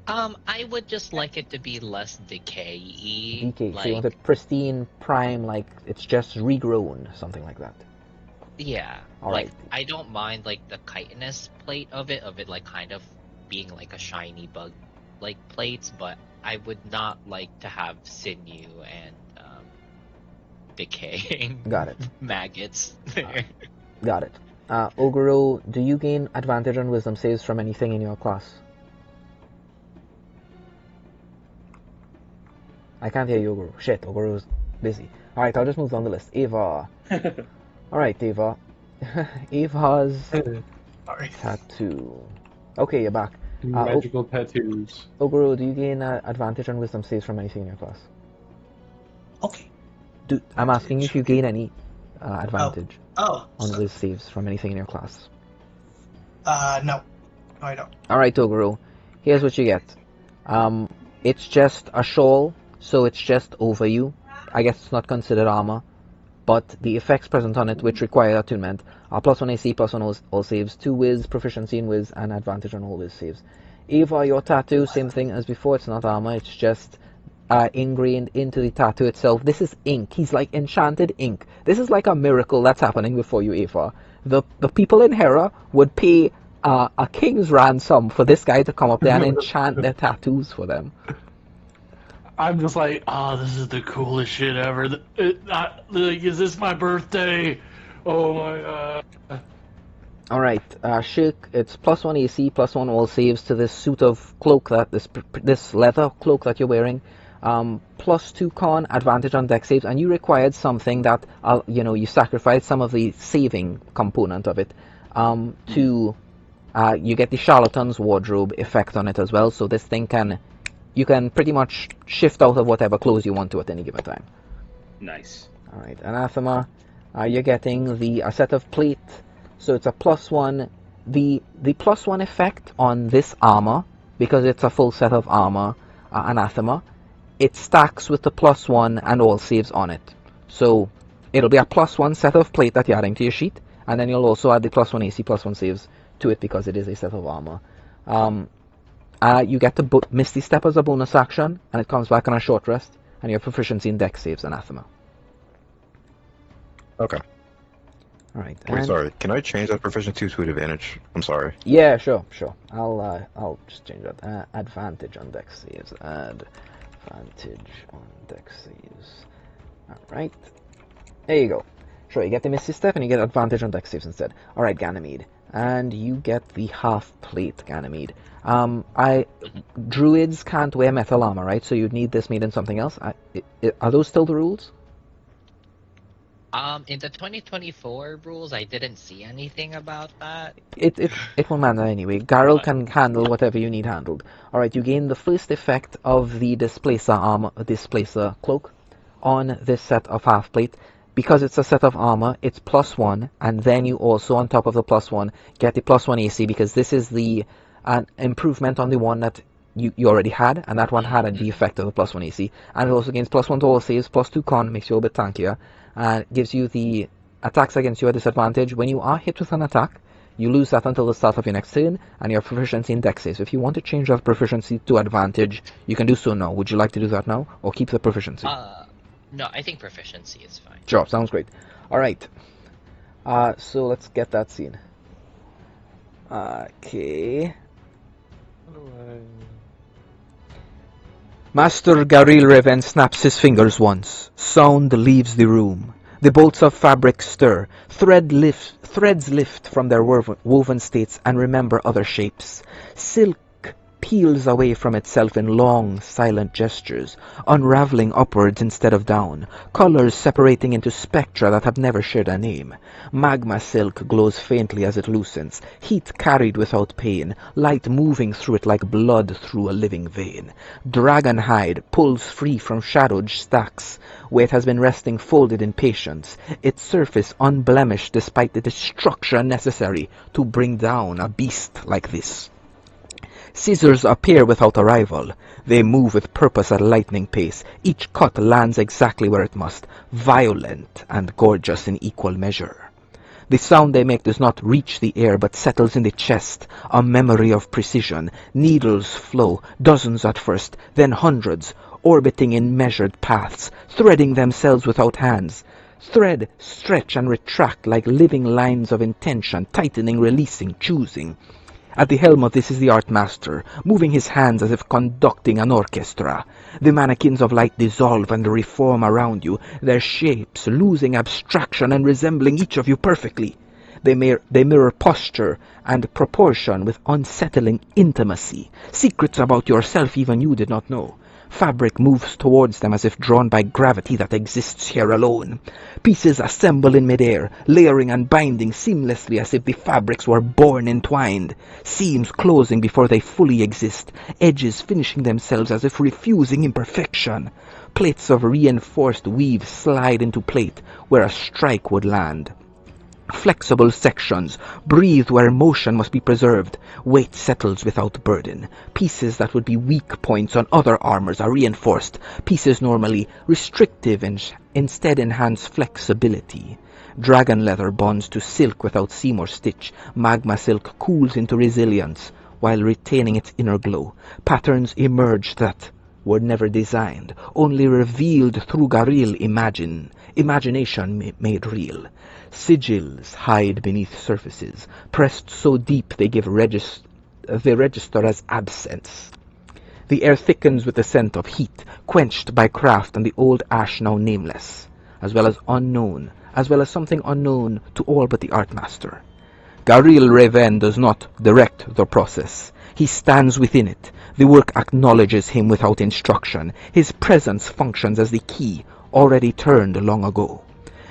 I would just like it to be less decay-y. DK, so you want it pristine, prime, like it's just regrown, something like that. Yeah. All like, right. I don't mind like the chitinous plate of it like kind of being like a shiny bug like plates, but I would not like to have sinew and decaying Got it. maggots there. Got it. Oguro, do you gain advantage on wisdom saves from anything in your class? I can't hear you, Oguro. Shit, Oguro's busy. Alright, I'll just move down the list. Ava. Alright, Ava. Ava's Sorry. tattoo. Okay, you're back. Magical tattoos. Oguro, do you gain advantage on wisdom saves from anything in your class? Okay. I'm asking if you gain any advantage Oh. on So, wisdom saves from anything in your class. no. No, I don't. Alright, Oguro. Here's what you get. It's just a shawl, so it's just over you. I guess it's not considered armor, but the effects present on it, which require attunement, are +1 AC, +1 all saves, 2 Wiz, proficiency in Wiz, and advantage on all Wiz saves. Ava, your tattoo, same thing as before, it's not armor, it's just ingrained into the tattoo itself. This is ink. He's like enchanted ink. This is like a miracle that's happening before you, Ava. The people in Hera would pay a king's ransom for this guy to come up there and enchant their tattoos for them. I'm just like, oh, this is the coolest shit ever. Like, is this my birthday? Oh my god. Alright, Shirk, it's +1 AC, +1 all saves to this suit of cloak that this leather cloak that you're wearing. +2 con, advantage on dex saves, and you required something that you sacrificed some of the saving component of it to you get the charlatan's wardrobe effect on it as well. So this thing you can pretty much shift out of whatever clothes you want to at any given time. Nice. Alright, Anathema, you're getting a set of plate, so it's a +1. The +1 effect on this armor, because it's a full set of armor, Anathema, it stacks with the +1 and all saves on it. So it'll be a +1 set of plate that you're adding to your sheet, and then you'll also add the +1 AC, +1 saves to it because it is a set of armor. You get the Misty Step as a bonus action, and it comes back on a short rest, and your proficiency in dex saves, Anathema. Okay. Alright. Wait, sorry. Can I change that proficiency to advantage? I'm sorry. Yeah, sure. I'll just change that. Advantage on dex saves. Advantage on dex saves. Alright. There you go. Sure, you get the Misty Step, and you get advantage on dex saves instead. Alright, Ganymede. And you get the half plate, Ganymede. Druids can't wear metal armor, right? So you'd need this made in something else. Are those still the rules? In the 2024 rules, I didn't see anything about that. It won't matter anyway. Garl can handle whatever you need handled. Alright, you gain the first effect of the displacer cloak on this set of half plate. Because it's a set of armor, it's +1, and then you also, on top of the +1, get the +1 AC, because this is the improvement on the one that you already had, and that one had the effect of the +1 AC. And it also gains +1 to all saves, +2 con, makes you a bit tankier, and gives you the attacks against you at disadvantage. When you are hit with an attack, you lose that until the start of your next turn, and your proficiency in dex saves. If you want to change that proficiency to advantage, you can do so now. Would you like to do that now, or keep the proficiency? No, I think proficiency is fine. Sure, sounds great. Alright. So let's get that scene. Okay. Master Garil Reven snaps his fingers once. Sound leaves the room. The bolts of fabric stir. Threads lift from their woven states and remember other shapes. Silk peels away from itself in long, silent gestures, unraveling upwards instead of down, colors separating into spectra that have never shared a name. Magma silk glows faintly as it loosens, heat carried without pain, light moving through it like blood through a living vein. Dragon hide pulls free from shadowed stacks, where it has been resting folded in patience, its surface unblemished despite the destruction necessary to bring down a beast like this. Scissors appear without a rival. They move with purpose at lightning pace. Each cut lands exactly where it must, violent and gorgeous in equal measure. The sound they make does not reach the air but settles in the chest, a memory of precision. Needles flow, dozens at first, then hundreds, orbiting in measured paths, threading themselves without hands. Thread, stretch, and retract like living lines of intention, tightening, releasing, choosing. At the helm of this is the art master, moving his hands as if conducting an orchestra. The mannequins of light dissolve and reform around you, their shapes losing abstraction and resembling each of you perfectly. They mirror posture and proportion with unsettling intimacy, secrets about yourself even you did not know. Fabric moves towards them as if drawn by gravity that exists here alone. Pieces assemble in midair, layering and binding seamlessly as if the fabrics were born entwined. Seams closing before they fully exist, edges finishing themselves as if refusing imperfection. Plates of reinforced weave slide into plate where a strike would land. Flexible sections, breathe where motion must be preserved. Weight settles without burden. Pieces that would be weak points on other armors are reinforced. Pieces normally restrictive instead enhance flexibility. Dragon leather bonds to silk without seam or stitch. Magma silk cools into resilience while retaining its inner glow. Patterns emerge that were never designed, only revealed through Garil imagination made real. Sigils hide beneath surfaces, pressed so deep they register as absence. The air thickens with the scent of heat, quenched by craft and the old ash now nameless, as well as something unknown to all but the art master. Garil Reven does not direct the process. He stands within it. The work acknowledges him without instruction. His presence functions as the key, already turned long ago.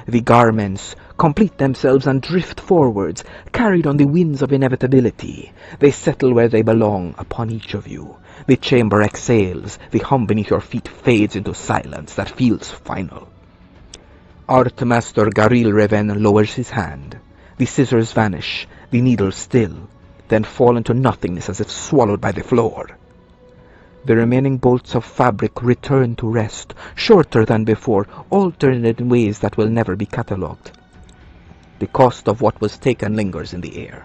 The garments complete themselves and drift forwards, carried on the winds of inevitability. They settle where they belong upon each of you. The chamber exhales. The hum beneath your feet fades into silence that feels final. Art Master Garil Reven lowers his hand. The scissors vanish, the needles still, then fall into nothingness as if swallowed by the floor. The remaining bolts of fabric return to rest, shorter than before, alternate in ways that will never be catalogued. The cost of what was taken lingers in the air,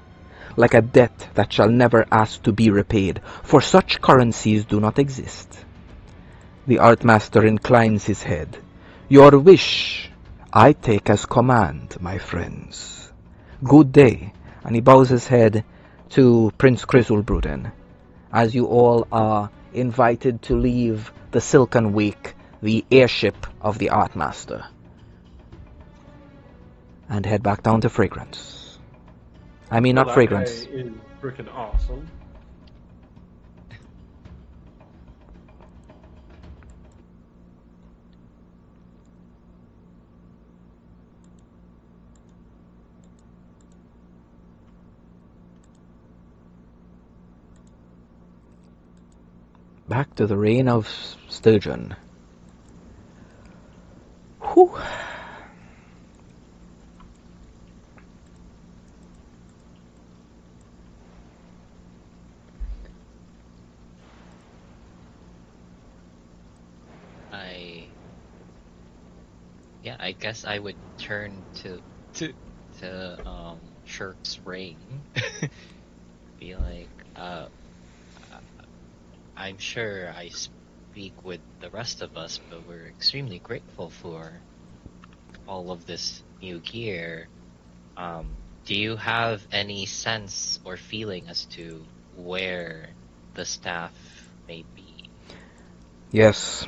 like a debt that shall never ask to be repaid, for such currencies do not exist. The art master inclines his head. Your wish I take as command, my friends. Good day. And he bows his head to Prince Crisulbruden, as you all are invited to leave the Silken Wake, the airship of the art master, and head back down to Fragrance. I mean, Well, not that Fragrance. guy is freaking awesome. Back to the reign of Sturgeon. Whew. I guess I would turn to Shirk's ring. Be like, I'm sure I speak with the rest of us, but we're extremely grateful for all of this new gear. Do you have any sense or feeling as to where the staff may be? Yes.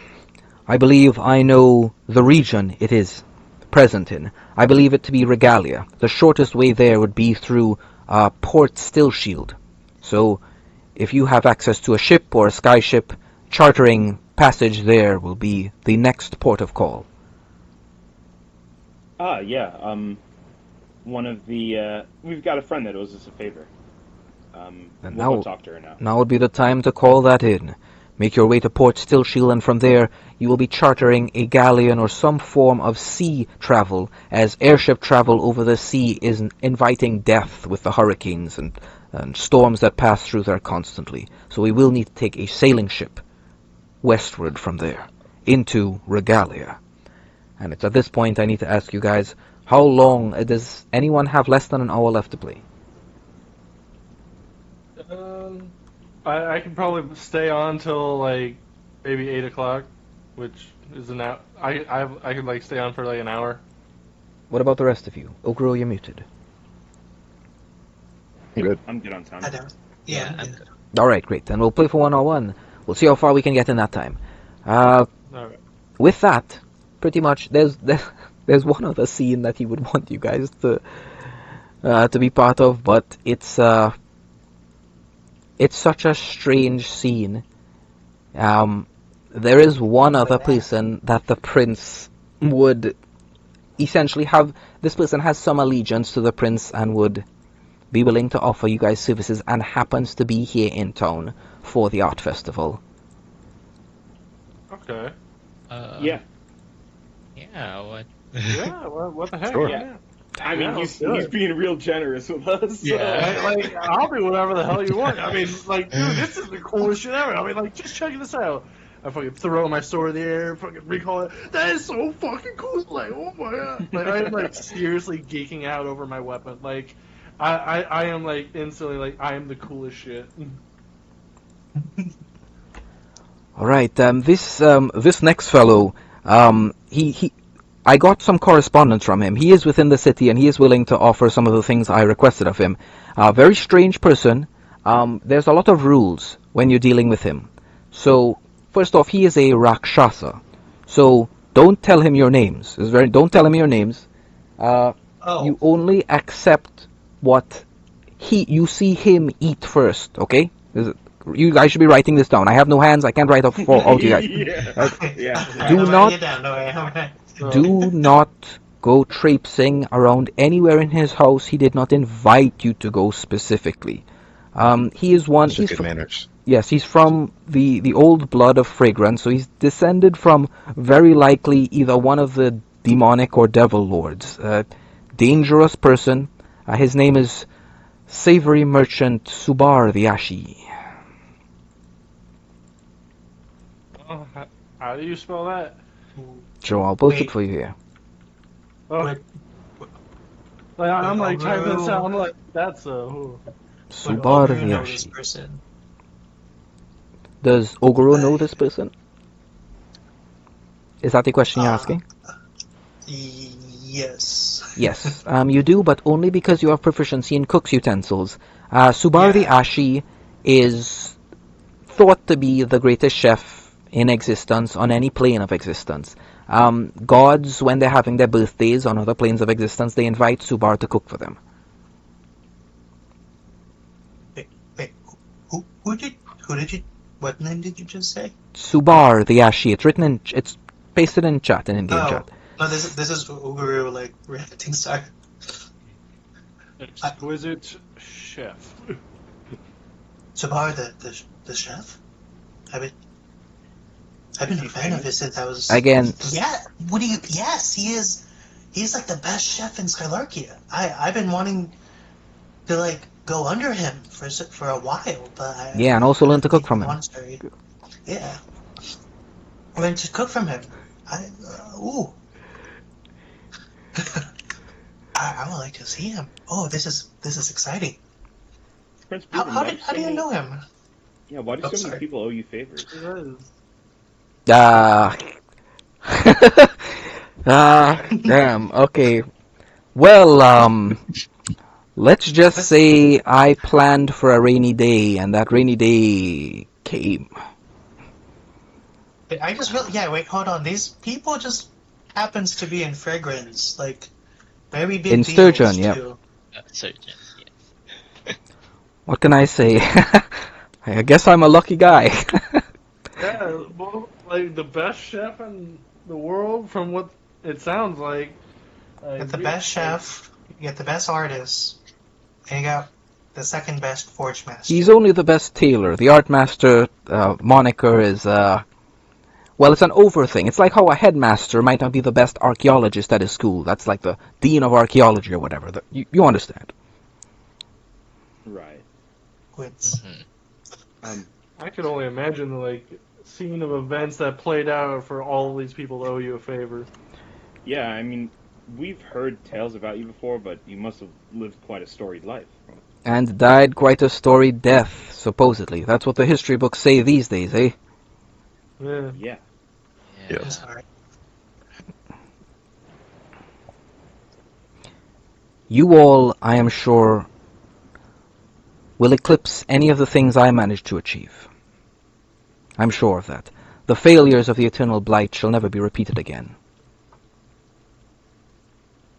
I believe I know the region it is present in. I believe it to be Regalia. The shortest way there would be through Port Stillshield. So, if you have access to a ship or a skyship, chartering passage there will be the next port of call. Yeah. One of the we've got a friend that owes us a favor. And We'll go talk to her now. Now would be the time to call that in. Make your way to Port Stillshield, and from there you will be chartering a galleon or some form of sea travel, as airship travel over the sea is inviting death with the hurricanes and storms that pass through there constantly. So we will need to take a sailing ship westward from there, into Regalia. And it's at this point I need to ask you guys, how long does anyone have less than an hour left to play? I can probably stay on till like maybe 8 o'clock, which is an hour. I could like stay on for like an hour. What about the rest of you? Ogro, you're muted. Good. I'm good on time. I don't. Yeah. I'm good. Alright, great. Then we'll play for 101. We'll see how far we can get in that time. Alright. With that, pretty much, there's one other scene that he would want you guys to be part of, but it's such a strange scene. There is one other person that the prince would essentially have. This person has some allegiance to the prince and would be willing to offer you guys services, and happens to be here in town for the art festival. Okay. Yeah. Yeah, what? Yeah. What the heck? Sure. Yeah. I mean, Yeah, he's let's do it. being real generous with us. so- Yeah, like I'll do whatever the hell you want. I mean, like, dude, this is the coolest shit ever. I mean, like, just check this out. I fucking throw my sword in the air, fucking recall it. That is so fucking cool. Like, oh my god. Like, I am like seriously geeking out over my weapon. Like, I am like instantly like I am the coolest shit. All right. This next fellow, I got some correspondence from him. He is within the city, and he is willing to offer some of the things I requested of him. Very strange person. There's a lot of rules when you're dealing with him. So, first off, he is a Rakshasa. So, don't tell him your names. Don't tell him your names. Oh. You only accept what you see him eat first, okay? You guys should be writing this down. I have no hands. I can't write off for all of you guys. yeah. Do I'm not- writing it down. Don't worry, I'm right. Do not go traipsing around anywhere in his house. He did not invite you to go specifically. He is one. Those are He's good from, manners. yes, he's from the old blood of Fragrance, so he's descended from very likely either one of the demonic or devil lords. Dangerous person. His name is Savory Merchant Subar the Ashi. Oh, how do you spell that? Sure, I'll post Wait. it for you here. Oh, Wait, like I'm like Wait, typing this oh, out. I'm like, that's who? Subar do the you know this Ashi. person? Does Ogoro know this person? Is that the question you're asking? Yes. Yes, you do, but only because you have proficiency in cook's utensils. Subar the Yeah. Ashi is thought to be the greatest chef in existence on any plane of existence. Gods, when they're having their birthdays on other planes of existence, they invite Subar to cook for them. Wait, who did you, what name did you just say? Subar the Ashi. It's pasted in chat, in in-game chat. No, this is Uguru, like, reacting, sorry. Exquisite chef. Sabar, the chef? I've been a fan of his since I was... Again, Yeah, yes, he is. He's like the best chef in Skylarkia. I've been wanting to, like, go under him for a while, but I... yeah, and also learn to cook from him. Monastery. Yeah. Learn to cook from him. Ooh. I would like to see him. Oh, this is exciting. Prince How Bruton, do you know him? Yeah, why do Oh, so sorry. many people owe you favors? Damn, okay. Well, let's just say I planned for a rainy day, and that rainy day came. I just really, yeah, wait, hold on. These people just happens to be in fragrance, like, very big In deals, Sturgeon, yeah. too. Surgeon, yes. What can I say? I guess I'm a lucky guy. Yeah, well, like the best chef in the world, from what it sounds like. You get the best chef, you get the best artist, and you got the second best forge master. He's only the best tailor. The art master moniker is, well, it's an over thing. It's like how a headmaster might not be the best archaeologist at his school. That's like the dean of archaeology or whatever. You understand. Right. Quits. Mhm. I could only imagine the scene of events that played out for all these people to owe you a favor. Yeah, I mean, we've heard tales about you before, but you must have lived quite a storied life. And died quite a storied death, supposedly. That's what the history books say these days, eh? Yeah. Yeah. Yeah. I'm sorry. You all, I am sure, will eclipse any of the things I managed to achieve. I'm sure of that. The failures of the Eternal Blight shall never be repeated again.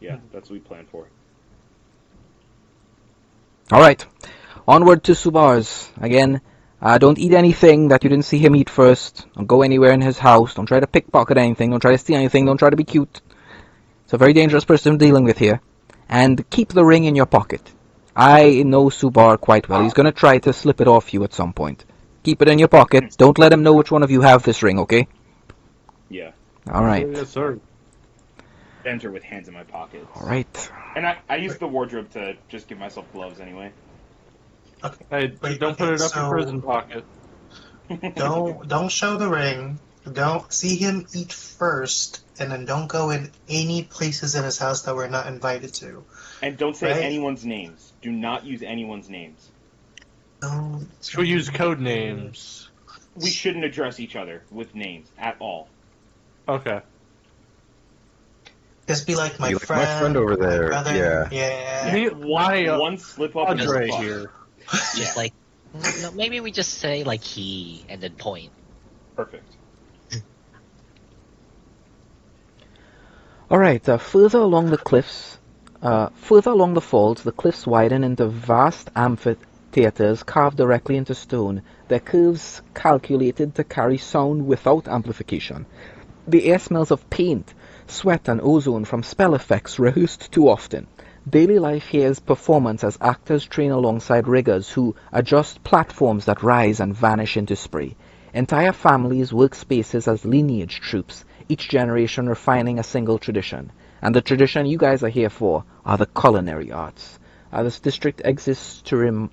Yeah, that's what we planned for. Alright, onward to Subar's. Again, don't eat anything that you didn't see him eat first. Don't go anywhere in his house. Don't try to pickpocket anything. Don't try to steal anything. Don't try to be cute. It's a very dangerous person I'm dealing with here. And keep the ring in your pocket. I know Subar quite well. He's going to try to slip it off you at some point. Keep it in your pocket. Don't let him know which one of you have this ring, okay? Yeah. Alright. Yes, sir. Enter with hands in my pockets. Alright. And I use the wardrobe to just give myself gloves anyway. Hey, Wait, don't put okay, it up so- your prison pocket. Don't show the ring. Don't see him eat first, and then don't go in any places in his house that we're not invited to. And don't say Right. anyone's names. Do not use anyone's names. Don't. Should we use code names? We shouldn't address each other with names at all. Okay. Just be like my Be like, friend. my friend over my there, brother. yeah. Yeah. Me- One, my, one slip up and Andre you're fucked. here. Just like, no, maybe we just say like he and then point. Perfect. Alright, further along the cliffs, further along the falls, the cliffs widen into vast amphitheaters carved directly into stone, their curves calculated to carry sound without amplification. The air smells of paint, sweat and ozone from spell effects rehearsed too often. Daily life here is performance as actors train alongside riggers who adjust platforms that rise and vanish into spray. Entire families work spaces as lineage troops, each generation refining a single tradition. And the tradition you guys are here for are the culinary arts. This district exists to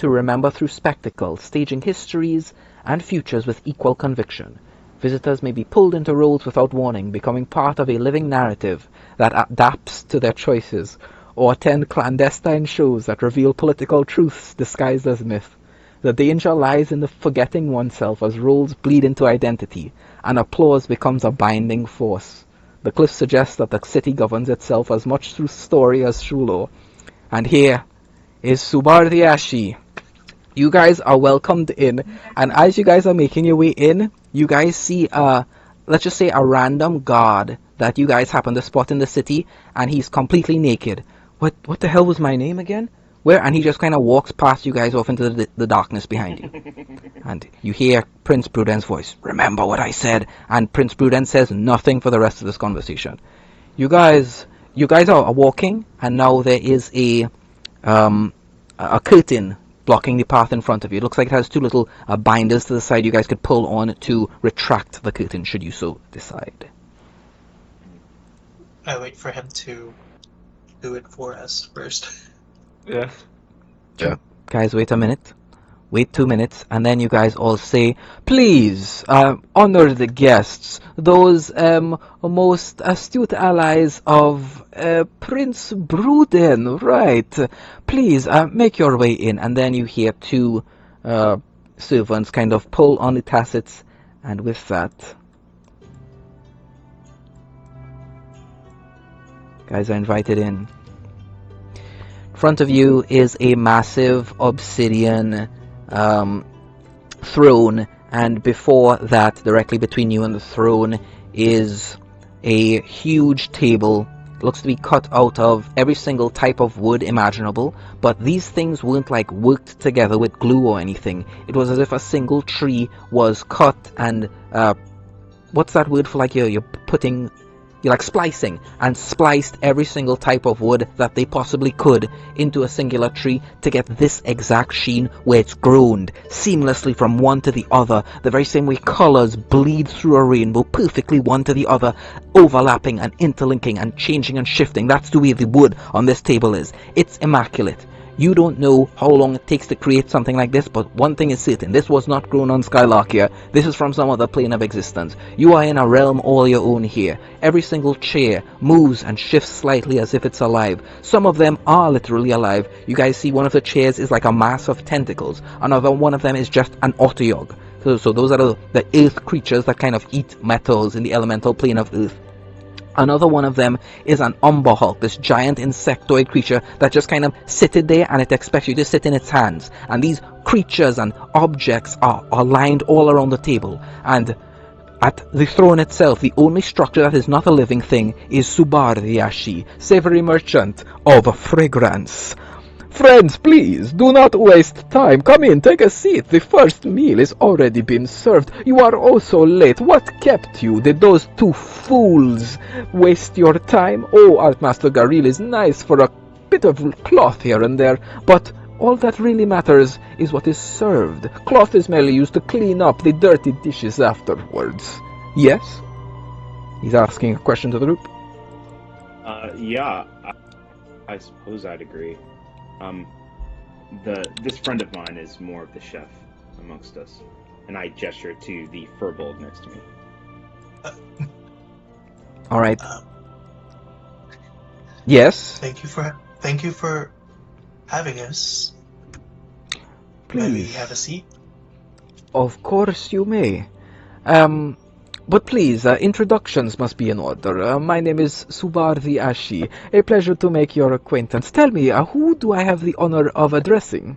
remember through spectacle, staging histories and futures with equal conviction. Visitors may be pulled into roles without warning, becoming part of a living narrative that adapts to their choices, or attend clandestine shows that reveal political truths disguised as myth. The danger lies in the forgetting oneself as roles bleed into identity, and applause becomes a binding force. The cliff suggests that the city governs itself as much through story as through law. And here is Subar the Ashi. You guys are welcomed in, and as you guys are making your way in, you guys see let's just say a random guard that you guys happen to spot in the city, and he's completely naked. What the hell was my name again? Where? And he just kind of walks past you guys off into the darkness behind you. And you hear Prince Bruden's voice. Remember what I said. And Prince Bruden says nothing for the rest of this conversation. You guys are walking, and now there is a curtain blocking the path in front of you. It looks like it has two little binders to the side you guys could pull on to retract the curtain should you so decide. I wait for him to do it for us first. Yeah. Guys, wait a minute. Wait 2 minutes, and then you guys all say, please, honor the guests, those most astute allies of Prince Bruden, right? Please, make your way in. And then you hear two servants kind of pull on the tassets, and with that, guys are invited in. In front of you is a massive obsidian throne and before that, directly between you and the throne, is a huge table. It looks to be cut out of every single type of wood imaginable, but these things weren't like worked together with glue or anything. It was as if a single tree was cut and what's that word for like you're putting, you're like splicing, and spliced every single type of wood that they possibly could into a singular tree to get this exact sheen where it's grown seamlessly from one to the other, the very same way colors bleed through a rainbow perfectly one to the other, overlapping and interlinking and changing and shifting. That's the way the wood on this table is. It's immaculate. You don't know how long it takes to create something like this, but one thing is certain. This was not grown on Skylarkia. This is from some other plane of existence. You are in a realm all your own here. Every single chair moves and shifts slightly as if it's alive. Some of them are literally alive. You guys see one of the chairs is like a mass of tentacles. Another one of them is just an Otyog. So those are the earth creatures that kind of eat metals in the elemental plane of earth. Another one of them is an Umberhulk, this giant insectoid creature that just kind of sitted there and it expects you to sit in its hands. And these creatures and objects are lined all around the table. And at the throne itself, the only structure that is not a living thing is Subar the Ashi, savory merchant of fragrance. Friends, please, do not waste time. Come in, take a seat. The first meal is already been served. You are oh so late. What kept you? Did those two fools waste your time? Oh, Altmaster Garil is nice for a bit of cloth here and there, but all that really matters is what is served. Cloth is merely used to clean up the dirty dishes afterwards. Yes? He's asking a question to the group. Yeah, I suppose I'd agree. This friend of mine is more of the chef amongst us, and I gesture to the furbolg next to me. All right. Yes. Thank you for having us. Please. May we have a seat? Of course you may. But please, introductions must be in order. My name is Subar the Ashi. A pleasure to make your acquaintance. Tell me, who do I have the honor of addressing?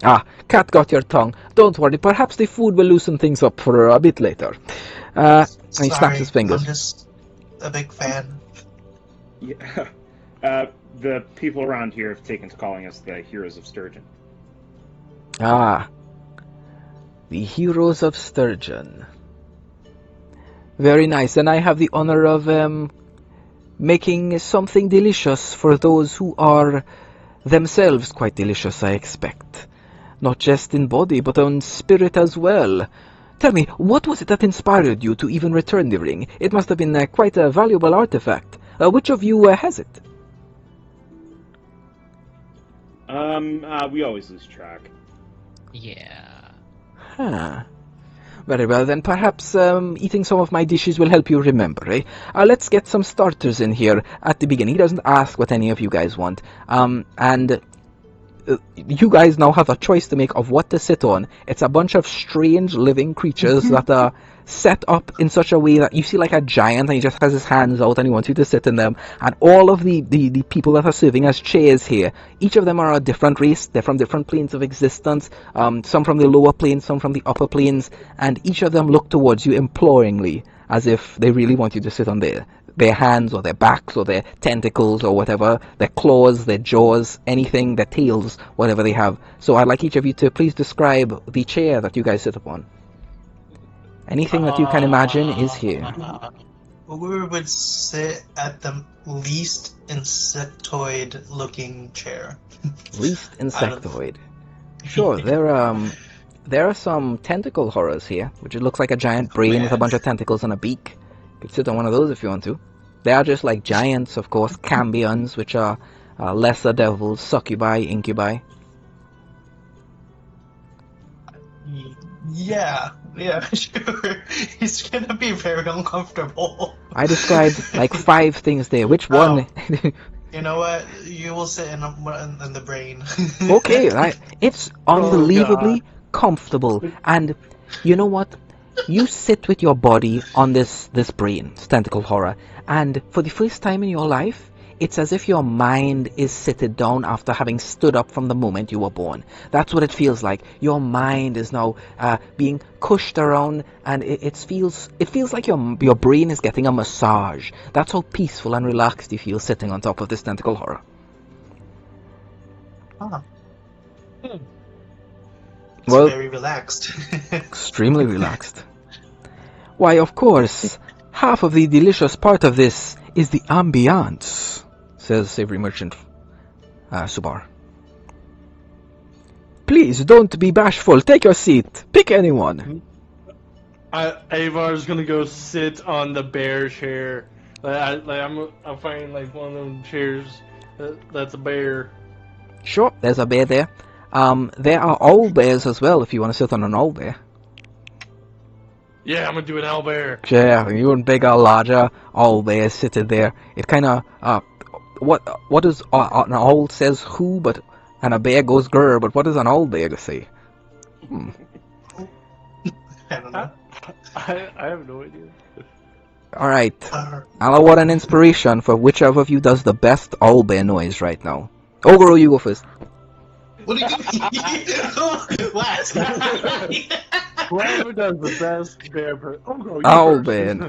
Ah, cat got your tongue. Don't worry, perhaps the food will loosen things up for a bit later. And he snaps his fingers. I'm just a big fan. Yeah. The people around here have taken to calling us the heroes of Sturgeon. Ah. The Heroes of Sturgeon. Very nice, and I have the honor of making something delicious for those who are themselves quite delicious, I expect. Not just in body, but in spirit as well. Tell me, what was it that inspired you to even return the ring? It must have been quite a valuable artifact. Which of you has it? We always lose track. Yeah. Huh. Very well, then perhaps eating some of my dishes will help you remember, eh? Let's get some starters in here at the beginning. He doesn't ask what any of you guys want. And you guys now have a choice to make of what to sit on. It's a bunch of strange living creatures that are set up in such a way that you see like a giant and he just has his hands out and he wants you to sit in them. And all of the people that are serving as chairs here, each of them are a different race. They're from different planes of existence. Some from the lower planes, some from the upper planes. And each of them look towards you imploringly as if they really want you to sit on their hands or their backs or their tentacles or whatever, their claws, their jaws, anything, their tails, whatever they have. So I'd like each of you to please describe the chair that you guys sit upon. Anything that you can imagine is here. We would sit at the least insectoid-looking chair. Least insectoid. Sure, there are some tentacle horrors here, which it looks like a giant brain with a bunch of tentacles and a beak. You could sit on one of those if you want to. They are just like giants, of course, cambions, which are lesser devils, succubi, incubi. Yeah, sure. He's gonna be very uncomfortable. I described like 5 things there. Which one? You know what? You will sit in the brain. Okay, right. It's unbelievably comfortable. And you know what? You sit with your body on this brain, tentacle horror, and for the first time in your life, it's as if your mind is seated down after having stood up from the moment you were born. That's what it feels like. Your mind is now being cushed around, and it feels like your brain is getting a massage. That's how peaceful and relaxed you feel sitting on top of this tentacle horror. Ah, Hmm. it's Well, very relaxed. extremely relaxed. Why, of course, half of the delicious part of this is the ambiance, says Savory Merchant Subar. Please don't be bashful. Take your seat. Pick anyone. Avar's gonna go sit on the bear chair. I'm finding like one of them chairs that's a bear. Sure, there's a bear there. There are owl bears as well if you want to sit on an owl bear. Yeah, I'm gonna do an owl bear. Yeah, you and bigger, larger owl bears sitting there. It kind of what does an owl says who, but and a bear goes grr. But what does an owl bear say? I don't know. I have no idea. All right, Uh, I'll award an inspiration for whichever of you does the best owl bear noise right now. Ogro, you go first. what do you mean? What? Whoever does the best bear person. Oh, girl, you Owl first. bear.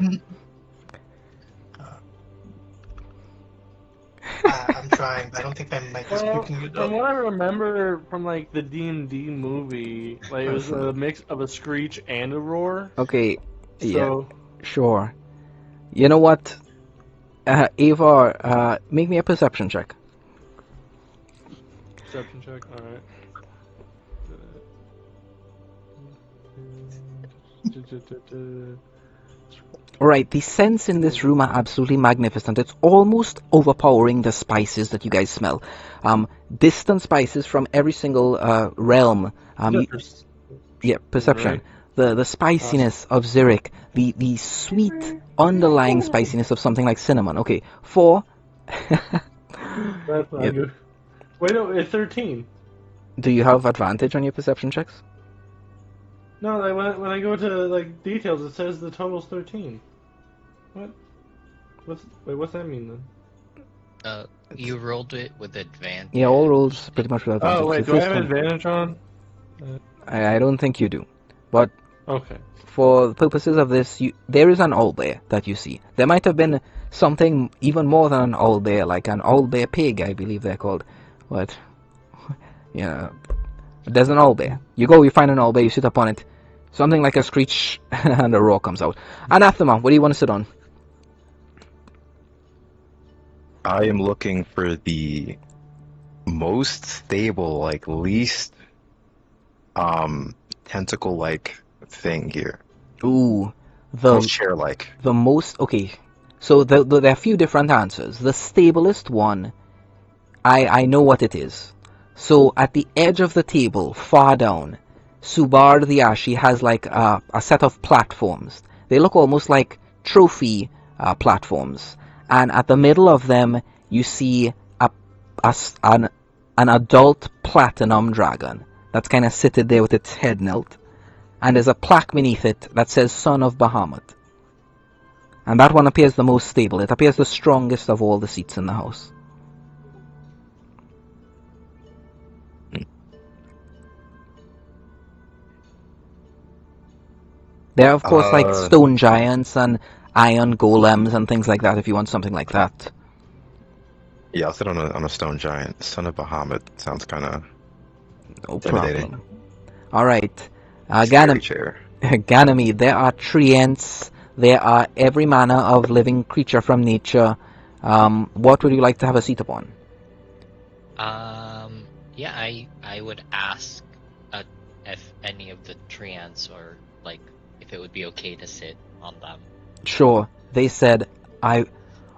I'm trying, but I don't think my mic is Well, picking it from up. what I remember from like the D&D movie, like it was a mix of a screech and a roar. Okay, yeah, So sure. You know what? Ava, make me a perception check. perception check. All right. Alright, the scents in this room are absolutely magnificent. It's almost overpowering the spices that you guys smell. Distant spices from every single realm. Yeah, perception. Right. The spiciness of Zurich, the sweet underlying spiciness of something like cinnamon. Okay, 4. That's not Yep. good. Wait, no, it's 13. Do you have advantage on your perception checks? No, like when I go to like details, it says the total's 13. What? What's that mean then? You rolled it with advantage. Yeah, all rolls pretty much with advantage. Oh wait, The do I first have one- advantage on? I don't think you do. But Okay. for the purposes of this, there is an owlbear that you see. There might have been something even more than an owlbear, like an owlbear pig, I believe they're called. But, yeah, there's an owlbear. You go, you find an owlbear, you sit upon it. Something like a screech, and a roar comes out. Anathema, what do you want to sit on? I am looking for the most stable, like least tentacle-like thing here. Ooh, Most chair-like. the most, okay. So there are a few different answers. The stablest one, I know what it is. So at the edge of the table, far down, Subar the Ashi has like a set of platforms. They look almost like trophy platforms. And at the middle of them, you see an adult platinum dragon that's kind of seated there with its head knelt. And there's a plaque beneath it that says Son of Bahamut. And that one appears the most stable. It appears the strongest of all the seats in the house. There are, of course, like stone giants and iron golems and things like that if you want something like that. Yeah, I'll sit on a stone giant. Son of Bahamut sounds kind of No intimidating. problem. Alright. Scary chair. Ganymede, there are treants, there are every manner of living creature from nature. What would you like to have a seat upon? Yeah, I would ask if any of the treants or like if it would be okay to sit on them. Sure, they said, I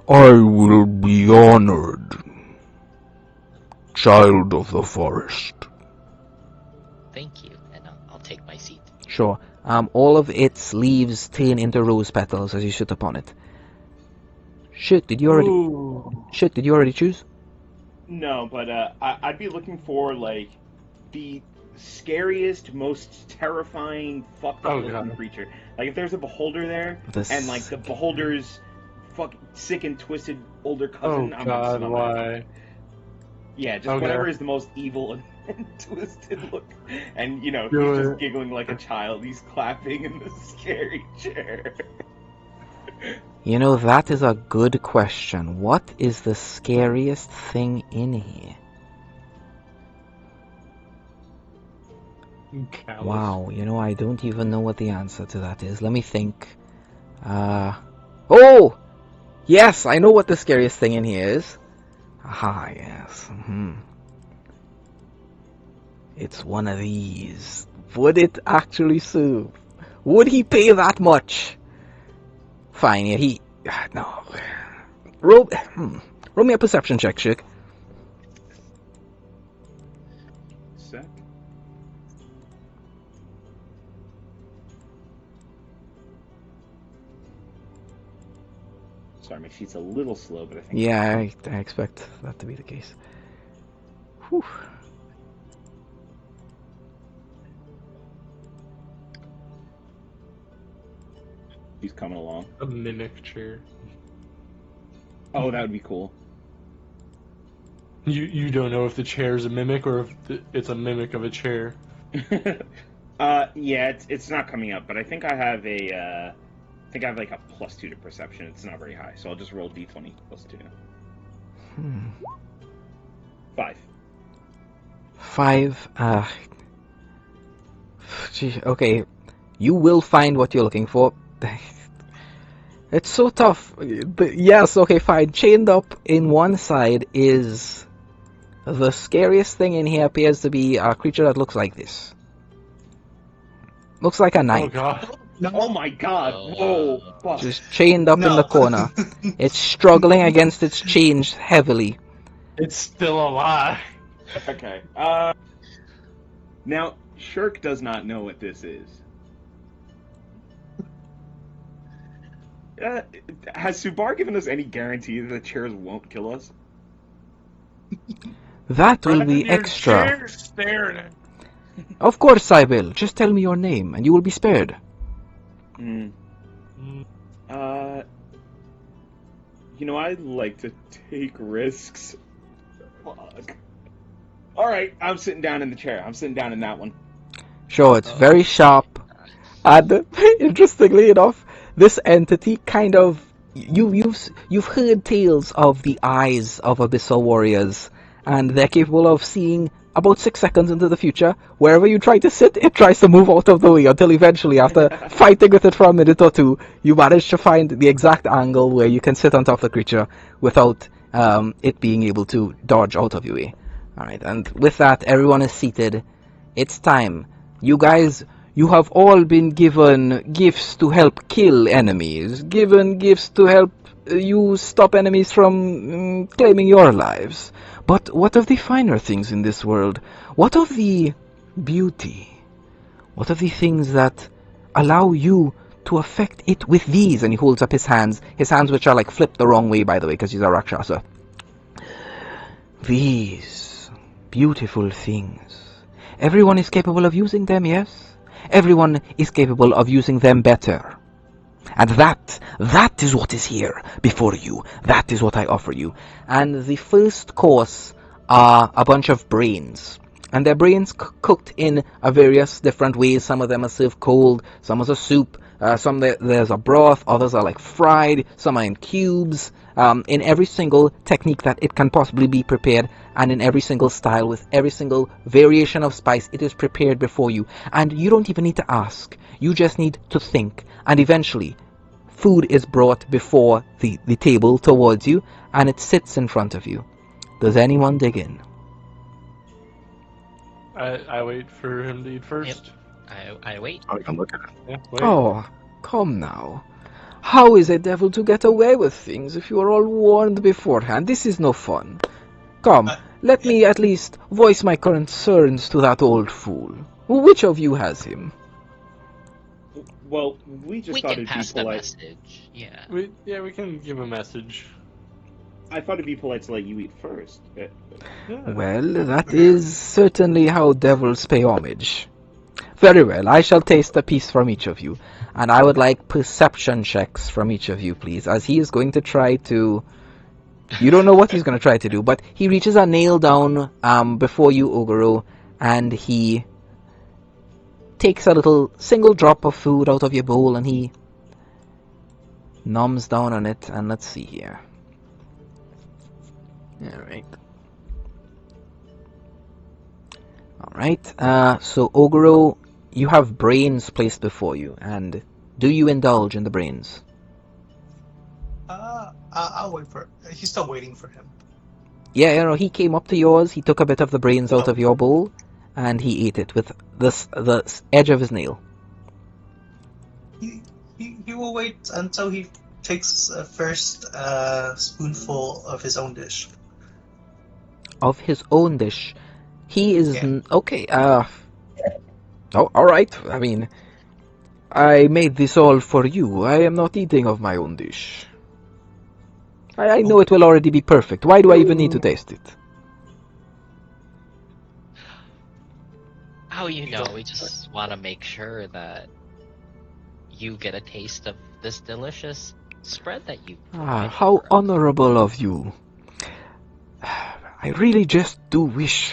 will be honored, child of the forest. Thank you, and I'll take my seat. Sure. All of its leaves turn into rose petals as you sit upon it. Shit, did you already choose? No, but I'd be looking for like the scariest, most terrifying, fucked up looking creature. Like if there's a beholder there, and like the beholder's fucking sick and twisted older Oh cousin. I'm God, just why? Yeah, just Okay. whatever is the most evil and twisted look. And, Do he's just it. giggling like a child. He's clapping in the scary chair. You know, that is a good question. What is the scariest thing in here? Callous. Wow, you know, I don't even know what the answer to that is. Let me think. Oh! Yes, I know what the scariest thing in here is. Aha, yes. It's one of these. Would it actually serve? Would he pay that much? Fine, yeah, he... No. Roll me a perception check, chick. Sec. Sorry, my sheet's a little slow, but I think... Yeah, I expect that to be the case. Whew. He's coming along. A mimic chair. Oh, that would be cool. You don't know if the chair is a mimic or if it's a mimic of a chair. Yeah, it's not coming up, but I think I have like a +2 to perception. It's not very high, so I'll just roll d20 +2. 5. 5. Gee, okay. You will find what you're looking for. It's so tough. Yes, okay, fine. Chained up in one side is... The scariest thing in here appears to be a creature that looks like this. Looks like a Oh knife. God. Oh my god! Whoa! Fuck. Just chained up in No. the corner. It's struggling against its chains heavily. It's still alive. Okay. Now, Shirk does not know what this is. Has Subar given us any guarantee that the chairs won't kill us? That will be extra. Of course I will. Just tell me your name and you will be spared. I like to take risks. Fuck. Alright, I'm sitting down in the chair. I'm sitting down in that one. Sure, it's very sharp. And interestingly enough, this entity kind of you've heard tales of the eyes of abyssal warriors, and they're capable of seeing about 6 seconds into the future. Wherever you try to sit, it tries to move out of the way until eventually, after fighting with it for a minute or two, you manage to find the exact angle where you can sit on top of the creature without it being able to dodge out of your way. Alright, and with that, everyone is seated. It's time. You guys, you have all been given gifts to help kill enemies, given gifts to help you stop enemies from claiming your lives. But what of the finer things in this world? What of the beauty? What of the things that allow you to affect it with these? And he holds up his hands which are like flipped the wrong way, by the way, because he's a Rakshasa. These beautiful things. Everyone is capable of using them, yes? Everyone is capable of using them better. And that is what is here before you. That is what I offer you. And the first course are a bunch of brains. And they're brains cooked in various different ways. Some of them are served cold, some as a soup, some there's a broth, others are like fried, some are in cubes. In every single technique that it can possibly be prepared, and in every single style, with every single variation of spice, it is prepared before you. And you don't even need to ask. You just need to think. And eventually, food is brought before the table towards you, and it sits in front of you. Does anyone dig in? I wait for him to eat first. I wait. I can look at it. Yeah, wait. Oh, come now. How is a devil to get away with things if you are all warned beforehand? This is no fun. Come, let me at least voice my concerns to that old fool. Which of you has him? Well, we just We thought can it'd be pass the polite. message. Yeah. We can give a message. I thought it'd be polite to let you eat first. Yeah. Well, that is certainly how devils pay homage. Very well. I shall taste a piece from each of you, and I would like perception checks from each of you, please, as he is going to try to. You don't know what he's going to try to do, but he reaches a nail down before you, Ogoro, and he takes a little single drop of food out of your bowl, and he numbs down on it. And let's see here. Alright, so Ogoro, you have brains placed before you, and do you indulge in the brains? I'll wait for. He's still waiting for him. Yeah, you know, he came up to yours, he took a bit of the brains out of your bowl, and he ate it with the edge of his nail. He will wait until he takes a first spoonful of his own dish. Of his own dish. He is... Yeah. Okay, oh, alright. I mean, I made this all for you. I am not eating of my own dish. I know it will already be perfect. Why do I even need to taste it? Oh, you know, we just want to make sure that you get a taste of this delicious spread that you provided How for us. honorable of you. I really just do wish,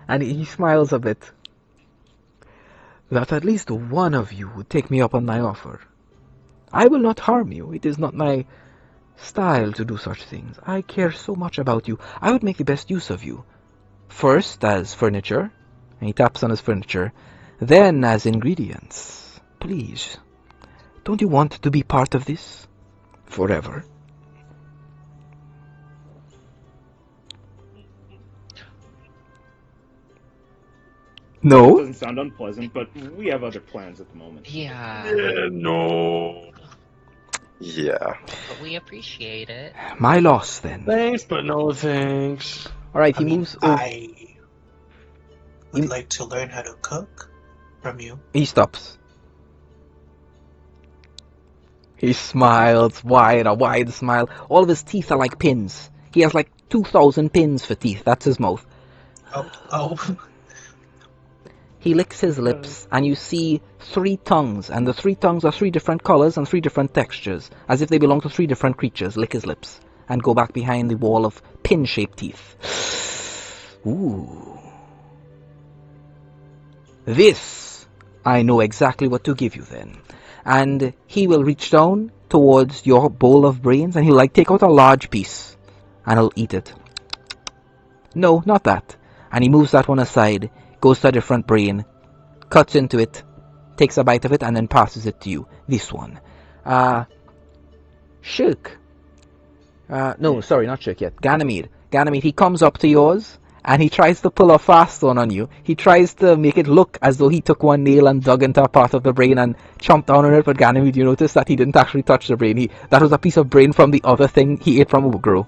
and he smiles a bit, that at least one of you would take me up on my offer. I will not harm you. It is not my style to do such things. I care so much about you. I would make the best use of you. First as furniture, and he taps on his furniture, then as ingredients. Please, don't you want to be part of this? Forever. That No? doesn't sound unpleasant, but we have other plans at the moment. Yeah, No. Yeah. but we appreciate it. My loss, then. Thanks, but no thanks. Alright, I he mean, moves over. I would like to learn how to cook from you. He stops. He smiles, a wide smile. All of his teeth are like pins. He has like 2,000 pins for teeth. That's his mouth. Oh. He licks his lips, and you see 3 tongues, and the 3 tongues are 3 different colors and 3 different textures, as if they belong to 3 different creatures. Lick his lips, and go back behind the wall of pin-shaped teeth. Ooh. This, I know exactly what to give you then. And he will reach down towards your bowl of brains, and he'll like take out a large piece, and he'll eat it. No, not that. And he moves that one aside, goes to a different brain, cuts into it, takes a bite of it, and then passes it to you. This one. Shirk. No, sorry, not Shirk yet. Ganymede. Ganymede, he comes up to yours, and he tries to pull a fast one on you. He tries to make it look as though he took one nail and dug into a part of the brain and chomped down on it, but Ganymede, you notice that he didn't actually touch the brain. That was a piece of brain from the other thing he ate from Ogro.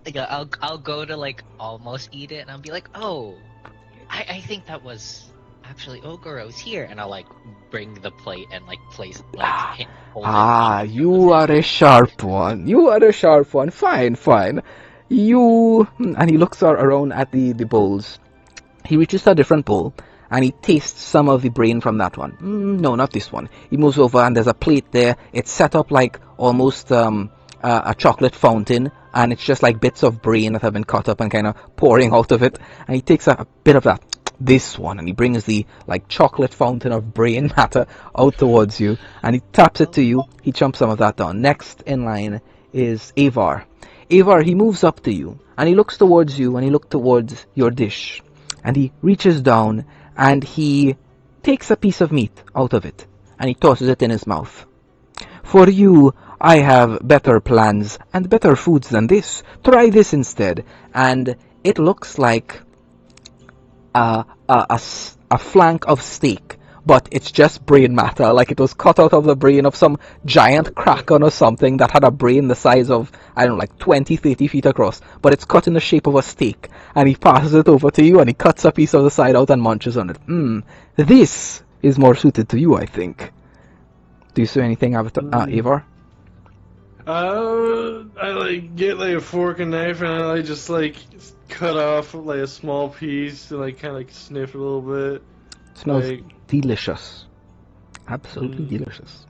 Yeah, I'll go to like almost eat it, and I'll be like, oh, I think that was actually Ogoro's here, and I'll like bring the plate and like place like hold it. You are a sharp one. You are a sharp one. Fine, fine. You... And he looks around at the bowls. He reaches to a different bowl, and he tastes some of the brain from that one. No, not this one. He moves over, and there's a plate there. It's set up like almost a chocolate fountain, and it's just like bits of brain that have been cut up and kind of pouring out of it. And he takes a bit of that. This one, and he brings the like chocolate fountain of brain matter out towards you, and he taps it to you. He chomps some of that down. Next in line is Avar. Avar, he moves up to you, and he looks towards you, and he looks towards your dish, and he reaches down, and he takes a piece of meat out of it, and he tosses it in his mouth. For you, I have better plans and better foods than this. Try this instead. And it looks like a flank of steak, but it's just brain matter, like it was cut out of the brain of some giant kraken or something that had a brain the size of, I don't know, like 20-30 feet across, but it's cut in the shape of a steak, and he passes it over to you, and he cuts a piece of the side out and munches on it. This is more suited to you, I think. Do you see anything, Avar? I like get like a fork and knife, and I like just like cut off like a small piece and like kind of like sniff a little bit. Smells Like, delicious. Absolutely Mm. delicious.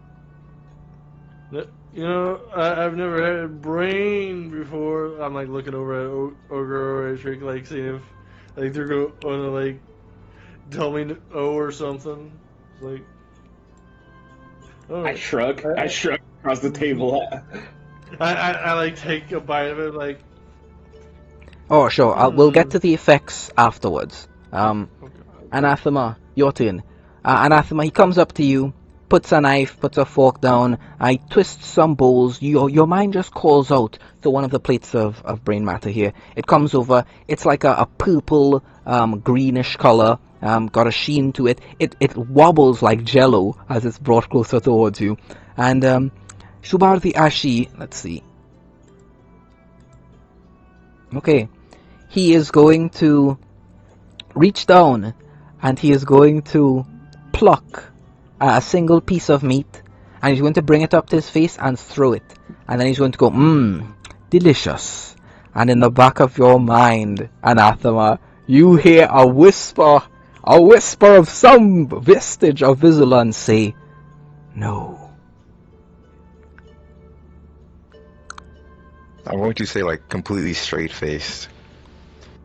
you know, I've never had a brain before. I'm like looking over at Ogre or Trick, like seeing if like they're gonna like tell me oh or something. It's like, oh, I shrug. I shrug across the table. I like take a bite of it, like, Oh, sure. We'll get mm, to the effects afterwards. okay. Anathema, your turn. Anathema, he comes up to you, puts a knife, puts a fork down, he twists some bowls. Your mind just calls out to one of the plates of brain matter here. It comes over. It's like a purple, greenish color. Got a sheen to it. It wobbles like jello as it's brought closer towards you. And Shubarthi Ashi, let's see. Okay. He is going to reach down and he is going to pluck a single piece of meat and he's going to bring it up to his face and throw it. And then he's going to go, delicious. And in the back of your mind, Anathema, you hear a whisper of some vestige of Vizulon say, no. I'm going to say, like, completely straight-faced.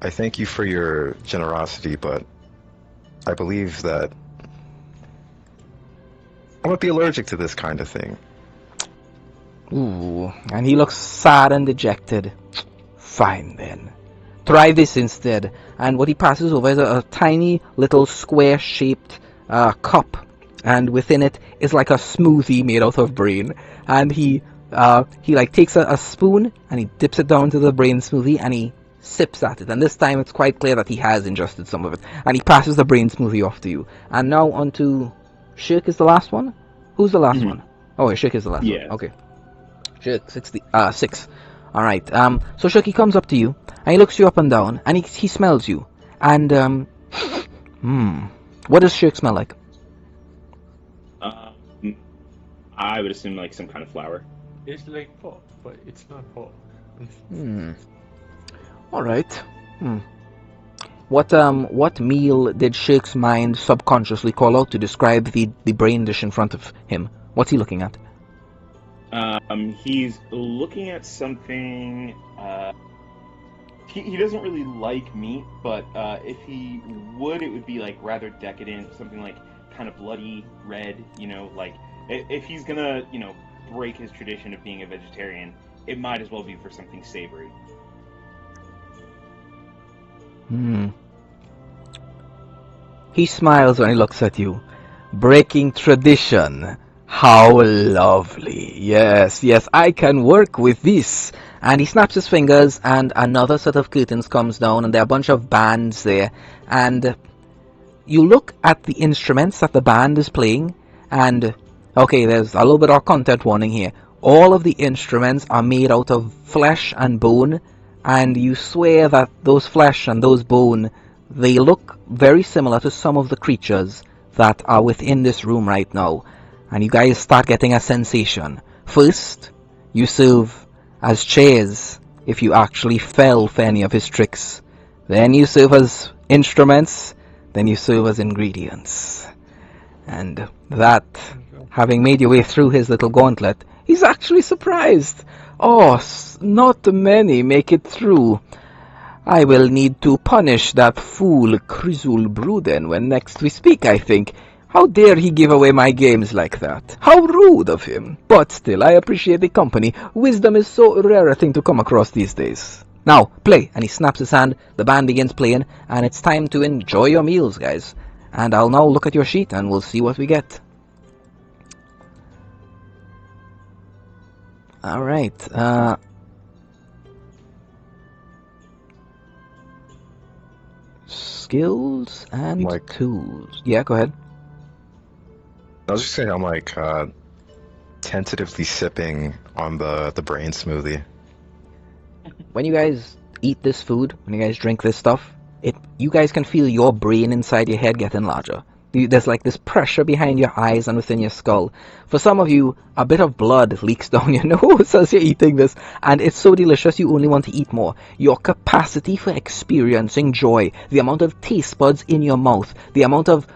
I thank you for your generosity, but I believe that I might be allergic to this kind of thing. Ooh, and he looks sad and dejected. Fine then. Try this instead. And what he passes over is a tiny little square-shaped cup, and within it is like a smoothie made out of brain. And he like takes a spoon and he dips it down to the brain smoothie and he sips at it. And this time it's quite clear that he has ingested some of it. And he passes the brain smoothie off to you. And now on to Shirk is the last one. Who's the last one? Oh, Shirk is the last one. Okay. Shirk 6. All right. So Shirk, he comes up to you and he looks you up and down and he smells you. And what does Shirk smell like? I would assume like some kind of flour. It's like pop, but it's not pop. All right. What meal did Shirk's mind subconsciously call out to describe the brain dish in front of him? What's he looking at? He's looking at something. He doesn't really like meat, but if he would, it would be like rather decadent, something like kind of bloody red. You know, like if he's gonna, break his tradition of being a vegetarian, it might as well be for something savory. He smiles when he looks at you. Breaking tradition. How lovely. Yes, I can work with this. And he snaps his fingers and another set of curtains comes down and there are a bunch of bands there. And you look at the instruments that the band is playing and, okay, there's a little bit of content warning here. All of the instruments are made out of flesh and bone, and you swear that those flesh and those bone, they look very similar to some of the creatures that are within this room right now. And you guys start getting a sensation. First, you serve as chairs if you actually fell for any of his tricks. Then you serve as instruments, then you serve as ingredients. And that, having made your way through his little gauntlet, he's actually surprised. Oh, not many make it through. I will need to punish that fool Krizul Bruden when next we speak, I think. How dare he give away my games like that? How rude of him. But still, I appreciate the company. Wisdom is so rare a thing to come across these days. Now, play. And he snaps his hand, the band begins playing, and it's time to enjoy your meals, guys. And I'll now look at your sheet and we'll see what we get. Alright, skills and tools. Yeah, go ahead. I was just saying, I'm like tentatively sipping on the brain smoothie. When you guys eat this food, when you guys drink this stuff, you guys can feel your brain inside your head getting larger. There's like this pressure behind your eyes and within your skull. For some of you, a bit of blood leaks down your nose as you're eating this, and it's so delicious you only want to eat more. Your capacity for experiencing joy, the amount of taste buds in your mouth, the amount of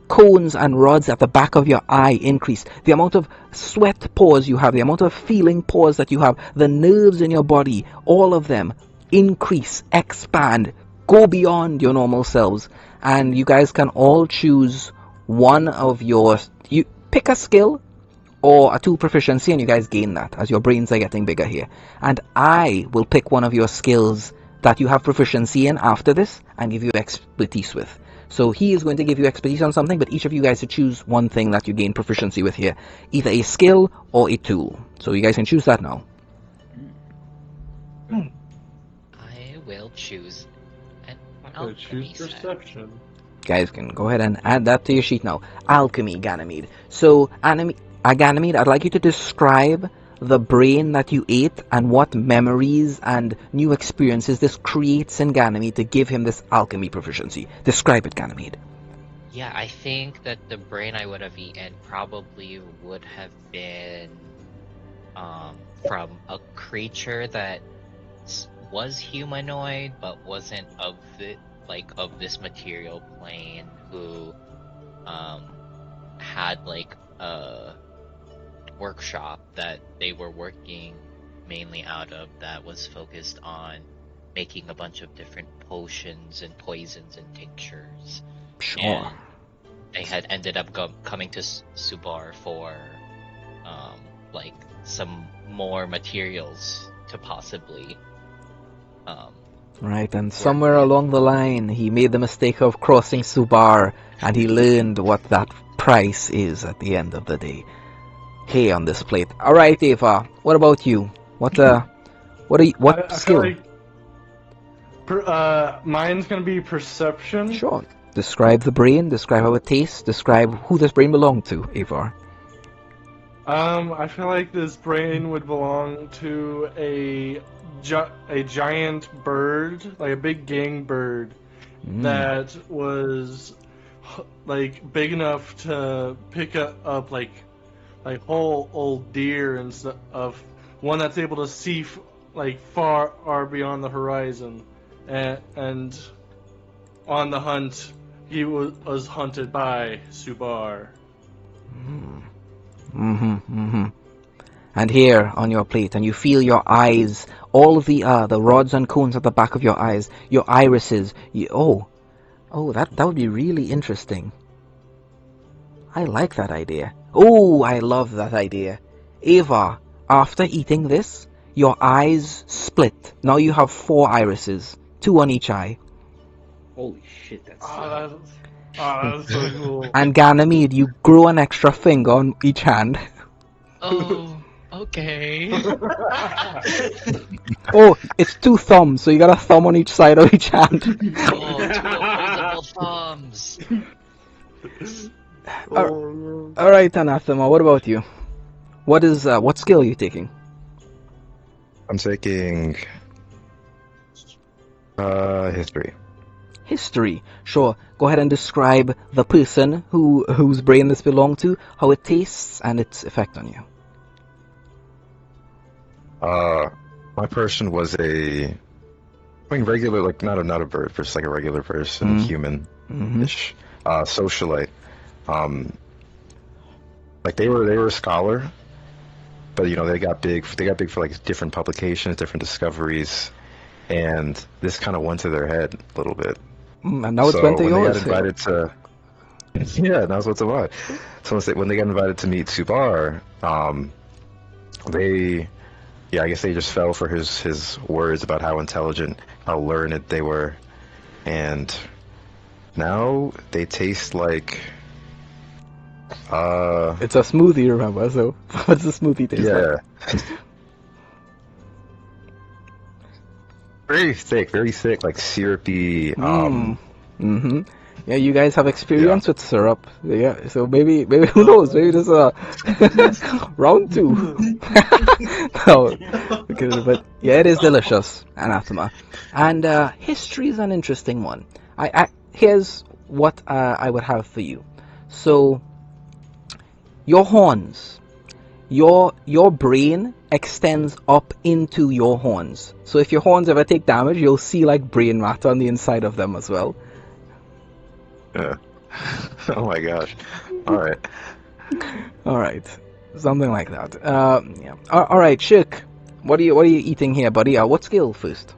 cones and rods at the back of your eye increase, the amount of sweat pores you have, the amount of feeling pores that you have, the nerves in your body, all of them increase, expand, go beyond your normal selves. And you guys can all choose one of your... You pick a skill or a tool proficiency, and you guys gain that as your brains are getting bigger here. And I will pick one of your skills that you have proficiency in after this and give you expertise with. So he is going to give you expertise on something, but each of you guys should choose one thing that you gain proficiency with here. Either a skill or a tool. So you guys can choose that now. I will choose an I would choose alchemy set. perception. Guys can go ahead and add that to your sheet now. Alchemy, Ganymede. So, Ganymede, I'd like you to describe the brain that you ate and what memories and new experiences this creates in Ganymede to give him this alchemy proficiency. Describe it, Ganymede. Yeah, I think that the brain I would have eaten probably would have been from a creature that was humanoid but wasn't of this material plane, who had like a workshop that they were working mainly out of that was focused on making a bunch of different potions and poisons and tinctures. Sure. And they had ended up coming to Subar for like some more materials to possibly Right, and somewhere along the line, he made the mistake of crossing Subar, and he learned what that price is at the end of the day. Hay on this plate. All right, Ava. What about you? What I skill? feel like mine's gonna be perception. Sure. Describe the brain. Describe how it tastes. Describe who this brain belonged to, Avar. I feel like this brain would belong to a giant bird, like a big gang bird, that was like big enough to pick up like whole old deer and stuff. One that's able to see far beyond the horizon, and on the hunt, he was hunted by Subar. And here on your plate, and you feel your eyes, all of the rods and cones at the back of your eyes, your irises. That would be really interesting. I like that idea. Oh, I love that idea. Ava, after eating this, your eyes split. Now you have 4 irises, 2 on each eye. Holy shit, that's That's so cool. And Ganymede, you grow an extra finger on each hand. Oh, okay. Oh, it's 2 thumbs, so you got a thumb on each side of each hand. Oh, 2 opposable thumbs. Alright, Anathema, what about you? What skill are you taking? I'm taking history. History. Sure. Go ahead and describe the person whose brain this belonged to, how it tastes, and its effect on you. My person was regular, like not a bird, just like a regular person, human-ish, socialite. Like they were a scholar, but they got big for like different publications, different discoveries, and this kind of went to their head a little bit. And now it's went to when yours. they got invited to, yeah, now it's what's about. So when they got invited to meet Subar, I guess they just fell for his words about how intelligent, how learned they were, and now they taste like. It's a smoothie, remember? So what's the smoothie taste like? Very thick, like syrupy. Yeah, you guys have experience with syrup. Yeah, so maybe who knows? Maybe this is round 2. No, okay, but yeah, it is delicious, Anathema. And history is an interesting one. Here's what I would have for you. So, your horns. Your brain extends up into your horns. So if your horns ever take damage, you'll see like brain matter on the inside of them as well. Yeah. Oh my gosh. All right. All right, something like that. Yeah. All right, Shirk. What are you eating here, buddy? What skill first?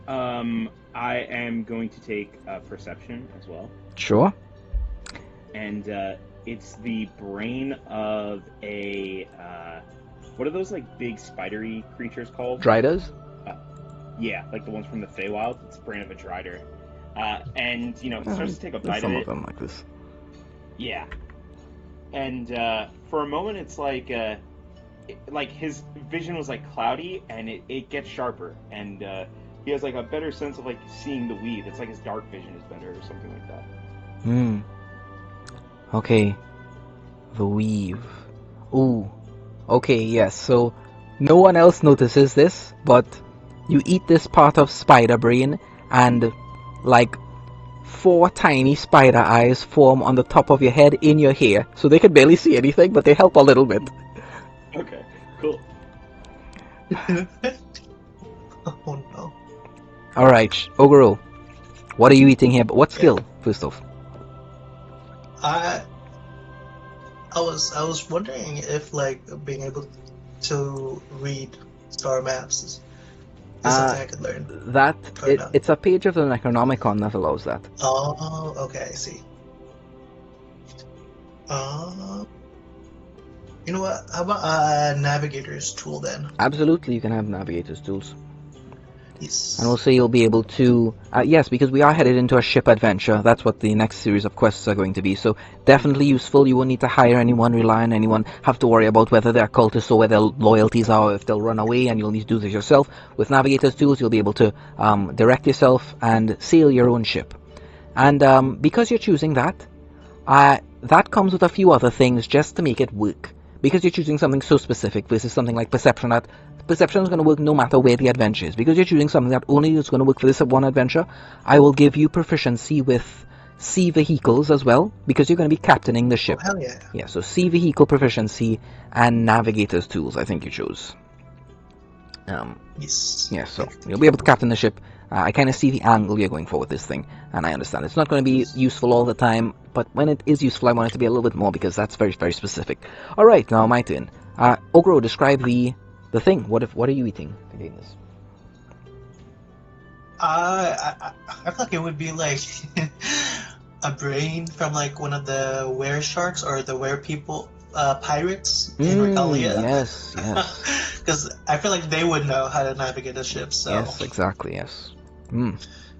I am going to take perception as well, Sure. and it's the brain of a what are those like big spidery creatures called? Driders? Yeah, like the ones from the Feywild. It's the brain of a Drider, and he starts to take a There's bite some of of it. them like this. Yeah, and for a moment, it's like his vision was like cloudy, and it gets sharper, and he has like a better sense of like seeing the weave. It's like his dark vision is better, or something like that. Hmm. Okay. The weave. Ooh. Okay, yes. So no one else notices this, but you eat this part of spider brain, and like 4 tiny spider eyes form on the top of your head in your hair. So they can barely see anything, but they help a little bit. Okay, cool. Oh no. Alright, Ogoro. What are you eating here? What skill, first off? I was wondering if like being able to read star maps is something I could learn. It's a page of the Necronomicon that allows that. Oh, okay, I see. You know what? How about a navigator's tool then? Absolutely, you can have navigator's tools. Yes. And also you'll be able to... yes, because we are headed into a ship adventure. That's what the next series of quests are going to be. So definitely useful. You won't need to hire anyone, rely on anyone, have to worry about whether they're cultists or where their loyalties are, or if they'll run away, and you'll need to do this yourself. With navigator's tools, you'll be able to direct yourself and sail your own ship. And because you're choosing that, that comes with a few other things just to make it work. Because you're choosing something so specific versus something like perception, that perception is going to work no matter where the adventure is. Because you're choosing something that only is going to work for this one adventure, I will give you proficiency with sea vehicles as well, because you're going to be captaining the ship. Oh, hell yeah. Yeah, so sea vehicle proficiency and navigator's tools, I think you chose. Yes. Yeah, so you'll be able to captain the ship. I kind of see the angle you're going for with this thing, and I understand it's not going to be useful all the time, but when it is useful, I want it to be a little bit more, because that's very, very specific. Alright, now my turn. Ogro, describe the thing. What are you eating to gain this? I feel like it would be like a brain from like one of the were sharks or the were people pirates in Regalia. Yes, yes. Because I feel like they would know how to navigate a ship. So. Yes, exactly, yes. Mm.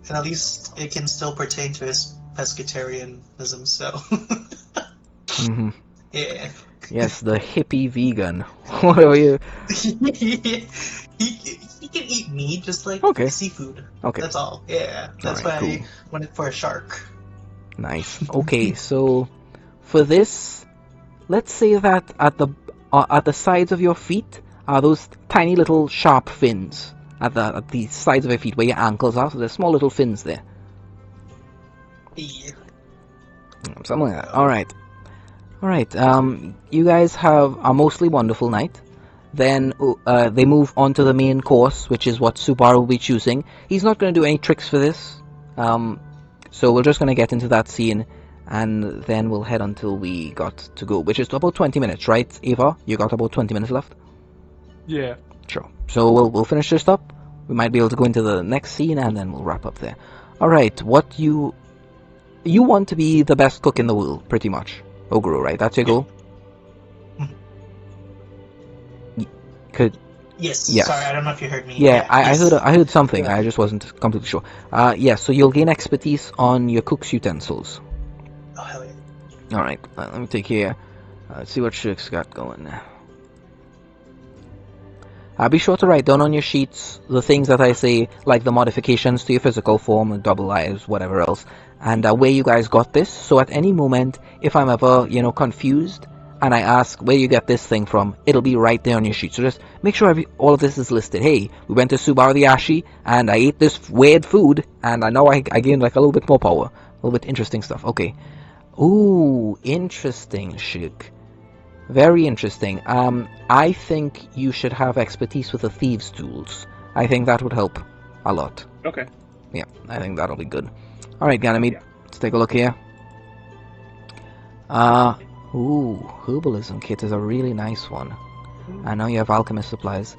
And at least it can still pertain to his pescatarianism. So. Mm-hmm. Yeah. Yes, the hippie vegan. What are you? he can eat meat, just like seafood. Okay. That's all. Yeah. That's Alright, why cool. I went for a shark. Nice. Okay, so for this, let's say that at the sides of your feet are those tiny little sharp fins at the sides of your feet where your ankles are. So there's small little fins there. Yeah. Something like that. All right. You guys have a mostly wonderful night. Then they move on to the main course, which is what Subaru will be choosing. He's not going to do any tricks for this. So we're just going to get into that scene, and then we'll head until we got to go, which is about 20 minutes, right, Eva? You got about 20 minutes left? Yeah. Sure. So we'll finish this up. We might be able to go into the next scene, and then we'll wrap up there. Alright, what you want to be the best cook in the world, pretty much. Ogro, right? That's your goal? Yes. Yes. Sorry, I don't know if you heard me. Yeah, I heard something. Yeah. I just wasn't completely sure. Yeah, so you'll gain expertise on your cook's utensils. Oh, hell yeah. Alright, let me take here. Let's see what Shirk's got going. Be sure to write down on your sheets the things that I say, like the modifications to your physical form, and double eyes, whatever else, and where you guys got this. So at any moment, if I'm ever, confused, and I ask where you get this thing from, it'll be right there on your sheet. So just make sure all of this is listed. Hey, we went to Subaru the Ashi, and I ate this weird food, and I know I gained like a little bit more power. little bit interesting stuff. Okay. Ooh, interesting, Shug. Very interesting. I think you should have expertise with the thieves' tools. I think that would help a lot. Okay. Yeah, I think that'll be good. All right, Ganymede, Yeah. let's take a look here. Ooh, herbalism kit is a really nice one. I know you have alchemist supplies.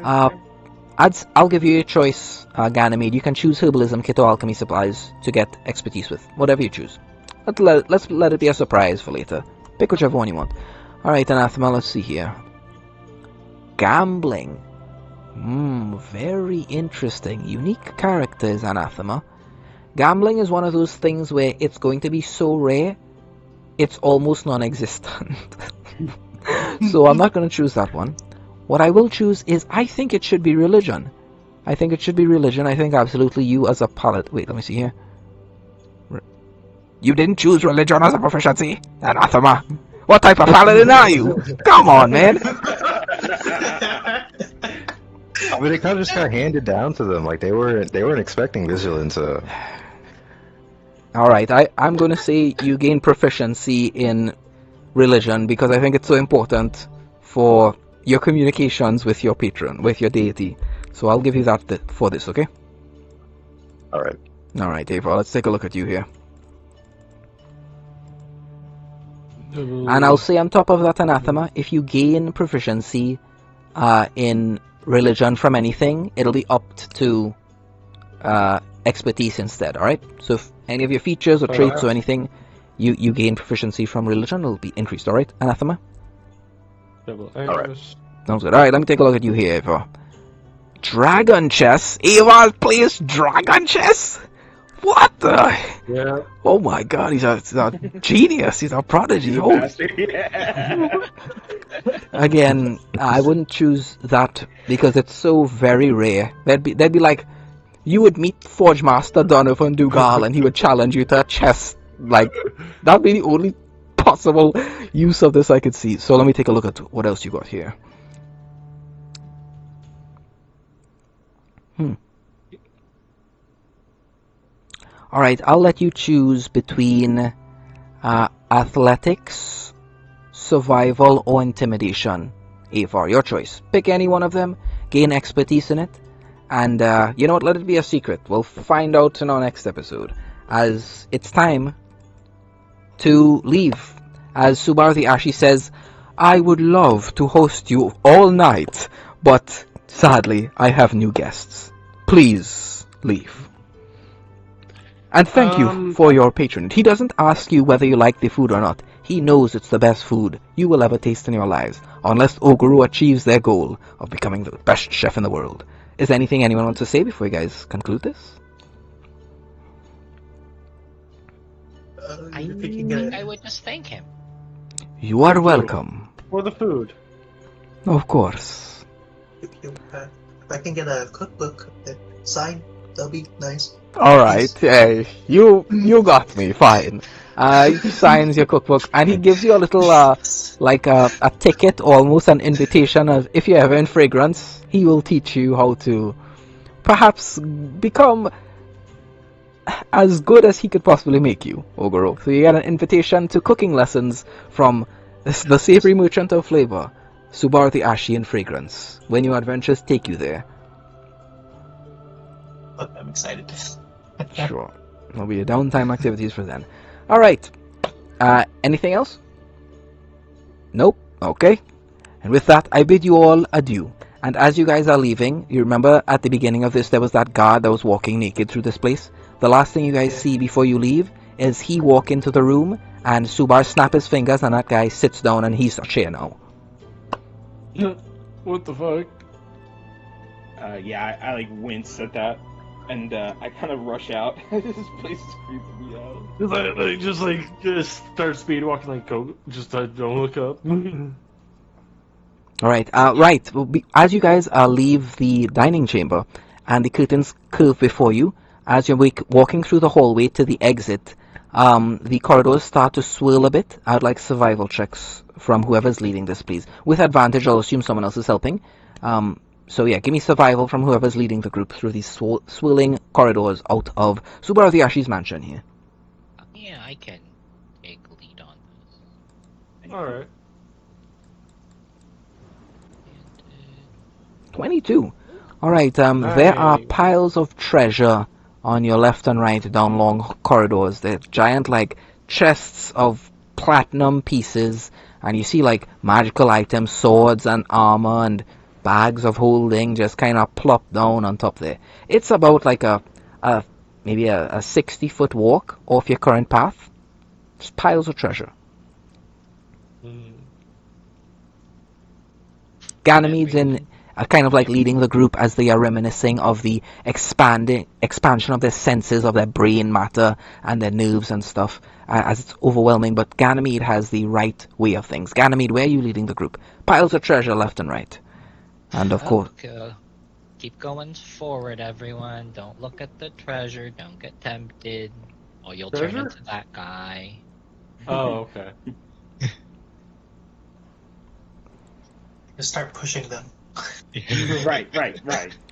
I'll give you a choice, Ganymede. You can choose herbalism kit or alchemy supplies to get expertise with, whatever you choose. Let's let it be a surprise for later. Pick whichever one you want. All right, Anathema. Let's see here. Gambling. Very interesting. Unique characters, Anathema. Gambling is one of those things where it's going to be so rare, it's almost non-existent. So I'm not going to choose that one. What I will choose is, I think it should be religion. I think it should be religion. I think absolutely you as a paladin. Wait, let me see here. You didn't choose religion as a proficiency? Anathema. What type of paladin are you? Come on, man. I mean, it kind of just got handed down to them. Like they weren't expecting vigilance. Alright, I'm going to say you gain proficiency in religion because I think it's so important for your communications with your patron, with your deity. So I'll give you that for this, okay? All right. Alright, Ava, let's take a look at you here. And I'll say on top of that, Anathema, if you gain proficiency in religion from anything, it'll be upped to expertise instead, alright? So if any of your features or traits or anything, you gain proficiency from religion, it'll be increased, alright, Anathema? Alright. Sounds good. Alright, let me take a look at you here, Ava. Dragon chess? Ava plays dragon chess? What the? Yeah. Oh my god, he's a genius. He's a prodigy. Oh. Again, I wouldn't choose that because it's so very rare. They'd be like, you would meet Forge Master Donovan Dougal and he would challenge you to a chess. Like, that'd be the only possible use of this I could see. So let me take a look at what else you got here. Alright, I'll let you choose between athletics, survival, or intimidation. Avar, your choice. Pick any one of them, gain expertise in it, and you know what, let it be a secret. We'll find out in our next episode, as it's time to leave. As Subar the Ashi says, I would love to host you all night, but sadly, I have new guests. Please leave. And thank you for your patronage. He doesn't ask you whether you like the food or not. He knows it's the best food you will ever taste in your lives, unless Oguru achieves their goal of becoming the best chef in the world. Is there anything anyone wants to say before you guys conclude this? I think I would just thank him. You are welcome. For the food. Of course. If I can get a cookbook signed, that'll be nice. Alright, hey, you got me, fine. He signs your cookbook and he gives you a little, like a ticket, almost an invitation of, if you're ever in Fragrance, he will teach you how to perhaps become as good as he could possibly make you, Ogoro. So you get an invitation to cooking lessons from the Savory Merchant of Flavor, Subar the Ashi in Fragrance, when your adventures take you there. I'm excited. Sure. There'll be downtime activities for then. Alright. Anything else? Nope. Okay. And with that, I bid you all adieu. And as you guys are leaving, you remember at the beginning of this, there was that guard that was walking naked through this place? The last thing you guys see before you leave is he walk into the room, and Subar snap his fingers, and that guy sits down, and he's a chair now. What the fuck? Yeah, I like wince at that, and I kind of rush out. This place is creeping me out. Just start speed walking like go. Just don't look up. Alright, right. Well, as you guys leave the dining chamber, and the curtains curve before you, as you're walking through the hallway to the exit, the corridors start to swirl a bit. I'd like survival checks from whoever's leading this, please. With advantage, I'll assume someone else is helping. So yeah, give me survival from whoever's leading the group through these swirling corridors out of Subaru the Ashi's mansion here. Yeah, I can take lead on this. All right. And, 22. All right. There are Nice. piles of treasure on your left and right down long corridors. They're giant, like, chests of platinum pieces, and you see, like, magical items, swords and armor and bags of holding just kind of plopped down on top there. It's about like maybe a 60-foot walk off your current path. Just piles of treasure. Mm. Ganymede's in kind of like leading the group as they are reminiscing of the expansion of their senses, of their brain matter and their nerves and stuff, as it's overwhelming. But Ganymede has the right way of things. Ganymede, where are you leading the group? Piles of treasure left and right. And of course, Okay. Keep going forward, everyone. Don't look at the treasure. Don't get tempted, or you'll turn Treasure? into that guy. Oh, okay. Just start pushing them. Right.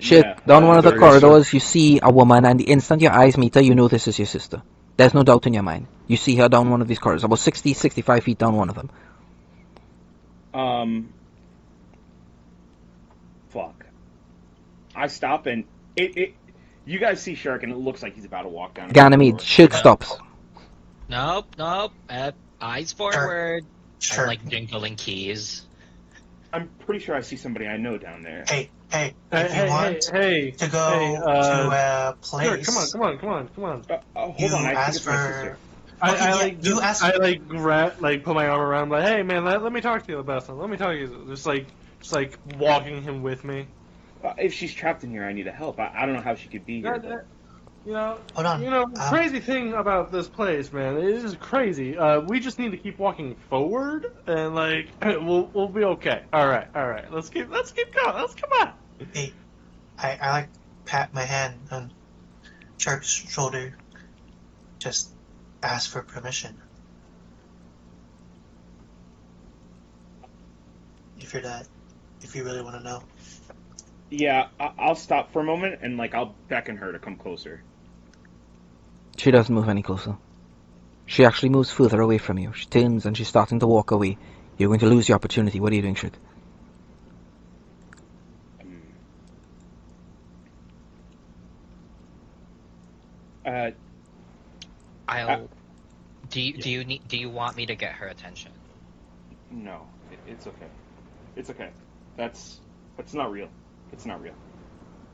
shit, Yeah. down one of the There you go, sir. corridors, you see a woman, and the instant your eyes meet her, you know this is your sister. There's no doubt in your mind. You see her down one of these corridors, about 60, 65 feet down one of them. Fuck. I stop and it. You guys see Shark, and it looks like he's about to walk down. Ganymede, Shirk stops. Nope. Eyes forward. Sure. I like jingling keys. I'm pretty sure I see somebody I know down there. Hey, if Hey, you want hey, to go hey, to a Sure, place, come on. Hold you on, I think ask it's my sister. I put my arm around him, like, hey man, let me talk to you the best one. Let me talk to you. Just like walking him with me. If she's trapped in here, I need help. I don't know how she could be here. but- Hold on. Crazy thing about this place, man. It is crazy. We just need to keep walking forward, and like we'll be okay. All right. Let's keep going. Come on. Hey, I like pat my hand on Shark's shoulder. Just ask for permission. If you really want to know. Yeah, I'll stop for a moment and I'll beckon her to come closer. She doesn't move any closer. She actually moves further away from you. She turns and she's starting to walk away. You're going to lose the opportunity. What are you doing, Shirk? Do you want me to get her attention? No, it's okay. It's okay. That's not real. It's not real.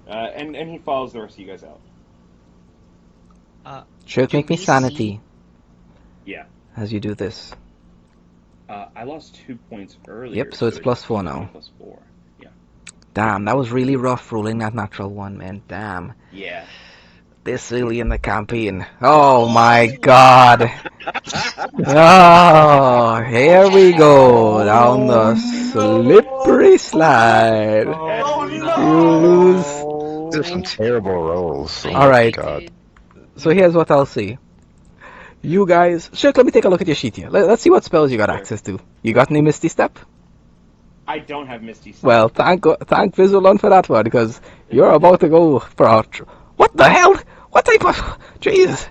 And he follows the rest of you guys out. Shirk, Do make me we sanity see- Yeah. as you do this. I lost 2 points earlier. Yep, so it's +4 now. +4. Yeah. Damn, that was really rough rolling that natural one, man. Damn. Yeah. This early in the campaign. Oh my god. Oh, here we go. Down the slippery slide. Oh, You no! lose. These are some terrible rolls. Oh All right. my god. So here's what I'll say. You guys, Shirk, let me take a look at your sheet here. Let's see what spells you got access to. You got any Misty Step? I don't have Misty Step. Well, thank Visualon for that one, because you're about to go for a... What the hell? What type of... Jeez.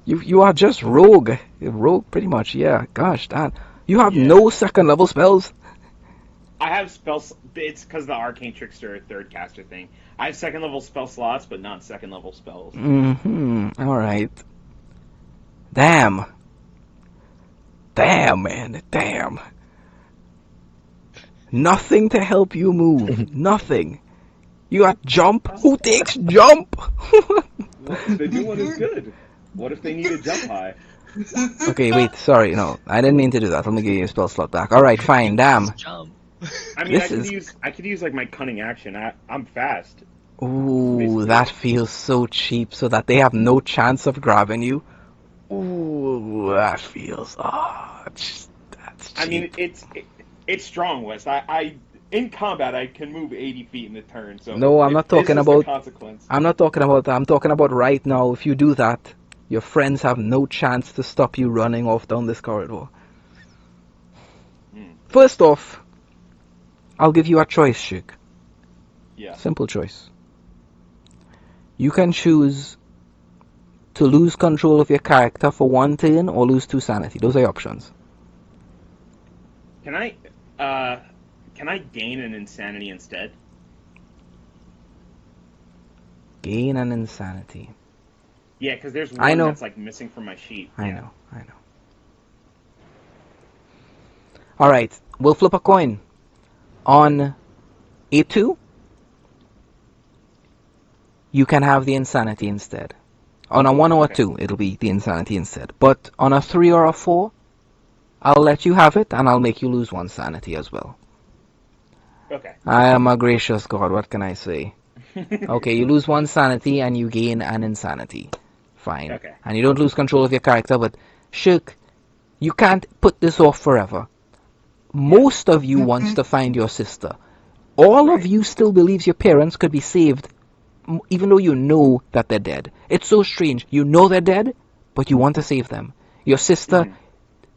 You are just rogue. Rogue, pretty much, yeah. Gosh, damn. You have no second level spells? I have spells. It's because the Arcane Trickster third caster thing. I have second level spell slots, but not second level spells. Alright. Damn, man. Damn. Nothing to help you move. Nothing. You got jump? Who takes jump? The new one is good. What if they need a jump high? Okay, wait, sorry, no. I didn't mean to do that. Let me give you a spell slot back. Alright, fine, damn. Jump. I mean, I could use my cunning action. I'm fast. Ooh, that feels so cheap so that they have no chance of grabbing you. Ooh, that feels... that's cheap. I mean, it's strong, Wes. I in combat I can move 80 feet in a turn. So No, I'm not talking this is the about... consequence. I'm not talking about that. I'm talking about right now. If you do that, your friends have no chance to stop you running off down this corridor. First off, I'll give you a choice, Shirk. Yeah. Simple choice. You can choose to lose control of your character for 1 turn or lose 2 sanity. Those are your options. Can I gain an insanity instead? Gain an insanity. Yeah, because there's I one know. that's like missing from my sheet. I know. Alright, we'll flip a coin. On a 2, you can have the insanity instead. On a 1 or a Okay. 2, it'll be the insanity instead. But on a 3 or a 4, I'll let you have it, and I'll make you lose 1 sanity as well. Okay. I am a gracious God, what can I say? Okay, you lose 1 sanity, and you gain an insanity. Fine. Okay. And you don't lose control of your character, but Shirk, you can't put this off forever. Most of you wants to find your sister. All of you still believes your parents could be saved, even though you know that they're dead. It's so strange. You know they're dead, but you want to save them. Your sister, Mhm.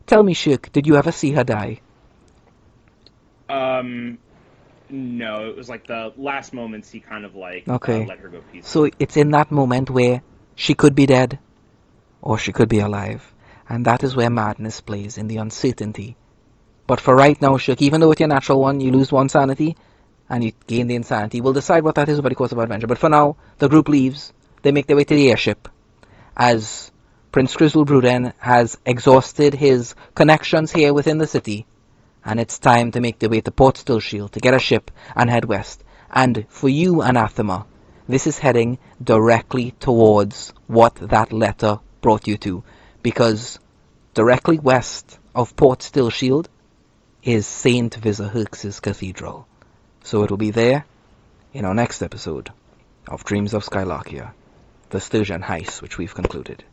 tell me, Shirk, did you ever see her die? No, it was like the last moments he kind of like Okay. let her go peacefully. So it's in that moment where she could be dead, or she could be alive. And that is where madness plays, in the uncertainty. But for right now, Shirk, even though with your natural one you lose 1 sanity, and you gain the insanity, we'll decide what that is over the course of our adventure. But for now, the group leaves. They make their way to the airship, as Prince Crizzle Bruden has exhausted his connections here within the city. And it's time to make their way to Port Stillshield to get a ship and head west. And for you, Anathema, this is heading directly towards what that letter brought you to. Because directly west of Port Stillshield is St. Visahurx's Cathedral. So it'll be there in our next episode of Dreams of Skylarkia, the Sturgeon Heist, which we've concluded.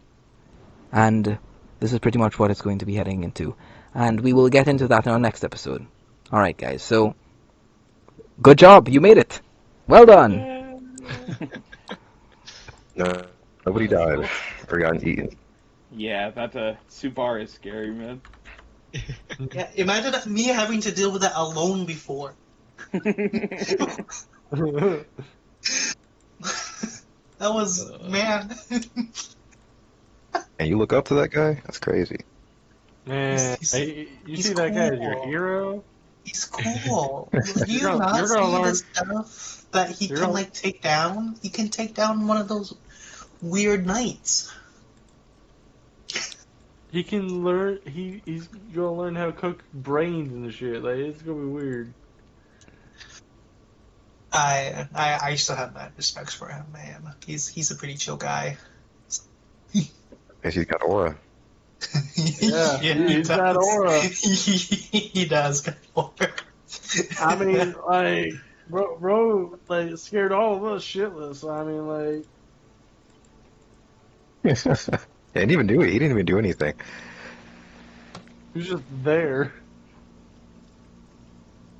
And this is pretty much what it's going to be heading into. And we will get into that in our next episode. Alright guys, so good job, you made it. Well done. No, nobody died or got eaten. Yeah, that soup bar is scary, man. Yeah, imagine me having to deal with that alone before. That was, man. And you look up to that guy? That's crazy. Man, He's- you he's see that guy as cool. your hero? He's cool. Do you You're not gonna see learn- the stuff that he you're can gonna- like take down? He can take down one of those weird knights. He can learn. He's gonna learn how to cook brains and shit. Like it's gonna be weird. I still have mad respects for him, man. He's a pretty chill guy. Guess he's got aura. Yeah, he's got aura. He does got aura. I mean, like, bro, like scared all of us shitless. I mean, like, He didn't even do it. He didn't even do anything. he's just there.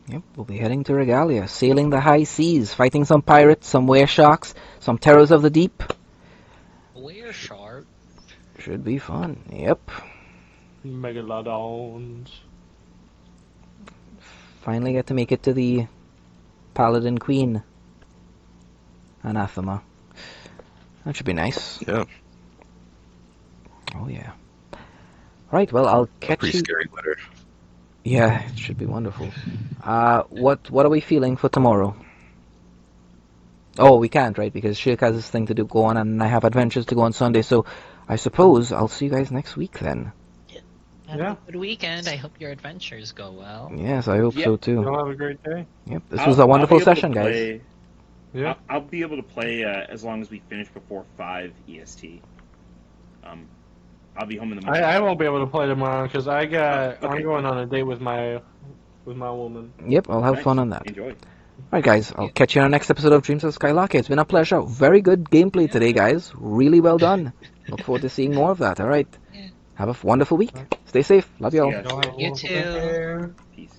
Yep, we'll be heading to Regalia, sailing the high seas, fighting some pirates, some were sharks, some terrors of the deep. We're sharp. Should be fun. Yep. Megalodons. Finally get to make it to the Paladin Queen. Anathema. That should be nice. Yeah. Oh yeah. Right, well I'll catch Pretty you. scary letter. Yeah, it should be wonderful. What are we feeling for tomorrow? Oh, we can't, right? Because Shirk has this thing to do go on, and I have adventures to go on Sunday. So I suppose I'll see you guys next week then. Have Yeah. a good weekend. I hope your adventures go well. Yes, I hope Yep. so too. You'll have a great day. Yep, this was a wonderful I'll be able to session, guys. play- Yeah. I'll be able to play as long as we finish before 5 EST. I'll be home in the morning. I won't be able to play tomorrow because Oh, okay. I'm going on a date with my woman. Yep, I'll have Nice. fun on that. Enjoy. Alright guys, I'll catch you on our next episode of Dreams of Skylarkia. It's been a pleasure. Very good gameplay today, guys. Really well done. Look forward to seeing more of that. Alright. Yeah. Have a wonderful week. Stay safe. Love See y'all. ya. Y'all have a You wonderful too. day. Peace.